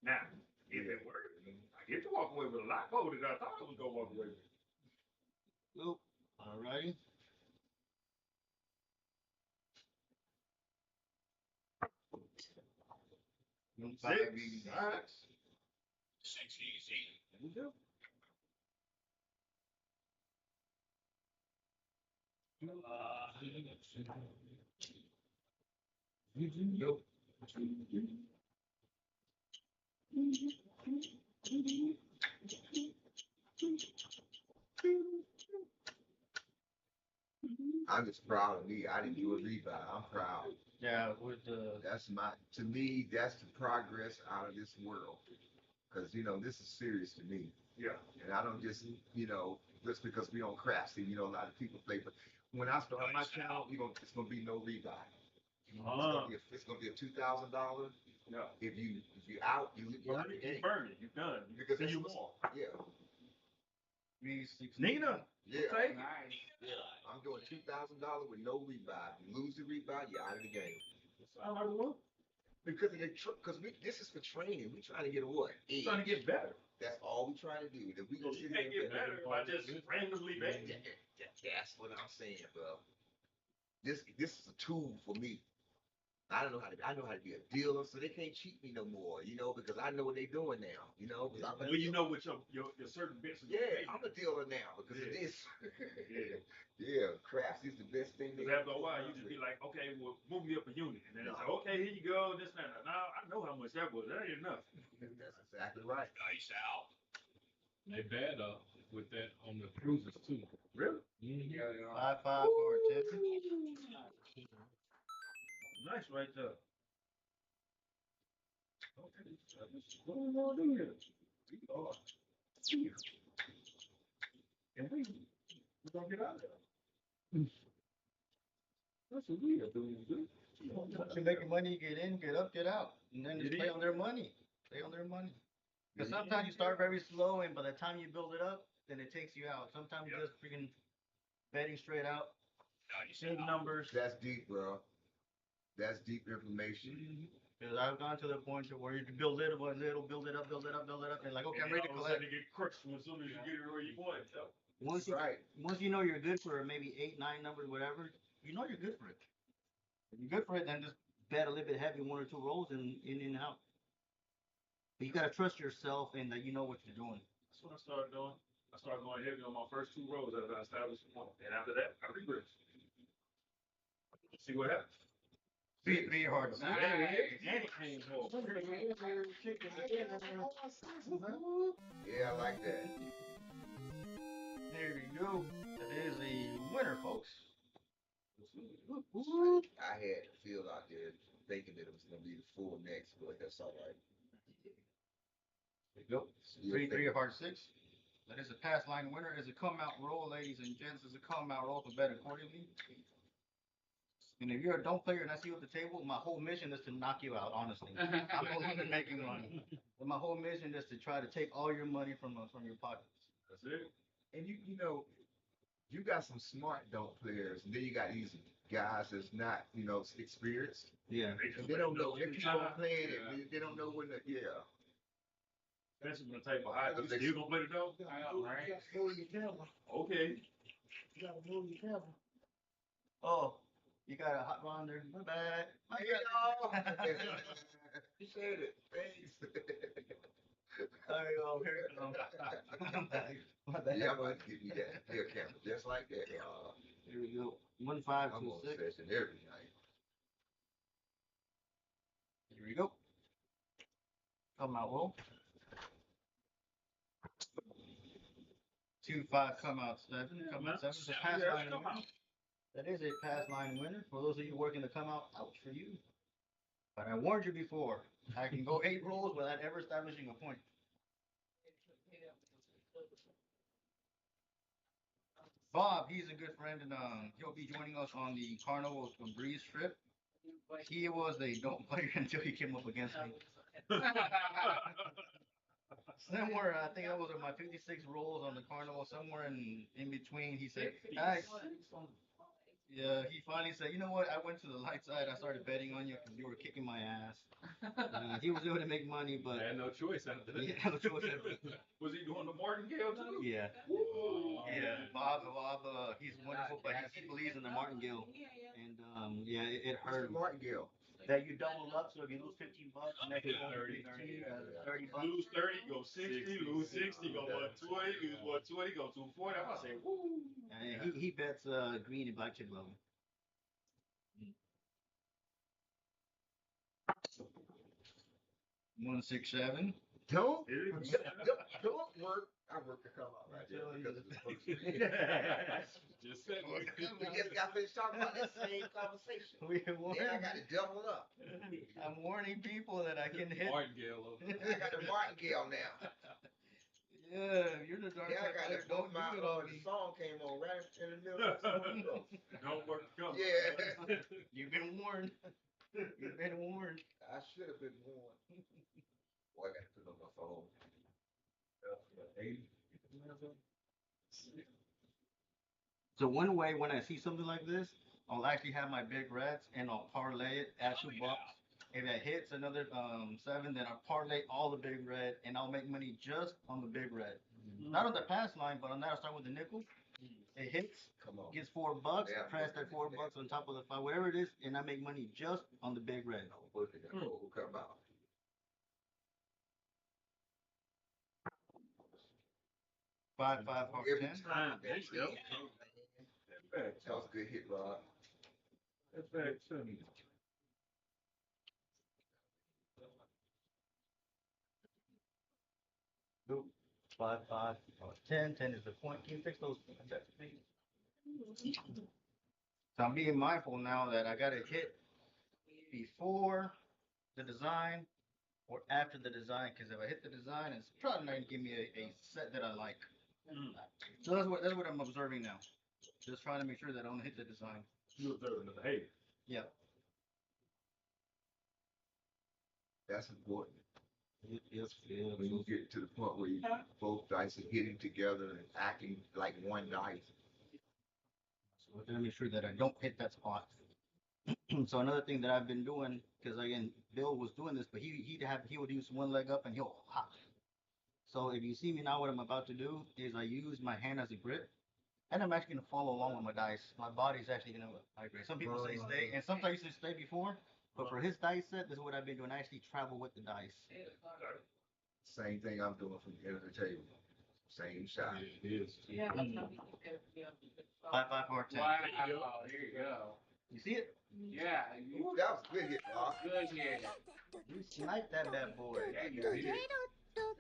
Now, if it works, I get to walk away with a lot more than I thought I was gonna walk away with. Oop. Alrighty. Six. All right. 6 easy. There we go. Nope. I'm just proud of me. I didn't do a rebuy. I'm proud. Yeah, with the To me, that's the progress out of this world. Because, this is serious to me. Yeah. And I don't just, just because we on Crapsee, a lot of people play. But when I start my channel, it's going to be no rebuy. It's gonna be a $2,000. Yeah. If you out, you're out of the You game. burn it. You done. You Because see that's you what's- more. Yeah, 3-6. Nina. yeah, We'll take it. Nice. yeah. I'm doing $2,000 with no rebuy. If you lose the rebuy, you're out of the game. Sound like a move. Because this is for training. We trying to get a what? You're trying to get better. That's all we trying to do. If we gonna You sit can't here get better by just randomly betting. That's what I'm saying, bro. This is a tool for me. I know how to be a dealer, so they can't cheat me no more, because I know what they're doing now, because I'm a Well, you dealer. know what your certain bits are gonna Yeah, pay. I'm a dealer now because of Yeah. this. Yeah. Yeah, Crafts is the best thing. Because after a while, you just be like, okay, well, move me up a unit. And then it's like, okay, here you go, this and that. Now, I know how much that was. That ain't enough. That's exactly right. Nice out. They bad with that on the cruises too. Really? Mm-hmm. Yeah, they are. 5-5 or 10. Nice right there. Okay. What are we going to do here? We are here. And we're going to get out of there. That's what we are doing. Once you're making money, you get in, get up, get out. And then just play on their money. Play on their money. Because sometimes you start very slow, and by the time you build it up, then it takes you out. Sometimes you just freaking betting straight out. Same numbers. That's deep, bro. That's deep information. Because I've gone to the point to where you can build it by little, build it up, and like, okay, I'm ready to all of a sudden collect. you get crushed as soon as you get it where you want it. Once you know you're good for maybe 8, 9 numbers, whatever, you know you're good for it. If you're good for it, then just bet a little bit heavy, 1 or 2 rolls, and in and out. But you gotta trust yourself and that you know what you're doing. That's what I started doing. I started going heavy on my first 2 rows as I established the point. And after that, I regress. See what happens. 3 hard. And it came home. Yeah, I like that. There you go. That is a winner, folks. I had the field out there thinking that it was going to be the full next, but that's all right. There you go. 3 hard 6. That is a pass line winner. Is a come out roll, ladies and gents. Is a come out roll to bet accordingly. And if you're a don't player and I see you at the table, my whole mission is to knock you out, honestly. I'm no longer making money. But my whole mission is to try to take all your money from your pockets. That's it. And you got some smart don't players, and then you got these guys that's not, experienced. Yeah. And they don't know. They keep on playing it. They don't know when to, yeah. That's gonna take a high. You still gonna play the dog? Right. Move your camera. Okay. You gotta move your camera. Oh, you got a hot rod there. My bad. My Hey, you said it. Thanks. There you go. Here it comes. My bad. Yeah, I'm going to give you that clear camera just like that. Here we go. I'm on 1526. session every night. Here we go. Come out roll. 2-5 come out 7. Come out 7 is a pass Yeah, line come winner. out. That is a pass line winner. For those of you working to come out, ouch for you. But I warned you before. I can go 8 rolls without ever establishing a point. Bob, he's a good friend, and he'll be joining us on the Carnival Breeze trip. He was a don't player until he came up against me. Somewhere, I think that was my 56 rolls on the Carnival. Somewhere in between, he said, "I." Yeah, he finally said, "You know what? I went to the light side. I started betting on you because you were kicking my ass." He was able to make money, but I had no choice after that. he had no choice after that. Was he doing the martingale too? Yeah. Woo. Yeah, Bob, he's wonderful, but he believes in the martingale, and yeah, it hurt. Martingale. That you double up, so if you lose $15, next Yeah, one 30. 30 bucks. Lose 30, go 60, lose 60, go 120, lose 120, go 240. I'm about to say, woo. He bets green and black chip level. 167. Don't work. I work to come out right there because of the first. Just said We just got finished talking about that same conversation. Then I got to double up. I'm warning people that I can hit. martingale. I got the martingale now. Yeah, you're the dark Then I side got player. to Don't both my do it on the me. song came on right in the middle of the song. Don't work to come. Yeah. You've been warned. You've been warned. I should have been warned. Boy, I got to put it on my phone. So one way when I see something like this, I'll actually have my big reds and I'll parlay it at $2. If it hits another 7, then I'll parlay all the big red and I'll make money just on the big red. Not on the pass line, but on that I'll start with the nickel. It hits, Come on. gets $4, press that $4 on top of the 5, whatever it is, and I make money just on the big red. Look at that. Who come out? 5, 5, or Every 10. time There that you go. came, man. That was a good hit, Rod. That's bad too. Nope. 5, 5, or 10. 10 is the point. Can you fix those? So I'm being mindful now that I got to hit before the design or after the design, because if I hit the design, it's probably not going to give me a set that I like. So that's what I'm observing now. Just trying to make sure that I don't hit the design. You observing the behavior. Yeah. That's important. Yes. When you get to the point where you, both dice are hitting together and acting like one dice. So let me make sure that I don't hit that spot. So another thing that I've been doing, because again, Bill was doing this, but he would use one leg up and he'll hop. So if you see me now, what I'm about to do is I use my hand as a grip, and I'm actually gonna follow along with my dice. My body's actually gonna vibrate. Some people say stay, and sometimes you say stay before, but for his dice set, this is what I've been doing. I actually travel with the dice. Same thing I'm doing from the end of the table. Same shot. It is. Yeah. 5, 5, 4, 10. Wow, there you go. You see it? Yeah, you Ooh, that was a good hit, Rod. good here. You sniped that bad boy.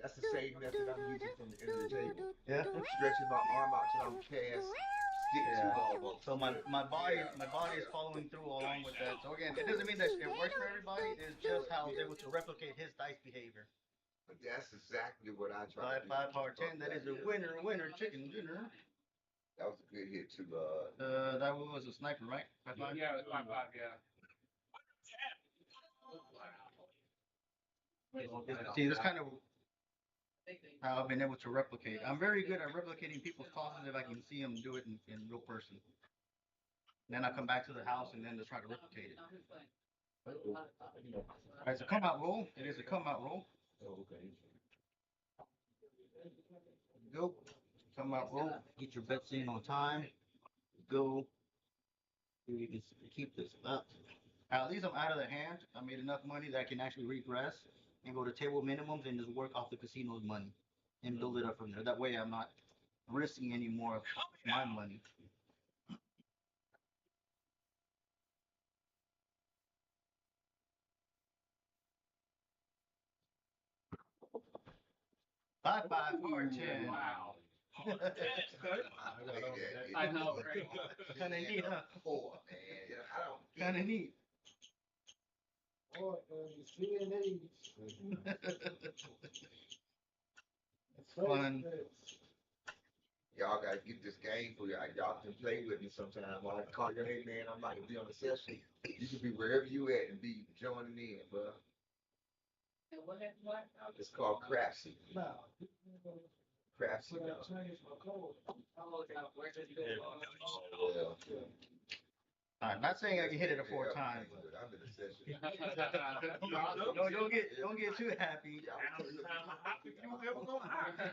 That's the same method I'm using from the end of the table. Yeah. Stretching my arm out till I'm past. Stick to ball. So my body is following through along with that. So again, it doesn't mean that it works for everybody. It's just how I was able to replicate his dice behavior. But that's exactly what I try 5, to do. 5, or 10. That is a winner, chicken dinner. That was a good hit too, That was a sniper, right? 5, 5? Yeah, it's 5, 5, yeah. See, that's kind of how I've been able to replicate. I'm very good at replicating people's tosses if I can see them do it in real person. Then I come back to the house and then just try to replicate it. It's a come out roll. It is a come out roll. Oh, okay. Go. Come out roll. Get your bets in on time. Go. You can keep this up. At least I'm out of the hand. I made enough money that I can actually regress and go to table minimums and just work off the casino's money and build it up from there. That way I'm not risking any more of my money. Five, 10. Wow. I I know, right? Kind of neat, huh? 4, man. Yeah, I don't. Kind of neat. Boy, CNAs. It's fun. Y'all gotta get this game for y'all. Y'all can play with me sometime. While I call you, hey man, I'm about to be on the session. You can be wherever you at and be joining in, bro. It's called Crapsee. Now, Crapsee. when I changed my code, Yeah. All right, not saying I can hit it a four times. I'm in the session. Don't get too happy. You ever gonna happen?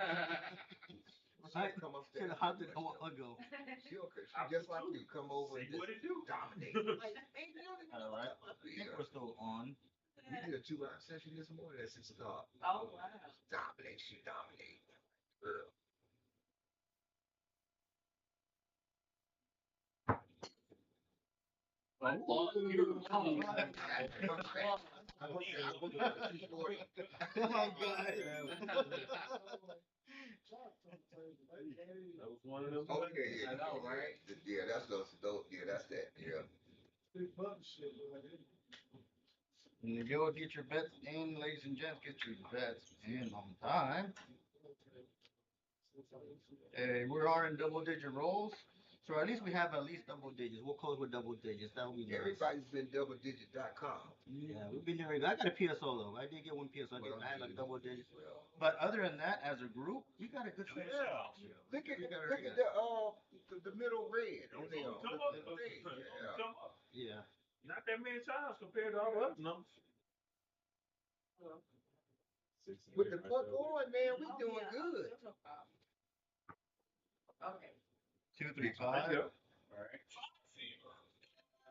I should have hopped it a while ago. She just like you, come over and See what it do. dominate. All right, I think we're still on. We did a 2-hour session this morning at 6 o'clock. Oh, wow. Dominate, she dominate. Girl. Oh my God. That was one of them. Oh yeah, I know, right? Yeah, that's that's that. Yeah. big button shit, like, And you get your bets in, ladies and gents, get your bets in on time. We are in double digit rolls. So at least we have at least double digits. We'll close with double digits. That would be nice. Everybody's been doubledigit.com. Yeah, we've been there. I got a PSO though. I did get one PSO. I had like double digits. But other than that, as a group, we got a good set of stocks. Look at the middle red on there. Come up, Yeah. come up. Yeah. Not that many times compared to all the other numbers. With the fuck on, man, we doing good. Okay. 2, 3, There 5. you go. All right.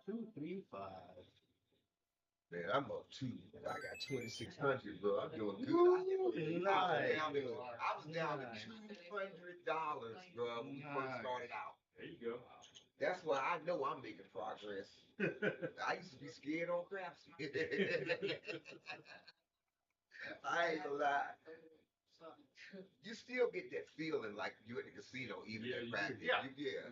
2, 3, 5. Man, I'm up 2. I got 2,600, bro. I'm doing good. Ooh, nice. I was down to $200, bro, when we first started out. There you go. That's why I know I'm making progress. I used to be scared on Crapsee. I ain't gonna lie. You still get that feeling like you're at the casino, even Yeah, at you practice. do. Yeah.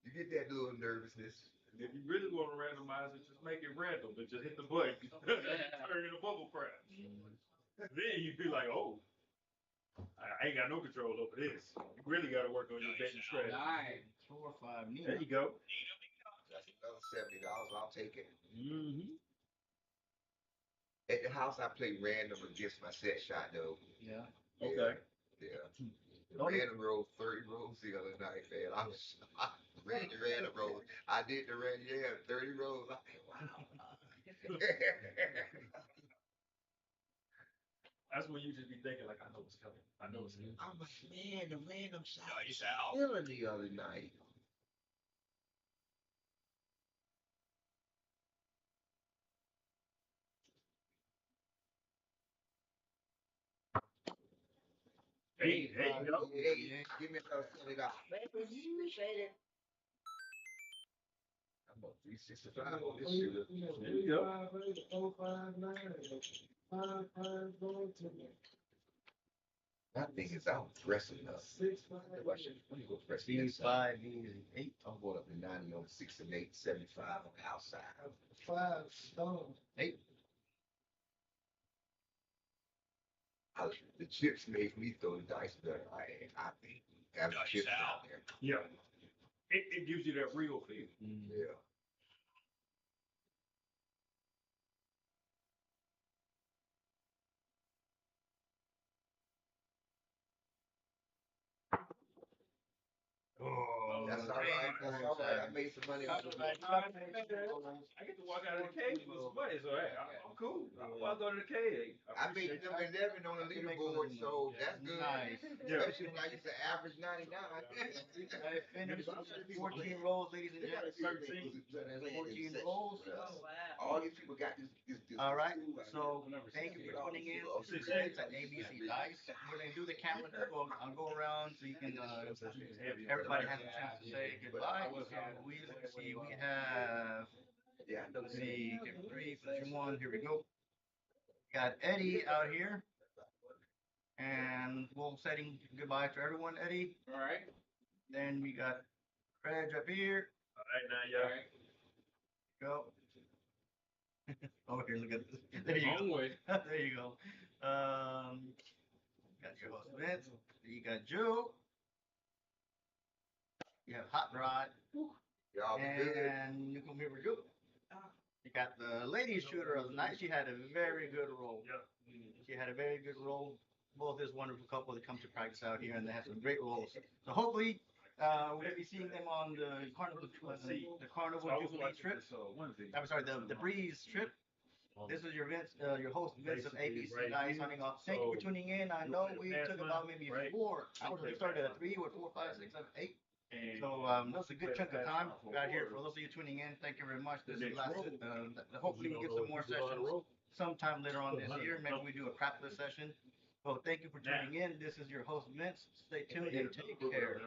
You get that little nervousness. And if you really want to randomize it, just make it random and just hit the button. Turn in a bubble crash. Then you be like, oh, I ain't got no control over this. You really got to work on your betting strategy. Nice. 4, 5. There you go. That's another $70. I'll take it. Mm-hmm. At the house, I play random against my set shot, though. Yeah. Okay. Yeah. Random roll 30 rolls the other night, man. I was random rolls. I did the random, 30 rolls. I think, wow. That's when you just be thinking, like, I know it's coming. I know it's coming. I'm like, man, the random shot was killing the other night. Hey, there you go. Hey, give me another $20. I'm up 365 on this shooter. There you go. 4, 5, 9, 5, 5, going to me. That thing is out pressing us. 6, 5, Let me go press the 3, inside. 5, easy. 8. I'm going up to 90 on 6 and 8, 75 on the outside. 5, stone. 8. The chips made me throw the dice better. I think. Have the chips out there. Yeah. It gives you that real feel. Yeah. Oh, That's all right. That's all right. I made some money off of it. I get to walk out of the cage with some money, so hey, I'm cool. I'll go to the cage. I made number 11 on the leaderboard, so that's good. Nice. Especially when I used to average 99. I finished 14 rolls, ladies and gentlemen. 13. 14 rolls. Oh, wow. All these people got this. All right. So thank you for tuning in. This is at ABCDice. We're going to do the calendar. I'll go around so you can, everybody has a chance to say goodbye. Let's see, we have, let's see, give 3, position 1. Here we go. Got Eddie out here. And we'll saying goodbye to everyone, Eddie. All right. Then we got Reg up here. All right, now, All y'all. right. Go. Oh, here, look at this. There you Long go. way. There you go. Got your host Vince. You got Joe. You have Hot Rod, Y'all be good. and you come here with Juke. You got the lady shooter of the night. She had a very good role. She had a very good role. Both this wonderful couple that come to practice out here, and they have some great roles. So hopefully, we're gonna be seeing them on the Carnival Jubilee trip. I'm sorry, the Breeze trip. This is your host Vince of ABCDice signing off. Thank you for tuning in. I know we took about maybe 4 hours. We started at 3, 4, 5, 6, 7, 8. So that's a good chunk of time out here for those of you tuning in. Thank you very much. This is last. Hopefully we get some more sessions sometime later on this year. Maybe we do a crapless session. So thank you for tuning in. This is your host Vince. Stay tuned and take care.